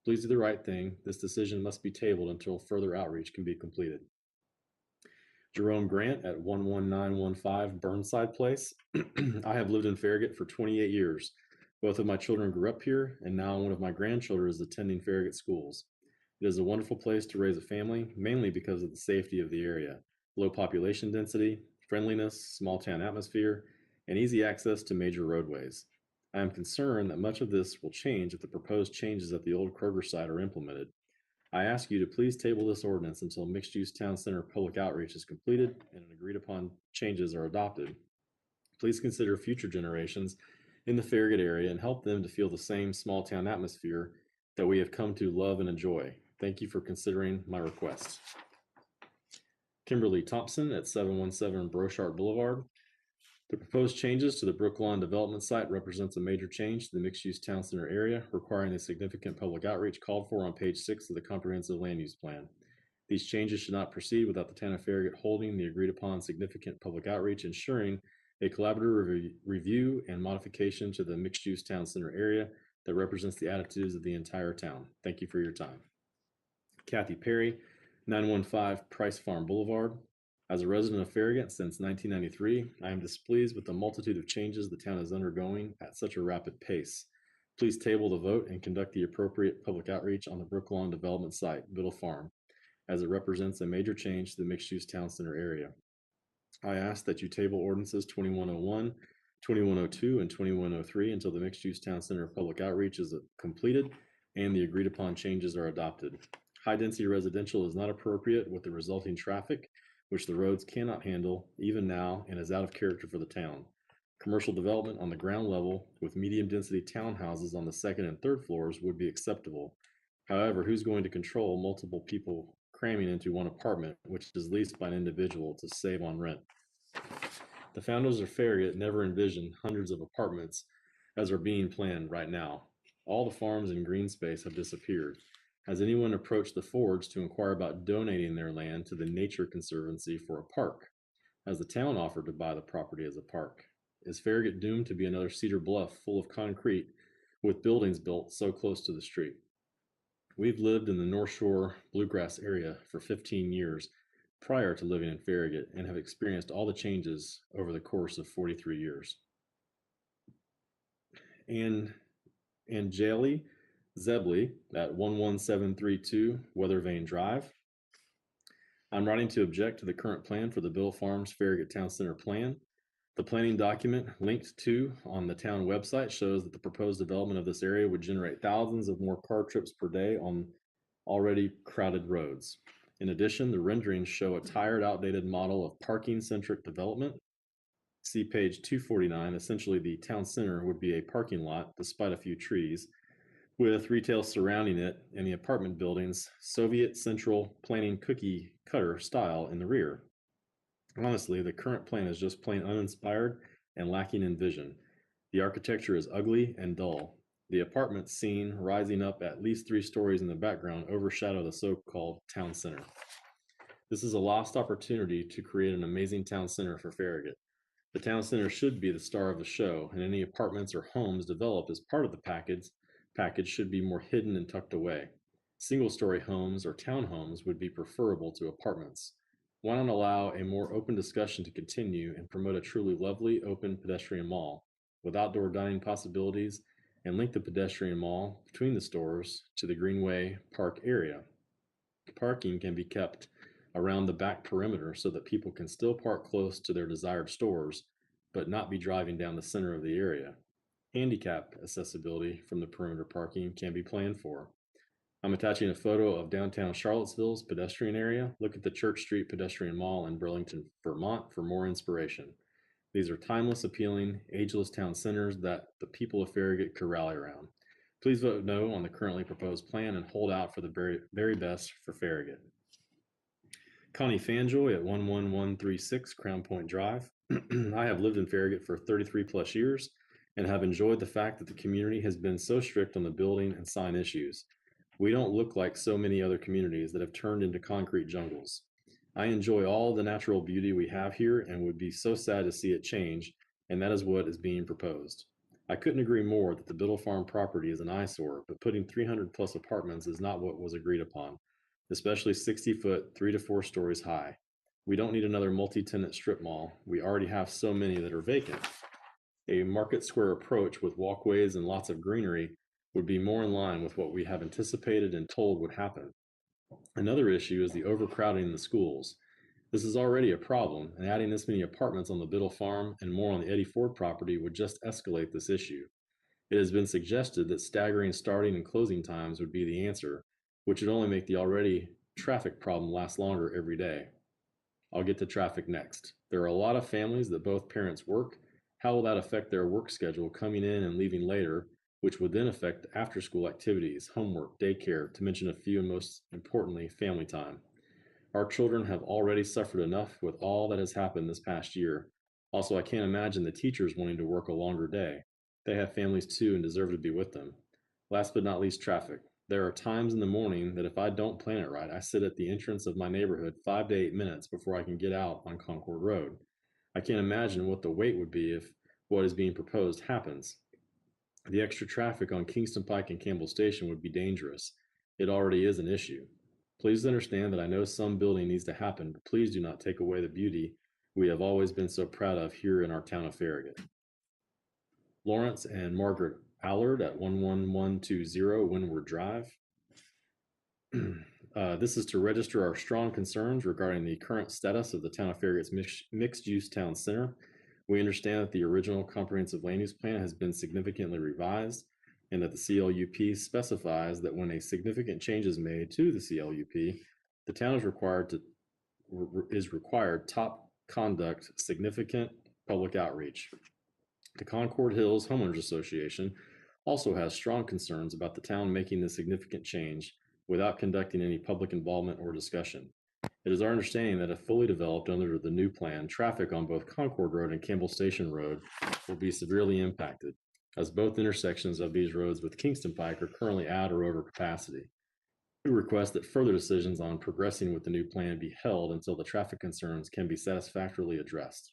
Please do the right thing. This decision must be tabled until further outreach can be completed. Jerome Grant at 11915 Burnside Place. I have lived in Farragut for 28 years. Both of my children grew up here, and now one of my grandchildren is attending Farragut schools. It is a wonderful place to raise a family, mainly because of the safety of the area, low population density, friendliness, small town atmosphere, and easy access to major roadways. I am concerned that much of this will change if the proposed changes at the old Kroger site are implemented. I ask you to please table this ordinance until mixed-use town center public outreach is completed and agreed upon changes are adopted. Please consider future generations in the Farragut area and help them to feel the same small town atmosphere that we have come to love and enjoy. Thank you for considering my request. Kimberly Thompson at 717 Brochard Boulevard. The proposed changes to the Brooklawn development site represents a major change to the mixed-use town center area, requiring a significant public outreach called for on page 6 of the comprehensive land use plan. These changes should not proceed without the town of Farragut holding the agreed upon significant public outreach, ensuring a collaborative review and modification to the mixed-use town center area that represents the attitudes of the entire town. Thank you for your time. Kathy Perry, 915 Price Farm Boulevard. As a resident of Farragut since 1993, I am displeased with the multitude of changes the town is undergoing at such a rapid pace. Please table the vote and conduct the appropriate public outreach on the Brooklawn development site, Biddle Farm, as it represents a major change to the mixed-use town center area. I ask that you table ordinances 2101, 2102, and 2103 until the mixed-use town center public outreach is completed and the agreed upon changes are adopted. High-density residential is not appropriate with the resulting traffic, which the roads cannot handle even now and is out of character for the town. Commercial development on the ground level with medium-density townhouses on the second and third floors would be acceptable. However, who's going to control multiple people cramming into one apartment, which is leased by an individual to save on rent? The founders of Farragut never envisioned hundreds of apartments as are being planned right now. All the farms and green space have disappeared. Has anyone approached the Fords to inquire about donating their land to the Nature Conservancy for a park? Has the town offered to buy the property as a park? Is Farragut doomed to be another Cedar Bluff full of concrete with buildings built so close to the street? We've lived in the North Shore Bluegrass area for 15 years. prior to living in Farragut and have experienced all the changes over the course of 43 years. And Angeli Zebley at 11732 Weathervane Drive. I'm writing to object to the current plan for the Bill Farms Farragut Town Center plan. The planning document linked to on the town website shows that the proposed development of this area would generate thousands of more car trips per day on already crowded roads. In addition, the renderings show a tired, outdated model of parking-centric development. See page 249. Essentially, the town center would be a parking lot, despite a few trees, with retail surrounding it and the apartment buildings Soviet Central planning cookie cutter style in the rear. Honestly, the current plan is just plain uninspired and lacking in vision. The architecture is ugly and dull. The apartments seen rising up at least 3 stories in the background overshadow the so-called town center. This is a lost opportunity to create an amazing town center for Farragut. The town center should be the star of the show, and any apartments or homes developed as part of the package should be more hidden and tucked away. Single-story homes or townhomes would be preferable to apartments. Why not allow a more open discussion to continue and promote a truly lovely, open pedestrian mall with outdoor dining possibilities and link the pedestrian mall between the stores to the Greenway Park area? Parking can be kept around the back perimeter so that people can still park close to their desired stores, but not be driving down the center of the area. Handicap accessibility from the perimeter parking can be planned for. I'm attaching a photo of downtown Charlottesville's pedestrian area. Look at the Church Street Pedestrian Mall in Burlington, Vermont for more inspiration. These are timeless, appealing, ageless town centers that the people of Farragut could rally around. Please vote no on the currently proposed plan and hold out for the very best for Farragut. Connie Fanjoy at 11136 Crown Point Drive. I have lived in Farragut for 33 plus years and have enjoyed the fact that the community has been so strict on the building and sign issues. We don't look like so many other communities that have turned into concrete jungles. I enjoy all the natural beauty we have here and would be so sad to see it change, and that is what is being proposed. I couldn't agree more that the Biddle Farm property is an eyesore, but putting 300 plus apartments is not what was agreed upon, especially 60-foot, 3 to 4 stories high. We don't need another multi-tenant strip mall. We already have so many that are vacant. A market square approach with walkways and lots of greenery would be more in line with what we have anticipated and told would happen. Another issue is the overcrowding in the schools. This is already a problem, and adding this many apartments on the Biddle Farm and more on the Eddie Ford property would just escalate this issue. It has been suggested that staggering starting and closing times would be the answer, which would only make the already traffic problem last longer every day. I'll get to traffic next. There are a lot of families that both parents work. How will that affect their work schedule coming in and leaving later, which would then affect after-school activities, homework, daycare, to mention a few, and most importantly, family time? Our children have already suffered enough with all that has happened this past year. Also, I can't imagine the teachers wanting to work a longer day. They have families too and deserve to be with them. Last but not least, traffic. There are times in the morning that if I don't plan it right, I sit at the entrance of my neighborhood 5 to 8 minutes before I can get out on Concord Road. I can't imagine what the wait would be if what is being proposed happens. The extra traffic on Kingston Pike and Campbell Station would be dangerous. It already is an issue. Please understand that I know some building needs to happen, but please do not take away the beauty we have always been so proud of here in our town of Farragut. Lawrence and Margaret Allard at 11120 Windward Drive. This is to register our strong concerns regarding the current status of the town of Farragut's mixed-use town center. We understand that the original comprehensive land use plan has been significantly revised and that the CLUP specifies that when a significant change is made to the CLUP, the town is required top conduct significant public outreach. The Concord Hills Homeowners Association also has strong concerns about the town making this significant change without conducting any public involvement or discussion. It is our understanding that if fully developed under the new plan, traffic on both Concord Road and Campbell Station Road will be severely impacted, as both intersections of these roads with Kingston Pike are currently at or over capacity. We request that further decisions on progressing with the new plan be held until the traffic concerns can be satisfactorily addressed.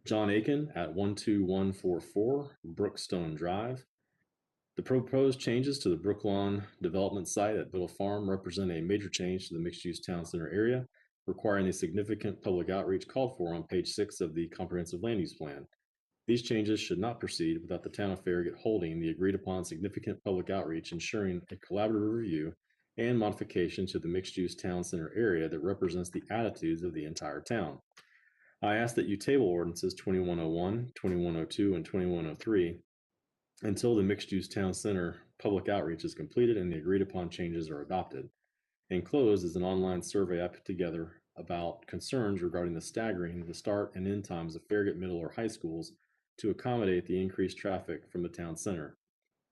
John Aiken at 12144 Brookstone Drive. The proposed changes to the Brooklawn development site at Biddle Farm represent a major change to the mixed-use town center area requiring the significant public outreach called for on page 6 of the comprehensive land use plan. These changes should not proceed without the town of Farragut holding the agreed upon significant public outreach, ensuring a collaborative review and modification to the mixed-use town center area that represents the attitudes of the entire town. I ask that you table ordinances 2101, 2102, and 2103 until the mixed-use town center public outreach is completed and the agreed upon changes are adopted. Enclosed is an online survey I put together about concerns regarding the staggering the start and end times of Farragut middle or high schools to accommodate the increased traffic from the town center.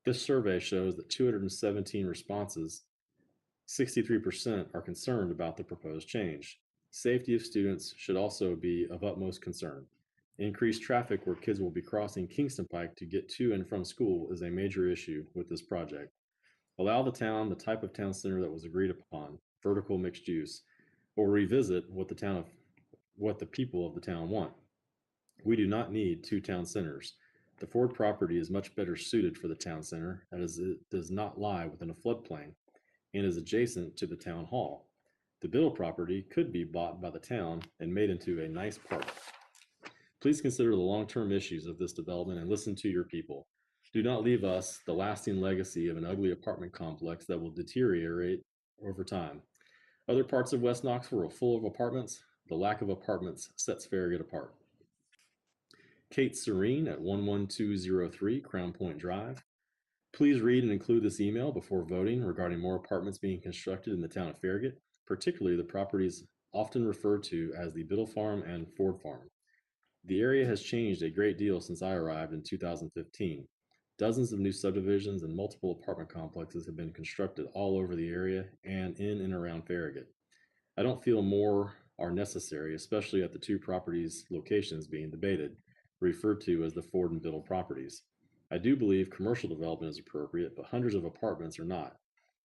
This survey shows that 217 responses, 63% are concerned about the proposed change. Safety of students should also be of utmost concern. Increased traffic where kids will be crossing Kingston Pike to get to and from school is a major issue with this project. Allow the town the type of town center that was agreed upon, vertical mixed use, or revisit what the people of the town want. We do not need two town centers. The Ford property is much better suited for the town center, as it does not lie within a floodplain and is adjacent to the town hall. The Biddle property could be bought by the town and made into a nice park. Please consider the long-term issues of this development and listen to your people. Do not leave us the lasting legacy of an ugly apartment complex that will deteriorate over time. Other parts of West Knoxville are full of apartments. The lack of apartments sets Farragut apart. Kate Serene at 11203 Crown Point Drive. Please read and include this email before voting regarding more apartments being constructed in the town of Farragut, particularly the properties often referred to as the Biddle Farm and Ford Farm. The area has changed a great deal since I arrived in 2015. Dozens of new subdivisions and multiple apartment complexes have been constructed all over the area and in and around Farragut. I don't feel more are necessary, especially at the two properties locations being debated, referred to as the Ford and Biddle properties. I do believe commercial development is appropriate, but hundreds of apartments are not.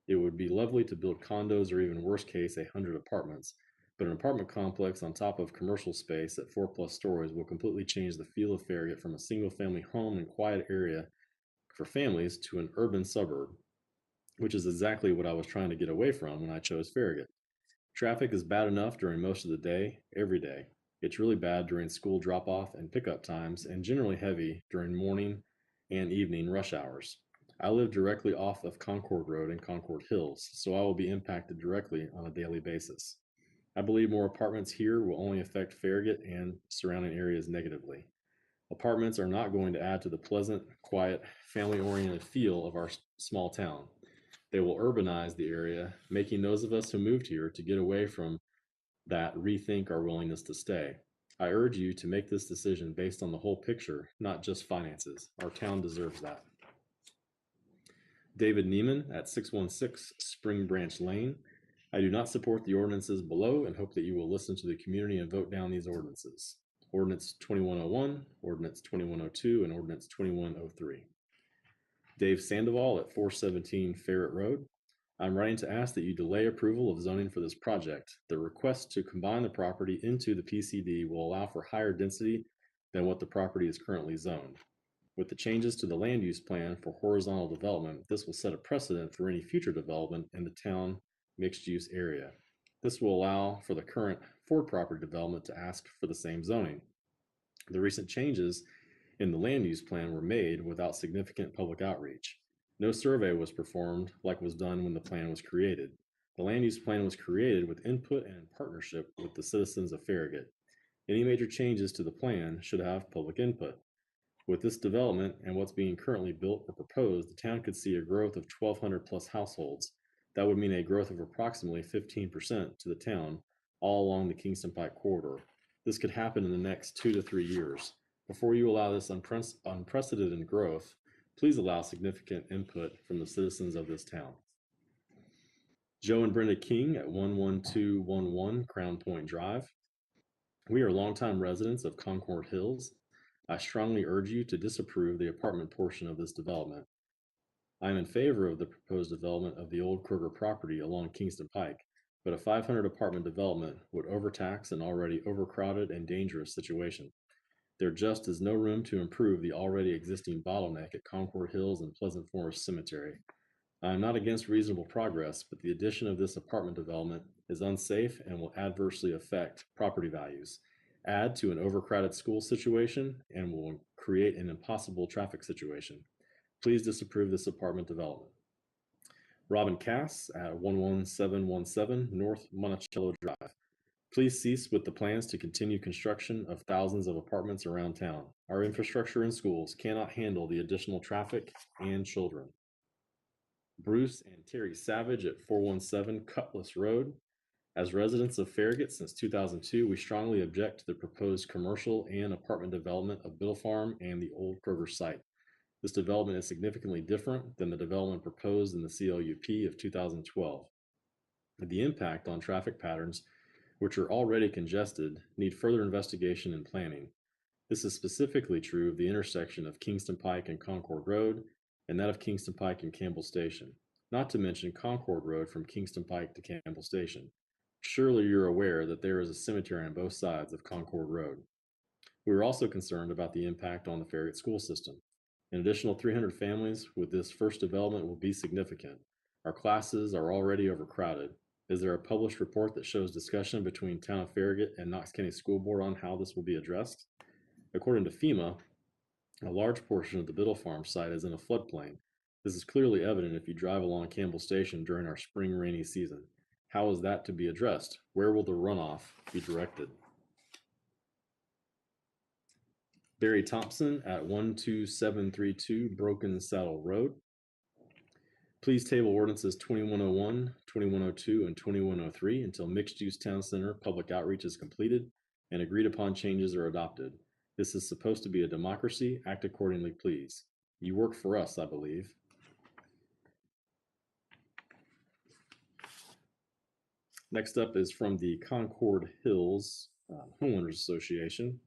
It would be lovely to build condos or even worst case, 100 apartments, but an apartment complex on top of commercial space at 4+ stories will completely change the feel of Farragut from a single family home and quiet area for families to an urban suburb, which is exactly what I was trying to get away from when I chose Farragut. Traffic is bad enough during most of the day, every day. It's really bad during school drop-off and pickup times, and generally heavy during morning and evening rush hours. I live directly off of Concord Road and Concord Hills, so I will be impacted directly on a daily basis. I believe more apartments here will only affect Farragut and surrounding areas negatively. Apartments are not going to add to the pleasant, quiet, family-oriented feel of our small town. They will urbanize the area, making those of us who moved here to get away from that rethink our willingness to stay. I urge you to make this decision based on the whole picture, not just finances. Our town deserves that. David Neiman at 616 Spring Branch Lane. I do not support the ordinances below and hope that you will listen to the community and vote down these ordinances. Ordinance 2101, Ordinance 2102, and Ordinance 2103. Dave Sandoval at 417 Ferret Road. I'm writing to ask that you delay approval of zoning for this project. The request to combine the property into the PCD will allow for higher density than what the property is currently zoned. With the changes to the land use plan for horizontal development, this will set a precedent for any future development in the town mixed use area. This will allow for the current Ford property development to ask for the same zoning. The recent changes in the land use plan were made without significant public outreach. No survey was performed like was done when the plan was created. The land use plan was created with input and in partnership with the citizens of Farragut. Any major changes to the plan should have public input. With this development and what's being currently built or proposed, the town could see a growth of 1,200 plus households. That would mean a growth of approximately 15% to the town all along the Kingston Pike corridor. This could happen in the next 2 to 3 years. Before you allow this unprecedented growth, please allow significant input from the citizens of this town. Joe and Brenda King at 11211 Crown Point Drive. We are longtime residents of Concord Hills. I strongly urge you to disapprove the apartment portion of this development. I am in favor of the proposed development of the old Kroger property along Kingston Pike, but a 500 apartment development would overtax an already overcrowded and dangerous situation. There just is no room to improve the already existing bottleneck at Concord Hills and Pleasant Forest Cemetery. I am not against reasonable progress, but the addition of this apartment development is unsafe and will adversely affect property values, add to an overcrowded school situation, and will create an impossible traffic situation. Please disapprove this apartment development. Robin Cass at 11717 North Monticello Drive. Please cease with the plans to continue construction of thousands of apartments around town. Our infrastructure and schools cannot handle the additional traffic and children. Bruce and Terry Savage at 417 Cutlass Road. As residents of Farragut since 2002, we strongly object to the proposed commercial and apartment development of Biddle Farm and the old Kroger site. This development is significantly different than the development proposed in the CLUP of 2012. The impact on traffic patterns, which are already congested, need further investigation and planning. This is specifically true of the intersection of Kingston Pike and Concord Road, and that of Kingston Pike and Campbell Station, not to mention Concord Road from Kingston Pike to Campbell Station. Surely you're aware that there is a cemetery on both sides of Concord Road. We are also concerned about the impact on the Farragut school system. An additional 300 families with this first development will be significant. Our classes are already overcrowded. Is there a published report that shows discussion between Town of Farragut and Knox County School Board on how this will be addressed? According to FEMA, a large portion of the Biddle Farm site is in a floodplain. This is clearly evident if you drive along Campbell Station during our spring rainy season. How is that to be addressed? Where will the runoff be directed? Barry Thompson at 12732 Broken Saddle Road. Please table ordinances 2101, 2102, and 2103 until mixed-use town center public outreach is completed and agreed upon changes are adopted. This is supposed to be a democracy. Act accordingly, please. You work for us, I believe. Next up is from the Concord Hills Homeowners Association.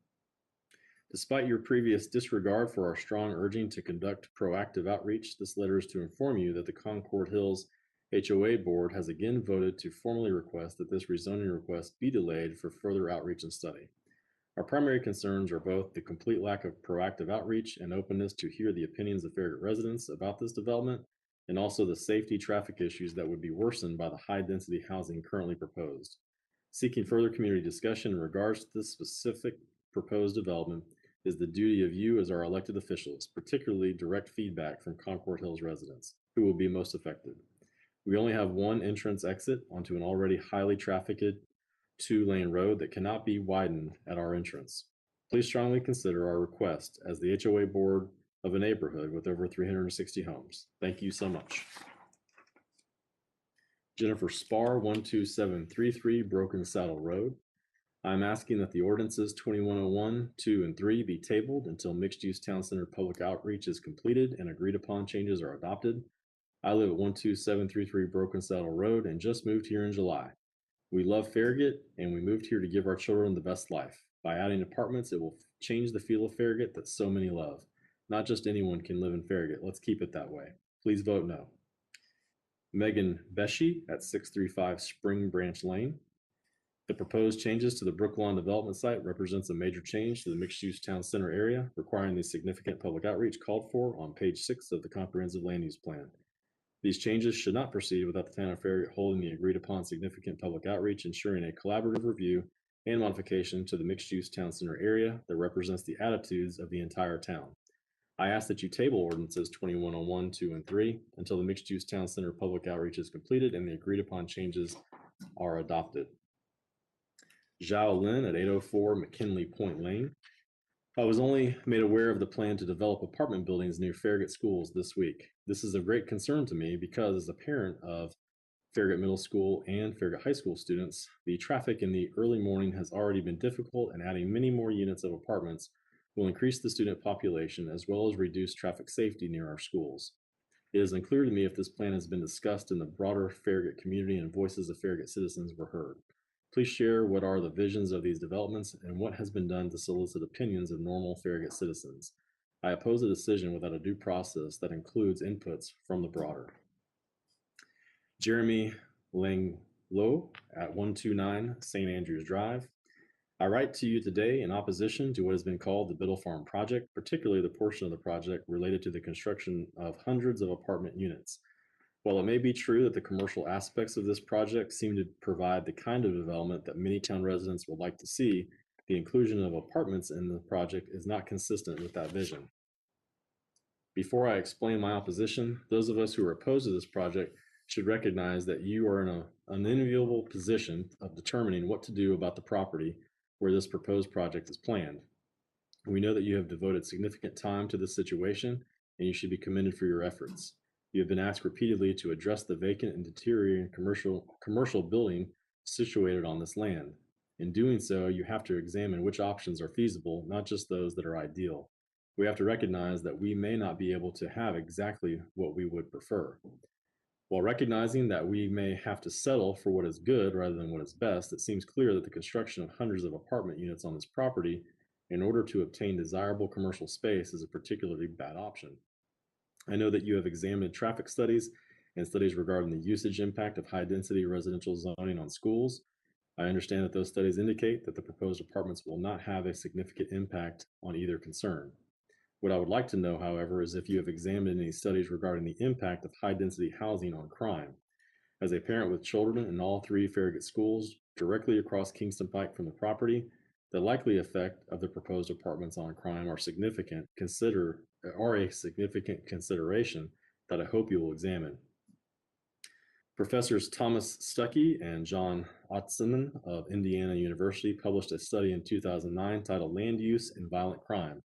Despite your previous disregard for our strong urging to conduct proactive outreach, this letter is to inform you that the Concord Hills HOA Board has again voted to formally request that this rezoning request be delayed for further outreach and study. Our primary concerns are both the complete lack of proactive outreach and openness to hear the opinions of Farragut residents about this development, and also the safety traffic issues that would be worsened by the high-density housing currently proposed. Seeking further community discussion in regards to this specific proposed development is the duty of you as our elected officials, particularly direct feedback from Concord Hills residents, who will be most affected. We only have one entrance exit onto an already highly trafficked 2-lane road that cannot be widened at our entrance. Please strongly consider our request as the HOA board of a neighborhood with over 360 homes. Thank you so much. Jennifer Spar, 12733 Broken Saddle Road. I'm asking that the ordinances 2101, 2, and 3 be tabled until mixed-use town center public outreach is completed and agreed upon changes are adopted. I live at 12733 Broken Saddle Road and just moved here in July. We love Farragut and we moved here to give our children the best life. By adding apartments, it will change the feel of Farragut that so many love. Not just anyone can live in Farragut. Let's keep it that way. Please vote no. Megan Beshy at 635 Spring Branch Lane. The proposed changes to the Brooklawn development site represents a major change to the mixed-use town center area, requiring the significant public outreach called for on page 6 of the comprehensive land use plan. These changes should not proceed without the town of Farragut holding the agreed upon significant public outreach, ensuring a collaborative review and modification to the mixed-use town center area that represents the attitudes of the entire town. I ask that you table ordinances 2101, 2, and 3 until the mixed-use town center public outreach is completed and the agreed upon changes are adopted. Zhao Lin at 804 McKinley Point Lane. I was only made aware of the plan to develop apartment buildings near Farragut schools this week. This is of great concern to me because as a parent of Farragut Middle School and Farragut High School students, the traffic in the early morning has already been difficult, and adding many more units of apartments will increase the student population as well as reduce traffic safety near our schools. It is unclear to me if this plan has been discussed in the broader Farragut community and voices of Farragut citizens were heard. Please share what are the visions of these developments and what has been done to solicit opinions of normal Farragut citizens. I oppose a decision without a due process that includes inputs from the broader. Jeremy Langlow at 129 St. Andrews Drive. I write to you today in opposition to what has been called the Biddle Farm project, particularly the portion of the project related to the construction of hundreds of apartment units. While it may be true that the commercial aspects of this project seem to provide the kind of development that many town residents would like to see, the inclusion of apartments in the project is not consistent with that vision. Before I explain my opposition, those of us who are opposed to this project should recognize that you are in an unenviable position of determining what to do about the property where this proposed project is planned. We know that you have devoted significant time to this situation, and you should be commended for your efforts. You have been asked repeatedly to address the vacant and deteriorating commercial building situated on this land. In doing so, you have to examine which options are feasible, not just those that are ideal. We have to recognize that we may not be able to have exactly what we would prefer. While recognizing that we may have to settle for what is good rather than what is best, it seems clear that the construction of hundreds of apartment units on this property in order to obtain desirable commercial space is a particularly bad option. I know that you have examined traffic studies and studies regarding the usage impact of high-density residential zoning on schools. I understand that those studies indicate that the proposed apartments will not have a significant impact on either concern. What I would like to know, however, is if you have examined any studies regarding the impact of high-density housing on crime. As a parent with children in all 3 Farragut schools directly across Kingston Pike from the property, the likely effect of the proposed apartments on crime are a significant consideration that I hope you will examine. Professors Thomas Stuckey and John Otzman of Indiana University published a study in 2009 titled Land Use and Violent Crime.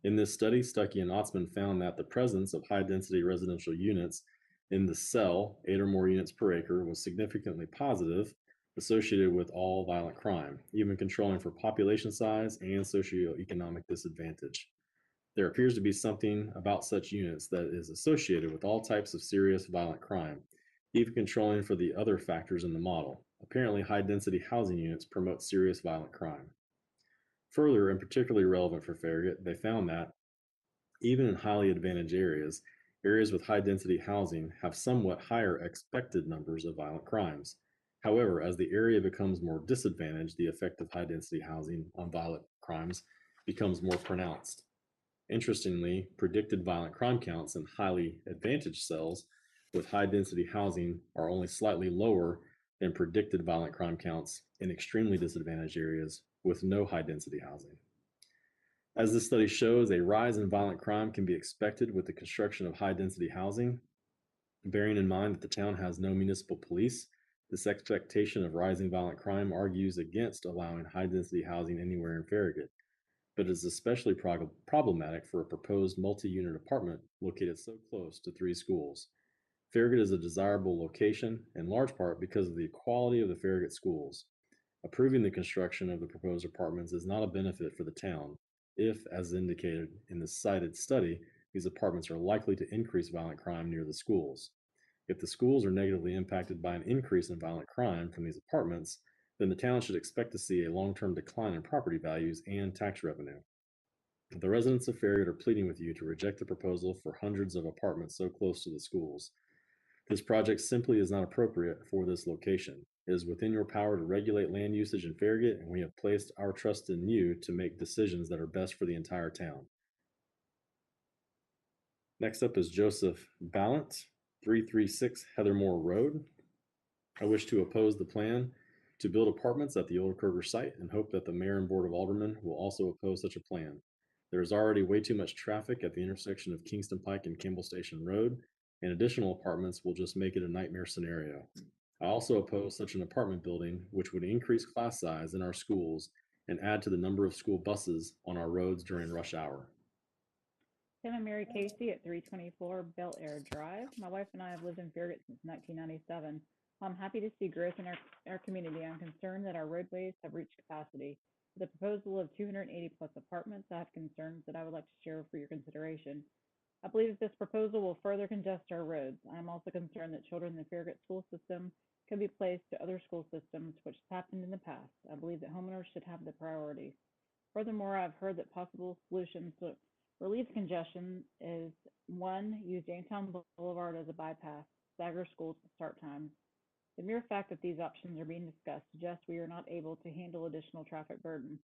In this study, Stuckey and Otzman found that the presence of high-density residential units in the cell, 8 or more units per acre, was significantly positive, associated with all violent crime, even controlling for population size and socioeconomic disadvantage. There appears to be something about such units that is associated with all types of serious violent crime, even controlling for the other factors in the model. Apparently, high-density housing units promote serious violent crime. Further, and particularly relevant for Farragut, they found that even in highly advantaged areas, areas with high-density housing have somewhat higher expected numbers of violent crimes. However, as the area becomes more disadvantaged, the effect of high-density housing on violent crimes becomes more pronounced. Interestingly, predicted violent crime counts in highly advantaged cells with high-density housing are only slightly lower than predicted violent crime counts in extremely disadvantaged areas with no high-density housing. As this study shows, a rise in violent crime can be expected with the construction of high-density housing. Bearing in mind that the town has no municipal police, this expectation of rising violent crime argues against allowing high-density housing anywhere in Farragut, but is especially problematic for a proposed multi-unit apartment located so close to 3 schools. Farragut is a desirable location, in large part because of the quality of the Farragut schools. Approving the construction of the proposed apartments is not a benefit for the town, if, as indicated in the cited study, these apartments are likely to increase violent crime near the schools. If the schools are negatively impacted by an increase in violent crime from these apartments, then the town should expect to see a long-term decline in property values and tax revenue. The residents of Farragut are pleading with you to reject the proposal for hundreds of apartments so close to the schools. This project simply is not appropriate for this location. It is within your power to regulate land usage in Farragut, and we have placed our trust in you to make decisions that are best for the entire town. Next up is Joseph Ballant, 336 Heathermore Road. I wish to oppose the plan to build apartments at the old Kroger site and hope that the mayor and board of aldermen will also oppose such a plan. There is already way too much traffic at the intersection of Kingston Pike and Campbell Station Road, and additional apartments will just make it a nightmare scenario. I also oppose such an apartment building, which would increase class size in our schools and add to the number of school buses on our roads during rush hour. Tim and Mary Casey at 324 Bel Air Drive. My wife and I have lived in Farragut since 1997. I'm happy to see growth in our community. I'm concerned that our roadways have reached capacity. With a proposal of 280 plus apartments, I have concerns that I would like to share for your consideration. I believe that this proposal will further congest our roads. I am also concerned that children in the Farragut school system can be placed to other school systems, which has happened in the past. I believe that homeowners should have the priority. Furthermore, I've heard that possible solutions to relieve congestion is 1, use Jamestown Boulevard as a bypass, stagger schools to start times. The mere fact that these options are being discussed suggests we are not able to handle additional traffic burden.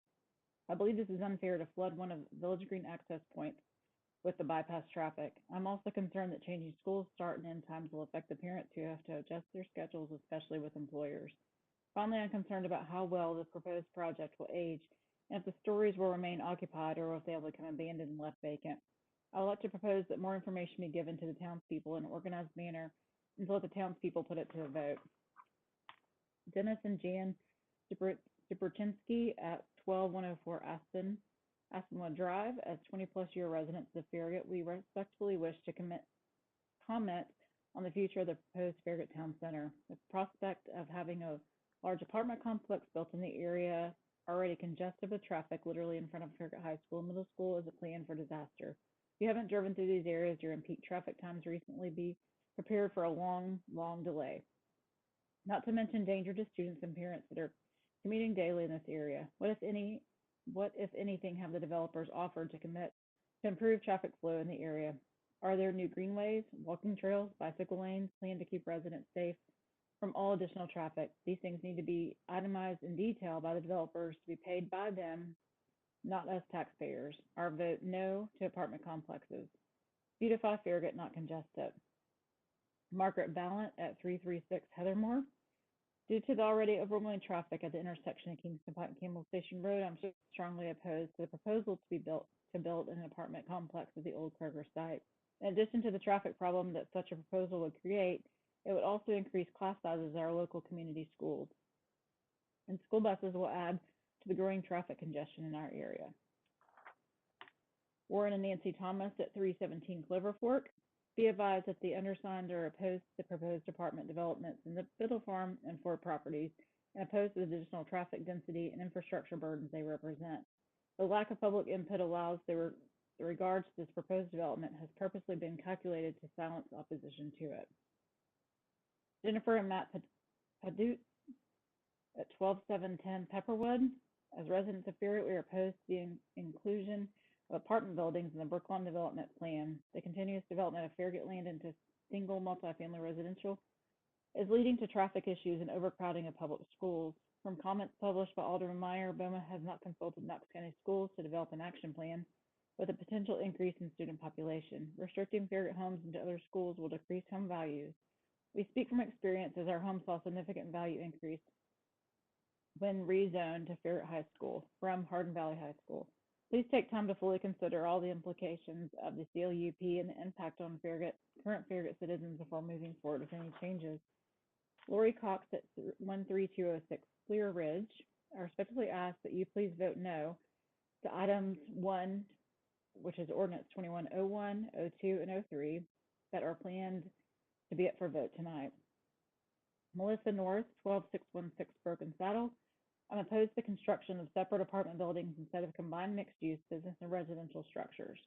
I believe this is unfair to flood one of Village Green access points with the bypass traffic. I'm also concerned that changing school start and end times will affect the parents who have to adjust their schedules, especially with employers. Finally, I'm concerned about how well the proposed project will age and if the stories will remain occupied or if they'll become abandoned and left vacant. I would like to propose that more information be given to the townspeople in an organized manner and to let the townspeople put it to a vote. Dennis and Jan Stuperchinsky at 12104 Aspenwood Drive. As 20-plus year residents of Farragut, we respectfully wish to comment on the future of the proposed Farragut Town Center. The prospect of having a large apartment complex built in the area already congested with traffic literally in front of Farragut High School and Middle School is a plan for disaster. If you haven't driven through these areas during peak traffic times recently, be prepared for a long, long delay. Not to mention danger to students and parents that are commuting daily in this area. What, if anything, have the developers offered to commit to improve traffic flow in the area? Are there new greenways, walking trails, bicycle lanes planned to keep residents safe from all additional traffic? These things need to be itemized in detail by the developers to be paid by them, not us taxpayers. Our vote no to apartment complexes. Beautify Farragut, not congest it. Margaret Ballant at 336 Heathermore. Due to the already overwhelming traffic at the intersection of Kingston Pike and Campbell Station Road, I'm strongly opposed to the proposal to build an apartment complex at the old Kroger site. In addition to the traffic problem that such a proposal would create, it would also increase class sizes at our local community schools. And school buses will add to the growing traffic congestion in our area. Warren and Nancy Thomas at 317 Clover Fork. Be advised that the undersigned are opposed to the proposed apartment developments in the Biddle Farm and Ford properties and opposed to the additional traffic density and infrastructure burdens they represent. The lack of public input allows the regards to this proposed development has purposely been calculated to silence opposition to it. Jennifer and Matt Padut at 12710 Pepperwood. As residents of Farragut, we are opposed to the inclusion of apartment buildings in the Brookline development plan. The continuous development of Farragut land into single multifamily residential is leading to traffic issues and overcrowding of public schools. From comments published by Alderman Meyer, BOMA has not consulted Knox County Schools to develop an action plan with a potential increase in student population. Restricting Farragut homes into other schools will decrease home values. We speak from experience as our home saw significant value increase when rezoned to Farragut High School from Hardin Valley High School. Please take time to fully consider all the implications of the CLUP and the impact on current Farragut citizens before moving forward with any changes. Lori Cox at 13206 Clear Ridge. I respectfully ask that you please vote no to items 1, which is ordinance 2101, 02, and 03 that are planned to be up for vote tonight. Melissa North, 12616 Broken Saddle. I'm opposed to the construction of separate apartment buildings instead of combined mixed-use business and residential structures.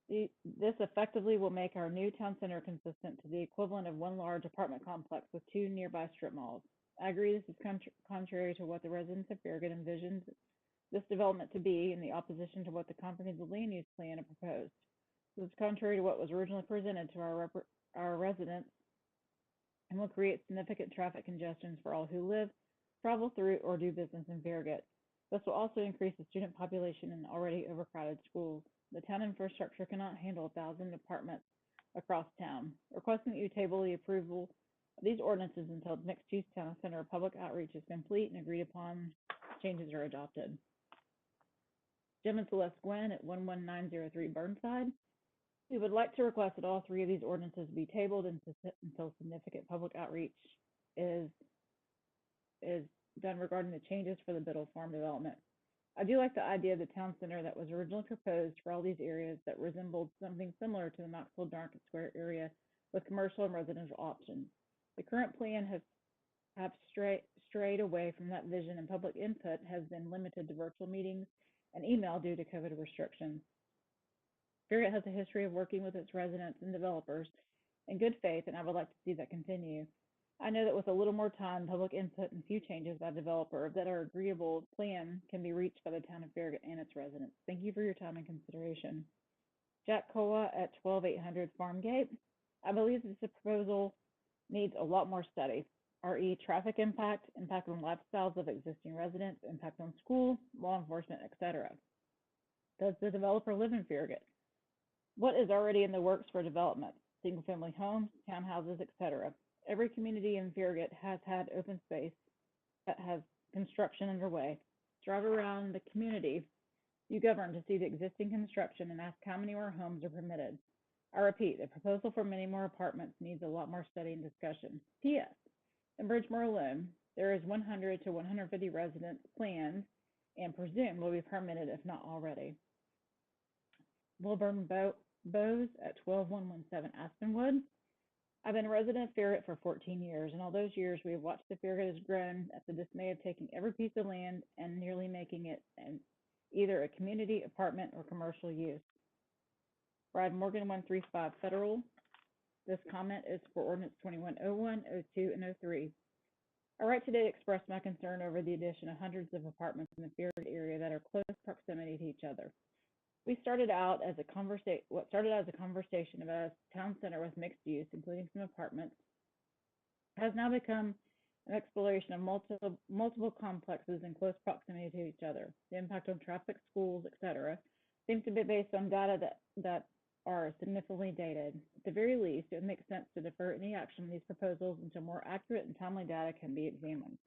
This effectively will make our new town center consistent to the equivalent of one large apartment complex with 2 nearby strip malls. I agree this is contrary to what the residents of Farragut envisioned this development to be in the opposition to what the comprehensive land use plan proposed. This is contrary to what was originally presented to our residents and will create significant traffic congestions for all who live, travel through, or do business in Farragut. This will also increase the student population in already overcrowded schools. The town infrastructure cannot handle 1,000 apartments across town. Requesting that you table the approval of these ordinances until the mixed-use town center public outreach is complete and agreed upon changes are adopted. Jim and Celeste Gwen at 11903 Burnside. We would like to request that all 3 of these ordinances be tabled until significant public outreach is done regarding the changes for the Biddle Farm development. I do like the idea of the town center that was originally proposed for all these areas that resembled something similar to the Knoxville Market Square area with commercial and residential options. The current plan have strayed away from that vision, and public input has been limited to virtual meetings and email due to COVID restrictions. Farragut has a history of working with its residents and developers in good faith, and I would like to see that continue. I know that with a little more time, public input, and few changes by the developer, that our agreeable plan can be reached by the town of Farragut and its residents. Thank you for your time and consideration. Jack Koa at 12800 Farmgate. I believe this proposal needs a lot more study. RE traffic impact, impact on lifestyles of existing residents, impact on school, law enforcement, etc. Does the developer live in Farragut? What is already in the works for development? Single-family homes, townhouses, etc. Every community in Farragut has had open space that has construction underway. Drive around the community you govern to see the existing construction and ask how many more homes are permitted. I repeat, the proposal for many more apartments needs a lot more study and discussion. P.S. In Bridgemore alone, there is 100 to 150 residents planned and presumed will be permitted if not already. Wilburn Bowes at 12117 Aspenwood. I've been a resident of Farragut for 14 years, and all those years we have watched the Farragut has grown at the dismay of taking every piece of land and nearly making it either a community, apartment, or commercial use. Brad Morgan, 135 Federal. This comment is for ordinance 2101, 02, and 03. I write today to express my concern over the addition of hundreds of apartments in the Farragut area that are close proximity to each other. What started out as a conversation about a town center with mixed use, including some apartments, has now become an exploration of multiple complexes in close proximity to each other. The impact on traffic, schools, etc., seems to be based on data that are significantly dated. At the very least, it would make sense to defer any action on these proposals until more accurate and timely data can be examined.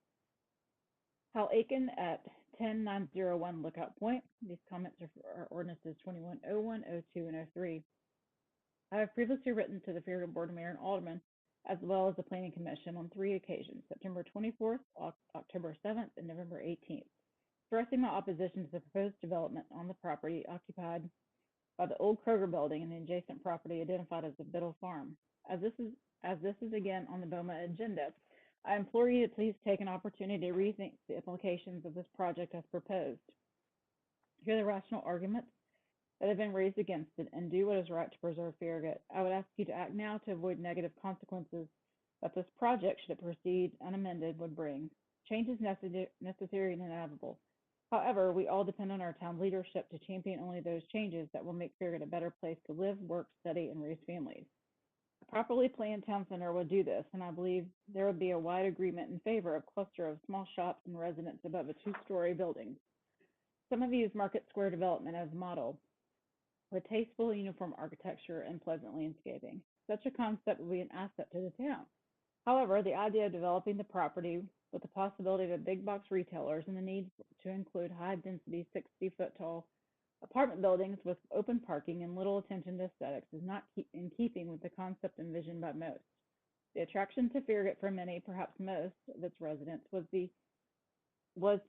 Hal Aiken at 10901 Lookout Point. These comments are for ordinances 2101, 02, and 03. I have previously written to the Farragut Board of Mayor and Aldermen, as well as the Planning Commission on 3 occasions, September 24th, October 7th, and November 18th, expressing my opposition to the proposed development on the property occupied by the old Kroger building and the adjacent property identified as the Biddle Farm. As this is again on the BOMA agenda, I implore you to please take an opportunity to rethink the implications of this project as proposed. Hear the rational arguments that have been raised against it and do what is right to preserve Farragut. I would ask you to act now to avoid negative consequences that this project, should it proceed unamended, would bring. Change is necessary and inevitable. However, we all depend on our town leadership to champion only those changes that will make Farragut a better place to live, work, study, and raise families. A properly planned town center would do this, and I believe there would be a wide agreement in favor of a cluster of small shops and residents above a 2-story building. Some have used Market Square development as a model, with tasteful, uniform architecture and pleasant landscaping. Such a concept would be an asset to the town. However, the idea of developing the property with the possibility of big box retailers and the need to include high-density, 60-foot-tall apartment buildings with open parking and little attention to aesthetics is not in keeping with the concept envisioned by most. The attraction to Farragut for many, perhaps most, of its residents was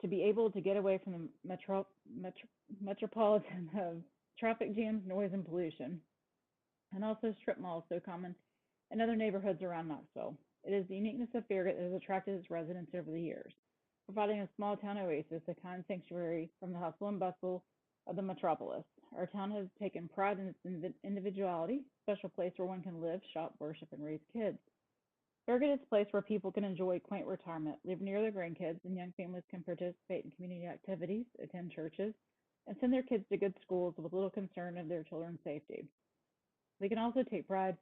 to be able to get away from the metropolitan of traffic jams, noise, and pollution, and also strip malls so common in other neighborhoods around Knoxville. It is the uniqueness of Farragut that has attracted its residents over the years, providing a small town oasis, a kind sanctuary from the hustle and bustle of the metropolis. Our town has taken pride in its individuality, a special place where one can live, shop, worship, and raise kids. Farragut is a place where people can enjoy quaint retirement, live near their grandkids, and young families can participate in community activities, attend churches, and send their kids to good schools with little concern of their children's safety. We can also take pride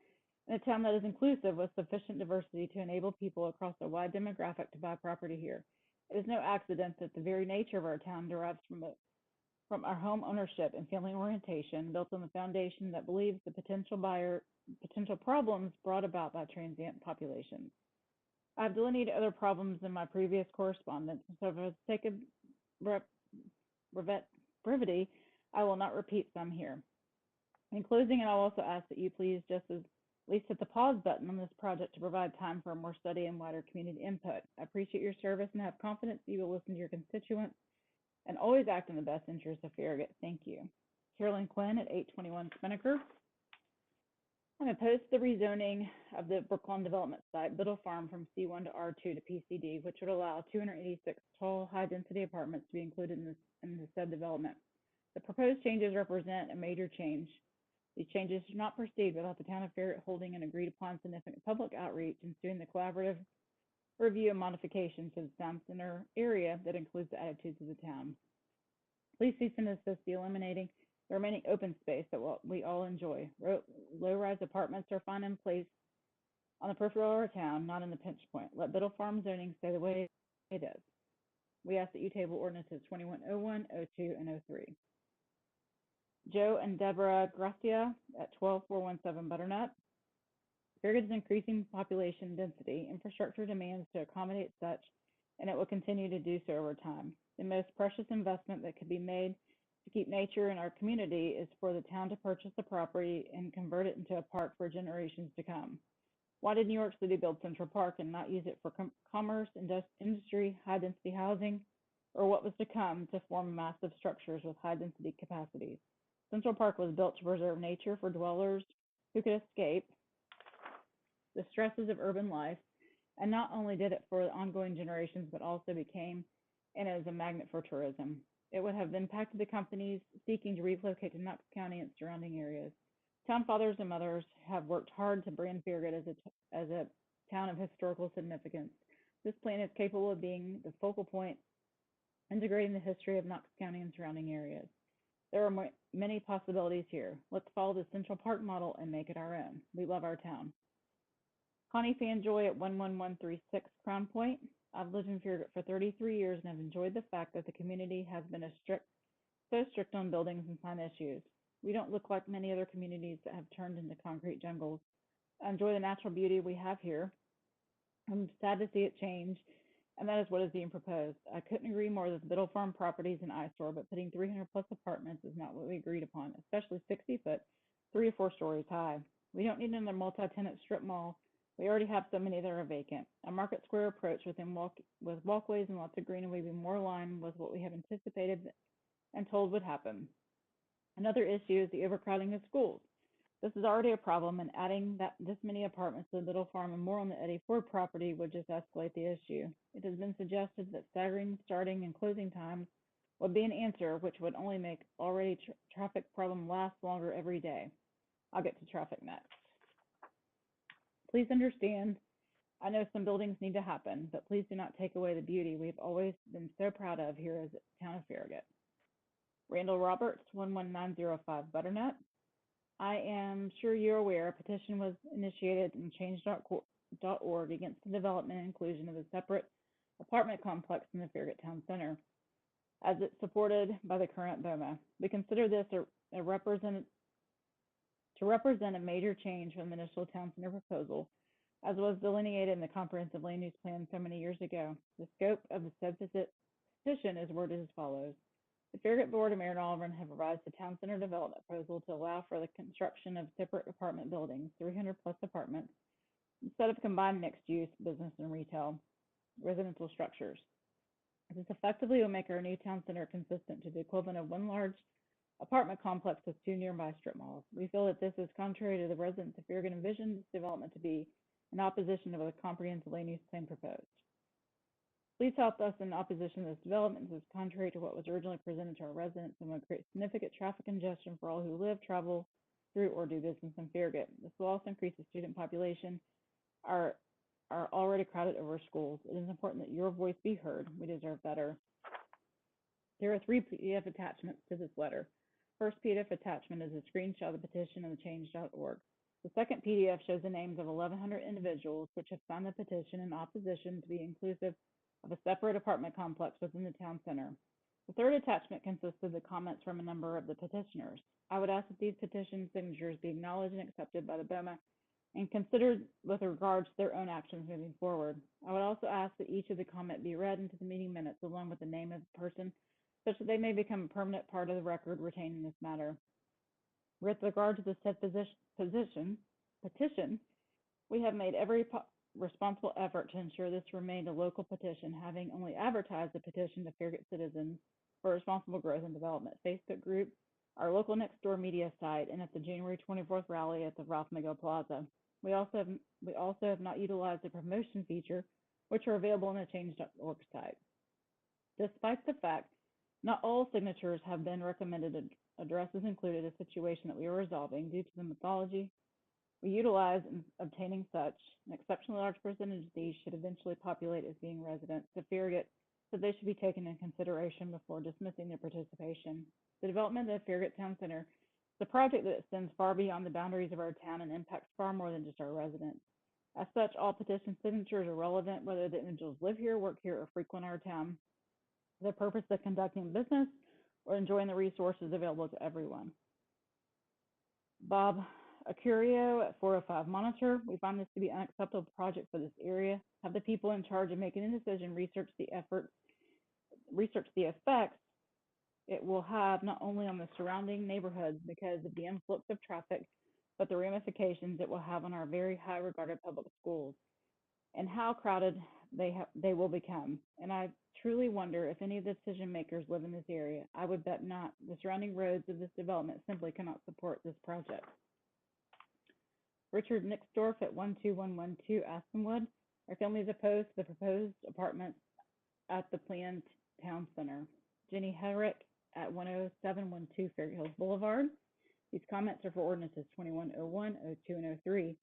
in a town that is inclusive with sufficient diversity to enable people across a wide demographic to buy property here. It is no accident that the very nature of our town derives from our home ownership and family orientation, built on the foundation that believes the potential problems brought about by transient populations. I have delineated other problems in my previous correspondence, so for the sake of brevity, I will not repeat some here. In closing, I'll also ask that you please at least hit the pause button on this project to provide time for more study and wider community input. I appreciate your service and have confidence that you will listen to your constituents and always act in the best interest of Farragut. Thank you. Carolyn Quinn at 821 Spinnaker. I'm opposed to the rezoning of the Brooklawn development site, Biddle Farm, from C1 to R2 to PCD, which would allow 286 tall, high-density apartments to be included in the said development. The proposed changes represent a major change. These changes should not proceed without the town of Farragut holding an agreed-upon significant public outreach and ensuing the collaborative review and modifications to the town center area that includes the attitudes of the town. Please cease and desist the eliminating the remaining open space that we all enjoy. Low-rise apartments are fine in place on the peripheral of our town, not in the pinch point. Let Biddle Farm zoning stay the way it is. We ask that you table ordinances 2101, 02, and 03. Joe and Deborah Gracia at 12417 Butternut. Farragut is increasing population density, infrastructure demands to accommodate such, and it will continue to do so over time. The most precious investment that could be made to keep nature in our community is for the town to purchase the property and convert it into a park for generations to come. Why did New York City build Central Park and not use it for commerce, industry, high-density housing, or what was to come to form massive structures with high-density capacities? Central Park was built to preserve nature for dwellers who could escape the stresses of urban life, and not only did it for ongoing generations, but also became and is a magnet for tourism. It would have impacted the companies seeking to relocate to Knox County and surrounding areas. Town fathers and mothers have worked hard to brand Farragut as a town of historical significance. This plan is capable of being the focal point, integrating the history of Knox County and surrounding areas. There are many possibilities here. Let's follow the Central Park model and make it our own. We love our town. Connie Fanjoy at 11136 Crown Point. I've lived in Farragut for 33 years and have enjoyed the fact that the community has been so strict on buildings and sign issues. We don't look like many other communities that have turned into concrete jungles. I enjoy the natural beauty we have here. I'm sad to see it change, and that is what is being proposed. I couldn't agree more that the Biddle Farm property is an eyesore, but putting 300 plus apartments is not what we agreed upon, especially 60 foot, 3 or 4 stories high. We don't need another multi-tenant strip mall. We already have so many that are vacant. A market square approach with walkways and lots of greenery would be more aligned with what we have anticipated and told would happen. Another issue is the overcrowding of schools. This is already a problem, and adding this many apartments to the Biddle Farm and more on the Eddie Ford property would just escalate the issue. It has been suggested that staggering starting and closing times would be an answer, which would only make already traffic problem last longer every day. I'll get to traffic next. Please understand, I know some buildings need to happen, but please do not take away the beauty we've always been so proud of here as the town of Farragut. Randall Roberts, 11905 Butternut. I am sure you're aware a petition was initiated in change.org against the development and inclusion of a separate apartment complex in the Farragut Town Center, as it's supported by the current BOMA. We consider this to represent a major change from the initial Town Center proposal, as was delineated in the comprehensive land use plan so many years ago. The scope of the said petition is worded as follows. The Farragut Board of Mayor and Aldermen have revised the Town Center development proposal to allow for the construction of separate apartment buildings, 300 plus apartments, instead of combined mixed use, business and retail, residential structures. This effectively will make our new Town Center consistent to the equivalent of one large apartment complex with 2 nearby strip malls. We feel that this is contrary to the residents of Farragut envisioned this development to be in opposition to the comprehensive land use plan proposed. Please help us in opposition to this development. This is contrary to what was originally presented to our residents and will create significant traffic congestion for all who live, travel through, or do business in Farragut. This will also increase the student population, are already crowded over schools. It is important that your voice be heard. We deserve better. There are 3 PDF attachments to this letter. First PDF attachment is a screenshot of the petition on the change.org. The second PDF shows the names of 1,100 individuals which have signed the petition in opposition to be inclusive of a separate apartment complex within the town center. The third attachment consists of the comments from a number of the petitioners. I would ask that these petition signatures be acknowledged and accepted by the BOMA and considered with regards to their own actions moving forward. I would also ask that each of the comment be read into the meeting minutes along with the name of the person, such that they may become a permanent part of the record retained in this matter. With regard to the said petition, we have made every responsible effort to ensure this remained a local petition, having only advertised the petition to Farragut citizens for responsible growth and development Facebook group, our local next door media site, and at the January 24th rally at the Ralph McGill Plaza. We also have not utilized the promotion feature, which are available on the change.org site. Despite the fact not all signatures have been recommended, addresses included a situation that we are resolving due to the methodology we utilize in obtaining such. An exceptionally large percentage of these should eventually populate as being residents of Farragut, so they should be taken into consideration before dismissing their participation. The development of the Farragut Town Center is a project that extends far beyond the boundaries of our town and impacts far more than just our residents. As such, all petition signatures are relevant whether the individuals live here, work here, or frequent our town for the purpose of conducting business or enjoying the resources available to everyone. Bob Acurio at 405 Monitor. We find this to be an unacceptable project for this area. Have the people in charge of making a decision research the effects it will have not only on the surrounding neighborhoods because of the influx of traffic, but the ramifications it will have on our very high regarded public schools and how crowded they will become. And I truly wonder if any of the decision makers live in this area. I would bet not. The surrounding roads of this development simply cannot support this project. Richard Nixdorf at 12112 Aspenwood. Our family is opposed to the proposed apartments at the planned town center. Jenny Herrick at 10712 Fair Hills Boulevard. These comments are for ordinances 2101, 02, and 03.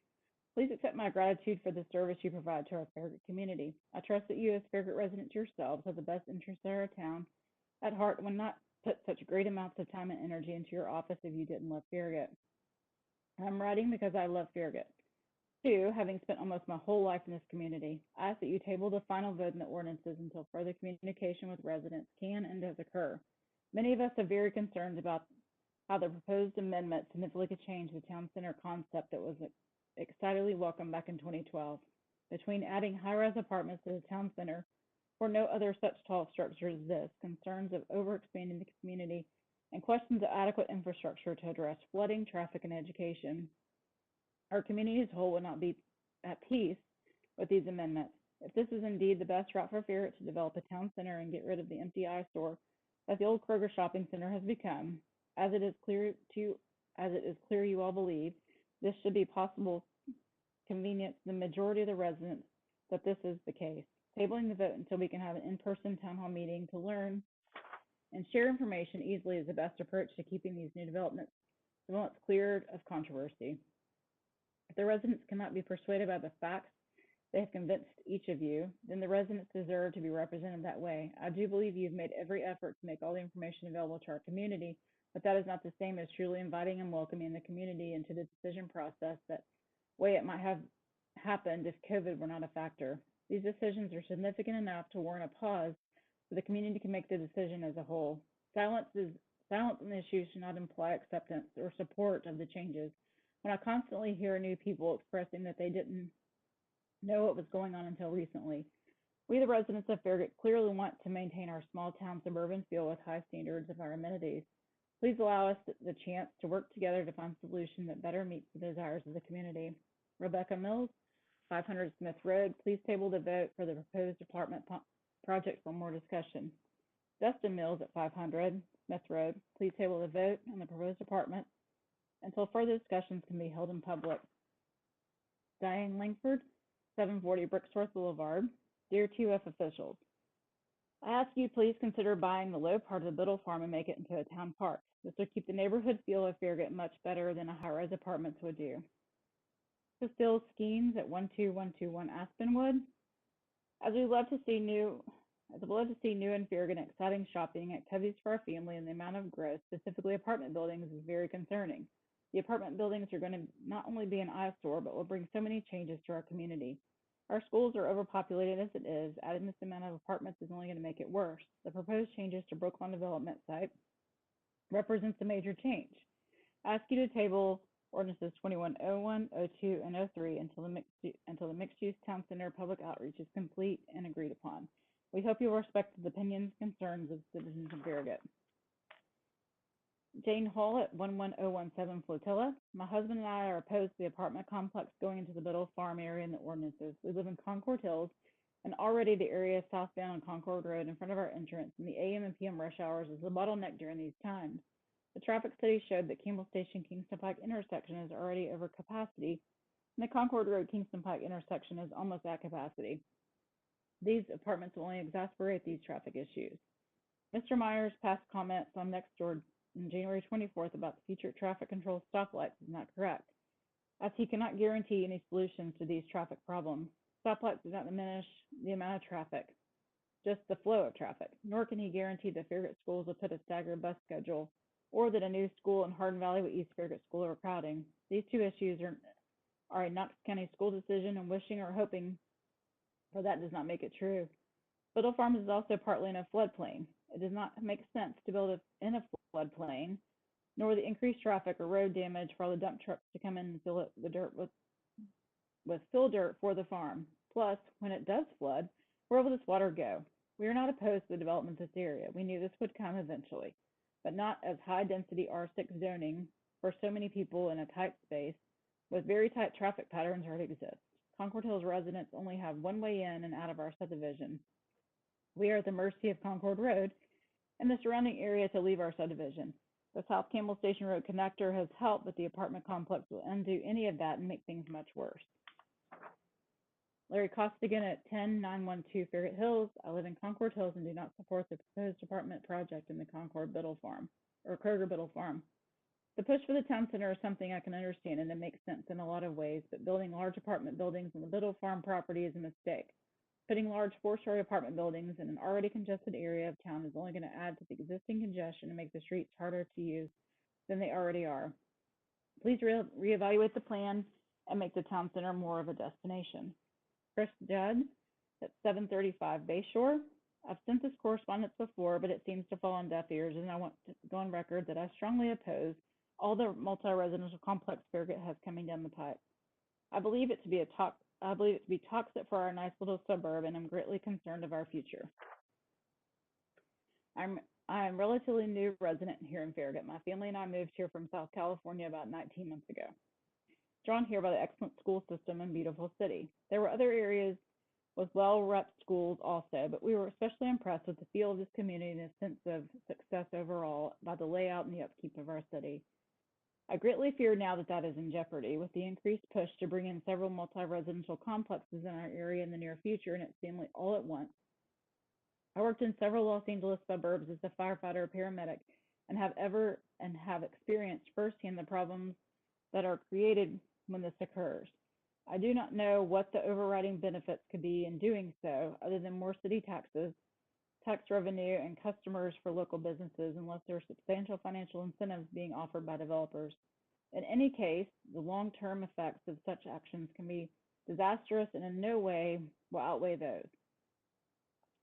Please accept my gratitude for the service you provide to our Farragut community. I trust that you as Farragut residents yourselves have the best interests of our town at heart and would not put such great amounts of time and energy into your office if you didn't love Farragut. I'm writing because I love Farragut. 2, having spent almost my whole life in this community, I ask that you table the final vote in the ordinances until further communication with residents can and does occur. Many of us are very concerned about how the proposed amendment significantly could change the town center concept that was excitedly welcomed back in 2012. Between adding high-rise apartments to the town center or no other such tall structure as this, concerns of overexpanding the community, and questions of adequate infrastructure to address flooding, traffic, and education, our community as a whole would not be at peace with these amendments. If this is indeed the best route for Farragut to develop a town center and get rid of the empty eyesore that the old Kroger shopping center has become, as it is clear you all believe, this should be possible convenient to the majority of the residents that this is the case. Tabling the vote until we can have an in-person town hall meeting to learn and share information easily is the best approach to keeping these new developments cleared of controversy. If the residents cannot be persuaded by the facts they have convinced each of you, then the residents deserve to be represented that way. I do believe you've made every effort to make all the information available to our community, but that is not the same as truly inviting and welcoming the community into the decision process that way it might have happened if COVID were not a factor. These decisions are significant enough to warrant a pause so the community can make the decision as a whole. Silence on the issue should not imply acceptance or support of the changes. When I constantly hear new people expressing that they didn't know what was going on until recently, we, the residents of Farragut, clearly want to maintain our small town suburban feel with high standards of our amenities. Please allow us the chance to work together to find a solution that better meets the desires of the community. Rebecca Mills, 500 Smith Road, please table the vote for the proposed apartment project for more discussion. Dustin Mills at 500 Smith Road, please table the vote on the proposed apartment until further discussions can be held in public. Diane Langford, 740 Brixworth Boulevard. Dear QF officials, I ask you please consider buying the low part of the Biddle Farm and make it into a town park. This will keep the neighborhood feel of Farragut much better than a high-rise apartments would do. Cecile Skeens at 12121 Aspenwood. As we love to see new and Farragut and exciting shopping activities for our family, and the amount of growth, specifically apartment buildings, is very concerning. The apartment buildings are going to not only be an eyesore, but will bring so many changes to our community. Our schools are overpopulated as it is. Adding this amount of apartments is only going to make it worse. The proposed changes to Brooklawn Development Site represents a major change. I ask you to table ordinances 2101, 02, and 03 until the mixed-use town center public outreach is complete and agreed upon. We hope you will respect the opinions and concerns of citizens of Farragut. Jane Hall at 11017 Flotilla. My husband and I are opposed to the apartment complex going into the Biddle Farm area in the ordinances. We live in Concord Hills, and already the area southbound on Concord Road in front of our entrance in the AM and PM rush hours is the bottleneck during these times. The traffic study showed that Campbell Station Kingston Pike intersection is already over capacity, and the Concord Road Kingston Pike intersection is almost at capacity. These apartments will only exacerbate these traffic issues. Mr. Myers' past comments on Nextdoor on January 24th about the future traffic control stoplights is not correct, as he cannot guarantee any solutions to these traffic problems. Stoplights do not diminish the amount of traffic, just the flow of traffic, nor can he guarantee that Farragut schools will put a staggered bus schedule or that a new school in Hardin Valley will ease Farragut school overcrowding. These two issues are a Knox County school decision, and wishing or hoping for that does not make it true. Biddle Farms is also partly in a floodplain. It does not make sense to build in a floodplain nor the increased traffic or road damage for all the dump trucks to come in and fill the dirt with fill dirt for the farm. Plus, when it does flood, where will this water go? We are not opposed to the development of this area. We knew this would come eventually, but not as high-density R6 zoning for so many people in a tight space with very tight traffic patterns already exist. Concord Hills residents only have one way in and out of our subdivision. We are at the mercy of Concord Road and the surrounding area to leave our subdivision. The South Campbell Station Road connector has helped, but the apartment complex will undo any of that and make things much worse. Larry Costigan at 10912 Farragut Hills. I live in Concord Hills and do not support the proposed apartment project in the Concord Biddle Farm, or Kroger Biddle Farm. The push for the town center is something I can understand and it makes sense in a lot of ways, but building large apartment buildings on the Biddle Farm property is a mistake. Putting large 4-story apartment buildings in an already congested area of town is only going to add to the existing congestion and make the streets harder to use than they already are. Please reevaluate the plan and make the town center more of a destination. Chris Judd at 735 Bayshore. I've sent this correspondence before, but it seems to fall on deaf ears, and I want to go on record that I strongly oppose all the multi-residential complex Farragut has coming down the pipe. I believe it to be toxic for our nice little suburb, and I'm greatly concerned of our future. I am a relatively new resident here in Farragut. My family and I moved here from South California about 19 months ago. Drawn here by the excellent school system and beautiful city. There were other areas with well-rep schools also, but we were especially impressed with the feel of this community and a sense of success overall by the layout and the upkeep of our city. I greatly fear now that that is in jeopardy with the increased push to bring in several multi-residential complexes in our area in the near future and its family all at once. I worked in several Los Angeles suburbs as a firefighter or paramedic and have experienced firsthand the problems that are created when this occurs. I do not know what the overriding benefits could be in doing so, other than more city taxes, tax revenue, and customers for local businesses, unless there are substantial financial incentives being offered by developers. In any case, the long-term effects of such actions can be disastrous and in no way will outweigh those.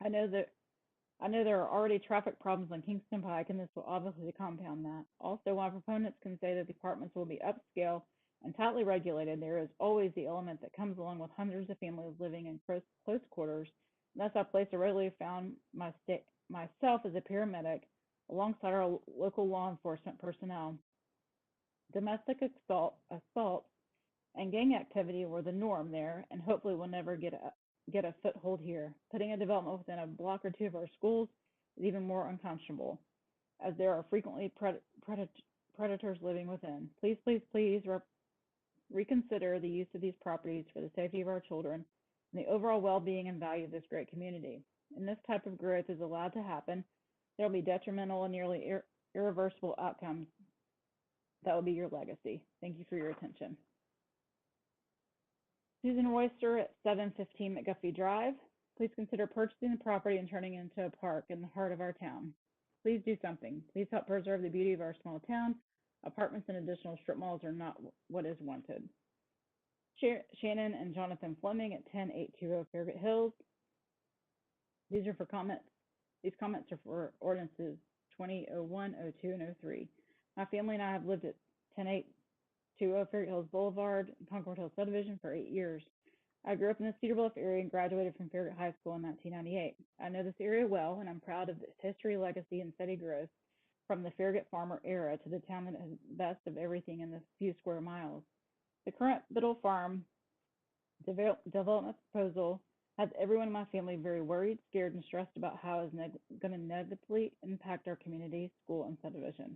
I know there are already traffic problems on Kingston Pike, and this will obviously compound that. Also, while proponents can say that the apartments will be upscale and tightly regulated, there is always the element that comes along with hundreds of families living in close quarters. And that's a place I regularly found myself as a paramedic alongside our local law enforcement personnel. Domestic assault and gang activity were the norm there, and hopefully will never get a foothold here. Putting a development within a block or two of our schools is even more unconscionable, as there are frequently predators living within. Please, please, please reconsider the use of these properties for the safety of our children and the overall well-being and value of this great community. And this type of growth is allowed to happen, there will be detrimental and nearly irreversible outcomes. That will be your legacy. Thank you for your attention. Susan Royster at 715 McGuffey Drive. Please consider purchasing the property and turning it into a park in the heart of our town. Please do something. Please help preserve the beauty of our small town. Apartments and additional strip malls are not what is wanted. Shannon and Jonathan Fleming at 10820 Farragut Hills. These are for comments. These comments are for ordinances 2001, 02, and 03. My family and I have lived at 10820 Farragut Hills Boulevard, Concord Hills subdivision for 8 years. I grew up in the Cedar Bluff area and graduated from Farragut High School in 1998. I know this area well, and I'm proud of its history, legacy, and steady growth from the Farragut farmer era to the town that has the best of everything in the few square miles. The current Biddle Farm development proposal has everyone in my family very worried, scared, and stressed about how it is going to negatively impact our community, school, and subdivision.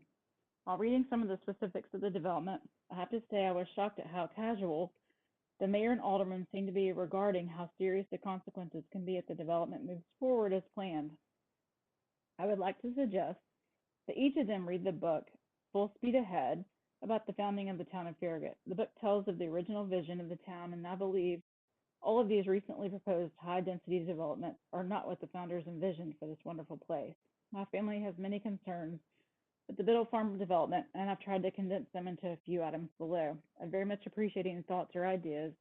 While reading some of the specifics of the development, I have to say I was shocked at how casual the mayor and aldermen seem to be regarding how serious the consequences can be if the development moves forward as planned. I would like to suggest that each of them read the book, Full Speed Ahead, about the founding of the town of Farragut. The book tells of the original vision of the town, and I believe all of these recently proposed high-density developments are not what the founders envisioned for this wonderful place. My family has many concerns with the Biddle Farm development, and I've tried to condense them into a few items below. I very much appreciate any thoughts or ideas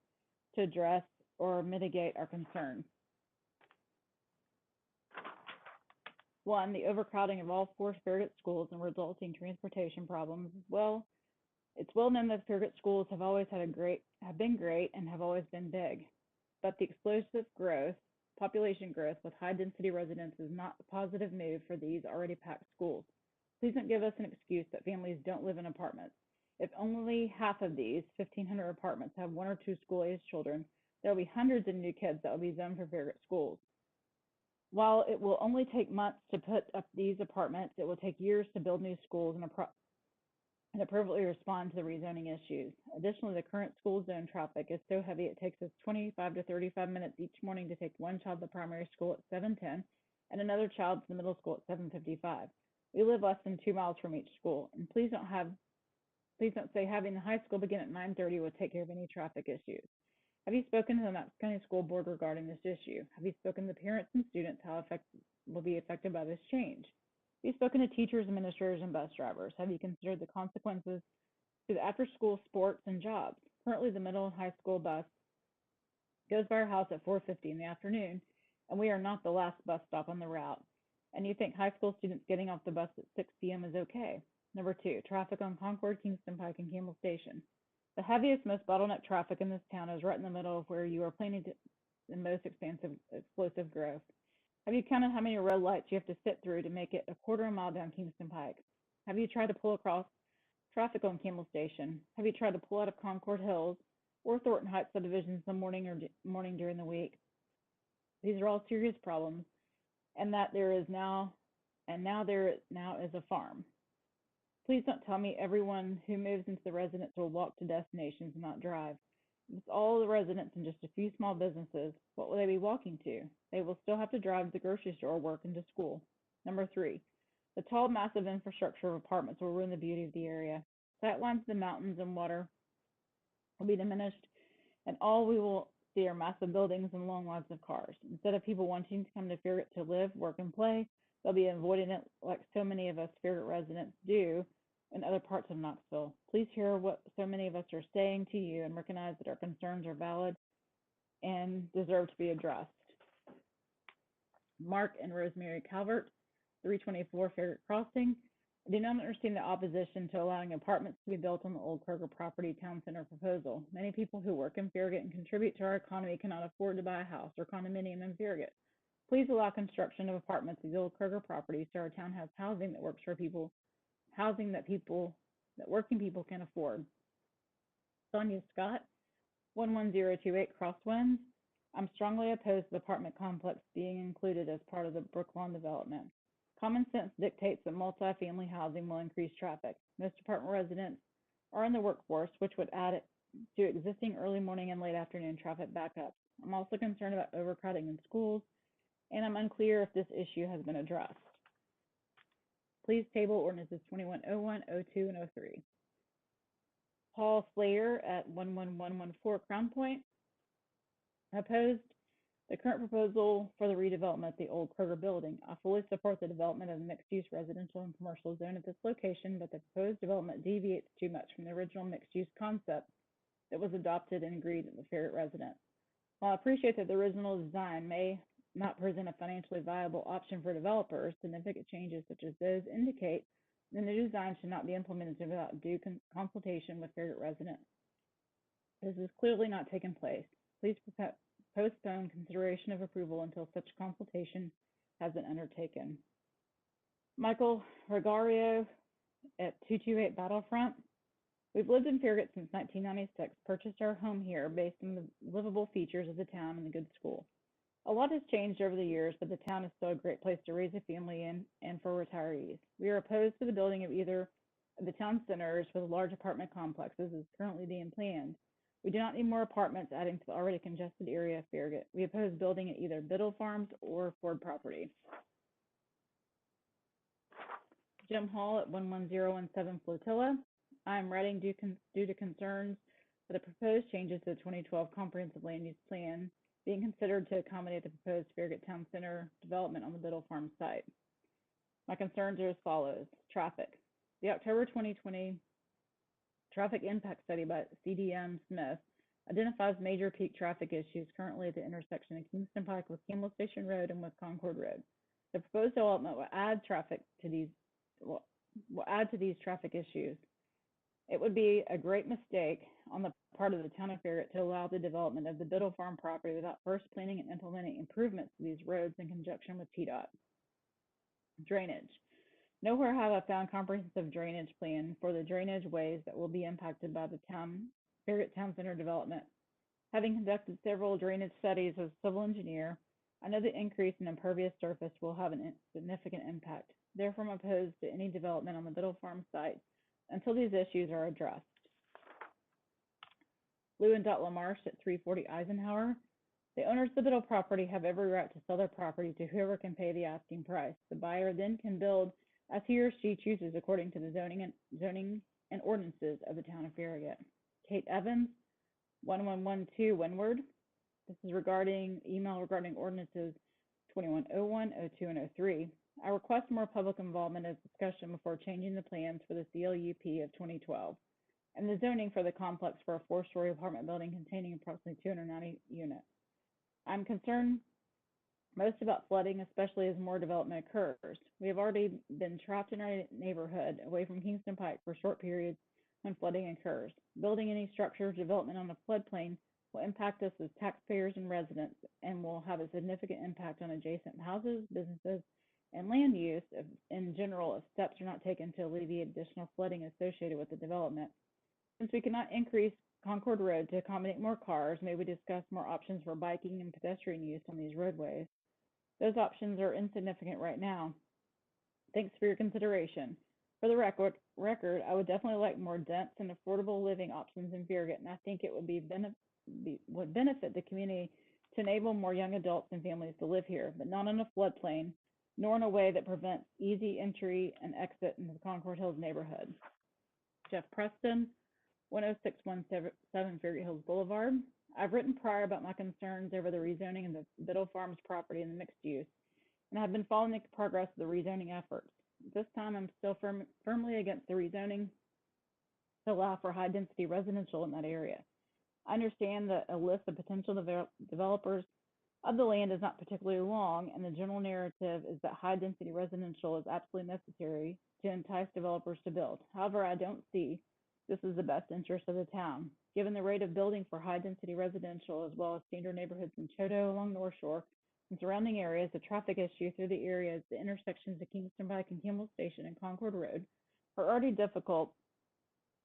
to address or mitigate our concerns. One, the overcrowding of all 4 Farragut schools and resulting transportation problems. Well, it's well known that Farragut schools have been great and have always been big. But the explosive growth, population growth with high density residents is not a positive move for these already packed schools. Please don't give us an excuse that families don't live in apartments. If only half of these 1,500 apartments have 1 or 2 school-aged children, there will be hundreds of new kids that will be zoned for Farragut schools. While it will only take months to put up these apartments, it will take years to build new schools and appropriately respond to the rezoning issues. Additionally, the current school zone traffic is so heavy it takes us 25 to 35 minutes each morning to take one child to primary school at 7:10 and another child to the middle school at 7:55. We live less than 2 miles from each school, and please don't say having the high school begin at 9:30 will take care of any traffic issues. Have you spoken to the Knox County School Board regarding this issue? Have you spoken to parents and students how will be affected by this change? Have you spoken to teachers, administrators, and bus drivers? Have you considered the consequences to the after-school sports and jobs? Currently, the middle and high school bus goes by our house at 4:50 in the afternoon, and we are not the last bus stop on the route. And you think high school students getting off the bus at 6 p.m. is okay? Number 2, traffic on Concord, Kingston Pike, and Campbell Station. The heaviest, most bottleneck traffic in this town is right in the middle of where you are planning the most explosive growth. Have you counted how many red lights you have to sit through to make it a quarter of a mile down Kingston Pike? Have you tried to pull across traffic on Campbell Station? Have you tried to pull out of Concord Hills or Thornton Heights subdivisions in the morning during the week? These are all serious problems, and now there is a farm. Please don't tell me everyone who moves into the residence will walk to destinations and not drive. With all the residents and just a few small businesses, what will they be walking to? They will still have to drive to the grocery store, work, and to school. Number 3, the tall, massive infrastructure of apartments will ruin the beauty of the area. Sightlines of the mountains and water will be diminished, and all we will see are massive buildings and long lines of cars. Instead of people wanting to come to Farragut to live, work, and play, they'll be avoiding it like so many of us Farragut residents do in other parts of Knoxville. Please hear what so many of us are saying to you and recognize that our concerns are valid and deserve to be addressed. Mark and Rosemary Calvert, 324 Farragut Crossing. I do not understand the opposition to allowing apartments to be built on the old Kroger property town center proposal. Many people who work in Farragut and contribute to our economy cannot afford to buy a house or condominium in Farragut. Please allow construction of apartments at the old Kroger property so our town has housing that works for people, that working people can afford. Sonia Scott, 11028 Crosswinds. I'm strongly opposed to the apartment complex being included as part of the Brooklawn development. Common sense dictates that multifamily housing will increase traffic. Most apartment residents are in the workforce, which would add it to existing early morning and late afternoon traffic backups. I'm also concerned about overcrowding in schools, and I'm unclear if this issue has been addressed. Please table ordinances 2101, 02, and 03. Paul Slayer at 11114 Crown Point opposed the current proposal for the redevelopment of the old Kroger building. I fully support the development of the mixed-use residential and commercial zone at this location, but the proposed development deviates too much from the original mixed-use concept that was adopted and agreed with the Farragut residents. While I appreciate that the original design may not present a financially viable option for developers, significant changes such as those indicate the new design should not be implemented without due consultation with Farragut residents. This has clearly not taken place. Please postpone consideration of approval until such consultation has been undertaken. Michael Regario at 228 Battlefront. We've lived in Farragut since 1996, purchased our home here based on the livable features of the town and the good school. A lot has changed over the years, but the town is still a great place to raise a family in and for retirees. We are opposed to the building of either of the town centers with large apartment complexes as currently being planned. We do not need more apartments adding to the already congested area of Farragut. We oppose building at either Biddle Farms or Ford property. Jim Hall at 11017 Flotilla. I am writing due to concerns for the proposed changes to the 2012 Comprehensive Land Use Plan being considered to accommodate the proposed Farragut Town Center development on the Biddle Farm site. My concerns are as follows. Traffic. The October 2020 Traffic Impact Study by CDM Smith identifies major peak traffic issues currently at the intersection of Kingston Pike with Campbell Station Road and with Concord Road. The proposed development will add to these traffic issues. It would be a great mistake on the part of the town of Farragut to allow the development of the Biddle Farm property without first planning and implementing improvements to these roads in conjunction with TDOT. Drainage. Nowhere have I found comprehensive drainage plan for the drainage ways that will be impacted by the Farragut Town Center development. Having conducted several drainage studies as a civil engineer, I know the increase in impervious surface will have a significant impact. Therefore, I'm opposed to any development on the Biddle Farm site until these issues are addressed. Lou and Dot LaMarche at 340 Eisenhower. The owners of the Biddle property have every right to sell their property to whoever can pay the asking price. The buyer then can build as he or she chooses according to the zoning and ordinances of the town of Farragut. Kate Evans, 1112 Windward. This is regarding email regarding ordinances 2101, 02, and 03. I request more public involvement and discussion before changing the plans for the CLUP of 2012 and the zoning for the complex for a 4-story apartment building containing approximately 290 units. I'm concerned most about flooding, especially as more development occurs. We have already been trapped in our neighborhood away from Kingston Pike for short periods when flooding occurs. Building any structure development on the floodplain will impact us as taxpayers and residents and will have a significant impact on adjacent houses, businesses, and land use in general if steps are not taken to alleviate additional flooding associated with the development. Since we cannot increase Concord Road to accommodate more cars, may we discuss more options for biking and pedestrian use on these roadways? Those options are insignificant right now. Thanks for your consideration. For the record, I would definitely like more dense and affordable living options in Farragut, and I think it would benefit the community to enable more young adults and families to live here, but not in a floodplain, nor in a way that prevents easy entry and exit into the Concord Hills neighborhood. Jeff Preston, 10617 Farragut Hills Boulevard. I've written prior about my concerns over the rezoning of the Biddle Farms property and the mixed use, and I've been following the progress of the rezoning efforts. This time, I'm still firmly against the rezoning to allow for high-density residential in that area. I understand that a list of potential developers of the land is not particularly long, and the general narrative is that high-density residential is absolutely necessary to entice developers to build. However, I don't see this is the best interest of the town. Given the rate of building for high-density residential as well as standard neighborhoods in Choteau along North Shore and surrounding areas, the traffic issue through the areas, the intersections of Kingston Pike and Kimball Station and Concord Road are already difficult,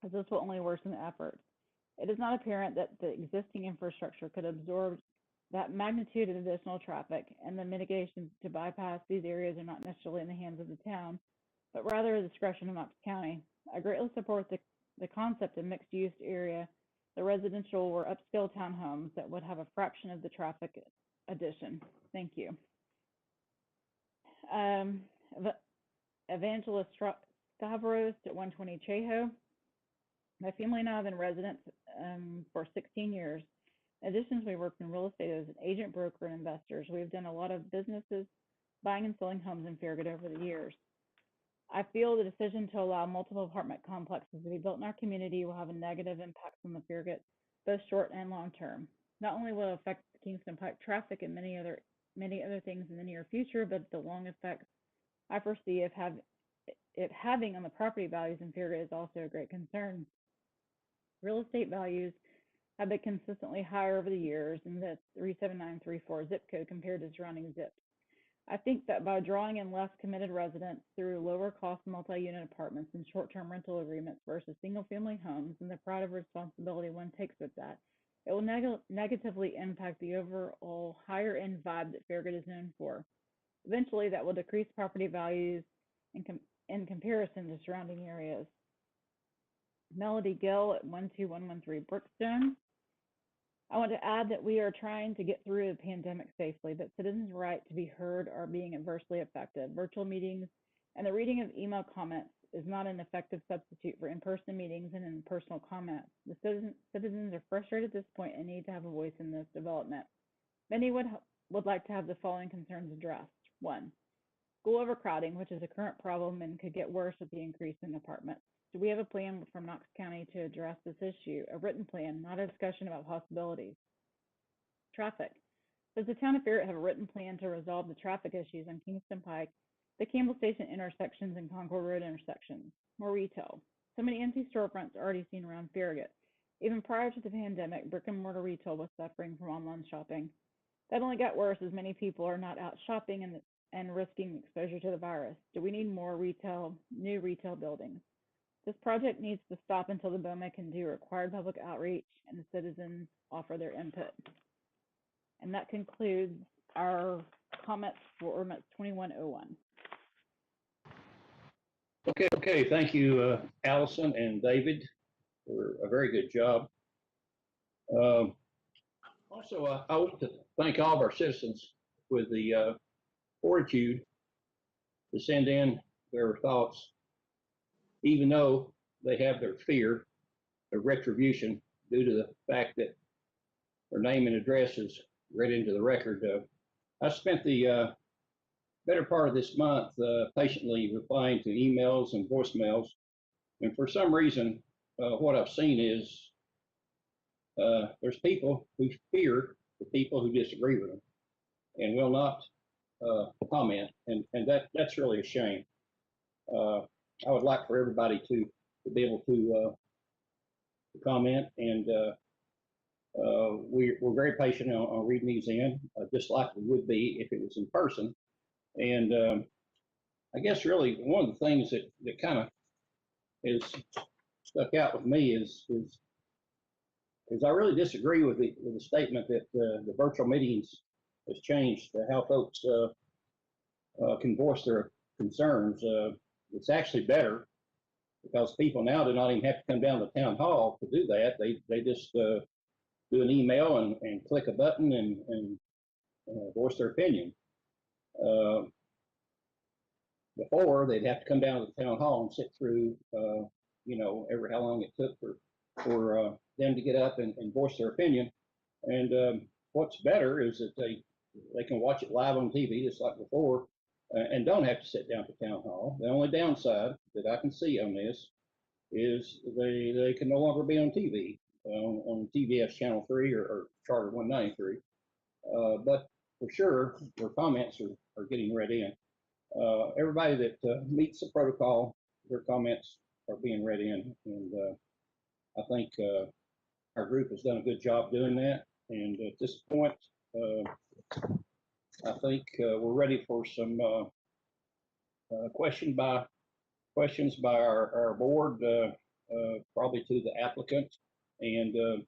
as this will only worsen the effort. It is not apparent that the existing infrastructure could absorb that magnitude of additional traffic, and the mitigations to bypass these areas are not necessarily in the hands of the town, but rather the discretion of Knox County. I greatly support the concept of mixed-use area, the residential or upscale townhomes that would have a fraction of the traffic addition. Thank you. Evangelist Stavros at 120 Cheho. My family and I have been residents for 16 years. In addition, we worked in real estate as an agent, broker, and investors. We have done a lot of businesses, buying and selling homes in Farragut over the years. I feel the decision to allow multiple apartment complexes to be built in our community will have a negative impact on the Farragut, both short and long term. Not only will it affect the Kingston Pike traffic and many other things in the near future, but the long effects I foresee it having on the property values in Farragut is also a great concern. Real estate values have been consistently higher over the years in the 37934 zip code compared to surrounding zips. I think that by drawing in less committed residents through lower cost multi-unit apartments and short-term rental agreements versus single-family homes and the pride of responsibility one takes with that, it will negatively impact the overall higher-end vibe that Farragut is known for. Eventually, that will decrease property values in comparison to surrounding areas. Melody Gill at 12113 Brookstone. I want to add that we are trying to get through the pandemic safely, but citizens' right to be heard are being adversely affected. Virtual meetings and the reading of email comments is not an effective substitute for in-person meetings and in-personal comments. The citizens are frustrated at this point and need to have a voice in this development. Many would like to have the following concerns addressed. 1, school overcrowding, which is a current problem and could get worse with the increase in apartments. Do we have a plan from Knox County to address this issue? A written plan, not a discussion about possibilities. Traffic. Does the town of Farragut have a written plan to resolve the traffic issues on Kingston Pike, the Campbell Station intersections, and Concord Road intersections? More retail. So many empty storefronts already seen around Farragut. Even prior to the pandemic, brick and mortar retail was suffering from online shopping. That only got worse as many people are not out shopping and risking exposure to the virus. Do we need more new retail buildings? This project needs to stop until the BOMA can do required public outreach and the citizens offer their input. And that concludes our comments for ordinance 2101. Okay, thank you, Allison and David, for a very good job. Also, I want to thank all of our citizens with the fortitude to send in their thoughts, even though they have their fear of retribution due to the fact that their name and address is read into the record. I spent the better part of this month patiently replying to emails and voicemails, and for some reason, what I've seen is there's people who fear the people who disagree with them and will not comment, and that's really a shame. I would like for everybody to be able to comment, and we're very patient on reading these in, just like we would be if it was in person. And I guess really one of the things that kind of is stuck out with me is I really disagree with the statement that the virtual meetings has changed how folks can voice their concerns. It's actually better because people now do not even have to come down to town hall to do that. They just do an email and click a button and voice their opinion. Before, they'd have to come down to the town hall and sit through, how long it took for them to get up and voice their opinion. And what's better is that they can watch it live on TV just like before, and don't have to sit down to town hall. The only downside that I can see on this is they can no longer be on TV, on TBS Channel 3 or Charter 193. But for sure, their comments are getting read in. Everybody that meets the protocol, their comments are being read in, and I think our group has done a good job doing that. And at this point, I think we're ready for some questions by our board, probably to the applicant and to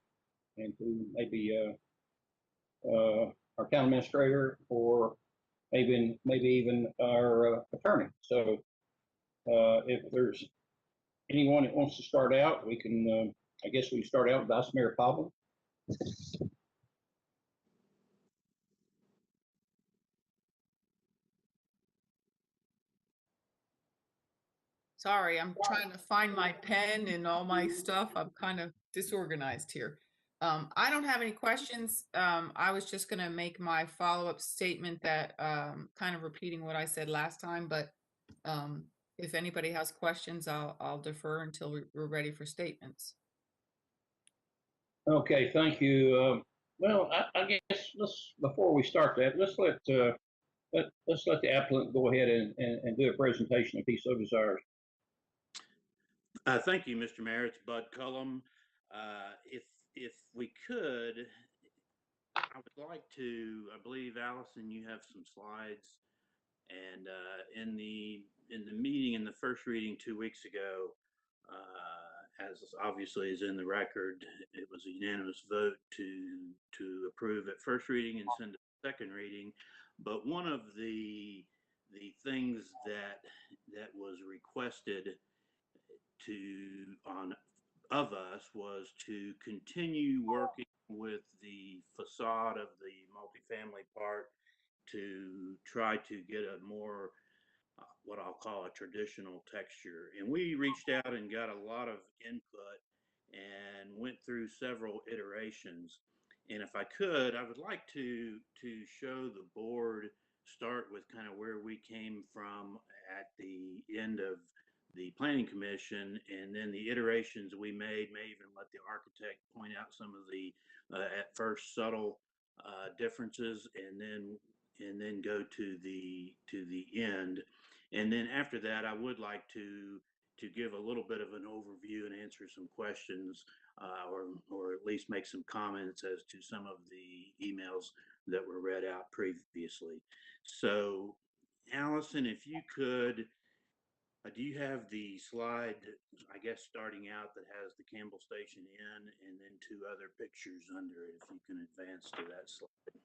maybe our town administrator, or maybe even our attorney. So if there's anyone that wants to start out, we can, I guess we start out with Vice Mayor Pablo. Sorry, I'm trying to find my pen and all my stuff. I'm kind of disorganized here. I don't have any questions. I was just going to make my follow-up statement that kind of repeating what I said last time, but if anybody has questions, I'll defer until we're ready for statements. Okay, thank you. Well, I guess before we start that, let's let the applicant go ahead and do a presentation if he so desires. Thank you, Mr. Mayor. It's Bud Cullum. If we could, I would like to. I believe, Allison, you have some slides, and in the meeting in the first reading 2 weeks ago, as obviously is in the record, it was a unanimous vote to approve at first reading and send to second reading. But one of the things that was requested of us was to continue working with the facade of the multifamily part to try to get a more what I'll call a traditional texture. And we reached out and got a lot of input and went through several iterations. And if I could, I would like to show the board, start with kind of where we came from at the end of the Planning Commission, and then the iterations we made, may even let the architect point out some of the at first subtle differences, and then go to the end. And then after that, I would like to give a little bit of an overview and answer some questions, or at least make some comments as to some of the emails that were read out previously. So, Allison, if you could, do you have the slide, I guess, starting out that has the Campbell Station Inn and then two other pictures under it, if you can advance to that slide?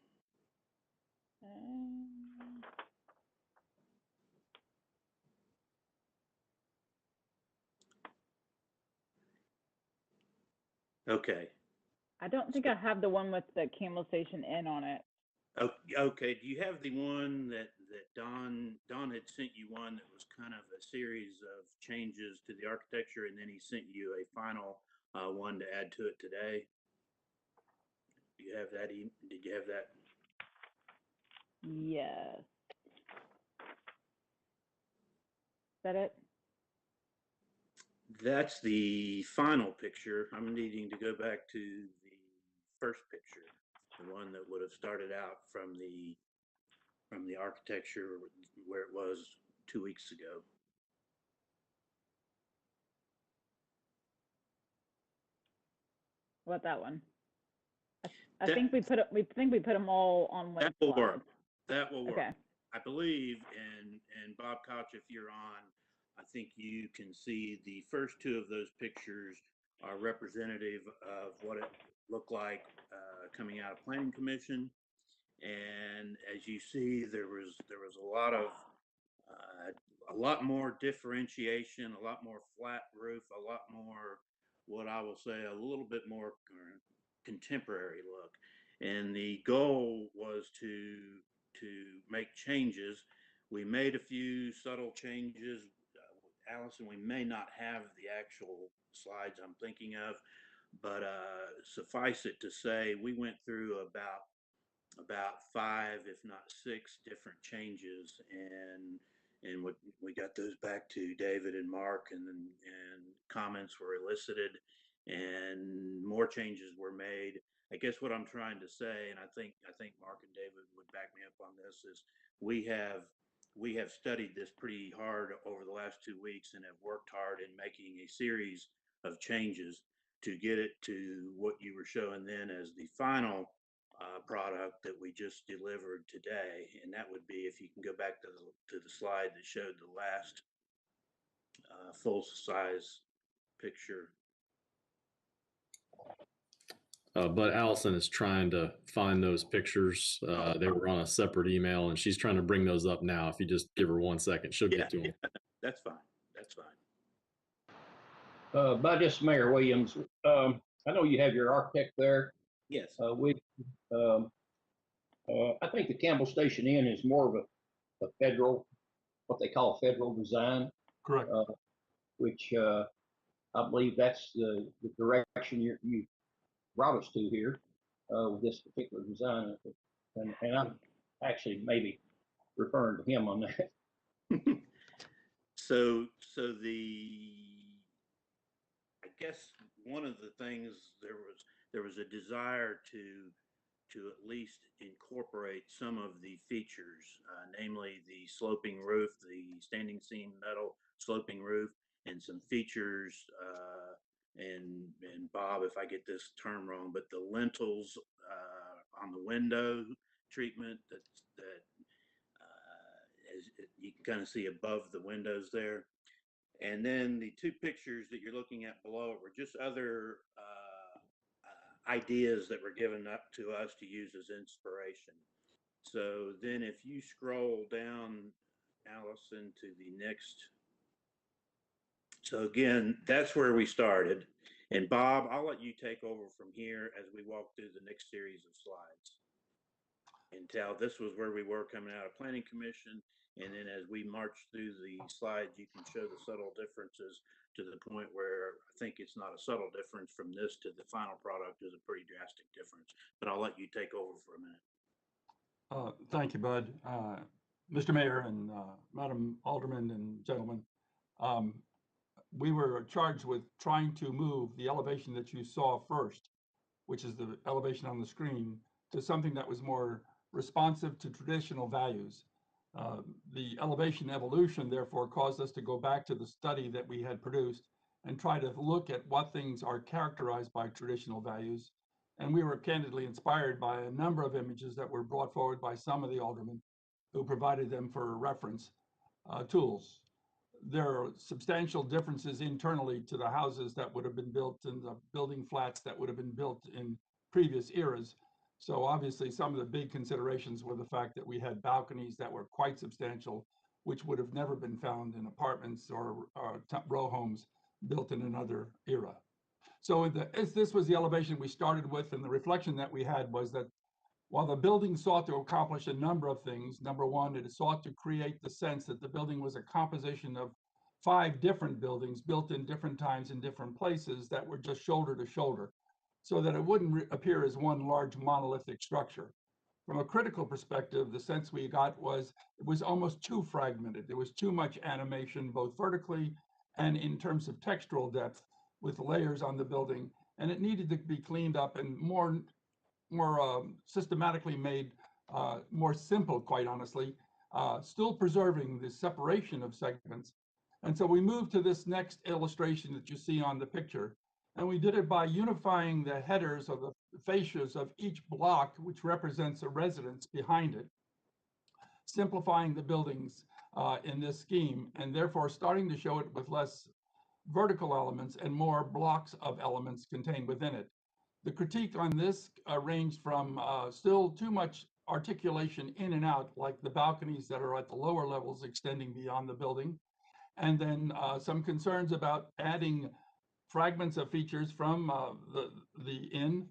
Okay. I don't think I have the one with the Campbell Station Inn on it. Okay. Do you have the one that Don had sent you, one that was kind of a series of changes to the architecture, and then he sent you a final one to add to it today? Do you have that? Did you have that? Yes. Is that it? That's the final picture. I'm needing to go back to the first picture, the one that would have started out from the architecture where it was 2 weeks ago. What, that one? I think we put them all on one That will slide. work. That will work. Okay. I believe, and Bob Koch, if you're on, I think you can see the first two of those pictures are representative of what it looked like coming out of Planning Commission. And as you see, there was a lot more differentiation, a lot more flat roof, a lot more, what I will say, a little bit more contemporary look. And the goal was to make changes. We made a few subtle changes. Allison, we may not have the actual slides I'm thinking of, but suffice it to say, we went through about 5, if not 6 different changes, and we got those back to David and Mark, and comments were elicited, and more changes were made. I guess what I'm trying to say, and I think Mark and David would back me up on this, is we have studied this pretty hard over the last 2 weeks and have worked hard in making a series of changes to get it to what you were showing then as the final product that we just delivered today. And that would be, if you can go back to the slide that showed the last full size picture. But Allison is trying to find those pictures. They were on a separate email, and she's trying to bring those up now. If you just give her 1 second, she'll get to them. That's fine. That's fine. But this Mayor Williams, I know you have your architect there. Yes. I think the Campbell Station Inn is more of a federal, what they call a federal design. Correct. Which I believe that's the direction you brought us to here with this particular design. And I'm actually maybe referring to him on that. So I guess one of the things, there was a desire to at least incorporate some of the features, namely the sloping roof, the standing seam metal sloping roof, and some features, and Bob, if I get this term wrong, but the lintels on the window treatment that as you can kind of see above the windows there. And then the 2 pictures that you're looking at below were just other ideas that were given up to us to use as inspiration. So then if you scroll down, Allison, to the next. So again, that's where we started. And Bob, I'll let you take over from here as we walk through the next series of slides. Until this was where we were coming out of Planning Commission. And then as we march through the slides, you can show the subtle differences to the point where I think it's not a subtle difference from this to the final product is a pretty drastic difference. But I'll let you take over for a minute. Thank you, Bud. Mr. Mayor and Madam Alderman and gentlemen, we were charged with trying to move the elevation that you saw first, which is the elevation on the screen, to something that was more responsive to traditional values. The elevation evolution, therefore, caused us to go back to the study that we had produced and try to look at what things are characterized by traditional values. And we were candidly inspired by a number of images that were brought forward by some of the aldermen who provided them for reference tools. There are substantial differences internally to the houses that would have been built and the building flats that would have been built in previous eras. So obviously some of the big considerations were the fact that we had balconies that were quite substantial, which would have never been found in apartments or row homes built in another era. So this was the elevation we started with, and the reflection that we had was that while the building sought to accomplish a number of things, number one, it sought to create the sense that the building was a composition of 5 different buildings built in different times in different places that were just shoulder to shoulder, so that it wouldn't appear as one large monolithic structure. From a critical perspective, the sense we got was it was almost too fragmented. There was too much animation, both vertically and in terms of textural depth, with layers on the building, and it needed to be cleaned up and more systematically made, more simple, quite honestly, still preserving the separation of segments. And so we moved to this next illustration that you see on the picture. And we did it by unifying the headers or the fascias of each block, which represents a residence behind it, simplifying the buildings in this scheme, and therefore starting to show it with less vertical elements and more blocks of elements contained within it. The critique on this ranged from still too much articulation in and out, like the balconies that are at the lower levels extending beyond the building, and then some concerns about adding fragments of features from the inn,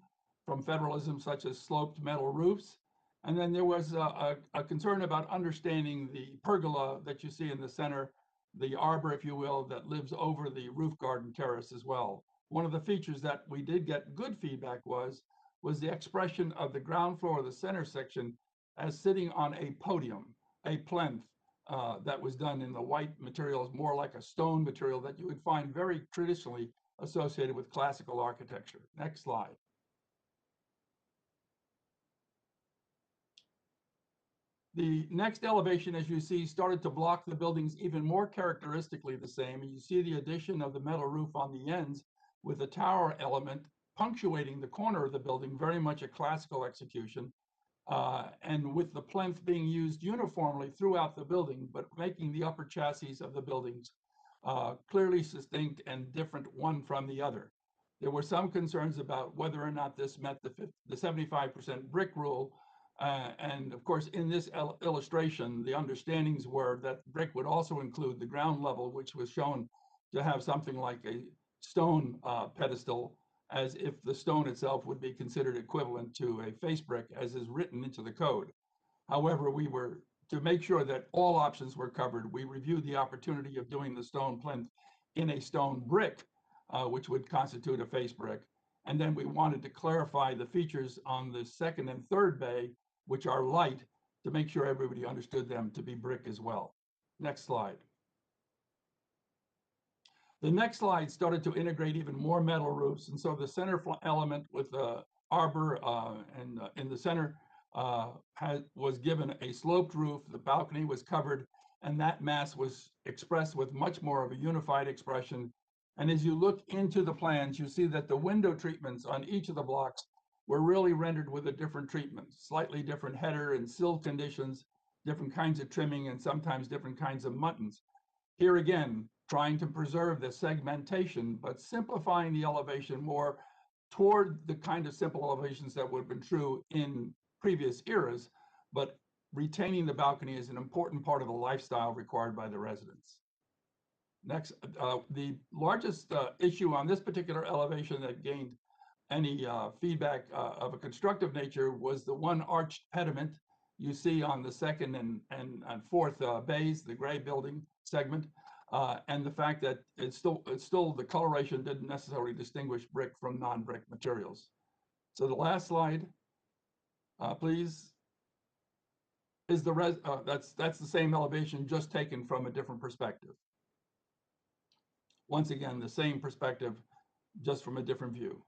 from federalism, such as sloped metal roofs. And then there was a concern about understanding the pergola that you see in the center, the arbor, if you will, that lives over the roof garden terrace as well. One of the features that we did get good feedback was the expression of the ground floor of the center section as sitting on a podium, a plinth that was done in the white materials, more like a stone material that you would find very traditionally associated with classical architecture. Next slide. The next elevation, as you see, started to block the buildings even more characteristically the same. And you see the addition of the metal roof on the ends with the tower element punctuating the corner of the building, very much a classical execution. And with the plinth being used uniformly throughout the building, but making the upper chassis of the buildings clearly distinct and different one from the other. There were some concerns about whether or not this met the 75% brick rule. And of course, in this illustration, the understandings were that brick would also include the ground level, which was shown to have something like a stone pedestal, as if the stone itself would be considered equivalent to a face brick as is written into the code. However, to make sure that all options were covered, we reviewed the opportunity of doing the stone plinth in a stone brick, which would constitute a face brick. And then we wanted to clarify the features on the second and third bay, which are light, to make sure everybody understood them to be brick as well. Next slide. The next slide started to integrate even more metal roofs. And so the center element with the arbor and in the center was given a sloped roof. The balcony was covered, and that mass was expressed with much more of a unified expression. And as you look into the plans, you see that the window treatments on each of the blocks were really rendered with a different treatment, slightly different header and sill conditions, different kinds of trimming, and sometimes different kinds of muttons. Here again, trying to preserve the segmentation, but simplifying the elevation more toward the kind of simple elevations that would have been true in previous eras, but retaining the balcony as an important part of the lifestyle required by the residents. Next, the largest issue on this particular elevation that gained any feedback of a constructive nature was the one arched pediment you see on the second and fourth bays, the gray building segment, and the fact that it's still the coloration didn't necessarily distinguish brick from non-brick materials. So the last slide, please, is that's the same elevation, just taken from a different perspective. Once again, the same perspective, just from a different view.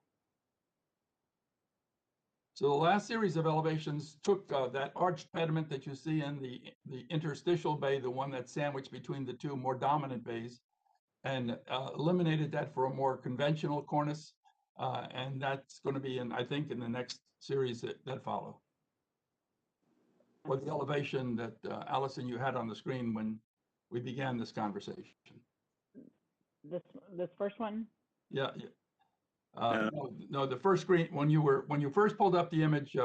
So the last series of elevations took that arched pediment that you see in the interstitial bay, the one that's sandwiched between the two more dominant bays, and eliminated that for a more conventional cornice. And that's going to be in, I think, in the next series that follow. Or the elevation that Allison, you had on the screen when we began this conversation. This first one? Yeah. No, the first screen, when you first pulled up the image.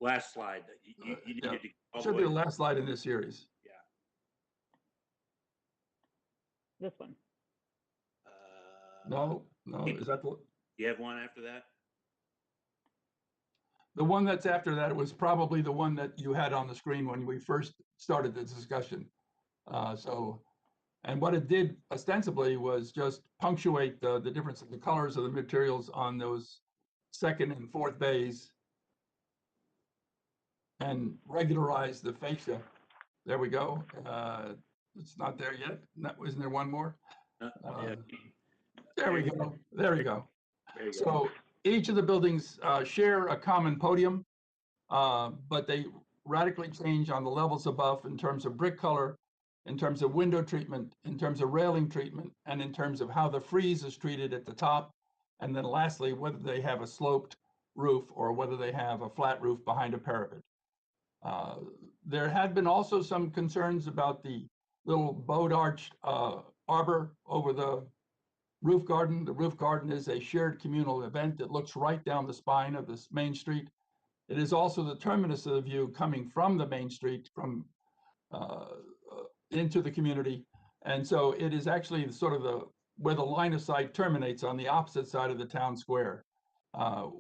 Last slide. You needed Yeah, to go all should the be way. the last slide in this series. Yeah. This one. No, is that You have one after that? the one that's after that was probably the one that you had on the screen when we first started the discussion. And what it did ostensibly was just punctuate the difference in the colors of the materials on those second and fourth bays and regularize the fascia. There we go. It's not there yet. Isn't there one more? Yeah. There we go. There we go. There you go. So each of the buildings share a common podium, but they radically change on the levels above in terms of brick color, in terms of window treatment, in terms of railing treatment, and in terms of how the frieze is treated at the top. And then lastly, whether they have a sloped roof or whether they have a flat roof behind a parapet. There had been also some concerns about the little bowed arch arbor over the roof garden. The roof garden is a shared communal event that looks right down the spine of this main street. It is also the terminus of the view coming from the main street from into the community. And so it is actually sort of where the line of sight terminates on the opposite side of the town square.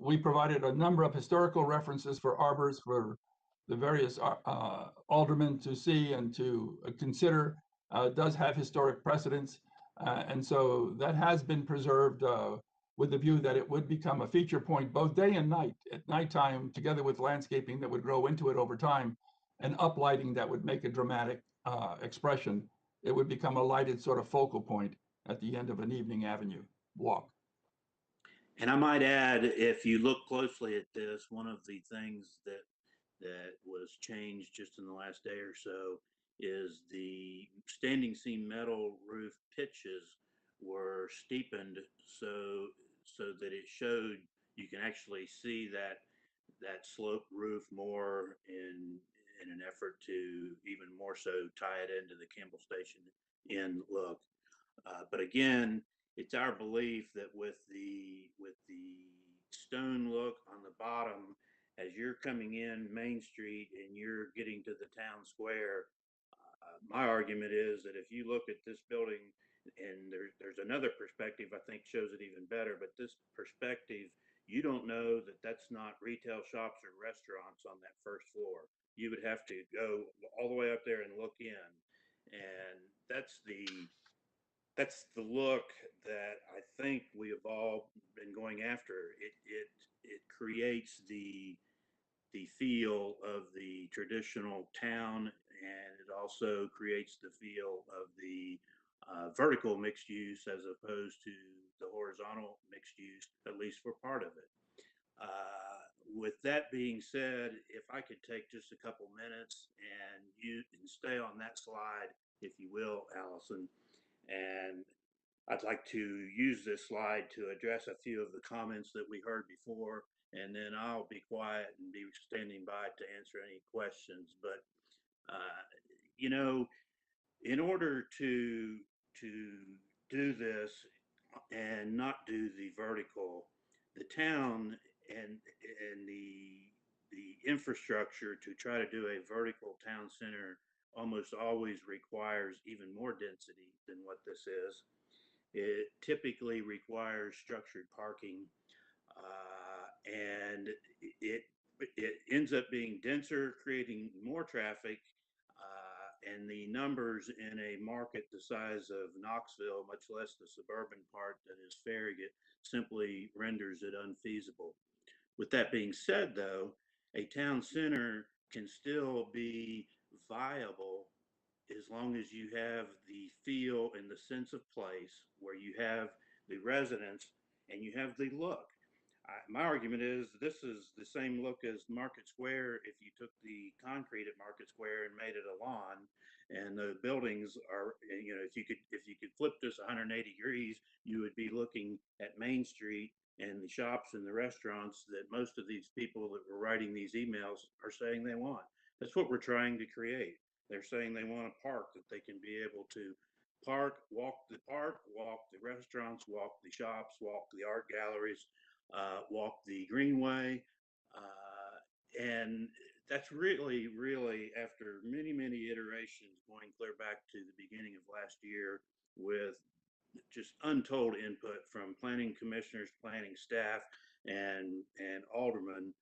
We provided a number of historical references for arbors for the various aldermen to see and to consider. It does have historic precedence. And so that has been preserved with the view that it would become a feature point both day and night. At nighttime, together with landscaping that would grow into it over time, and uplighting that would make a dramatic expression, it would become a lighted sort of focal point at the end of an evening avenue walk. And I might add, if you look closely at this, one of the things that was changed just in the last day or so is the standing seam metal roof pitches were steepened so that it showed you can actually see that sloped roof more in an effort to even more so tie it into the Campbell Station Inn look. But again, it's our belief that with the stone look on the bottom, as you're coming in Main Street and you're getting to the town square, my argument is that if you look at this building, and there's another perspective I think shows it even better, but this perspective, you don't know that that's not retail shops or restaurants on that first floor. You would have to go all the way up there and look in, and that's the look that I think we have all been going after. It creates the feel of the traditional town, and it also creates the feel of the vertical mixed use as opposed to the horizontal mixed use, at least for part of it. With that being said, if I could take just a couple minutes and stay on that slide, if you will, Allison, and I'd like to use this slide to address a few of the comments that we heard before, and then I'll be quiet and be standing by to answer any questions. But, you know, in order to do this and not do the vertical, the town and the infrastructure to try to do a vertical town center almost always requires even more density than what this is. It typically requires structured parking, and it ends up being denser, creating more traffic, and the numbers in a market the size of Knoxville, much less the suburban part that is Farragut, simply renders it unfeasible. With that being said, though, a town center can still be viable as long as you have the feel and the sense of place where you have the residents and you have the look. my argument is this is the same look as Market Square if you took the concrete at Market Square and made it a lawn, and the buildings are, if you could flip this 180 degrees, you would be looking at Main Street and the shops and the restaurants that most of these people that were writing these emails are saying they want. That's what we're trying to create. They're saying they want a park that they can be able to walk the restaurants, walk the shops, walk the art galleries, walk the greenway. And that's really, really, after many, many iterations, going clear back to the beginning of last year with just untold input from planning commissioners, planning staff, and aldermen,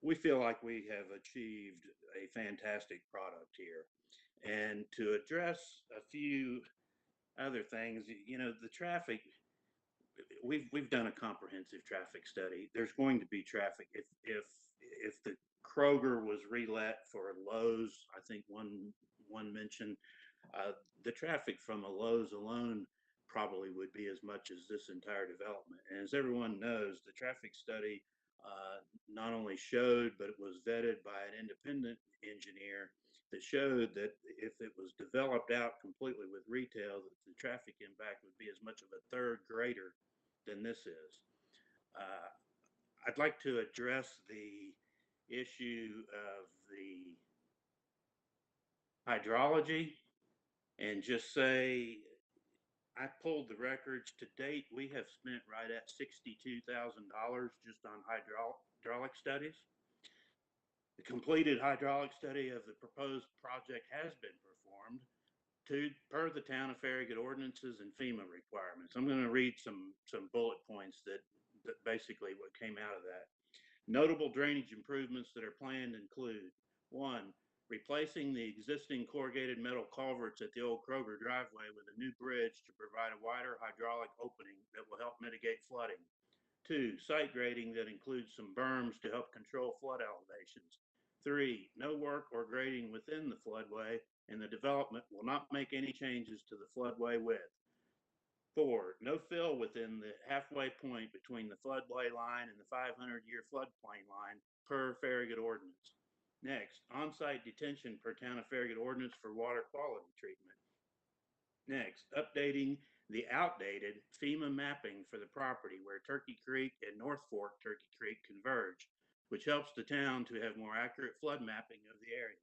we feel like we have achieved a fantastic product here. And to address a few other things, the traffic, we've done a comprehensive traffic study. There's going to be traffic if the Kroger was relet for Lowe's. I think one mentioned the traffic from a Lowe's alone probably would be as much as this entire development. And as everyone knows, the traffic study not only showed, but it was vetted by an independent engineer that showed that if it was developed out completely with retail, that the traffic impact would be as much of a third greater than this is. I'd like to address the issue of the hydrology and just say, I pulled the records to date. We have spent right at $62,000 just on hydraulic studies. The completed hydraulic study of the proposed project has been performed per the town of Farragut ordinances and FEMA requirements. I'm going to read some bullet points that basically what came out of that. Notable drainage improvements that are planned include: 1, replacing the existing corrugated metal culverts at the old Kroger driveway with a new bridge to provide a wider hydraulic opening that will help mitigate flooding. 2, site grading that includes some berms to help control flood elevations. 3, no work or grading within the floodway, and the development will not make any changes to the floodway width. 4, no fill within the halfway point between the floodway line and the 500-year floodplain line per Farragut ordinance. Next, on-site detention per town of Farragut ordinance for water quality treatment. Next, updating the outdated FEMA mapping for the property where Turkey Creek and North Fork Turkey Creek converge, which helps the town to have more accurate flood mapping of the area.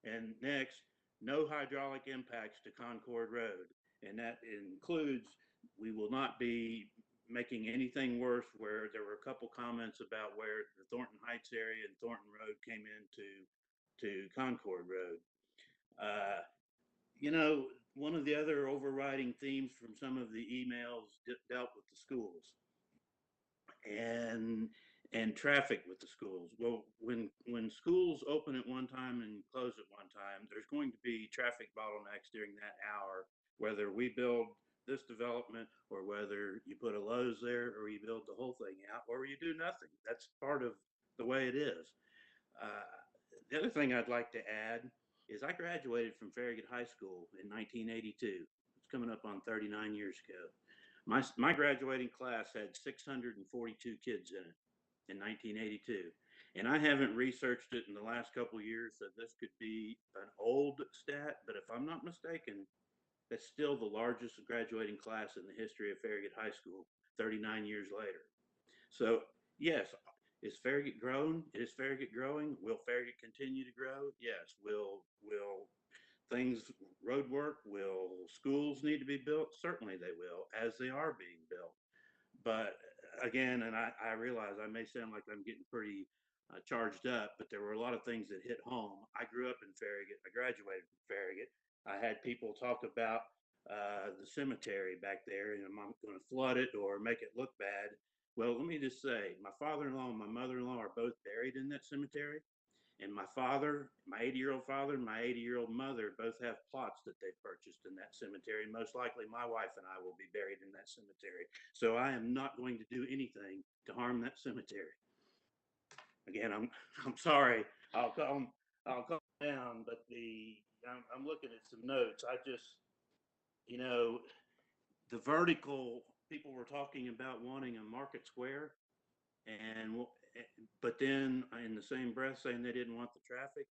And next, no hydraulic impacts to Concord Road. And that includes, we will not be making anything worse, where there were a couple comments about where the Thornton Heights area and Thornton Road came into Concord Road. One of the other overriding themes from some of the emails dealt with the schools and traffic with the schools. Well, when schools open at one time and close at one time, there's going to be traffic bottlenecks during that hour, whether we build this development or whether you put a Lowe's there or you build the whole thing out or you do nothing. That's part of the way it is. The other thing I'd like to add is I graduated from Farragut High School in 1982. It's coming up on 39 years ago. My graduating class had 642 kids in it in 1982. And I haven't researched it in the last couple of years, so this could be an old stat, but if I'm not mistaken, that's still the largest graduating class in the history of Farragut High School 39 years later. So yes, is Farragut grown? Is Farragut growing? Will Farragut continue to grow? Yes. Will road work, will schools need to be built? Certainly they will, as they are being built. But again, and I realize I may sound like I'm getting pretty charged up, but there were a lot of things that hit home. I grew up in Farragut. I graduated from Farragut. I had people talk about the cemetery back there, and I'm going to flood it or make it look bad. Well, let me just say, my father-in-law and my mother-in-law are both buried in that cemetery. And my father, my 80-year-old father, and my 80-year-old mother both have plots that they've purchased in that cemetery. Most likely my wife and I will be buried in that cemetery. So I am not going to do anything to harm that cemetery. Again, I'm sorry. I'll calm down, but I'm looking at some notes. I just, the vertical, people were talking about wanting a market square. And but then in the same breath saying they didn't want the traffic.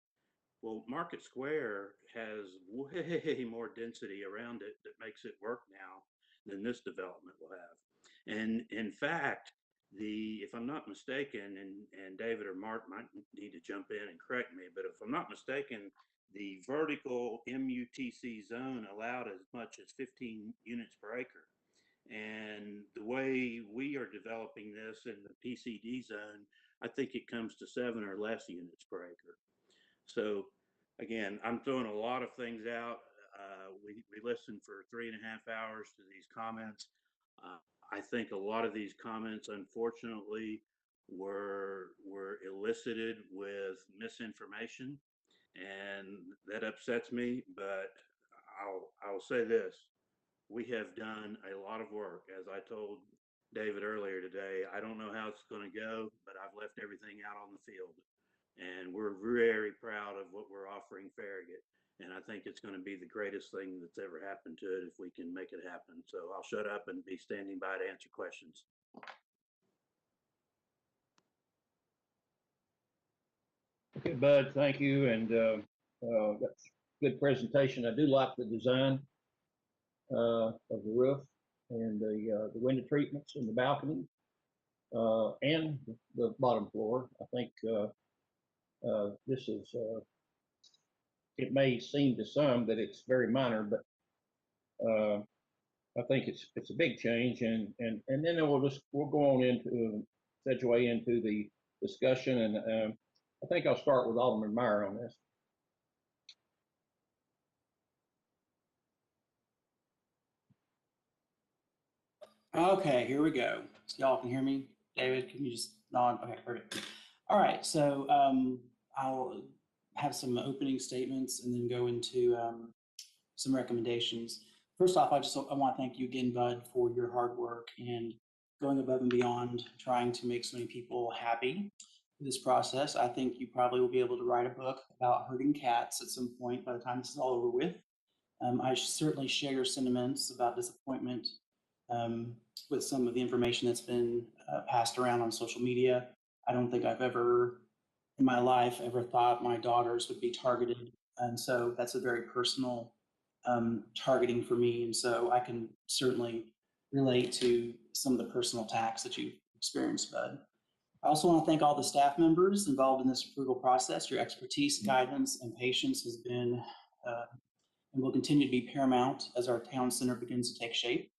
Well, Market Square has way more density around it that makes it work now than this development will have. And in fact, if I'm not mistaken, and David or Mark might need to jump in and correct me, but if I'm not mistaken, the vertical MUTC zone allowed as much as 15 units per acre. And the way we are developing this in the PCD zone, I think it comes to 7 or less units per acre. So again, I'm throwing a lot of things out. We listened for 3.5 hours to these comments. I think a lot of these comments, unfortunately, were elicited with misinformation, and that upsets me. But I'll say this: we have done a lot of work. As I told David earlier today, I don't know how it's going to go, but I've left everything out on the field. And we're very proud of what we're offering Farragut. And I think it's going to be the greatest thing that's ever happened to it if we can make it happen. So I'll shut up and be standing by to answer questions. Okay, Bud, thank you. And that's a good presentation. I do like the design of the roof and the window treatments in the balcony and the bottom floor. I think this is, it may seem to some that it's very minor, but I think it's a big change, and then we'll go on into segue into the discussion, and I think I'll start with Alderman Meyer on this. Okay, here we go. Y'all can hear me? David, can you just nod? Okay, perfect. All right, so I'll have some opening statements and then go into some recommendations. First off, I want to thank you again, Bud, for your hard work and going above and beyond trying to make so many people happy through this process. I think you probably will be able to write a book about herding cats at some point by the time this is all over with. I certainly share your sentiments about disappointment with some of the information that's been passed around on social media. I don't think I've ever in my life ever thought my daughters would be targeted. And so that's a very personal targeting for me. And so I can certainly relate to some of the personal attacks that you've experienced, Bud. I also want to thank all the staff members involved in this approval process. Your expertise, guidance, and patience has been and will continue to be paramount as our town center begins to take shape.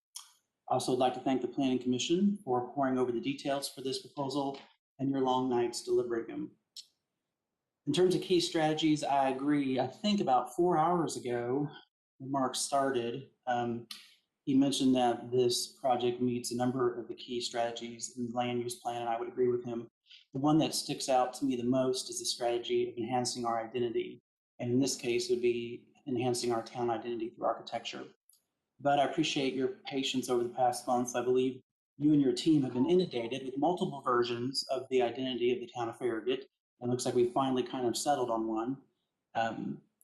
I also would like to thank the Planning Commission for poring over the details for this proposal and your long nights deliberating them. In terms of key strategies, I agree. I think about 4 hours ago, when Mark started, he mentioned that this project meets a number of the key strategies in the land use plan, and I would agree with him. The one that sticks out to me the most is the strategy of enhancing our identity. And in this case, it would be enhancing our town identity through architecture. But I appreciate your patience over the past months. I believe you and your team have been inundated with multiple versions of the identity of the town of Farragut. And it looks like we finally kind of settled on one.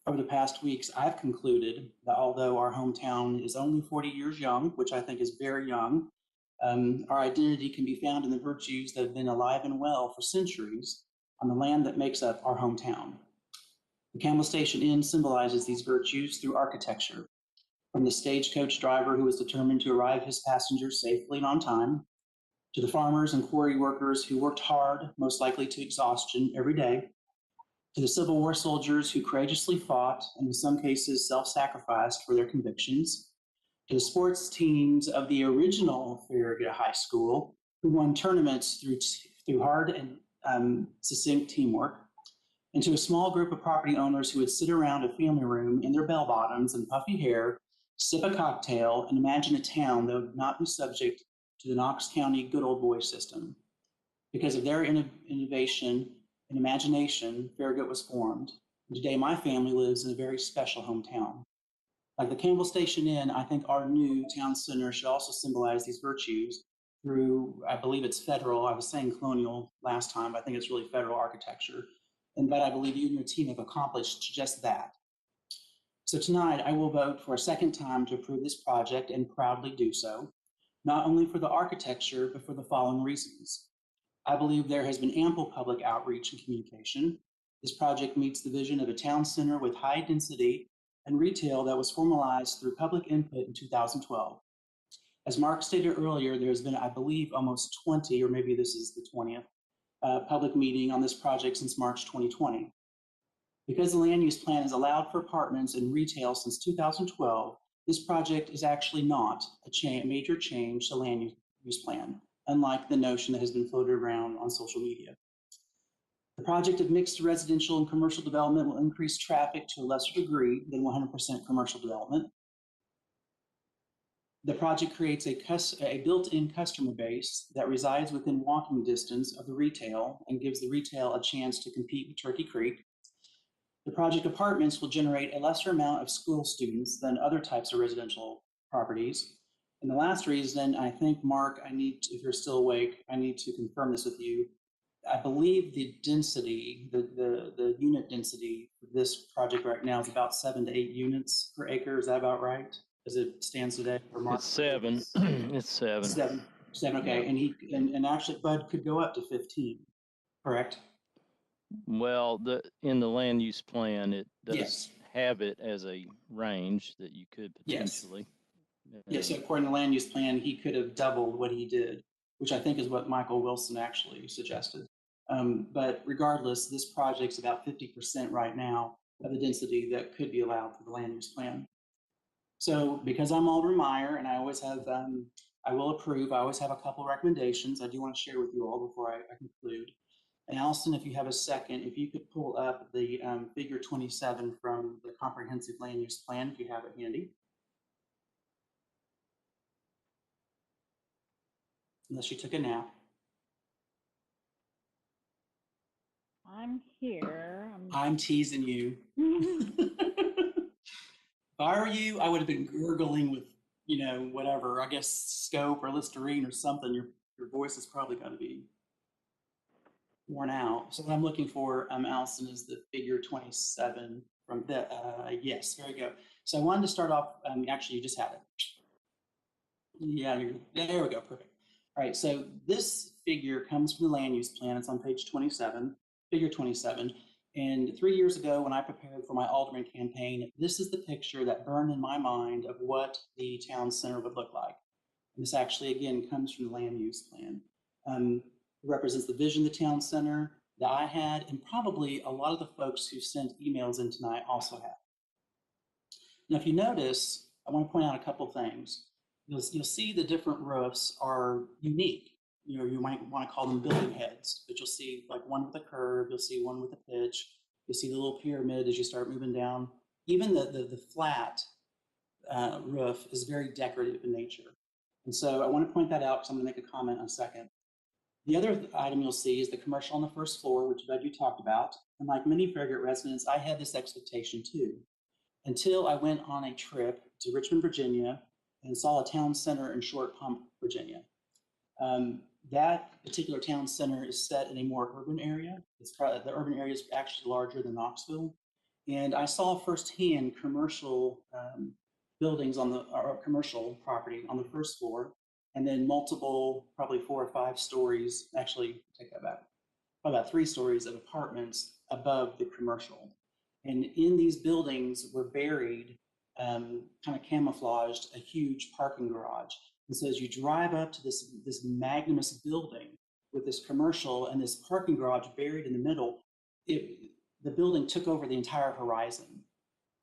Over the past weeks, I've concluded that although our hometown is only 40 years young, which I think is very young, our identity can be found in the virtues that have been alive and well for centuries on the land that makes up our hometown. The Campbell Station Inn symbolizes these virtues through architecture, from the stagecoach driver who was determined to arrive his passengers safely and on time, to the farmers and quarry workers who worked hard, most likely to exhaustion, every day, to the Civil War soldiers who courageously fought and in some cases self-sacrificed for their convictions, to the sports teams of the original Farragut High School who won tournaments through hard and succinct teamwork, and to a small group of property owners who would sit around a family room in their bell-bottoms and puffy hair, sip a cocktail, and imagine a town that would not be subject to the Knox County good old boy system. Because of their innovation and imagination, Farragut was formed. And today, my family lives in a very special hometown. Like the Campbell Station Inn, I think our new town center should also symbolize these virtues through, I believe it's federal. I was saying colonial last time, but I think it's really federal architecture. But I believe you and your team have accomplished just that. So tonight, I will vote for a second time to approve this project and proudly do so, not only for the architecture, but for the following reasons. I believe there has been ample public outreach and communication. This project meets the vision of a town center with high density and retail that was formalized through public input in 2012. As Mark stated earlier, there's been, I believe, almost 20, or maybe this is the 20th, public meeting on this project since March 2020. Because the land use plan has allowed for apartments and retail since 2012, this project is actually not a major change to land use plan, unlike the notion that has been floated around on social media. The project of mixed residential and commercial development will increase traffic to a lesser degree than 100% commercial development. The project creates a built-in customer base that resides within walking distance of the retail and gives the retail a chance to compete with Turkey Creek. The project apartments will generate a lesser amount of school students than other types of residential properties. And the last reason, I think, Mark, if you're still awake, I need to confirm this with you. I believe the density, the unit density for this project right now is about 7 to 8 units per acre. Is that about right? As it stands today for Mark? It's 7. It's 7. Seven, okay. And actually, Bud could go up to 15, correct? Well, in the land use plan, it does Yes. have it as a range that you could Yes. potentially. Yes, so according to the land use plan, he could have doubled what he did, which I think is what Michael Wilson actually suggested. But regardless, this project's about 50% right now of the density that could be allowed through the land use plan. So because I'm Alderman Meyer and I always have, I will approve, I always have a couple of recommendations I do want to share with you all before I conclude. And Allison, if you have a second, if you could pull up the figure 27 from the comprehensive land use plan, if you have it handy. Unless you took a nap. I'm here. I'm teasing you. If I were you, I would have been gurgling with, whatever, I guess scope or Listerine or something. Your voice is probably going to be worn out. So what I'm looking for, Allison, is the figure 27 from the, yes, there we go. So I wanted to start off, actually, you just had it. Yeah, there we go, perfect. All right, so this figure comes from the land use plan. It's on page 27, figure 27. And 3 years ago, when I prepared for my Alderman campaign, this is the picture that burned in my mind of what the town center would look like. And this actually, again, comes from the land use plan. It represents the vision of the town center that I had, and probably a lot of the folks who sent emails in tonight also have. Now, if you notice, I want to point out a couple things. You'll see the different roofs are unique. You might want to call them building heads, but you'll see like one with a curve, you'll see one with a pitch, you'll see the little pyramid as you start moving down. Even the flat roof is very decorative in nature. And so I want to point that out because I'm going to make a comment in a second. The other item you'll see is the commercial on the first floor, which Bud, you talked about. And like many Farragut residents, I had this expectation too, until I went on a trip to Richmond, Virginia, and saw a town center in Short Pump, Virginia. That particular town center is set in a more urban area. It's probably, the urban area is actually larger than Knoxville. And I saw firsthand commercial buildings on the commercial property on the first floor, and then multiple, probably 4 or 5 stories, actually take that back, about 3 stories of apartments above the commercial. And in these buildings were buried, kind of camouflaged, a huge parking garage. And so as you drive up to this magnanimous building with this commercial and this parking garage buried in the middle, the building took over the entire horizon.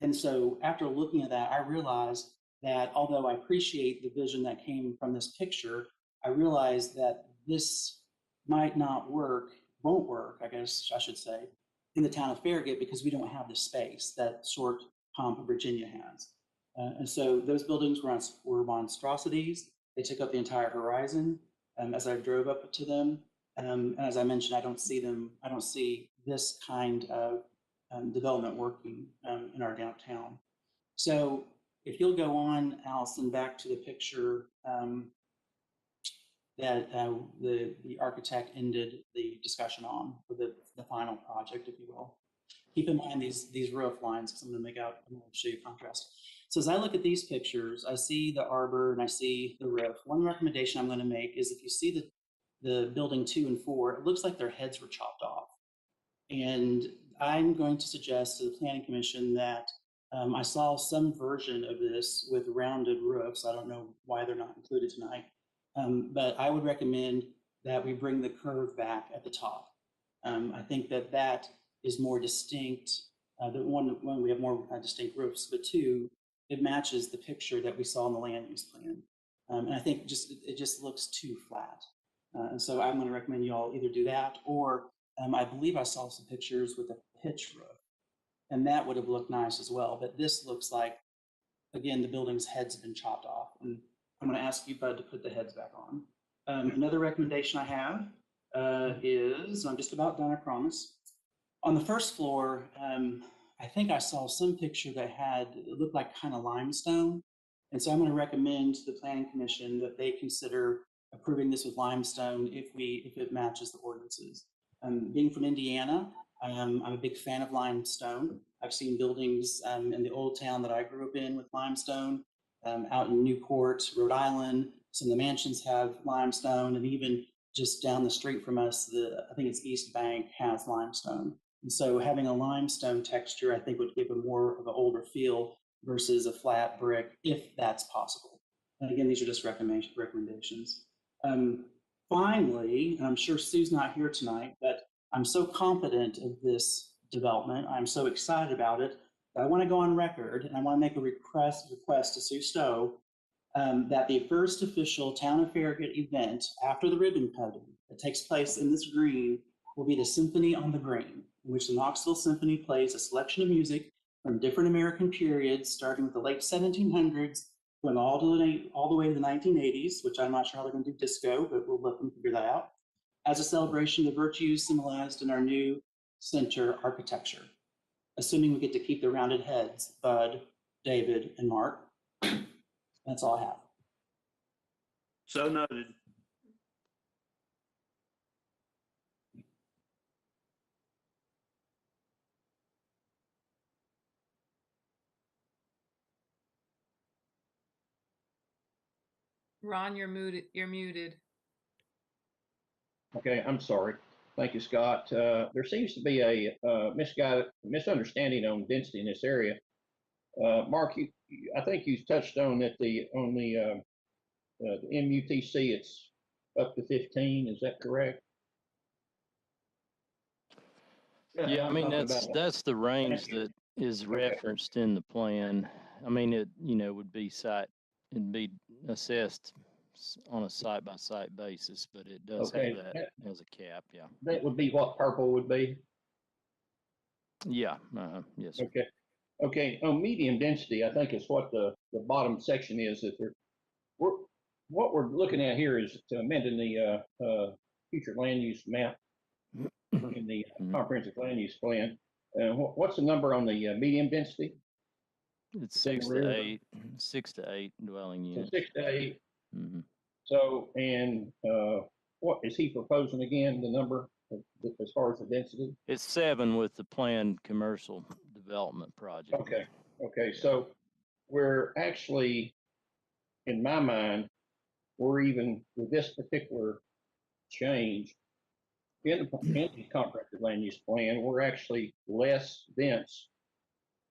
And so after looking at that, I realized that although I appreciate the vision that came from this picture, I realized that this might not work, won't work, I guess I should say, in the town of Farragut because we don't have the space that Short Pump, Virginia has. And so those buildings were monstrosities. They took up the entire horizon as I drove up to them. And as I mentioned, I don't see this kind of development working in our downtown. So if you'll go on, Allison, back to the picture that the architect ended the discussion on, for the final project, if you will. Keep in mind these roof lines, because I'm going to show you contrast. So as I look at these pictures, I see the arbor and I see the roof. One recommendation I'm going to make is if you see the building 2 and 4, it looks like their heads were chopped off. And I'm going to suggest to the Planning Commission that I saw some version of this with rounded roofs. I don't know why they're not included tonight. But I would recommend that we bring the curve back at the top. I think that that is more distinct. One, we have more distinct roofs, but two, it matches the picture that we saw in the land use plan. And I think it just looks too flat. And so I'm going to recommend you all either do that, or I believe I saw some pictures with a pitch roof, and that would have looked nice as well. But this looks like, again, the building's heads have been chopped off. And I'm going to ask you, Bud, to put the heads back on. Another recommendation I have is, I'm just about done, I promise. On the first floor, I think I saw some picture that it looked like kind of limestone. And so I'm going to recommend to the Planning Commission that they consider approving this with limestone if it matches the ordinances. Being from Indiana, I'm a big fan of limestone. I've seen buildings in the old town that I grew up in with limestone. Out in Newport, Rhode Island, some of the mansions have limestone, and even just down the street from us, I think it's East Bank, has limestone. And so having a limestone texture, I think, would give it more of an older feel versus a flat brick, if that's possible. And again, these are just recommendations. Finally, and I'm sure Sue's not here tonight, but I'm so confident of this development. I'm so excited about it. I want to go on record, and I want to make a request to Sue Stowe that the first official Town of Farragut event after the ribbon cutting that takes place in this green will be the Symphony on the Green, in which the Knoxville Symphony plays a selection of music from different American periods, starting with the late 1700s, going all the way to the 1980s, which I'm not sure how they're going to do disco, but we'll let them figure that out, as a celebration of the virtues symbolized in our new center architecture. Assuming we get to keep the rounded heads, Bud, David, and Mark. That's all I have. So noted. Ron, you're muted. Okay, I'm sorry. Thank you, Scott. There seems to be a misunderstanding on density in this area. Mark, I think you touched on that the MUTC, it's up to 15. Is that correct? Yeah, I mean, I'm talking that's about the range that is referenced in the plan. I mean, it would be assessed on a site-by-site basis, but it does have that as a cap, yeah. That would be what purple would be? Yeah, yes, sir. Okay, on medium density, I think is what the bottom section is. What we're looking at here is to amending the future land use map in the comprehensive land use plan. What's the number on the medium density? It's 6 to 8 dwelling units. So 6 to 8. Mm-hmm. So, and what is he proposing again, the number as far as the density? It's 7 with the planned commercial development project. Okay, so we're actually, in my mind, we're even with this particular change in the comprehensive land use plan, we're actually less dense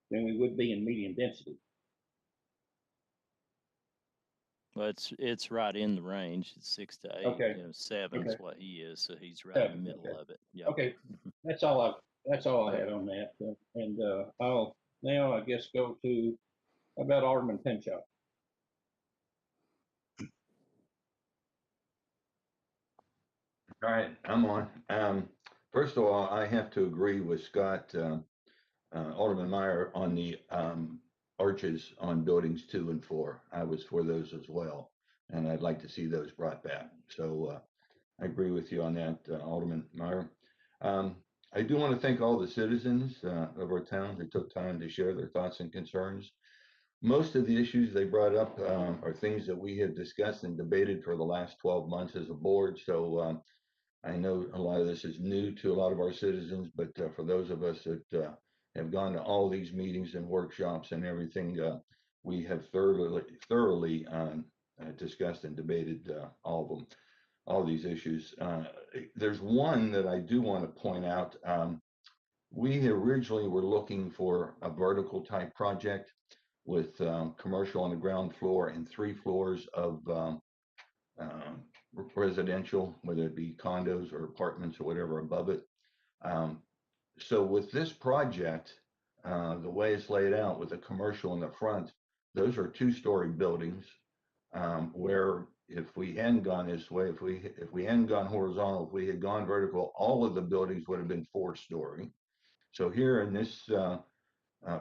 than we would be in medium density. Well, it's right in the range. It's 6 to 8. Okay. 7 is what he is, so he's right in the middle of it. Yep. Okay, that's all I had on that, and I'll now I guess go to about Alderman Pinchot. All right, I'm on. First of all, I have to agree with Scott, Alderman Meyer, on the arches on buildings 2 and 4. I was for those as well, and I'd like to see those brought back. So I agree with you on that, Alderman Meyer. I do want to thank all the citizens of our town who took time to share their thoughts and concerns. Most of the issues they brought up are things that we have discussed and debated for the last 12 months as a board. So I know a lot of this is new to a lot of our citizens, but for those of us that have gone to all these meetings and workshops and everything, we have thoroughly discussed and debated all of them. all these issues. There's one that I do want to point out. We originally were looking for a vertical type project with commercial on the ground floor and 3 floors of residential, whether it be condos or apartments or whatever above it. So with this project, the way it's laid out with the commercial in the front, those are 2-story buildings, where if we hadn't gone this way, if we hadn't gone horizontal, if we had gone vertical, all of the buildings would have been 4-story. So here in this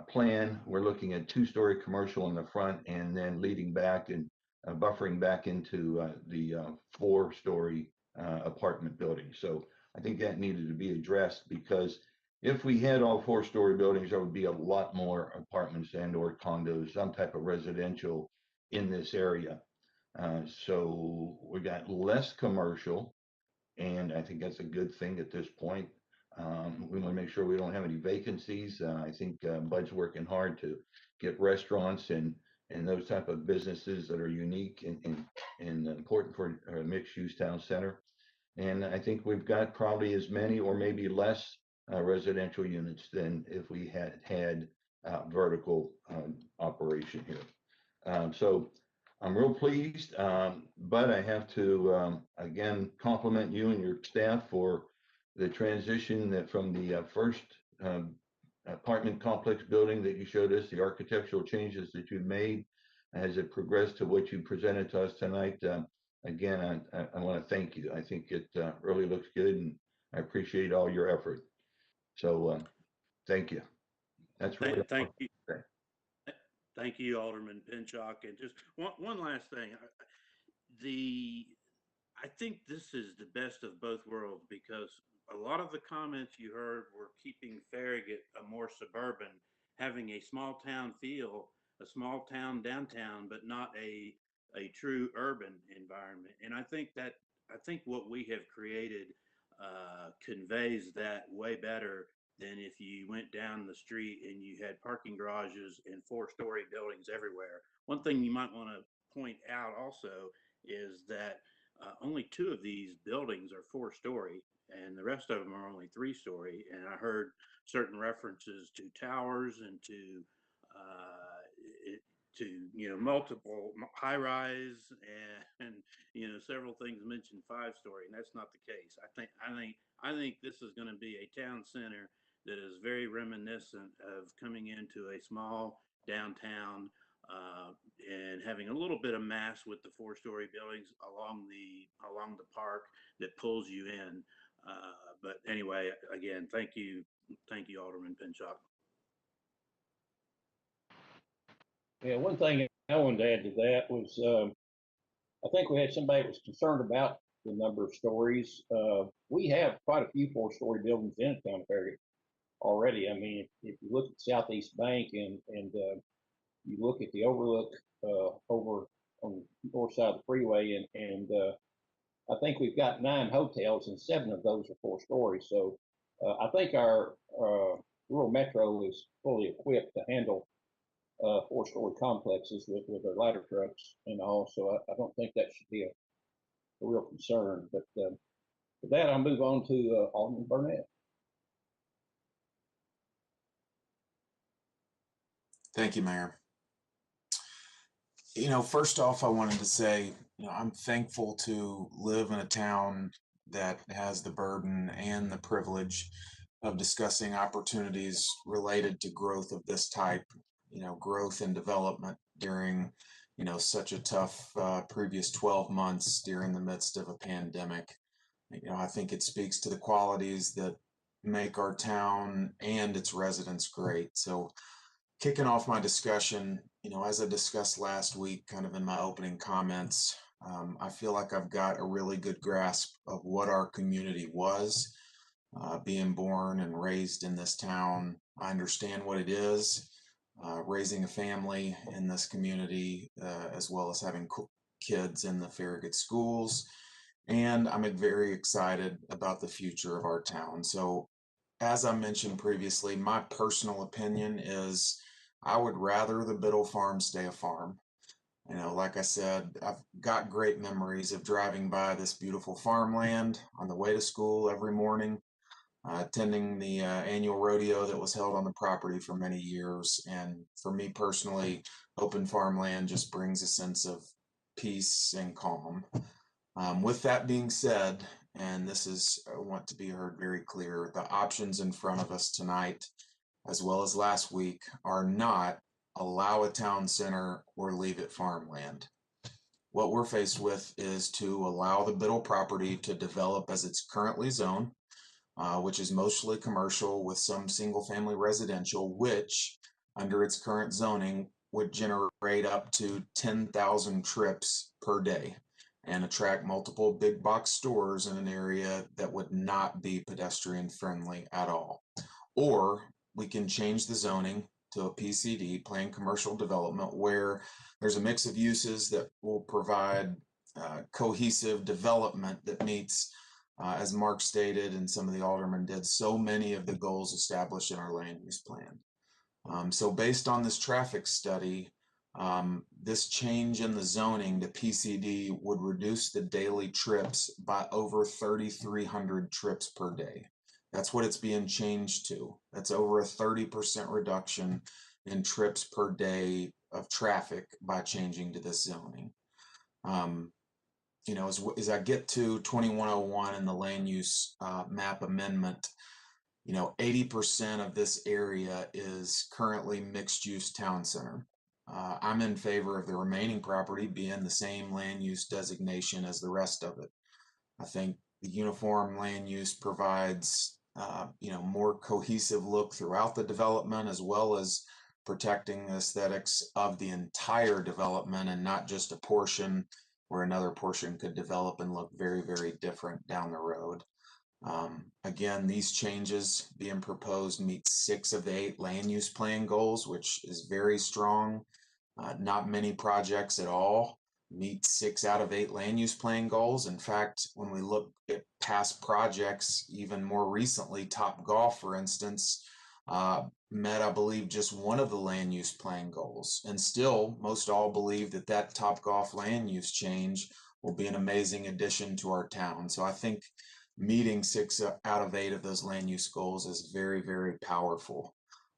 plan, we're looking at 2-story commercial in the front and then leading back and buffering back into the 4-story apartment building. So I think that needed to be addressed, because if we had all 4-story buildings, there would be a lot more apartments and or condos, some type of residential in this area. So we got less commercial, and I think that's a good thing at this point. We want to make sure we don't have any vacancies. I think Bud's working hard to get restaurants and those type of businesses that are unique and important for a mixed-use town center. And I think we've got probably as many or maybe less residential units than if we had vertical operation here. So I'm real pleased, but I have to again compliment you and your staff for the transition that from the first apartment complex building that you showed us, the architectural changes that you've made as it progressed to what you presented to us tonight. Again, I want to thank you. I think it really looks good, and I appreciate all your effort. So thank you. That's really Thank you. Thank you, Alderman Pinchuk. And just one last thing. I think this is the best of both worlds, because a lot of the comments you heard were keeping Farragut a more suburban, having a small town feel, a small town downtown, but not a true urban environment. And I think what we have created conveys that way better than if you went down the street and you had parking garages and 4-story buildings everywhere. One thing you might want to point out also is that only 2 of these buildings are 4-story, and the rest of them are only 3-story. And I heard certain references to towers and to multiple high-rise and several things mentioned 5-story, and that's not the case. I think this is going to be a town center that is very reminiscent of coming into a small downtown and having a little bit of mass with the 4-story buildings along the park that pulls you in. But anyway, again, thank you, Alderman Pinchuk. Yeah, one thing I wanted to add to that was I think we had somebody that was concerned about the number of stories. We have quite a few 4-story buildings in the town of Farragut already. I mean, if you look at Southeast Bank and you look at the overlook over on the north side of the freeway, and I think we've got 9 hotels, and 7 of those are 4 stories. So I think our rural metro is fully equipped to handle 4-story complexes with their ladder trucks and all. So I don't think that should be a real concern. But with that, I'll move on to Alderman Burnett. Thank you, Mayor. First off, I wanted to say, I'm thankful to live in a town that has the burden and the privilege of discussing opportunities related to growth of this type, growth and development during, such a tough previous 12 months during the midst of a pandemic. I think it speaks to the qualities that make our town and its residents great. So kicking off my discussion, as I discussed last week, kind of in my opening comments, I feel like I've got a really good grasp of what our community was, being born and raised in this town. I understand what it is, raising a family in this community, as well as having kids in the Farragut schools. And I'm very excited about the future of our town. So as I mentioned previously, my personal opinion is I would rather the Biddle farm stay a farm. You know, like I said, I've got great memories of driving by this beautiful farmland on the way to school every morning, attending the annual rodeo that was held on the property for many years. And for me personally, open farmland just brings a sense of peace and calm. With that being said, and this is, I want to be heard very clear, the options in front of us tonight, as well as last week, are not allow a town center or leave it farmland. What we're faced with is to allow the Biddle property to develop as it's currently zoned, which is mostly commercial with some single family residential, which under its current zoning would generate up to 10,000 trips per day and attract multiple big box stores in an area that would not be pedestrian friendly at all. Or we can change the zoning to a PCD, planned commercial development, where there's a mix of uses that will provide cohesive development that meets, as Mark stated and some of the aldermen did, so many of the goals established in our land use plan. So based on this traffic study, this change in the zoning to PCD would reduce the daily trips by over 3,300 trips per day. That's what it's being changed to. That's over a 30% reduction in trips per day of traffic by changing to this zoning. You know, as I get to 2101 and the land use map amendment, you know, 80% of this area is currently mixed use town center. I'm in favor of the remaining property being the same land use designation as the rest of it. I think the uniform land use provides, you know, more cohesive look throughout the development, as well as protecting the aesthetics of the entire development and not just a portion where another portion could develop and look very, very different down the road. Again, these changes being proposed meet 6 of the 8 land use plan goals, which is very strong. Not many projects at all meet 6 out of 8 land use plan goals. In fact, when we look at past projects, even more recently, Top Golf, for instance, met, I believe, just 1 of the land use plan goals. And still, most all believe that that Top Golf land use change will be an amazing addition to our town. So I think meeting 6 out of 8 of those land use goals is very, very powerful.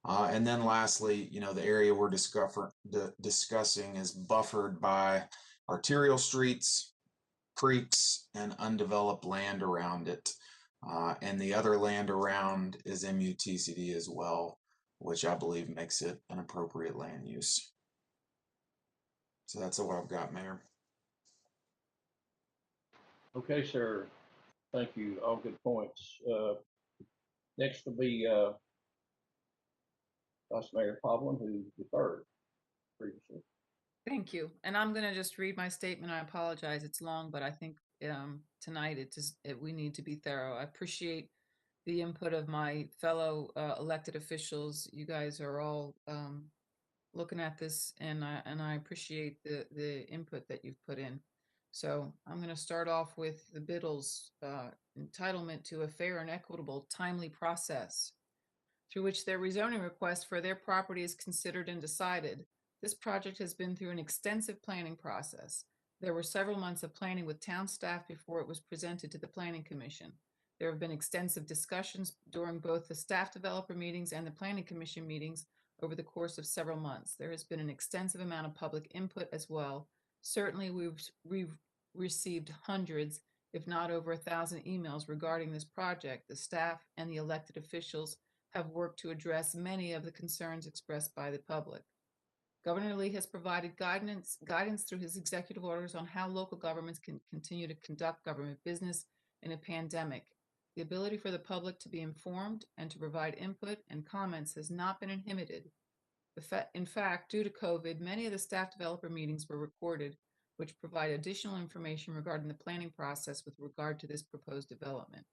And then lastly, you know, the area we're discussing is buffered by arterial streets, creeks, and undeveloped land around it. And the other land around is MUTCD as well, which I believe makes it an appropriate land use. So that's what I've got, Mayor. Okay, sir. Thank you. All good points. Next will be Vice Mayor Hovland, who deferred previously. Thank you. And I'm going to just read my statement. I apologize. It's long, but I think tonight we need to be thorough. I appreciate the input of my fellow elected officials. You guys are all looking at this, and I appreciate the input that you've put in. So I'm going to start off with the Biddle's entitlement to a fair and equitable, timely process through which their rezoning request for their property is considered and decided. This project has been through an extensive planning process. There were several months of planning with town staff before it was presented to the Planning Commission. There have been extensive discussions during both the staff developer meetings and the Planning Commission meetings over the course of several months. There has been an extensive amount of public input as well. Certainly, we've received hundreds, if not over 1,000 emails regarding this project. The staff and the elected officials have worked to address many of the concerns expressed by the public. Governor Lee has provided guidance through his executive orders on how local governments can continue to conduct government business in a pandemic. The ability for the public to be informed and to provide input and comments has not been inhibited. In fact, due to COVID, many of the staff developer meetings were recorded, which provide additional information regarding the planning process with regard to this proposed development,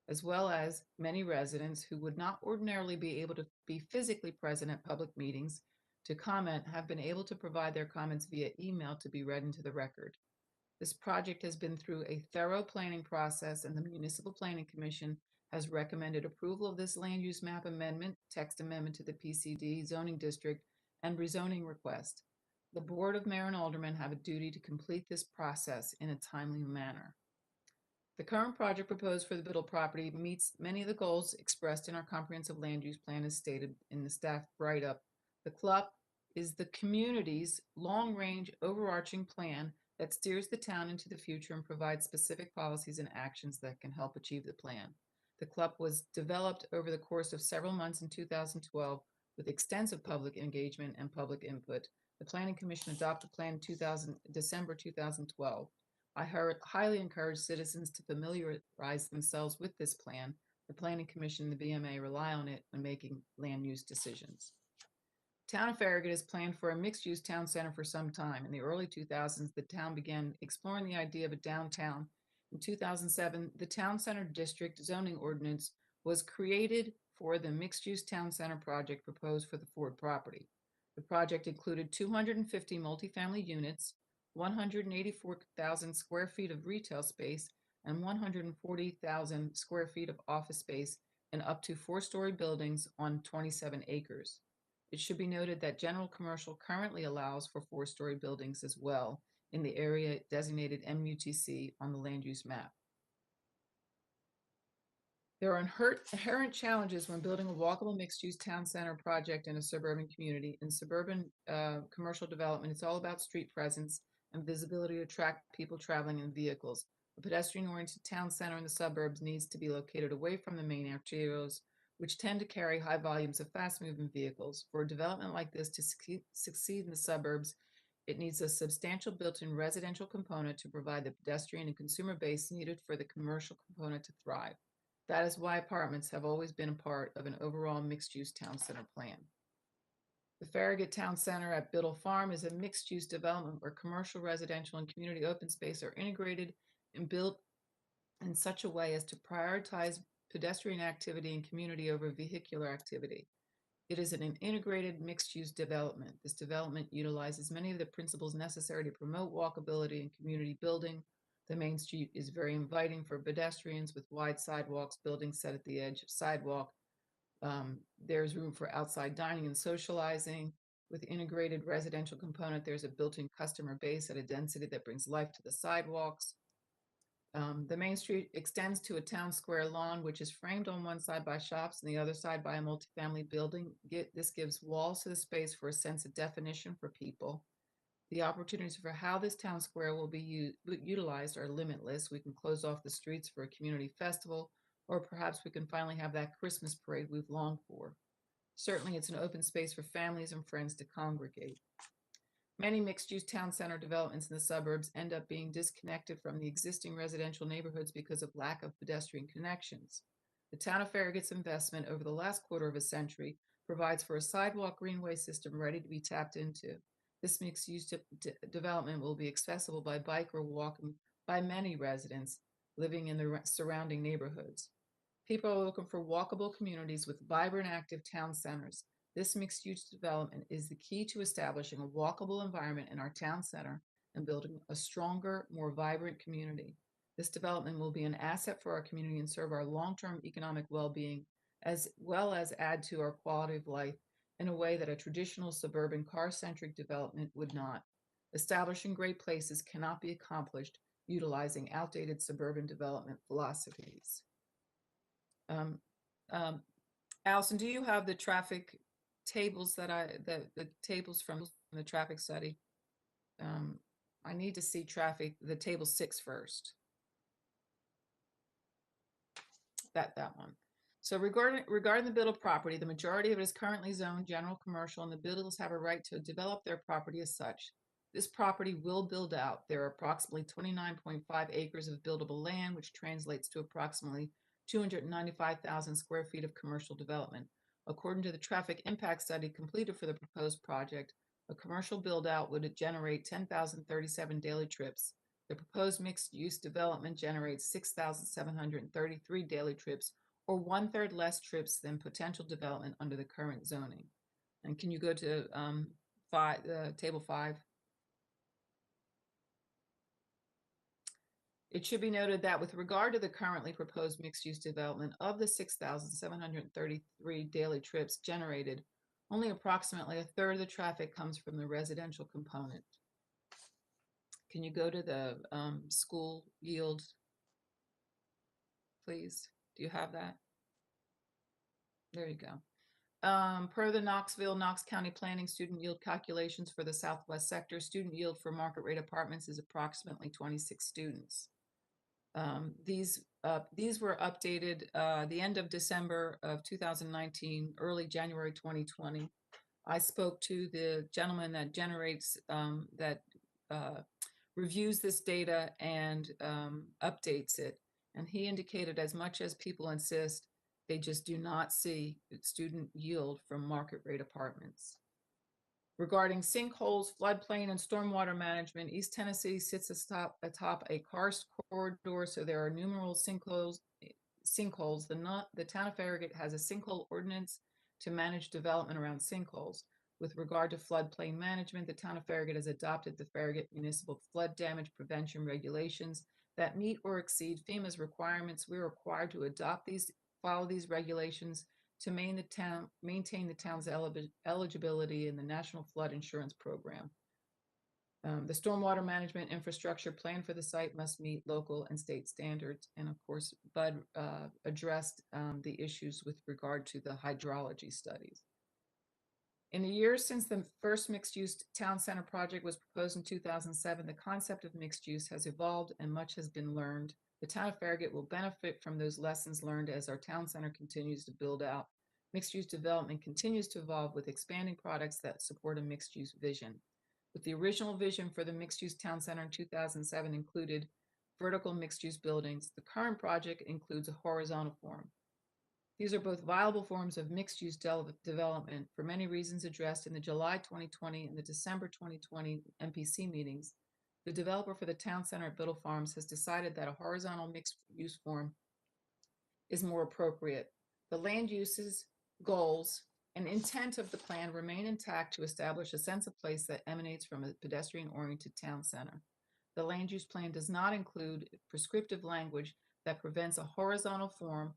as well as many residents who would not ordinarily be able to be physically present at public meetings to comment have been able to provide their comments via email to be read into the record. This project has been through a thorough planning process, and the Municipal Planning Commission has recommended approval of this land use map amendment, text amendment to the PCD zoning district, and rezoning request. The Board of Mayor and Aldermen have a duty to complete this process in a timely manner. The current project proposed for the Biddle property meets many of the goals expressed in our comprehensive land use plan as stated in the staff write-up. The CLUP is the community's long-range overarching plan that steers the town into the future and provides specific policies and actions that can help achieve the plan. The CLUP was developed over the course of several months in 2012 with extensive public engagement and public input. The Planning Commission adopted the plan in December 2012. I highly encourage citizens to familiarize themselves with this plan. The Planning Commission and the BMA rely on it when making land use decisions. Town of Farragut has planned for a mixed-use town center for some time. In the early 2000s, the town began exploring the idea of a downtown. In 2007, the Town Center District zoning ordinance was created for the mixed-use town center project proposed for the Ford property. The project included 250 multifamily units, 184,000 square feet of retail space, and 140,000 square feet of office space in up to 4-story buildings on 27 acres. It should be noted that general commercial currently allows for 4-story buildings as well in the area designated MUTC on the land use map. There are inherent challenges when building a walkable mixed-use town center project in a suburban community. In suburban commercial development, it's all about street presence and visibility to attract people traveling in vehicles. A pedestrian-oriented town center in the suburbs needs to be located away from the main arterials, which tend to carry high volumes of fast-moving vehicles. For a development like this to succeed in the suburbs, it needs a substantial built-in residential component to provide the pedestrian and consumer base needed for the commercial component to thrive. That is why apartments have always been a part of an overall mixed-use town center plan. The Farragut Town Center at Biddle Farm is a mixed-use development where commercial, residential, and community open space are integrated and built in such a way as to prioritize pedestrian activity and community over vehicular activity. It is an integrated mixed-use development. This development utilizes many of the principles necessary to promote walkability and community building. The main street is very inviting for pedestrians with wide sidewalks, buildings set at the edge of sidewalk. There's room for outside dining and socializing. With integrated residential component, there's a built-in customer base at a density that brings life to the sidewalks. The main street extends to a town square lawn, which is framed on one side by shops and the other side by a multifamily building. This gives walls to the space for a sense of definition for people. The opportunities for how this town square will be utilized are limitless. We can close off the streets for a community festival, or perhaps we can finally have that Christmas parade we've longed for. Certainly, it's an open space for families and friends to congregate. Many mixed-use town center developments in the suburbs end up being disconnected from the existing residential neighborhoods because of lack of pedestrian connections. The town of Farragut's investment over the last quarter of a century provides for a sidewalk greenway system ready to be tapped into. This mixed-use development will be accessible by bike or walking by many residents living in the surrounding neighborhoods. People are looking for walkable communities with vibrant, active town centers. This mixed-use development is the key to establishing a walkable environment in our town center and building a stronger, more vibrant community. This development will be an asset for our community and serve our long-term economic well-being, as well as add to our quality of life in a way that a traditional suburban car-centric development would not. Establishing great places cannot be accomplished utilizing outdated suburban development philosophies. Allison, do you have the traffic tables that the tables from the traffic study? I need to see the table 6 first. That one. So regarding the Biddle property, the majority of it is currently zoned general commercial, and the Biddles have a right to develop their property as such. This property will build out. There are approximately 29.5 acres of buildable land, which translates to approximately 295,000 square feet of commercial development. According to the traffic impact study completed for the proposed project, a commercial build-out would generate 10,037 daily trips. The proposed mixed-use development generates 6,733 daily trips, or 1/3 less trips than potential development under the current zoning. And can you go to table 5? It should be noted that with regard to the currently proposed mixed-use development, of the 6,733 daily trips generated, Only approximately a third of the traffic comes from the residential component. Can you go to the school yield, please? Do you have that? There you go. Per the Knox County Planning student yield calculations for the Southwest sector, student yield for market rate apartments is approximately 26 students. These were updated the end of December of 2019, early January 2020. I spoke to the gentleman that generates, reviews this data and updates it. And he indicated, as much as people insist, they just do not see student yield from market rate apartments. Regarding sinkholes, floodplain, and stormwater management, East Tennessee sits atop a karst corridor, so there are numerous sinkholes. The town of Farragut has a sinkhole ordinance to manage development around sinkholes. With regard to floodplain management, the town of Farragut has adopted the Farragut Municipal Flood Damage Prevention Regulations that meet or exceed FEMA's requirements. We are required to follow these regulations to maintain the town's eligibility in the National Flood Insurance Program. The stormwater management infrastructure plan for the site must meet local and state standards. And of course, Bud addressed the issues with regard to the hydrology studies. In the years since the first mixed-use town center project was proposed in 2007, the concept of mixed use has evolved and much has been learned. The town of Farragut will benefit from those lessons learned as our town center continues to build out. Mixed-use development continues to evolve with expanding products that support a mixed-use vision. With the original vision for the mixed-use town center in 2007 included vertical mixed-use buildings, the current project includes a horizontal form. These are both viable forms of mixed-use development for many reasons addressed in the July 2020 and the December 2020 MPC meetings. The developer for the town center at Biddle Farms has decided that a horizontal mixed-use form is more appropriate. The land uses, goals, and intent of the plan remain intact to establish a sense of place that emanates from a pedestrian-oriented town center. The land use plan does not include prescriptive language that prevents a horizontal form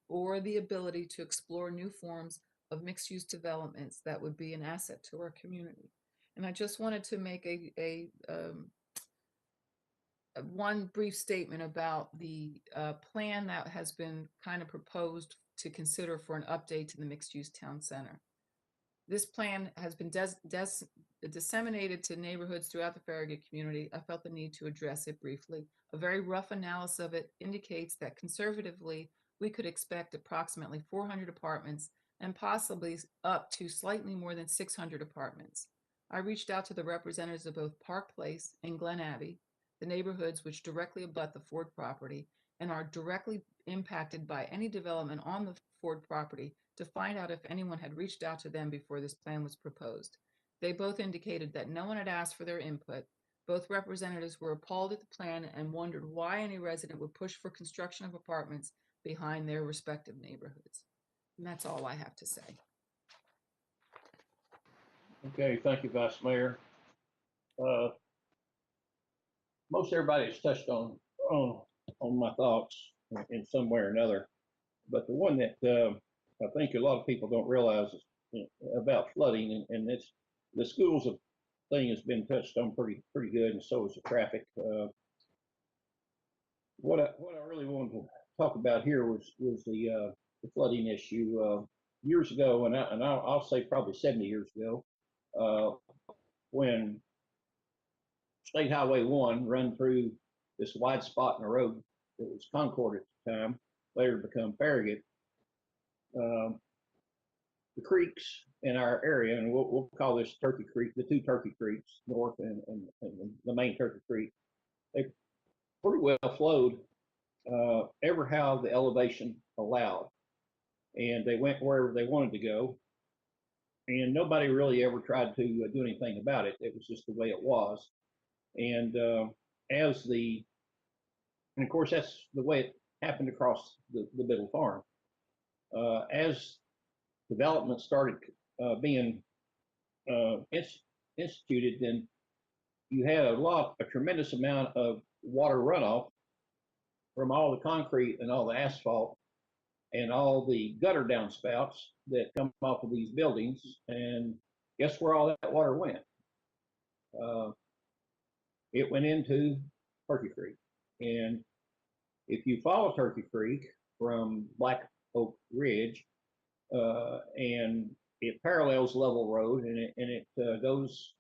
or the ability to explore new forms of mixed-use developments that would be an asset to our community. And I just wanted to make one brief statement about the plan that has been kind of proposed to consider for an update to the mixed-use town center. This plan has been disseminated to neighborhoods throughout the Farragut community. I felt the need to address it briefly. A very rough analysis of it indicates that conservatively, we could expect approximately 400 apartments and possibly up to slightly more than 600 apartments. I reached out to the representatives of both Park Place and Glen Abbey, the neighborhoods which directly abut the Ford property and are directly impacted by any development on the Ford property, to find out if anyone had reached out to them before this plan was proposed. They both indicated that no one had asked for their input. Both representatives were appalled at the plan and wondered why any resident would push for construction of apartments behind their respective neighborhoods. And that's all I have to say. Okay, thank you, Vice Mayor. Most everybody has touched on my thoughts in some way or another, but the one that I think a lot of people don't realize is about flooding, and it's the schools thing has been touched on pretty good, and so is the traffic. What I really wanted to talk about here was the flooding issue. Years ago, and I'll say probably 70 years ago, when State Highway 1 run through this wide spot in the road that was Concord at the time, later become Farragut. The creeks in our area, and we'll call this Turkey Creek, the two Turkey Creeks, north and the main Turkey Creek, they pretty well flowed ever how the elevation allowed. And they went wherever they wanted to go. And nobody really ever tried to do anything about it. It was just the way it was. And and of course, that's the way it happened across the Biddle Farm. As development started being instituted, then you had a tremendous amount of water runoff from all the concrete and all the asphalt. and all the gutter downspouts that come off of these buildings. And guess where all that water went? It went into Turkey Creek. And if you follow Turkey Creek from Black Oak Ridge, and it parallels Level Road, and it goes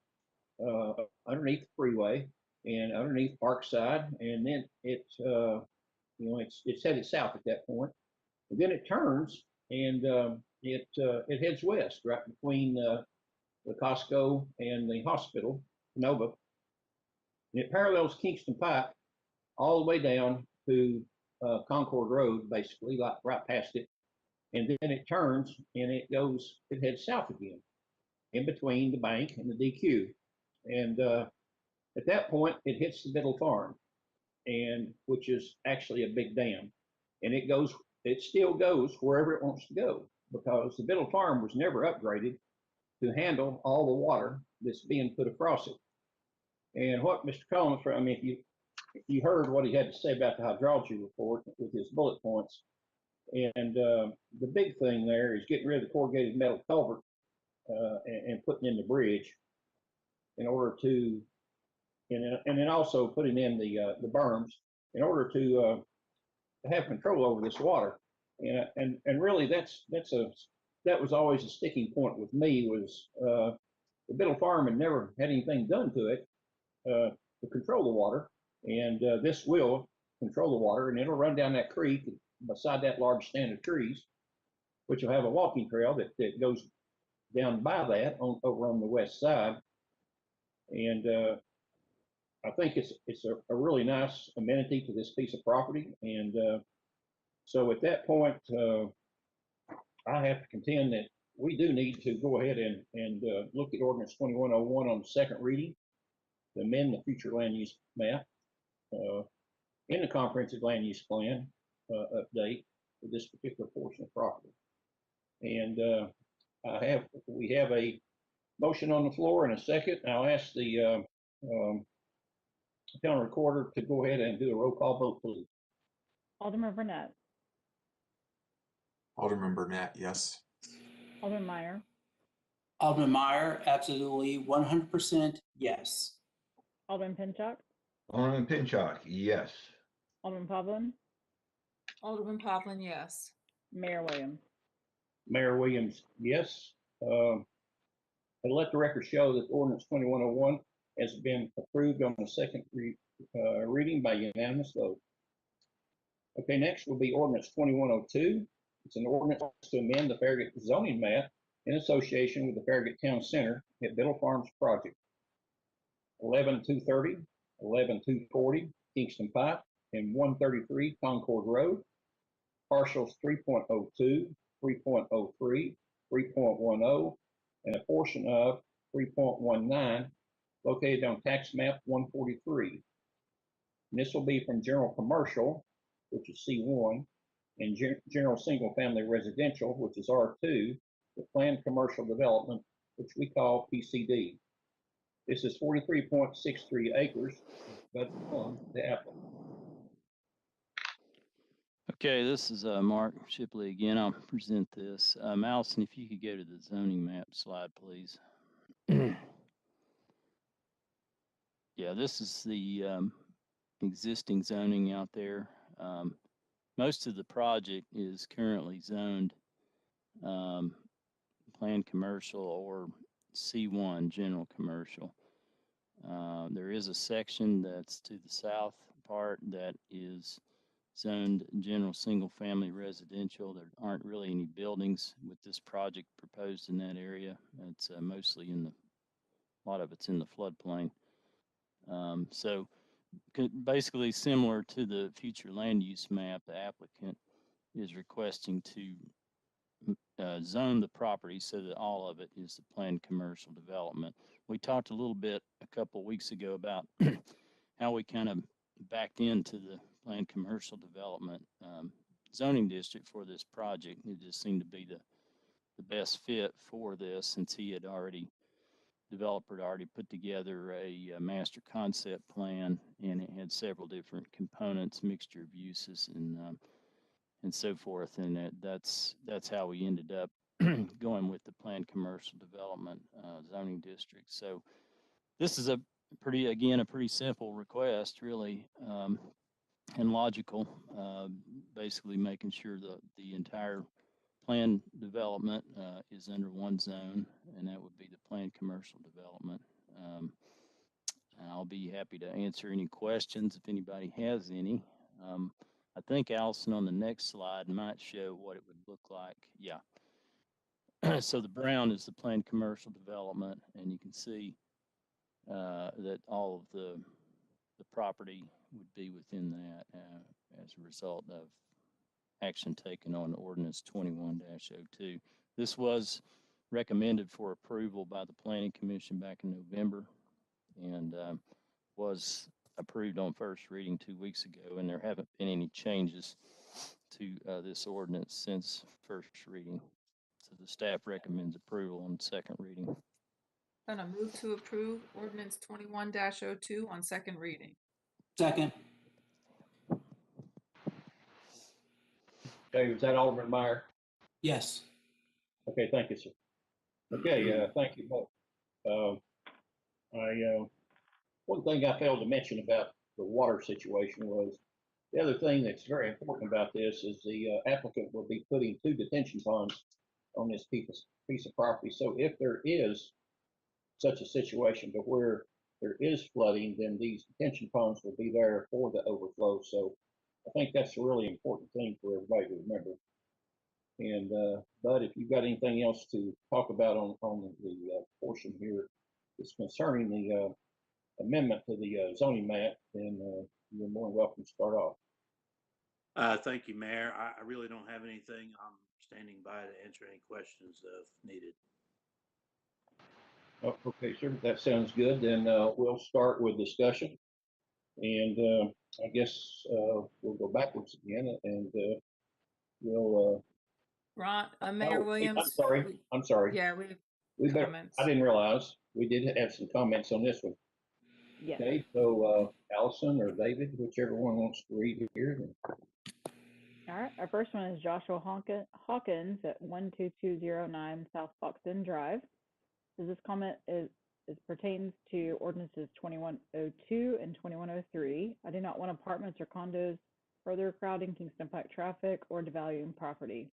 underneath the freeway and underneath Parkside, and then it's headed south at that point. And then it turns and it heads west right between the Costco and the hospital, Nova. And it parallels Kingston Pike all the way down to Concord Road, basically, like right past it. And then it turns and it heads south again, in between the bank and the DQ. And at that point, it hits the Biddle Farm, and which is actually a big dam. And it still goes wherever it wants to go, because the Biddle Farm was never upgraded to handle all the water that's being put across it. And what Mr. Collins, I mean, if you heard what he had to say about the hydrology report with his bullet points, and the big thing there is getting rid of the corrugated metal culvert and putting in the bridge in order to, and then also putting in the berms in order to have control over this water. And really that was always a sticking point with me, was the Biddle Farm had never had anything done to it to control the water, and this will control the water, and it'll run down that creek beside that large stand of trees, which will have a walking trail that goes down by that over on the west side. And I think it's a really nice amenity to this piece of property. And so at that point, I have to contend that we do need to go ahead and look at ordinance 2101 on the second reading to amend the future land use map in the comprehensive land use plan update for this particular portion of property. And we have a motion on the floor and a second. I'll ask the town recorder to go ahead and do a roll call vote, please. Alderman Burnett, Alderman Burnett, yes. Alderman Meyer, Alderman Meyer, absolutely 100% yes. Alderman Pinchuk, Alderman Pinchuk, yes. Alderman Pavlin, Alderman Poplin, yes. Mayor Williams. Mayor Williams, yes. And let the record show that ordinance 2101 has been approved on the second reading by unanimous vote. Okay, next will be ordinance 2102. It's an ordinance to amend the Farragut zoning map in association with the Farragut Town Center at Biddle Farms project. 11230, 11240 Kingston Pike, and 133 Concord Road. Partials 3.02, 3.03, 3.10, and a portion of 3.19 located on tax map 143. And this will be from general commercial, which is C1, and general single family residential, which is R2, to planned commercial development, which we call PCD. This is 43.63 acres, but on the applicant. Okay, this is Mark Shipley again. I'll present this. Allison, if you could go to the zoning map slide, please. Yeah, this is the existing zoning out there. Most of the project is currently zoned planned commercial or C1 general commercial. There is a section that's to the south part that is zoned general single family residential. There aren't really any buildings with this project proposed in that area. It's mostly a lot of it's in the floodplain. So basically similar to the future land use map, the applicant is requesting to zone the property so that all of it is the planned commercial development. We talked a little bit a couple of weeks ago about how we kind of backed into the planned commercial development zoning district for this project. It just seemed to be the best fit for this, since developer had already put together a master concept plan, and it had several different components, mixture of uses, and and so forth. And that's how we ended up going with the planned commercial development zoning district. So this is a pretty simple request, really, and logical. Basically, making sure that the entire planned development is under one zone, and that would be the planned commercial development. And I'll be happy to answer any questions if anybody has any. I think Allison on the next slide might show what it would look like. Yeah. So the brown is the planned commercial development, and you can see that all of the property would be within that as a result of action taken on ordinance 21-02. This was recommended for approval by the Planning Commission back in November, and was approved on first reading 2 weeks ago, and there haven't been any changes to this ordinance since first reading. So the staff recommends approval on second reading. Gonna move to approve ordinance 21-02 on second reading. Second. Okay, was that Alderman Meyer? Yes. Okay, thank you, sir. Okay, thank you both. One thing I failed to mention about the water situation was the other thing that's very important about this is the applicant will be putting 2 detention ponds on this piece of property. So if there is such a situation to where there is flooding, then these detention ponds will be there for the overflow. So I think that's a really important thing for everybody to remember. And Bud, if you've got anything else to talk about on the portion here that's concerning the amendment to the zoning map, then you're more than welcome to start off. Thank you, Mayor. I really don't have anything. I'm standing by to answer any questions if needed. Oh, okay, sir. That sounds good. Then we'll start with discussion. And I guess we'll go backwards again, and we'll. Ron, Mayor Williams. I'm sorry. Yeah, we better. Comments. I didn't realize we did have some comments on this one. Yes. Okay, so Allison or David, whichever one wants to read here. All right, our first one is Joshua Hawkins at 12209 South Foxton Drive. So this comment pertains to ordinances 2102 and 2103. I do not want apartments or condos further crowding Kingston Pike traffic or devaluing property.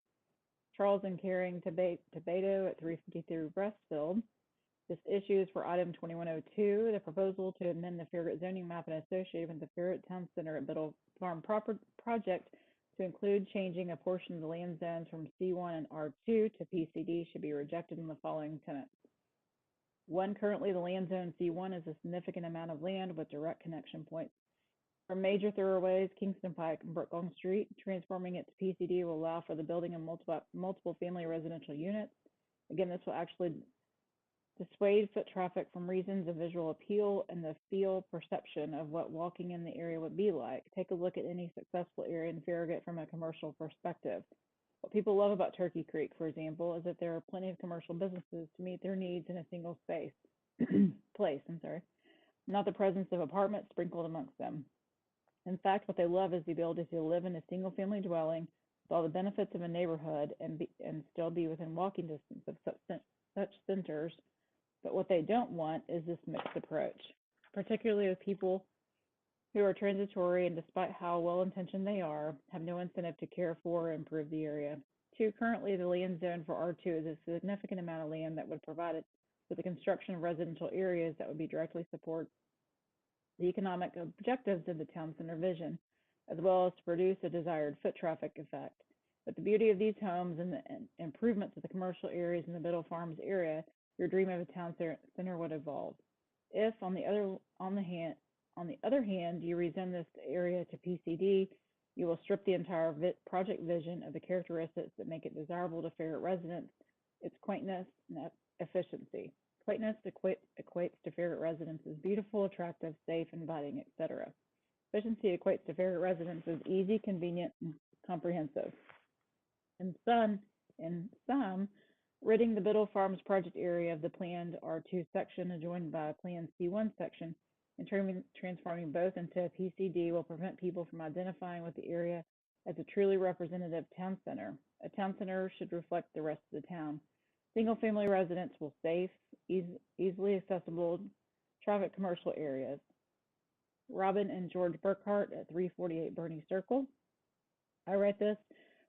Charles and Karen Tabeto at 353 Breastfield. This issue is for item 2102, the proposal to amend the Farragut zoning map and associated with the Farragut Town Center at Biddle Farm project to include changing a portion of the land zones from C1 and R2 to PCD should be rejected in the following tenets. 1, currently the land zone C1 is a significant amount of land with direct connection points from major thoroughways, Kingston Pike and Brookgong Street. Transforming it to PCD will allow for the building of multiple family residential units. Again, this will actually dissuade foot traffic from reasons of visual appeal and the feel perception of what walking in the area would be like. Take a look at any successful area in Farragut from a commercial perspective. What people love about Turkey Creek, for example, is that there are plenty of commercial businesses to meet their needs in a single place, not the presence of apartments sprinkled amongst them. In fact, what they love is the ability to live in a single family dwelling with all the benefits of a neighborhood and still be within walking distance of such centers. But what they don't want is this mixed approach, particularly with people who are transitory and, despite how well-intentioned they are, have no incentive to care for or improve the area. 2, currently the land zone for R2 is a significant amount of land that would provide it with the construction of residential areas that would be directly support the economic objectives of the town center vision, as well as to produce a desired foot traffic effect. But the beauty of these homes and the improvements of the commercial areas in the Biddle Farms area, your dream of a town center would evolve. If, on the other hand, you rezone this area to PCD, you will strip the entire project vision of the characteristics that make it desirable to Farragut residents, its quaintness and efficiency. Quaintness equates to Farragut residents as beautiful, attractive, safe, inviting, etc. Efficiency equates to Farragut residents as easy, convenient, and comprehensive. In sum, ridding the Biddle Farms project area of the planned R2 section adjoined by a planned C1 section and transforming both into a PCD will prevent people from identifying with the area as a truly representative town center. A town center should reflect the rest of the town. Single-family residents will safe, easily accessible, traffic commercial areas. Robin and George Burkhart at 348 Bernie Circle. I write this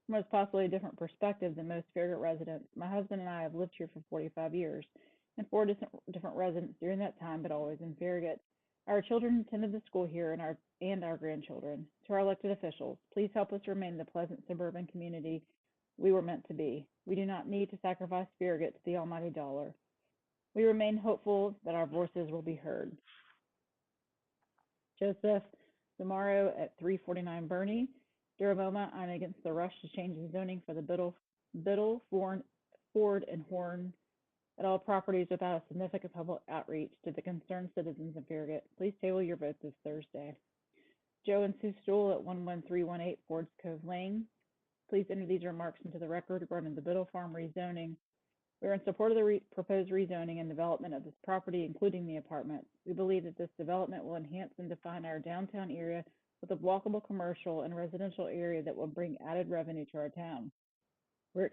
from what's possibly a different perspective than most Farragut residents. My husband and I have lived here for 45 years, and 4 different residents during that time, but always in Farragut. Our children attended the school here, and our grandchildren. To our elected officials, please help us remain the pleasant suburban community we were meant to be. We do not need to sacrifice Farragut to the almighty dollar. We remain hopeful that our voices will be heard. Joseph Zamaro at 349 Bernie. Duraboma, I'm against the rush to change the zoning for the Biddle, Ford, and Horn at all properties without a significant public outreach to the concerned citizens of Farragut. Please table your vote this Thursday. Joe and Sue Stoll at 11318 Ford's Cove Lane. Please enter these remarks into the record regarding the Biddle Farm rezoning. We are in support of the proposed rezoning and development of this property, including the apartments. We believe that this development will enhance and define our downtown area with a walkable commercial and residential area that will bring added revenue to our town. We're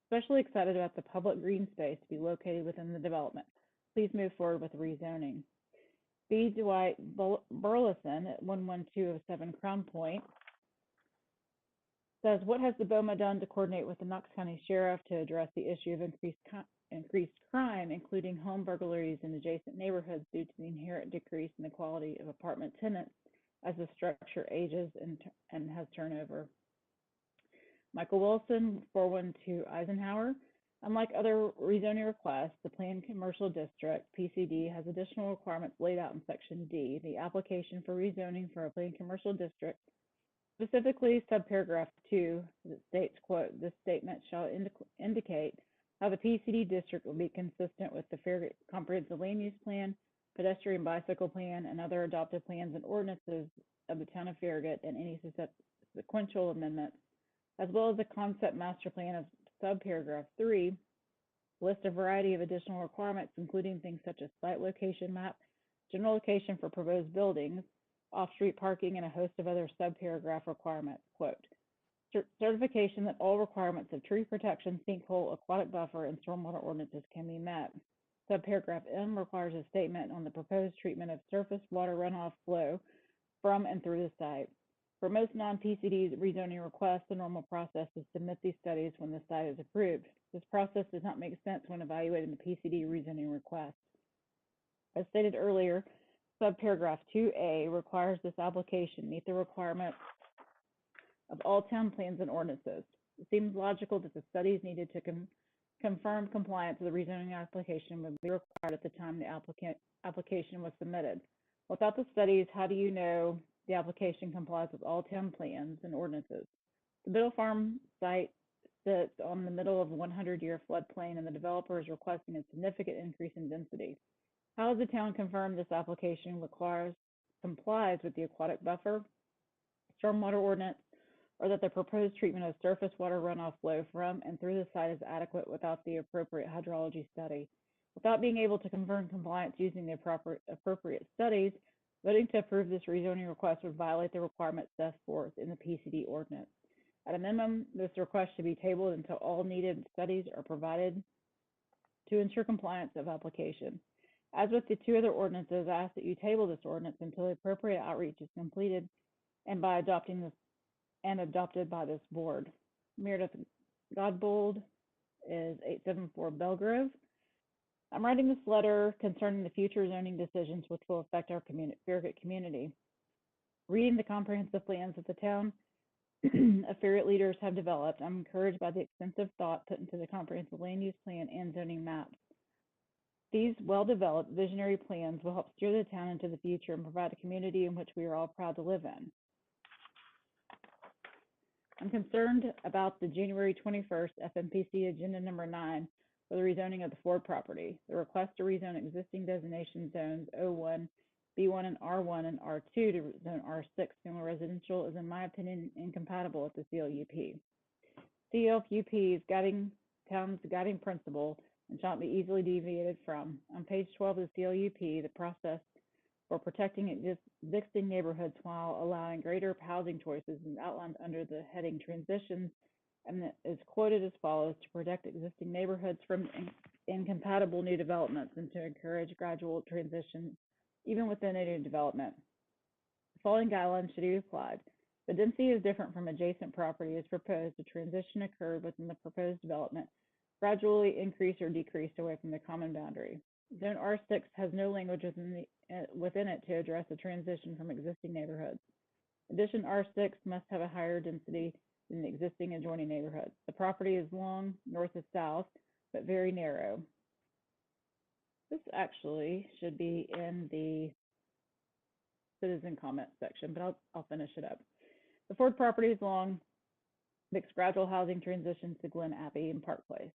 especially excited about the public green space to be located within the development. Please move forward with the rezoning. B. Dwight Burleson at 11207 Crown Point says, what has the BOMA done to coordinate with the Knox County Sheriff to address the issue of increased crime, including home burglaries in adjacent neighborhoods due to the inherent decrease in the quality of apartment tenants as the structure ages and has turnover? Michael Wilson, 412 Eisenhower. Unlike other rezoning requests, the Planned Commercial District, PCD, has additional requirements laid out in Section D. The application for rezoning for a Planned Commercial District, specifically subparagraph 2, that states, quote, this statement shall indicate how the PCD district will be consistent with the Farragut Comprehensive Land Use Plan, Pedestrian Bicycle Plan, and other adopted plans and ordinances of the town of Farragut and any sequential amendments, as well as the concept master plan of subparagraph 3, list a variety of additional requirements, including things such as site location map, general location for proposed buildings, off-street parking, and a host of other subparagraph requirements. Quote, certification that all requirements of tree protection, sinkhole, aquatic buffer, and stormwater ordinances can be met. Subparagraph M requires a statement on the proposed treatment of surface water runoff flow from and through the site. For most non-PCD rezoning requests, the normal process is to submit these studies when the site is approved. This process does not make sense when evaluating the PCD rezoning request. As stated earlier, subparagraph 2A requires this application meet the requirements of all town plans and ordinances. It seems logical that the studies needed to confirm compliance with the rezoning application would be required at the time the application was submitted. Without the studies, how do you know the application complies with all town plans and ordinances? The Biddle Farm site sits on the middle of a 100-year floodplain, and the developer is requesting a significant increase in density. How does the town confirm this application complies with the aquatic buffer, stormwater ordinance, or that the proposed treatment of surface water runoff flow from and through the site is adequate without the appropriate hydrology study? Without being able to confirm compliance using the appropriate studies, voting to approve this rezoning request would violate the requirements set forth in the PCD ordinance. At a minimum, this request should be tabled until all needed studies are provided to ensure compliance of application. As with the 2 other ordinances, I ask that you table this ordinance until the appropriate outreach is completed and by adopted by this board. Meredith Godbold is 874 Belgrove. I'm writing this letter concerning the future zoning decisions which will affect our Farragut community. Reading the comprehensive plans that the town of Farragut leaders have developed, I'm encouraged by the extensive thought put into the comprehensive land use plan and zoning maps. These well-developed visionary plans will help steer the town into the future and provide a community in which we are all proud to live in. I'm concerned about the January 21st FMPC agenda number 9 for the rezoning of the Ford property. The request to rezone existing designation zones O1, B1, and R1 and R2 to zone R6 single residential is, in my opinion, incompatible with the CLUP. CLUP is town's guiding principle and shall not be easily deviated from. On page 12 of the CLUP, the process for protecting existing neighborhoods while allowing greater housing choices as outlined under the heading Transitions, and it is quoted as follows: to protect existing neighborhoods from incompatible new developments and to encourage gradual transition even within a new development. The following guidelines should be applied. The density is different from adjacent property as proposed. A transition occurred within the proposed development, gradually increase or decrease away from the common boundary. Zone R6 has no language within it to address a transition from existing neighborhoods. In addition, R6 must have a higher density than the existing adjoining neighborhoods. The property is long, north to south, but very narrow. This actually should be in the citizen comment section, but I'll finish it up. The Ford property is long, mixed gradual housing transitions to Glen Abbey and Park Place.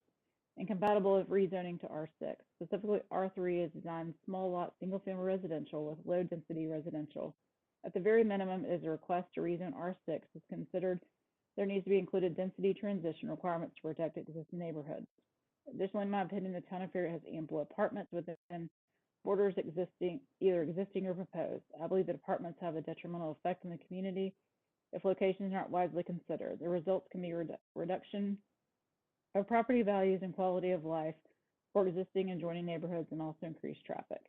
Incompatible with rezoning to R6. Specifically, R3 is designed small lot, single family residential with low density residential. At the very minimum, it is a request to rezone R6 is considered. There needs to be included density transition requirements to protect existing neighborhoods. Additionally, in my opinion, the town of Farragut has ample apartments within borders either existing or proposed. I believe that apartments have a detrimental effect on the community if locations aren't wisely considered. The results can be reduction of property values and quality of life for existing and adjoining neighborhoods and also increased traffic.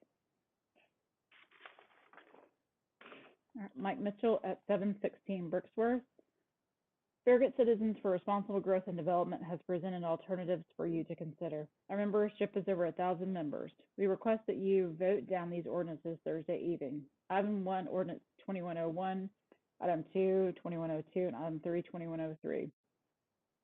Mike Mitchell at 716 Brooksworth. Farragut Citizens for Responsible Growth and Development has presented alternatives for you to consider. Our membership is over 1,000 members. We request that you vote down these ordinances Thursday evening. Item 1, Ordinance 2101, Item 2, 2102, and Item 3, 2103.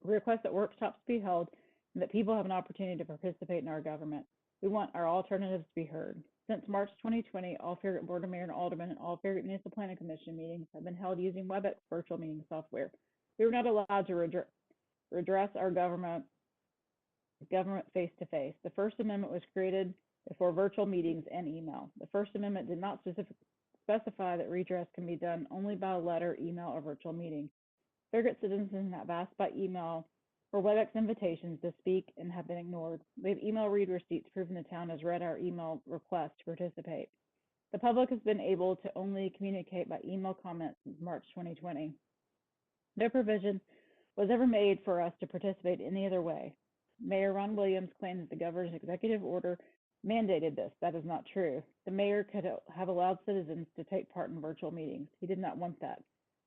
We request that workshops be held and that people have an opportunity to participate in our government. We want our alternatives to be heard. Since March 2020, all Farragut Board of Mayor and Aldermen and all Farragut Municipal Planning Commission meetings have been held using WebEx virtual meeting software. We were not allowed to redress our government face-to-face. The First Amendment was created for virtual meetings and email. The First Amendment did not specify that redress can be done only by letter, email, or virtual meeting. Farragut citizens have asked by email for WebEx invitations to speak and have been ignored. We have email read receipts proving the town has read our email request to participate. The public has been able to only communicate by email comments since March 2020. No provision was ever made for us to participate any other way. Mayor Ron Williams claimed that the governor's executive order mandated this. That is not true. The mayor could have allowed citizens to take part in virtual meetings. He did not want that.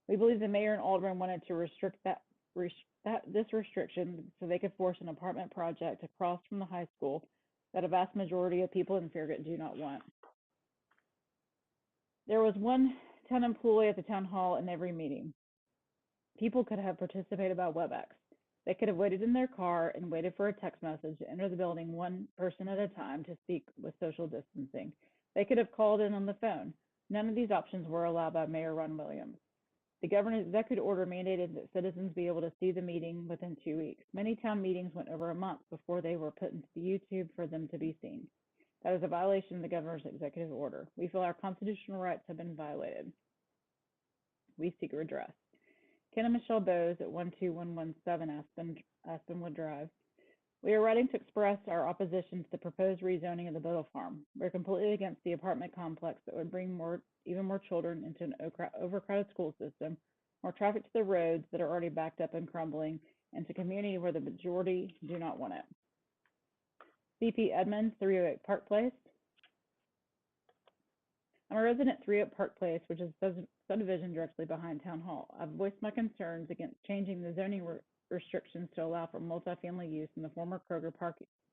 We believe the mayor and aldermen wanted to restrict this restriction so they could force an apartment project across from the high school that a vast majority of people in Farragut do not want. There was one town employee at the town hall in every meeting. People could have participated by WebEx. They could have waited in their car and waited for a text message to enter the building one person at a time to speak with social distancing. They could have called in on the phone. None of these options were allowed by Mayor Ron Williams. The governor's executive order mandated that citizens be able to see the meeting within 2 weeks. Many town meetings went over a month before they were put into YouTube for them to be seen. That is a violation of the governor's executive order. We feel our constitutional rights have been violated. We seek redress. Ken and Michelle Bowes at 12117 Aspenwood Drive. We are writing to express our opposition to the proposed rezoning of the Biddle Farm. We're completely against the apartment complex that would bring even more children into an overcrowded school system, more traffic to the roads that are already backed up and crumbling, and to a community where the majority do not want it. CP Edmonds, 308 Park Place. I'm a resident at 308 Park Place, which is a subdivision directly behind Town Hall. I've voiced my concerns against changing the zoning restrictions to allow for multifamily use in the former Kroger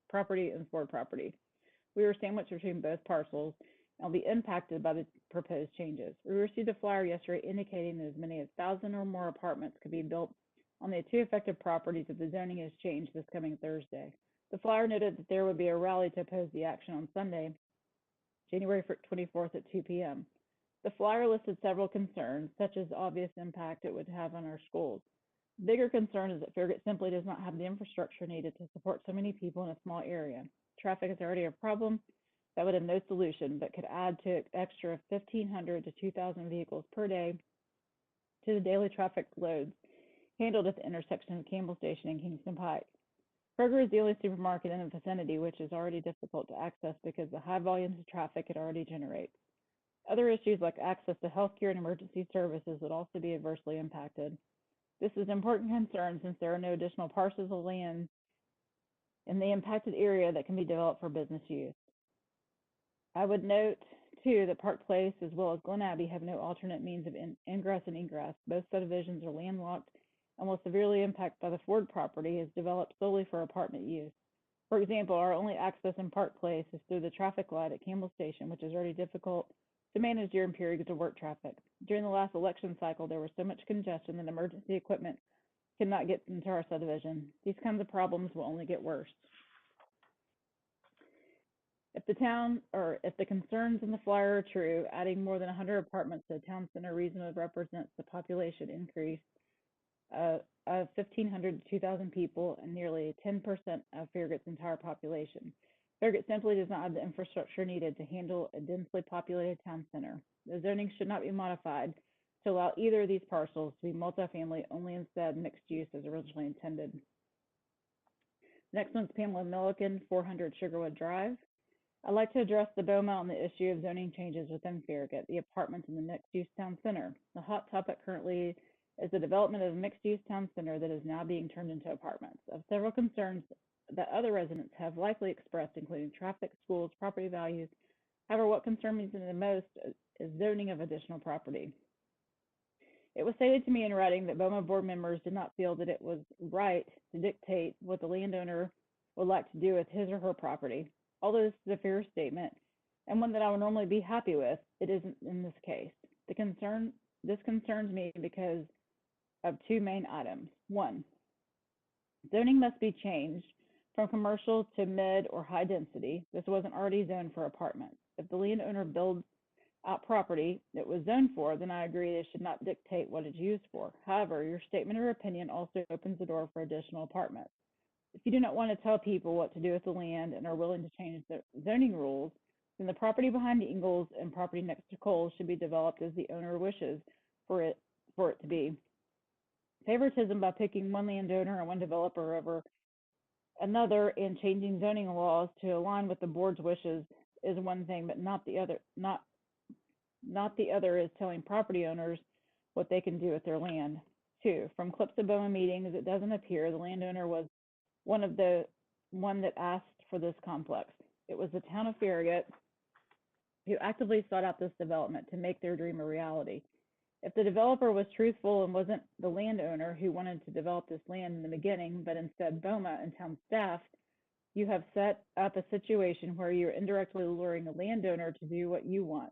property and Ford property. We were sandwiched between both parcels and will be impacted by the proposed changes. We received a flyer yesterday indicating that as many as 1,000 or more apartments could be built on the two affected properties if the zoning is changed this coming Thursday. The flyer noted that there would be a rally to oppose the action on Sunday, January 24th at 2 p.m. The flyer listed several concerns, such as the obvious impact it would have on our schools. The bigger concern is that Farragut simply does not have the infrastructure needed to support so many people in a small area. Traffic is already a problem that would have no solution, but could add to an extra 1,500 to 2,000 vehicles per day to the daily traffic loads handled at the intersection of Campbell Station and Kingston Pike. Kroger is the only supermarket in the vicinity, which is already difficult to access because of the high volumes of traffic it already generates. Other issues like access to healthcare and emergency services would also be adversely impacted. This is an important concern since there are no additional parcels of land in the impacted area that can be developed for business use. I would note, too, that Park Place as well as Glen Abbey have no alternate means of ingress and egress. Both subdivisions are landlocked and will severely impact by the Ford property is developed solely for apartment use. For example, our only access in Park Place is through the traffic light at Campbell Station, which is already difficult to manage during periods of work traffic. During the last election cycle, there was so much congestion that emergency equipment could not get into our subdivision. These kinds of problems will only get worse. If the concerns in the flyer are true, adding more than 100 apartments to the town center reasonably represents the population increase of 1,500 to 2,000 people and nearly 10% of Farragut's entire population. Farragut simply does not have the infrastructure needed to handle a densely populated town center. The zoning should not be modified to allow either of these parcels to be multifamily, only instead mixed use as originally intended. Next one's Pamela Milliken, 400 Sugarwood Drive. I'd like to address the BOMA on the issue of zoning changes within Farragut, the apartments in the mixed-use town center. The hot topic currently is the development of a mixed-use town center that is now being turned into apartments. Of several concerns that other residents have likely expressed, including traffic, schools, property values. However, what concerns me the most is zoning of additional property. It was stated to me in writing that BOMA board members did not feel that it was right to dictate what the landowner would like to do with his or her property. Although this is a fair statement and one that I would normally be happy with, it isn't in this case. This concerns me because of two main items. One, zoning must be changed from commercial to mid or high density. This wasn't already zoned for apartments. If the landowner builds out property that was zoned for, then I agree they should not dictate what it's used for. However, your statement of opinion also opens the door for additional apartments. If you do not want to tell people what to do with the land and are willing to change the zoning rules, then the property behind Ingalls and property next to Coles should be developed as the owner wishes for it to be. Favoritism by picking one landowner and one developer over another and changing zoning laws to align with the board's wishes is one thing, but not the other. Not the other is telling property owners what they can do with their land. Two, from clips of BOMA meetings, it doesn't appear the landowner was one that asked for this complex. It was the town of Farragut who actively sought out this development to make their dream a reality. If the developer was truthful and wasn't the landowner who wanted to develop this land in the beginning, but instead BOMA and town staff, you have set up a situation where you're indirectly luring a landowner to do what you want.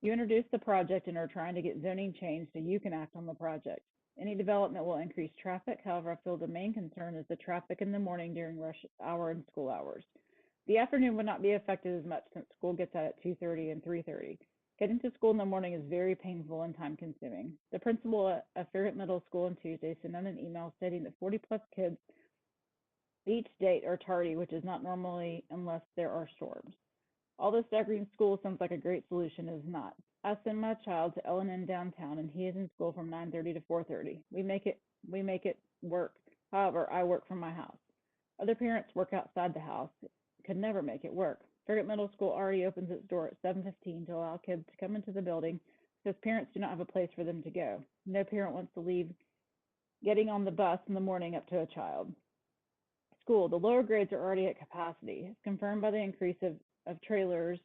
You introduced the project and are trying to get zoning changed so you can act on the project. Any development will increase traffic. However, I feel the main concern is the traffic in the morning during rush hour and school hours. The afternoon would not be affected as much since school gets out at 2:30 and 3:30. Getting to school in the morning is very painful and time consuming. The principal at Farragut Middle School on Tuesday sent out an email stating that 40+ kids each date are tardy, which is not normally unless there are storms. Although staggering school sounds like a great solution, it is not. I send my child to L&N downtown and he is in school from 9:30 to 4:30. We make it work. However, I work from my house. Other parents work outside the house. Could never make it work. Farragut Middle School already opens its door at 7:15 to allow kids to come into the building because parents do not have a place for them to go. No parent wants to leave getting on the bus in the morning up to a child. School, the lower grades are already at capacity. It's confirmed by the increase of trailers,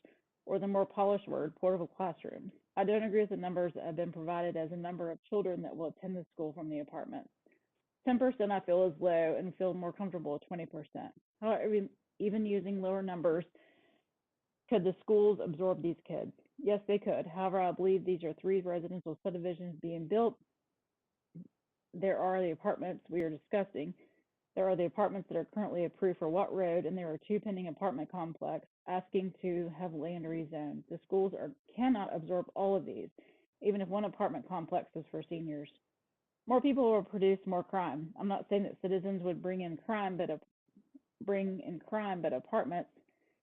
or the more polished word, portable classrooms. I don't agree with the numbers that have been provided as a number of children that will attend the school from the apartments. 10% I feel is low and feel more comfortable with 20%. However, even using lower numbers, could the schools absorb these kids? Yes, they could. However, I believe these are 3 residential subdivisions being built. There are the apartments we are discussing. There are the apartments that are currently approved for Watt Road, and there are 2 pending apartment complexes asking to have land rezoned. The schools cannot absorb all of these, even if one apartment complex is for seniors. More people will produce more crime. I'm not saying that citizens would bring in crime, but apartments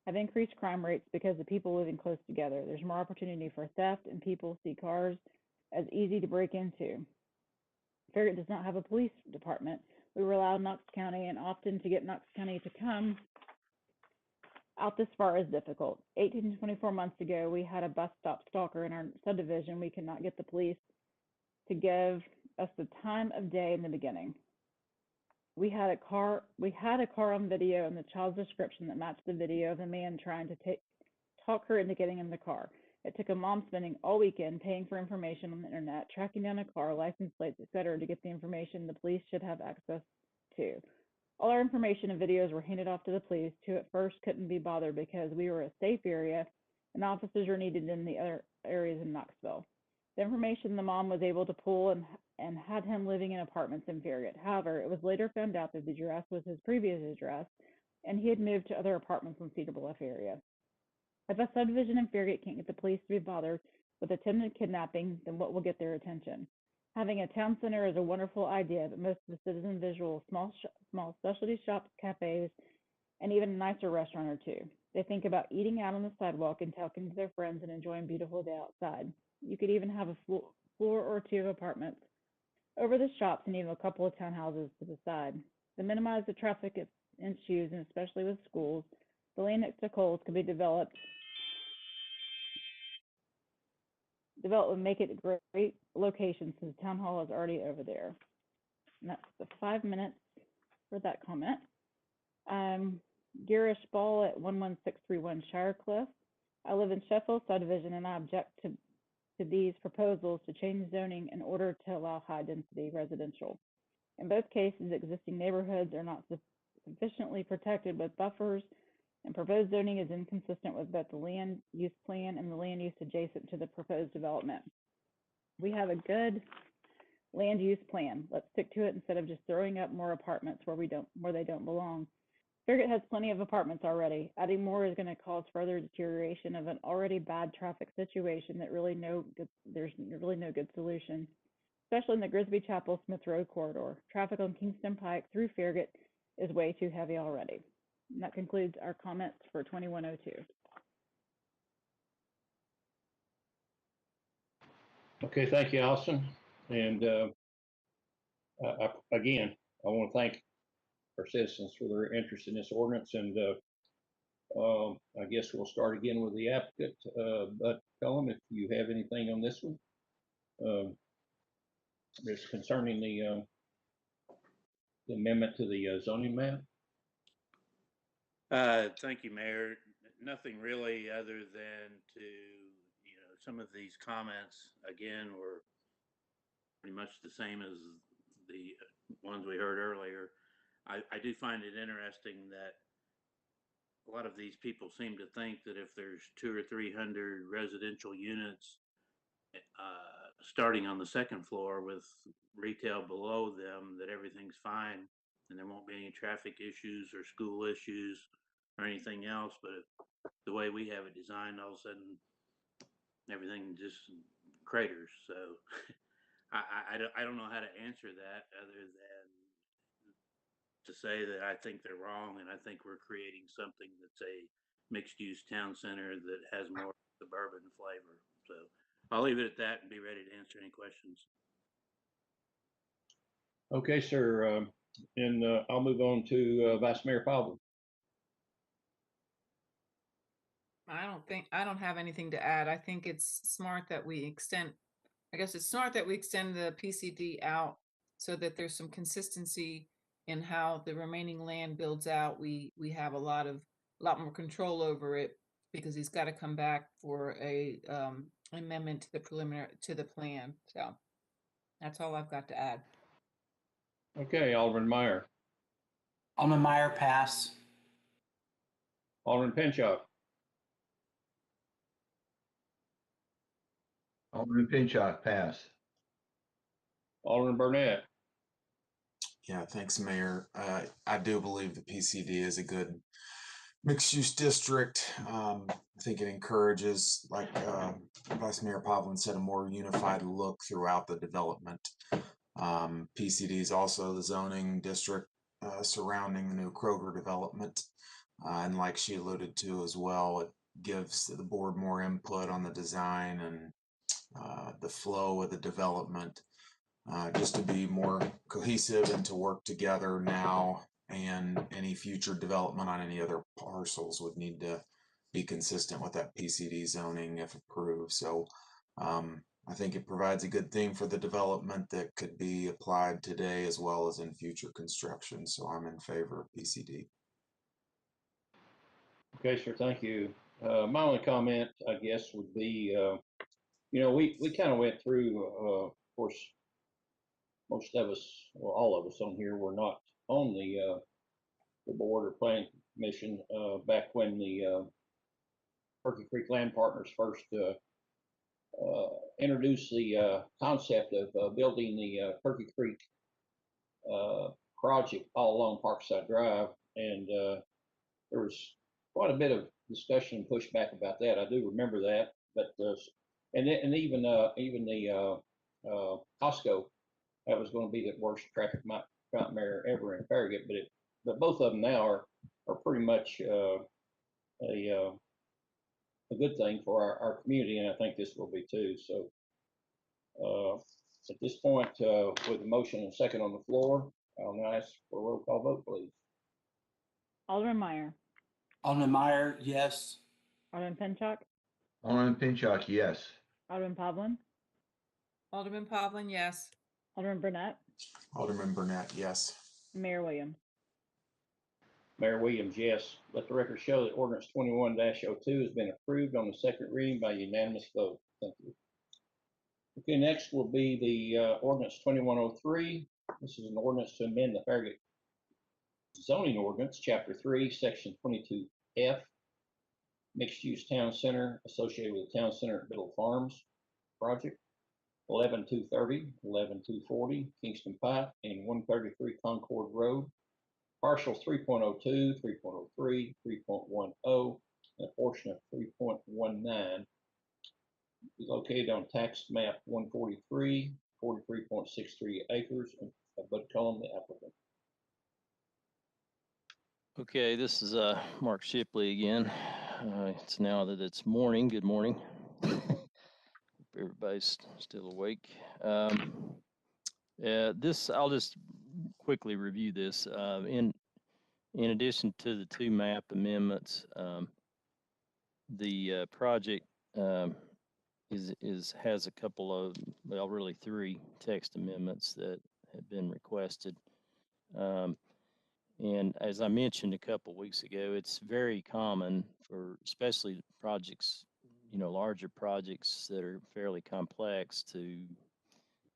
have increased crime rates because of people living close together. There's more opportunity for theft, and people see cars as easy to break into. Farragut does not have a police department. We rely on Knox County and often to get Knox County to come Out this far is difficult. 18 to 24 months ago, we had a bus stop stalker in our subdivision. We could not get the police to give us the time of day in the beginning. We had a car on video and the child's description that matched the video of a man trying to talk her into getting in the car. It took a mom spending all weekend paying for information on the internet, tracking down a car, license plates, etc., to get the information the police should have access to. All our information and videos were handed off to the police, who at first couldn't be bothered because we were a safe area and officers were needed in the other areas in Knoxville. The information the mom was able to pull and had him living in apartments in Farragut. However, it was later found out that the address was his previous address and he had moved to other apartments in Cedar Bluff area. If a subdivision in Farragut can't get the police to be bothered with attempted kidnapping, then what will get their attention? Having a town center is a wonderful idea, but most of the citizens visual small specialty shops, cafes, and even a nicer restaurant or two. They think about eating out on the sidewalk and talking to their friends and enjoying a beautiful day outside. You could even have a floor or two of apartments over the shops and even a couple of townhouses to the side. To minimize the traffic issues, and especially with schools, the land next to Kohl's could be developed would make it a great location since the town hall is already over there. And that's the 5 minutes for that comment. Garish Ball at 11631 Shirecliff. I live in Sheffield subdivision and I object to these proposals to change zoning in order to allow high density residential. In both cases, existing neighborhoods are not sufficiently protected with buffers, and proposed zoning is inconsistent with both the land use plan and the land use adjacent to the proposed development. We have a good land use plan. Let's stick to it instead of just throwing up more apartments where they don't belong. Farragut has plenty of apartments already. Adding more is going to cause further deterioration of an already bad traffic situation there's really no good solution, especially in the Grisby Chapel Smith Road corridor. Traffic on Kingston Pike through Farragut is way too heavy already. And that concludes our comments for 2102. Okay, thank you, Allison. And again, I want to thank our citizens for their interest in this ordinance. And I guess we'll start again with the applicant. But Cullum, if you have anything on this one, it's concerning the amendment to the zoning map. Thank you, Mayor. Nothing really other than some of these comments, again, were pretty much the same as the ones we heard earlier. I do find it interesting that a lot of these people seem to think that if there's 200 or 300 residential units starting on the second floor with retail below them, that everything's fine and there won't be any traffic issues or school issues or anything else. But the way we have it designed, all of a sudden everything just craters. So I don't know how to answer that other than to say that I think they're wrong, and I think we're creating something that's a mixed-use town center that has more suburban flavor. So I'll leave it at that and be ready to answer any questions. Okay, sir. And I'll move on to Vice Mayor Powell. I don't have anything to add. I think it's smart that we extend the PCD out so that there's some consistency in how the remaining land builds out. We have a lot more control over it because he's got to come back for a amendment to the plan. So that's all I've got to add. Okay, Alderman Meyer. Alderman Meyer, pass. Alderman Pinchot. Alderman Pinchot, pass. Alderman Burnett. Yeah, thanks, Mayor. I do believe the PCD is a good mixed-use district. I think it encourages, like Vice Mayor Pavlin said, a more unified look throughout the development. PCD is also the zoning district surrounding the new Kroger development. And like she alluded to as well, it gives the board more input on the design and the flow of the development, just to be more cohesive and to work together now and any future development on any other parcels would need to be consistent with that PCD zoning if approved. So I think it provides a good thing for the development that could be applied today as well as in future construction. So I'm in favor of PCD. Okay, sir, thank you. My only comment, I guess, would be, we kind of went through, of course, most of us, well, all of us on here were not on the board or planning commission back when the Turkey Creek Land Partners first introduced the concept of building the Turkey Creek project all along Parkside Drive, and there was quite a bit of discussion and pushback about that. I do remember that, but and even the Costco, that was going to be the worst traffic nightmare ever in Farragut, but both of them now are pretty much a good thing for our community, and I think this will be too. So at this point, with a motion and second on the floor, I'll now ask for a roll call vote, please. Alderman Meyer, Alderman Meyer, yes. Alderman Pinchuk, Alderman Pinchuk, yes. Alderman Pavlin, Alderman Pavlin, yes. Alderman Burnett, Alderman Burnett, yes. Mayor Williams. Mayor Williams, yes. Let the record show that ordinance 21-02 has been approved on the second reading by unanimous vote. Thank you. Okay, next will be the ordinance 2103. This is an ordinance to amend the Farragut zoning ordinance, chapter 3, section 22F, mixed use town center associated with the town center at Biddle Farms project, 11230, 11240 Kingston Pike, and 133 Concord Road. Parcels 3.02, 3.03, 3.10, and a portion of 3.19 is located on tax map 143, 43.63 acres, and Bud Cullum, the applicant. Okay, this is Mark Shipley again. It's now that it's morning. Good morning. Everybody's still awake. I'll just quickly review this. In addition to the two map amendments, the project has a couple of, well, really three text amendments that have been requested. And as I mentioned a couple weeks ago, it's very common for, especially projects, larger projects that are fairly complex, to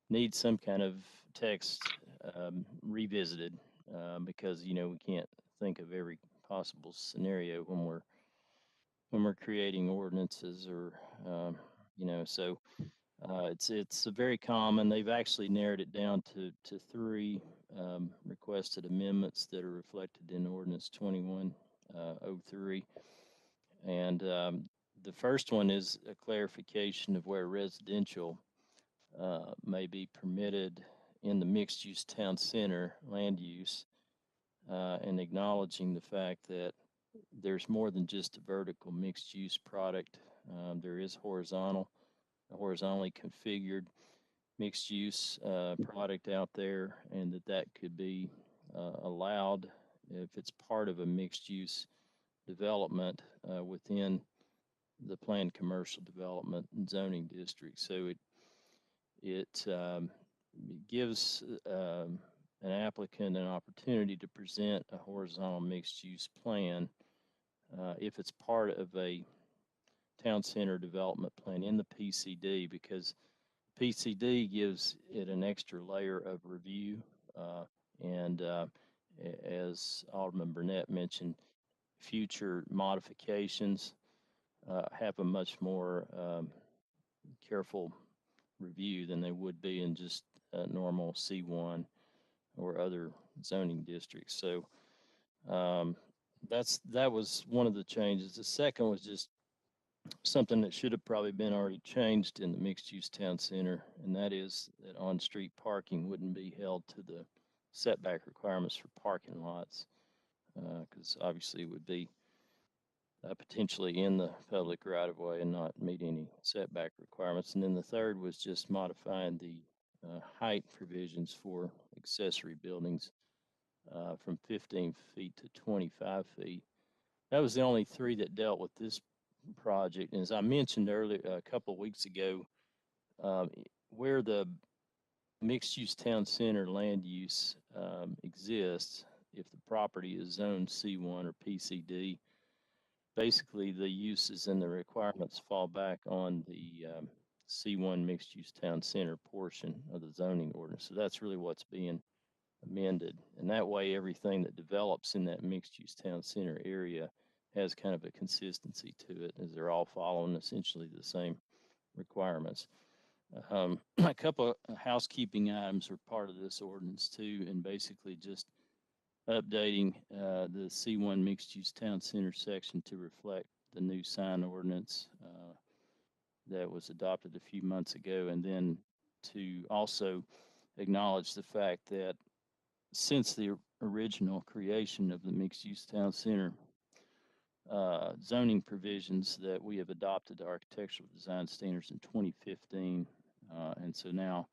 need some kind of text revisited because we can't think of every possible scenario when we're creating ordinances, or so it's a very common. They've actually narrowed it down to three requested amendments that are reflected in ordinance 2103, and the first one is a clarification of where residential may be permitted in the mixed-use town center land use, and acknowledging the fact that there's more than just a vertical mixed-use product. There is horizontally configured mixed-use product out there, and that could be allowed if it's part of a mixed-use development within the planned commercial development and zoning district. So it gives an applicant an opportunity to present a horizontal mixed-use plan if it's part of a town center development plan in the PCD, because PCD gives it an extra layer of review, and as Alderman Burnett mentioned, future modifications have a much more careful review than they would be in just a normal C1 or other zoning districts. So that was one of the changes. The second was just something that should have probably been already changed in the mixed-use town center, and that is that on-street parking wouldn't be held to the setback requirements for parking lots, because obviously it would be potentially in the public right-of-way and not meet any setback requirements. And then the third was just modifying the height provisions for accessory buildings from 15 feet to 25 feet. That was the only 3 that dealt with this project. And as I mentioned earlier, a couple of weeks ago, where the mixed-use town center land use exists, if the property is zoned C1 or PCD, basically the uses and the requirements fall back on the C1 mixed-use town center portion of the zoning ordinance. So that's really what's being amended. And that way, everything that develops in that mixed-use town center area has kind of a consistency to it, as they're all following essentially the same requirements. A couple of housekeeping items are part of this ordinance too, and basically just updating the C1 mixed-use town center section to reflect the new sign ordinance that was adopted a few months ago, and then to also acknowledge the fact that since the original creation of the mixed-use town center, zoning provisions that we have adopted architectural design standards in 2015, and so now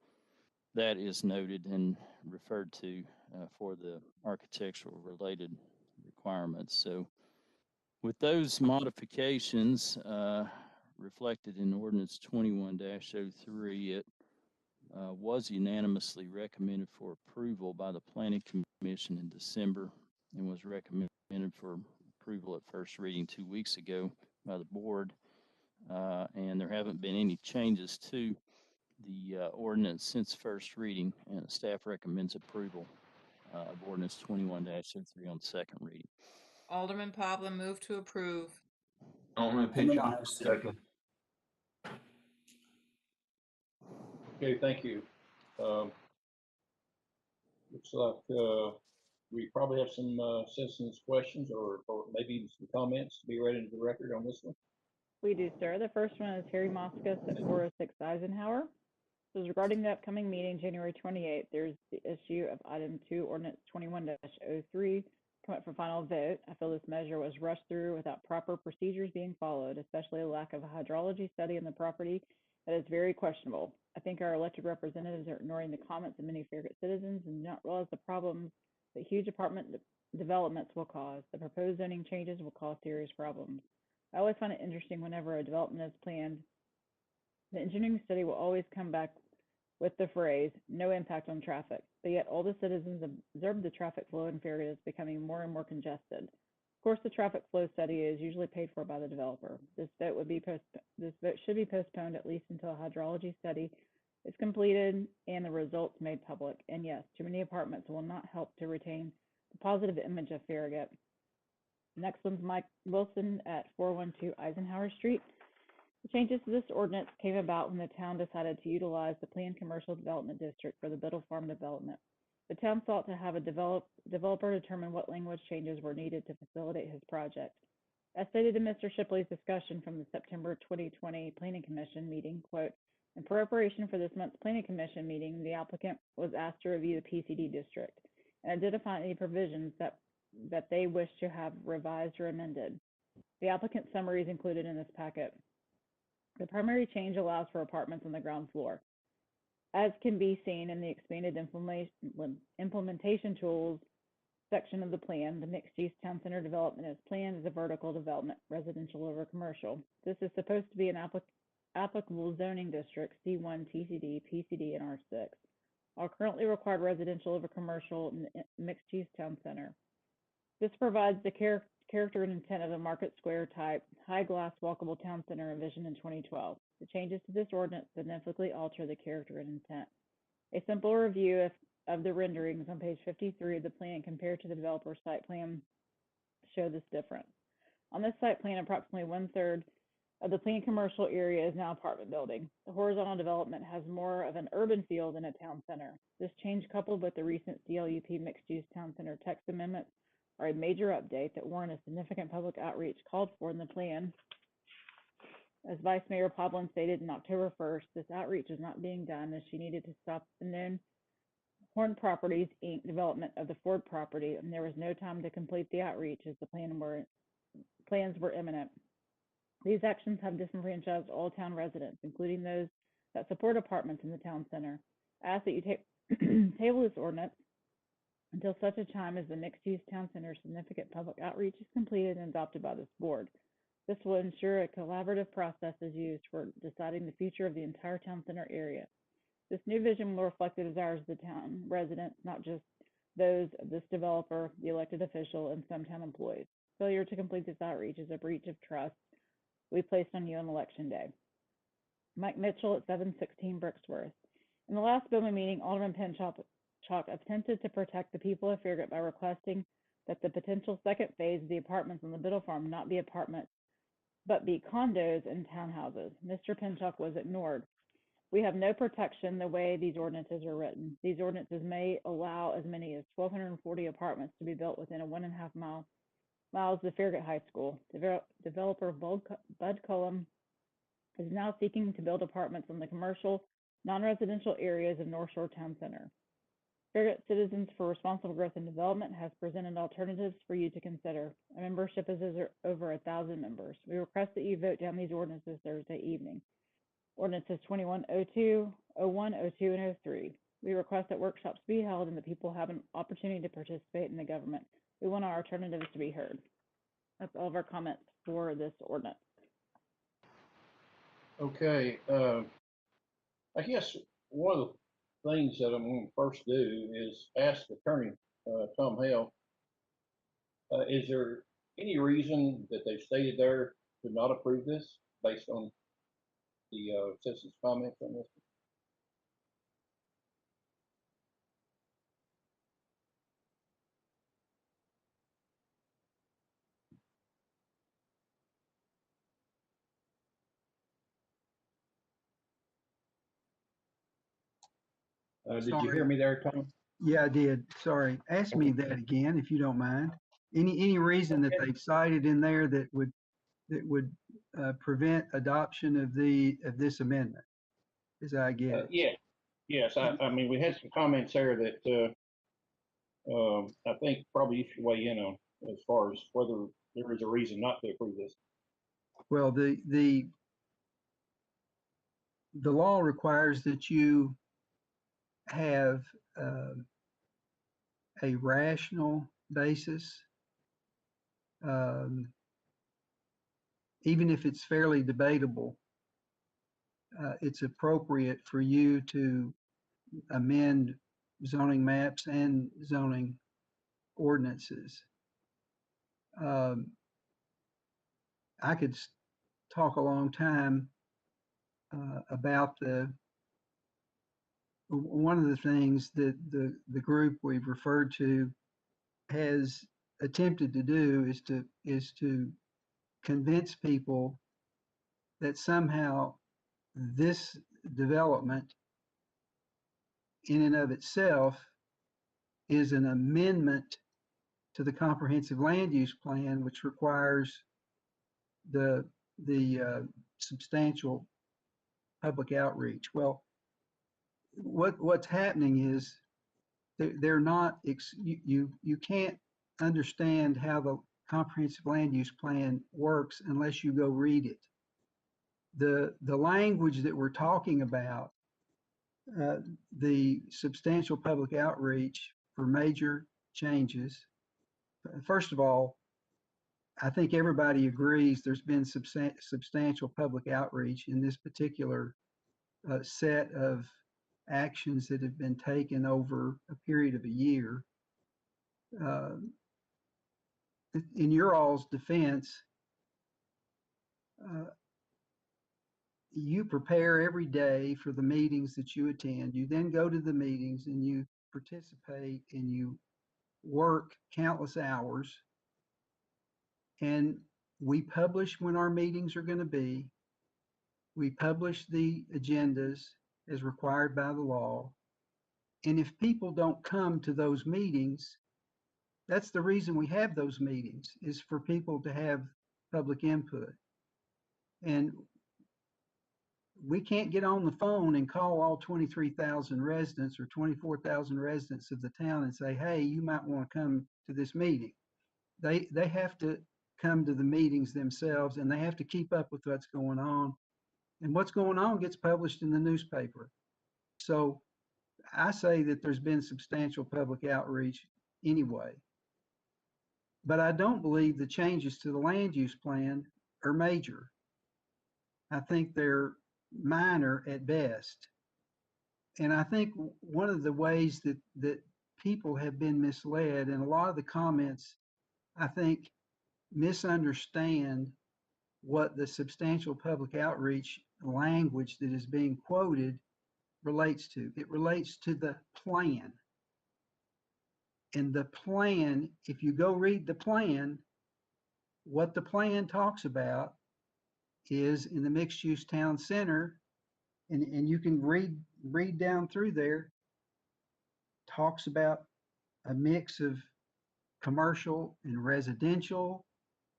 that is noted and referred to for the architectural related requirements. So with those modifications reflected in ordinance 21-03, it was unanimously recommended for approval by the Planning Commission in December and was recommended for approval at first reading 2 weeks ago by the board. And there haven't been any changes to the ordinance since first reading, and staff recommends approval of ordinance 21-03 on second reading. Alderman Pavlin, move to approve. Alderman Pinch, second. Okay, thank you. Looks like we probably have some citizens' questions or maybe some comments to be read into the record on this one. We do, sir. The first one is Harry Moscus at 406 Eisenhower. This is regarding the upcoming meeting, January 28th. There's the issue of item 2, ordinance 21-03, come up for final vote. I feel this measure was rushed through without proper procedures being followed, especially a lack of a hydrology study on the property that is very questionable. I think our elected representatives are ignoring the comments of many Farragut citizens and do not realize the problems that huge apartment developments will cause. The proposed zoning changes will cause serious problems. I always find it interesting whenever a development is planned, the engineering study will always come back with the phrase, no impact on traffic, but yet all the citizens observe the traffic flow in Farragut is becoming more and more congested. Of course, the traffic flow study is usually paid for by the developer. This vote should be postponed at least until a hydrology study is completed and the results made public. And yes, too many apartments will not help to retain the positive image of Farragut. Next one's Mike Wilson at 412 Eisenhower Street. The changes to this ordinance came about when the town decided to utilize the planned commercial development district for the Biddle Farm development. The town sought to have a developer determine what language changes were needed to facilitate his project. As stated in Mr. Shipley's discussion from the September 2020 Planning Commission meeting, quote, in preparation for this month's Planning Commission meeting, the applicant was asked to review the PCD district and identify any provisions that they wish to have revised or amended. The applicant's summary is included in this packet. The primary change allows for apartments on the ground floor. As can be seen in the expanded implementation tools section of the plan, the mixed-use town center development is planned as a vertical development, residential over commercial. This is supposed to be an applicable zoning district, C1, TCD, PCD, and R6. All currently required residential over commercial in the mixed-use town center. This provides the character and intent of a market square type, high glass walkable town center envisioned in 2012. The changes to this ordinance significantly alter the character and intent. A simple review of the renderings on page 53 of the plan compared to the developer's site plan show this difference. On this site plan, approximately 1/3 of the planned commercial area is now apartment building. The horizontal development has more of an urban feel than a town center. This change, coupled with the recent CLUP mixed-use town center text amendments, are a major update that warrant a significant public outreach called for in the plan. As Vice Mayor Pavlin stated in October 1st, this outreach is not being done as she needed to stop the known Horn Properties, Inc. development of the Ford property, and there was no time to complete the outreach as the plans were imminent. These actions have disenfranchised all town residents, including those that support apartments in the town center. I ask that you table this ordinance until such a time as the mixed-use town center significant public outreach is completed and adopted by this board. This will ensure a collaborative process is used for deciding the future of the entire town center area. This new vision will reflect the desires of the town residents, not just those of this developer, the elected official, and some town employees. Failure to complete this outreach is a breach of trust we placed on you on election day. Mike Mitchell at 716 Brooksworth. In the last building meeting, Alderman Pinchot attempted to protect the people of Farragut by requesting that the potential second phase of the apartments on the Biddle Farm not be apartments, but be condos and townhouses. Mr. Pinchot was ignored. We have no protection the way these ordinances are written. These ordinances may allow as many as 1,240 apartments to be built within a 1.5 miles of Farragut High School. Developer Bud Cullum is now seeking to build apartments in the commercial, non-residential areas of North Shore Town Center. Farragut Citizens for Responsible Growth and Development has presented alternatives for you to consider. Our membership is over 1,000 members. We request that you vote down these ordinances Thursday evening. Ordinances 2102, 01, 02, and 03. We request that workshops be held and that people have an opportunity to participate in the government. We want our alternatives to be heard. That's all of our comments for this ordinance. Okay, I guess one of the things that I'm going to first do is ask Attorney Tom Hale, is there any reason that they've stated there to not approve this based on the citizens' comments on this? Did you hear me there, Tom? Yeah, I did. Sorry. Ask me that again, if you don't mind. Any reason that they've cited in there that would prevent adoption of this amendment, as I get it? Yeah, yes. I mean, we had some comments there that I think probably you should weigh in on as far as whether there is a reason not to approve this. Well, the law requires that you have a rational basis, even if it's fairly debatable. It's appropriate for you to amend zoning maps and zoning ordinances. I could talk a long time about one of the things that the group we've referred to has attempted to do is to convince people that somehow this development in and of itself is an amendment to the comprehensive land use plan, which requires the substantial public outreach. Well, what's happening is they're not, you can't understand how the comprehensive land use plan works unless you go read it. The language that we're talking about, the substantial public outreach for major changes. First of all, I think everybody agrees there's been substantial public outreach in this particular set of actions that have been taken over a period of a year. In your all's defense, you prepare every day for the meetings that you attend. You then go to the meetings and you participate and you work countless hours. And we publish when our meetings are going to be. We publish the agendas as required by the law. And if people don't come to those meetings, that's the reason we have those meetings, is for people to have public input. And we can't get on the phone and call all 23,000 residents or 24,000 residents of the town and say, hey, you might want to come to this meeting. They have to come to the meetings themselves, and they have to keep up with what's going on. And what's going on gets published in the newspaper. So I say that there's been substantial public outreach. anyway. But I don't believe the changes to the land use plan are major. I think they're minor at best. And I think one of the ways that people have been misled, and a lot of the comments, I think, misunderstand what the substantial public outreach language that is being quoted relates to. It relates to the plan. And the plan, if you go read the plan, what the plan talks about is in the mixed use town center, and you can read down through there, talks about a mix of commercial and residential,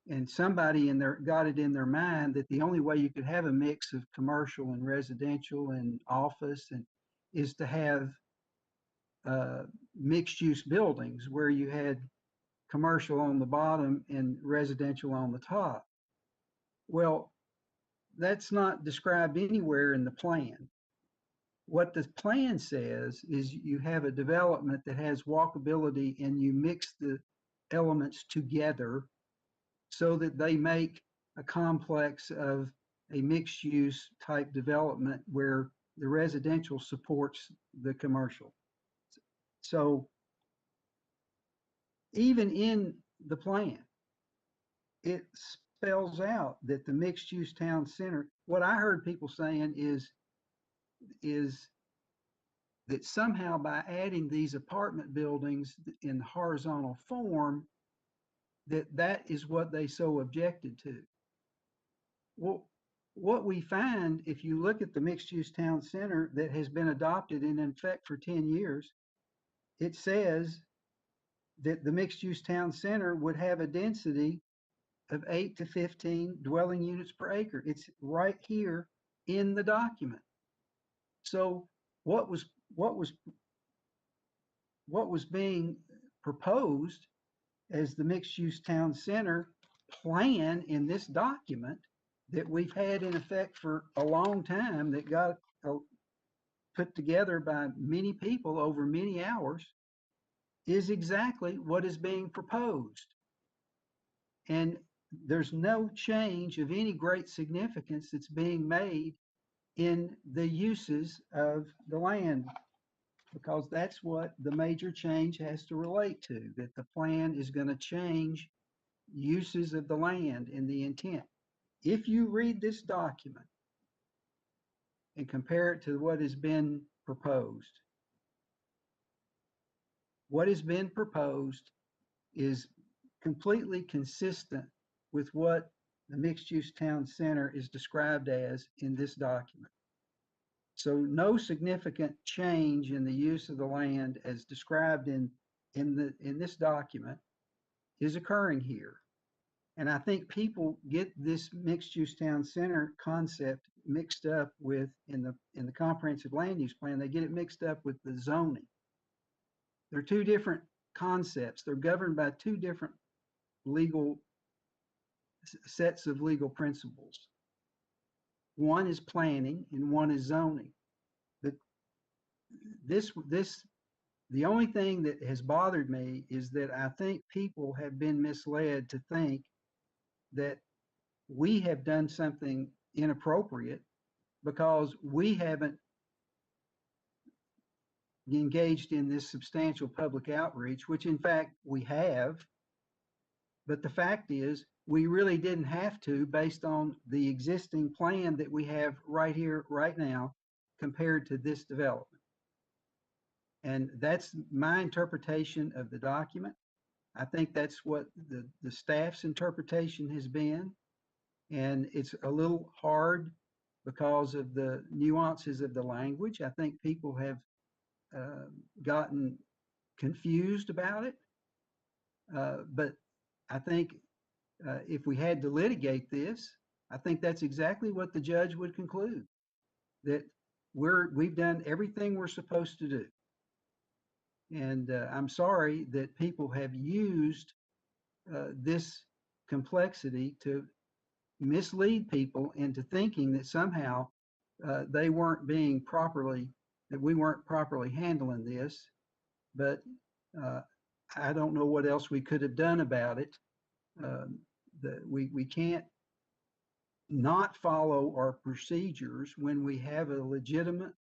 and somebody in there got it in their mind that the only way you could have a mix of commercial and residential and office and is to have mixed use buildings where you had commercial on the bottom and residential on the top. Well, that's not described anywhere in the plan. What the plan says is you have a development that has walkability and you mix the elements together so that they make a complex of a mixed use type development where the residential supports the commercial. So even in the plan, it spells out that the mixed use town center, what I heard people saying is that somehow by adding these apartment buildings in horizontal form, that is what they so objected to. Well, what we find, if you look at the mixed use town center that has been adopted and in effect for 10 years, it says that the mixed use town center would have a density of 8 to 15 dwelling units per acre. It's right here in the document. So what was being proposed as the mixed use town center plan in this document that we've had in effect for a long time, that got put together by many people over many hours, is exactly what is being proposed. And there's no change of any great significance that's being made in the uses of the land, because that's what the major change has to relate to, that the plan is going to change uses of the land and the intent. If you read this document and compare it to what has been proposed, what has been proposed is completely consistent with what the mixed use town center is described as in this document. So no significant change in the use of the land as described in this document is occurring here. And I think people get this mixed use town center concept mixed up with, in the comprehensive land use plan, they get it mixed up with the zoning. They're two different concepts. They're governed by two different legal sets of legal principles. One is planning and one is zoning. The only thing that has bothered me is that I think people have been misled to think that we have done something inappropriate because we haven't engaged in this substantial public outreach, which in fact we have. But the fact is, we really didn't have to, based on the existing plan that we have right here, right now, compared to this development. And that's my interpretation of the document. I think that's what the staff's interpretation has been. And it's a little hard because of the nuances of the language. I think people have gotten confused about it. But I think if we had to litigate this, I think that's exactly what the judge would conclude, that we've done everything we're supposed to do. And I'm sorry that people have used this complexity to mislead people into thinking that somehow they weren't being properly, that we weren't properly handling this. But I don't know what else we could have done about it. We can't not follow our procedures when we have a legitimate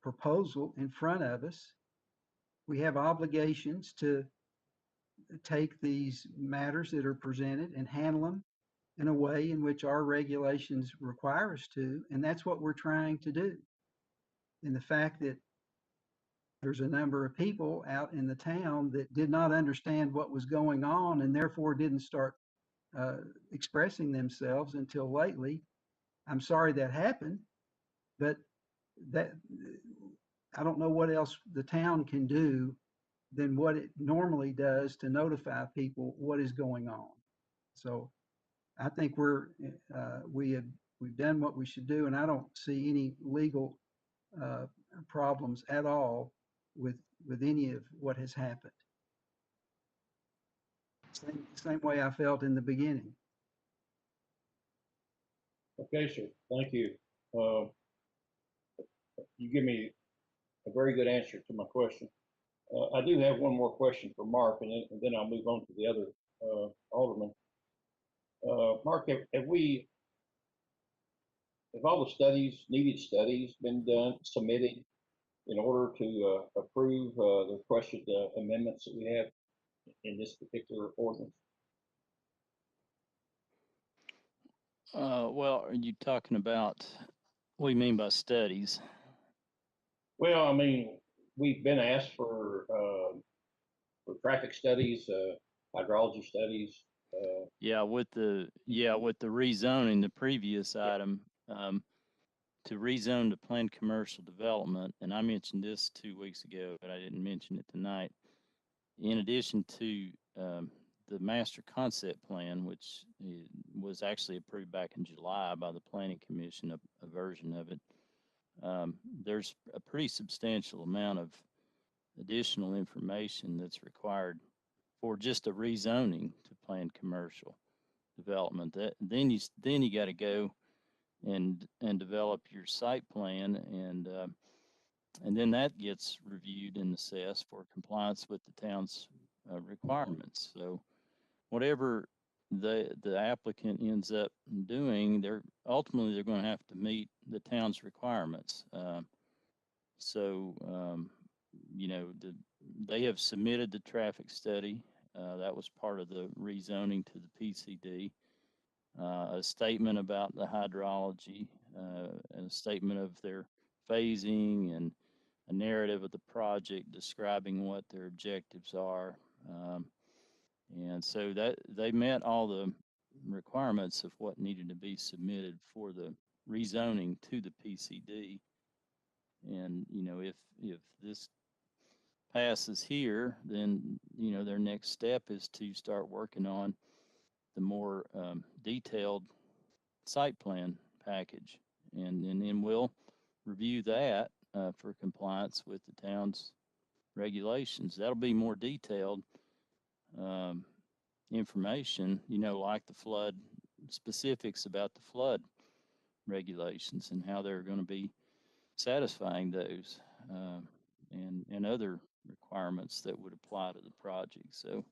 proposal in front of us. We have obligations to take these matters that are presented and handle them in a way in which our regulations require us to, and that's what we're trying to do. And the fact that there's a number of people out in the town that did not understand what was going on and therefore didn't start expressing themselves until lately. I'm sorry that happened, but that I don't know what else the town can do than what it normally does to notify people what is going on. So I think we've done what we should do, and I don't see any legal problems at all with any of what has happened. Same way I felt in the beginning. Okay, sir. Thank you. You give me a very good answer to my question. I do have one more question for Mark, and then I'll move on to the other alderman. Mark, have all the needed studies been done, submitted in order to approve the requested amendments that we have in this particular ordinance? Well, are you talking about, what do you mean by studies? Well, I mean, we've been asked for traffic studies, hydrology studies. Yeah, with the rezoning, the previous item, to rezone to planned commercial development, and I mentioned this 2 weeks ago, but I didn't mention it tonight. In addition to the master concept plan, which was actually approved back in July by the Planning Commission, a version of it, there's a pretty substantial amount of additional information that's required for just a rezoning to planned commercial development. Then you got to go and develop your site plan, and then that gets reviewed and assessed for compliance with the town's requirements. So whatever the applicant ends up doing, they're ultimately going to have to meet the town's requirements. They have submitted the traffic study. That was part of the rezoning to the PCD. A statement about the hydrology, and a statement of their phasing, and a narrative of the project describing what their objectives are. And so that they met all the requirements of what needed to be submitted for the rezoning to the PCD. And, if this passes here, then, their next step is to start working on the more detailed site plan package. And then we'll review that for compliance with the town's regulations. That'll be more detailed information, like the flood, specifics about the flood regulations and how they're going to be satisfying those, and other requirements that would apply to the project. So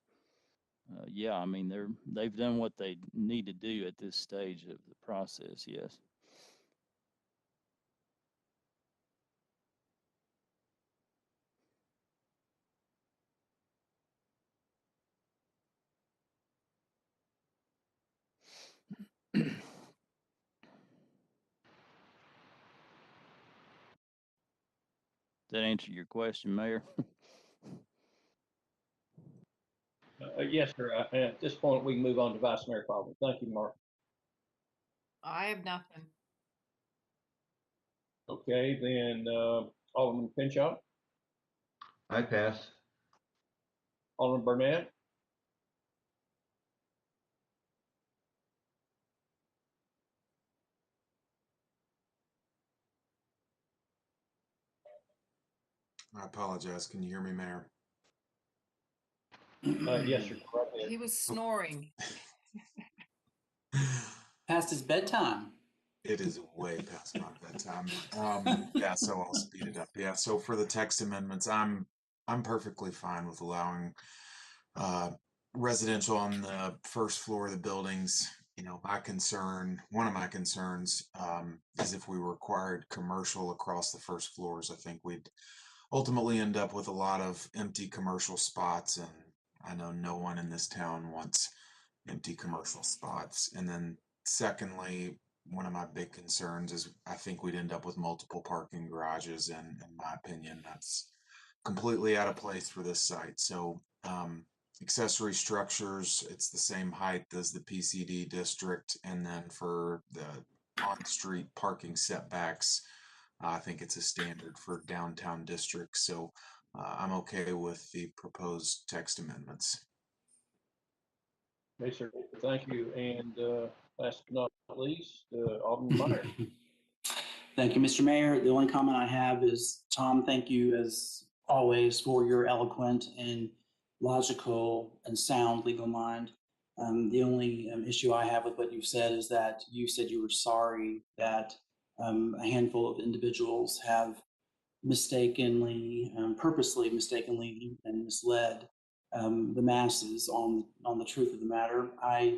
yeah, I mean, they've done what they need to do at this stage of the process. Yes. That answer your question, Mayor? Yes, sir. At this point, we can move on to Vice Mayor Coleman. Thank you, Mark. I have nothing. Okay, then Alderman Pinchot, I pass. Alderman Burnett, I apologize. Can you hear me, Mayor? yes, sir. Go right ahead. He was snoring. Past his bedtime. It is way past my bedtime. Yeah, so I'll speed it up. Yeah, so for the text amendments, I'm I'm perfectly fine with allowing residential on the first floor of the buildings. You know, one of my concerns is if we required commercial across the first floors, I think we'd ultimately end up with a lot of empty commercial spots, and I know no one in this town wants empty commercial spots. And then secondly, one of my big concerns is I think we'd end up with multiple parking garages, and in my opinion, that's completely out of place for this site. So accessory structures, it's the same height as the PCD district, and then for the on-street parking setbacks, I think it's a standard for downtown districts. So I'm okay with the proposed text amendments. Okay, sir. Thank you. And last but not least, Alderman Meyer. Thank you, Mr. Mayor. The only comment I have is, Tom, thank you as always for your eloquent and logical and sound legal mind. The only issue I have with what you've said is that you said you were sorry that a handful of individuals have mistakenly, purposely mistakenly and misled the masses on the truth of the matter. I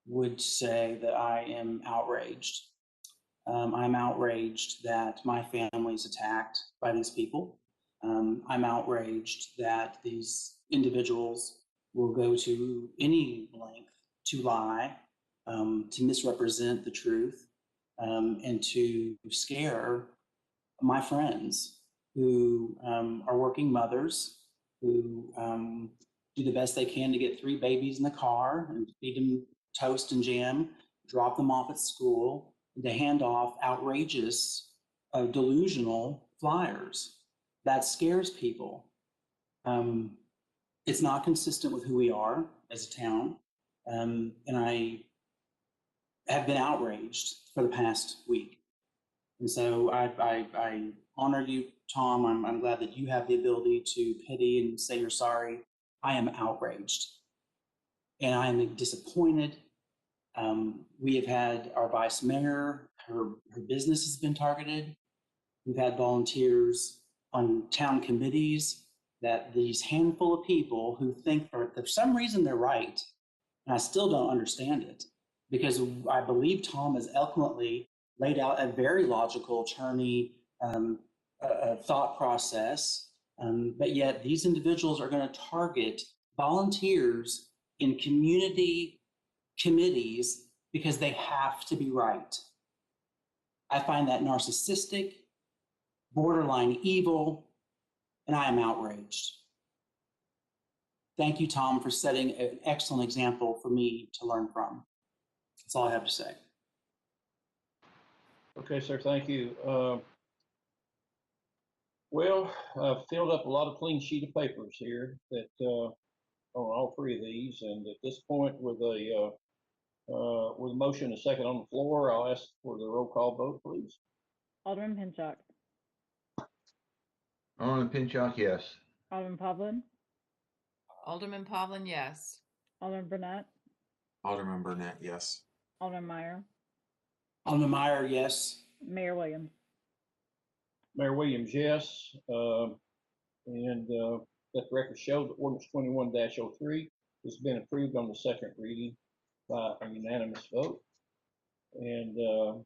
would say that I am outraged. I'm outraged that my family's attacked by these people. I'm outraged that these individuals will go to any length to lie, to misrepresent the truth, and to scare my friends who are working mothers, who do the best they can to get 3 babies in the car and feed them toast and jam, drop them off at school, and to hand off outrageous, delusional flyers. That scares people. It's not consistent with who we are as a town. And I have been outraged for the past week. And so I honor you, Tom. I'm glad that you have the ability to pity and say you're sorry. I am outraged and I am disappointed. We have had our vice mayor, her business has been targeted. We've had volunteers on town committees that these handful of people who think for some reason they're right. And I still don't understand it, because I believe Tom has eloquently laid out a very logical attorney thought process, but yet these individuals are going to target volunteers in community committees because they have to be right. I find that narcissistic, borderline evil, and I am outraged. Thank you, Tom, for setting an excellent example for me to learn from. That's all I have to say. Okay, sir, thank you. Well, I've filled up a lot of clean sheet of papers here that on all 3 of these, and at this point, with a motion and a second on the floor, I'll ask for the roll call vote, please. Alderman Pinchuk. Alderman Pinchuk, yes. Alderman Pavlin. Alderman Pavlin, yes. Alderman Burnett. Alderman Burnett, yes. Alderman Meyer. Alderman Meyer, yes. Mayor Williams. Mayor Williams, yes. And let the record show that ordinance 21-03 has been approved on the second reading by a unanimous vote. And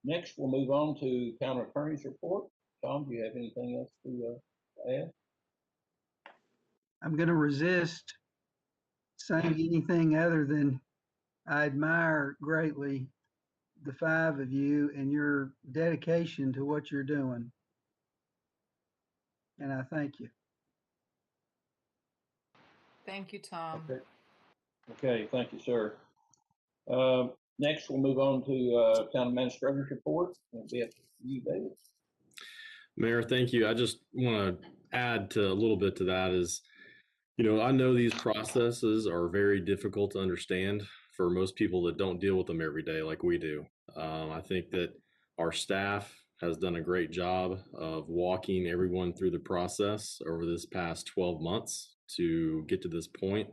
next, we'll move on to county attorney's report. Tom, do you have anything else to add? I'm going to resist saying anything other than I admire greatly the 5 of you and your dedication to what you're doing. And I thank you. Thank you, Tom. Okay, thank you, sir. Next, we'll move on to town administrator's report. It'll be up to you, David. Mayor, thank you. I just want to add to a little bit to that is, you know, I know these processes are very difficult to understand for most people that don't deal with them every day like we do. I think that our staff has done a great job of walking everyone through the process over this past 12 months to get to this point.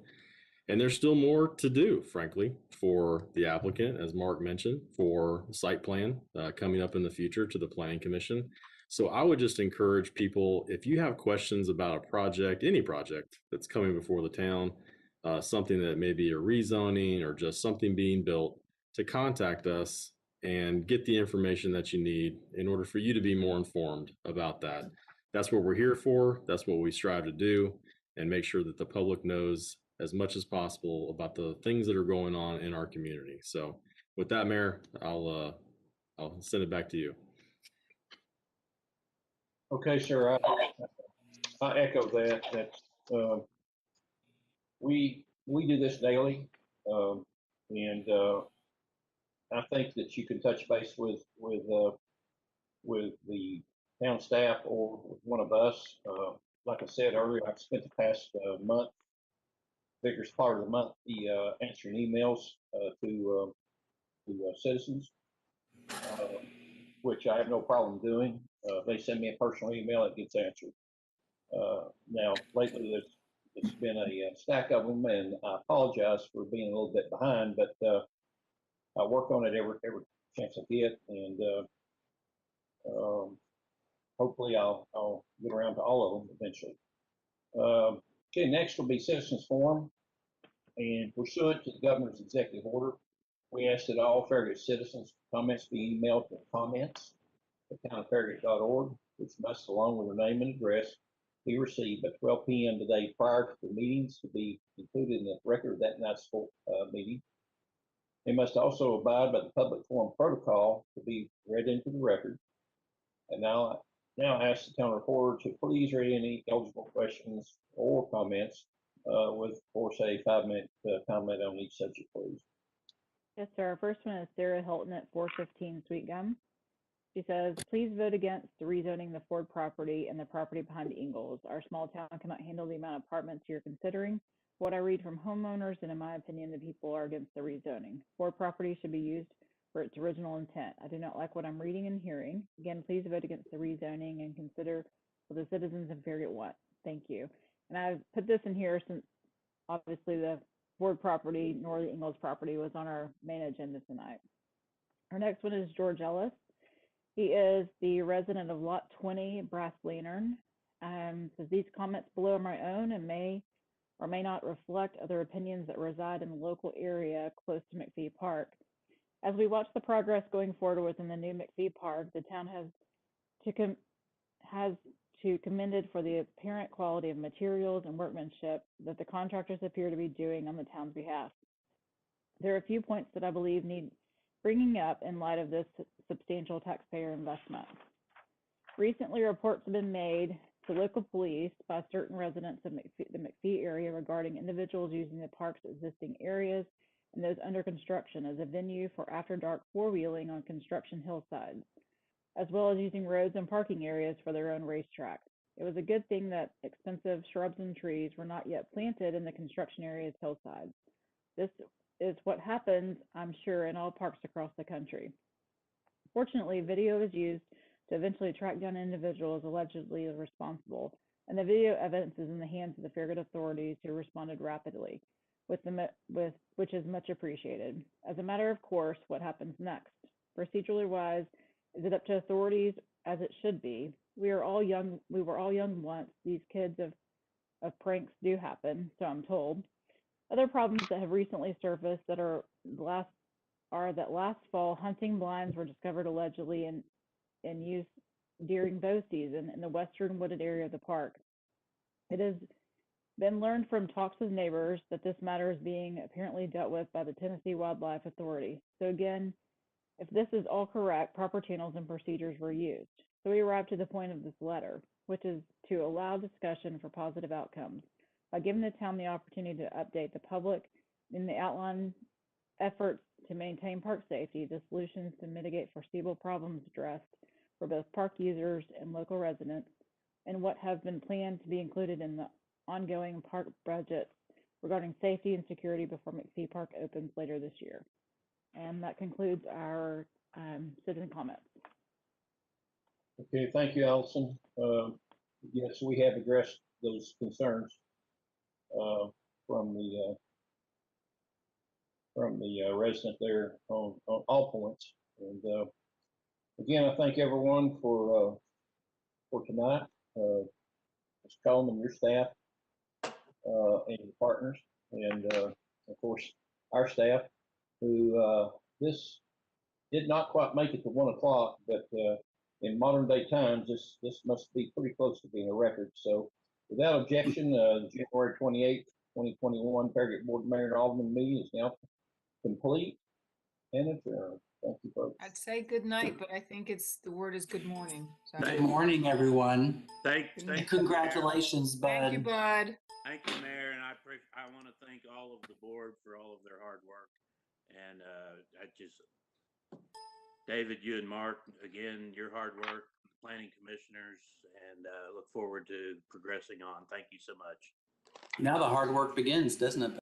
And there's still more to do, frankly, for the applicant, as Mark mentioned, for site plan coming up in the future to the Planning Commission. So I would just encourage people, if you have questions about a project, any project that's coming before the town, something that may be a rezoning or just something being built, to contact us and get the information that you need in order for you to be more informed about that. That's what we're here for. That's what we strive to do, and make sure that the public knows as much as possible about the things that are going on in our community. So with that, Mayor, I'll send it back to you. Okay, sir, I echo that, we do this daily. And I think that you can touch base with the town staff or with one of us. Like I said earlier, I've spent the past month, biggest part of the month, answering emails to citizens, which I have no problem doing. They send me a personal email, it gets answered. Now, lately, it's been a stack of them, and I apologize for being a little bit behind, but I work on it every chance I get, and hopefully I'll get around to all of them eventually. Okay, next will be citizens forum, and pursuant to the governor's executive order, we ask that all Farragut citizens' comments be emailed to comments@townoffarragut.org, which must, along with their name and address, be received by 12 p.m. today prior to the meetings to be included in the record of that night's meeting. They must also abide by the public forum protocol to be read into the record. And now I ask the town reporter to please read any eligible questions or comments with, of course, a 5-minute comment on each subject, please. Yes, sir. Our first one is Sarah Hilton at 415 Sweet Gum. She says, please vote against rezoning the Ford property and the property behind Ingalls. Our small town cannot handle the amount of apartments you're considering. What I read from homeowners, and in my opinion, the people are against the rezoning. Ford property should be used for its original intent. I do not like what I'm reading and hearing. Again, please vote against the rezoning and consider what the citizens of Farragut want. Thank you. And I've put this in here since obviously the Ford property nor the Ingalls property was on our main agenda tonight. Our next one is George Ellis. He is the resident of Lot 20, Brass Lantern. Says these comments below are my own and may or may not reflect other opinions that reside in the local area close to McPhee Park. As we watch the progress going forward within the new McPhee Park, the town has to commended for the apparent quality of materials and workmanship that the contractors appear to be doing on the town's behalf. There are a few points that I believe need bringing up in light of this substantial taxpayer investment. Recently, reports have been made to local police by certain residents of the McPhee area regarding individuals using the park's existing areas and those under construction as a venue for after-dark four-wheeling on construction hillsides, as well as using roads and parking areas for their own racetrack. It was a good thing that expensive shrubs and trees were not yet planted in the construction area's hillsides. This is what happens, I'm sure, in all parks across the country. Fortunately, video is used to eventually track down individuals allegedly responsible, and the video evidence is in the hands of the Farragut authorities who responded rapidly, which is much appreciated. As a matter of course, what happens next? Procedurally wise, is it up to authorities, as it should be? We were all young once. These kids of pranks do happen, so I'm told. Other problems that have recently surfaced that that last fall, hunting blinds were discovered allegedly in use during bow season in the western wooded area of the park. It has been learned from talks with neighbors that this matter is being apparently dealt with by the Tennessee Wildlife Authority. So again, if this is all correct, proper channels and procedures were used. So we arrived to the point of this letter, which is to allow discussion for positive outcomes by giving the town the opportunity to update the public in the outline efforts to maintain park safety, the solutions to mitigate foreseeable problems addressed for both park users and local residents, and what have been planned to be included in the ongoing park budget regarding safety and security before McPhee Park opens later this year. And that concludes our citizen comments. Okay, thank you, Allison. Yes, we have addressed those concerns from the resident there on all points. And again, I thank everyone for for tonight. Ms. Coleman, your staff, and your partners, and of course, our staff, who this did not quite make it to 1 o'clock, but in modern day times, this must be pretty close to being a record. So without objection, the January 28th, 2021 Farragut Board of Mayor and Alderman meeting is now complete and adjourned. Thank you, folks. I'd say good night, but I think the word is good morning. So Good morning, everyone. Thank And you, congratulations, Bud. Thank you, Bud. Thank you, Mayor, and I want to thank all of the board for all of their hard work. And David, you and Mark, again, your hard work, the planning commissioners, and look forward to progressing on. Thank you so much. Now the hard work begins, doesn't it?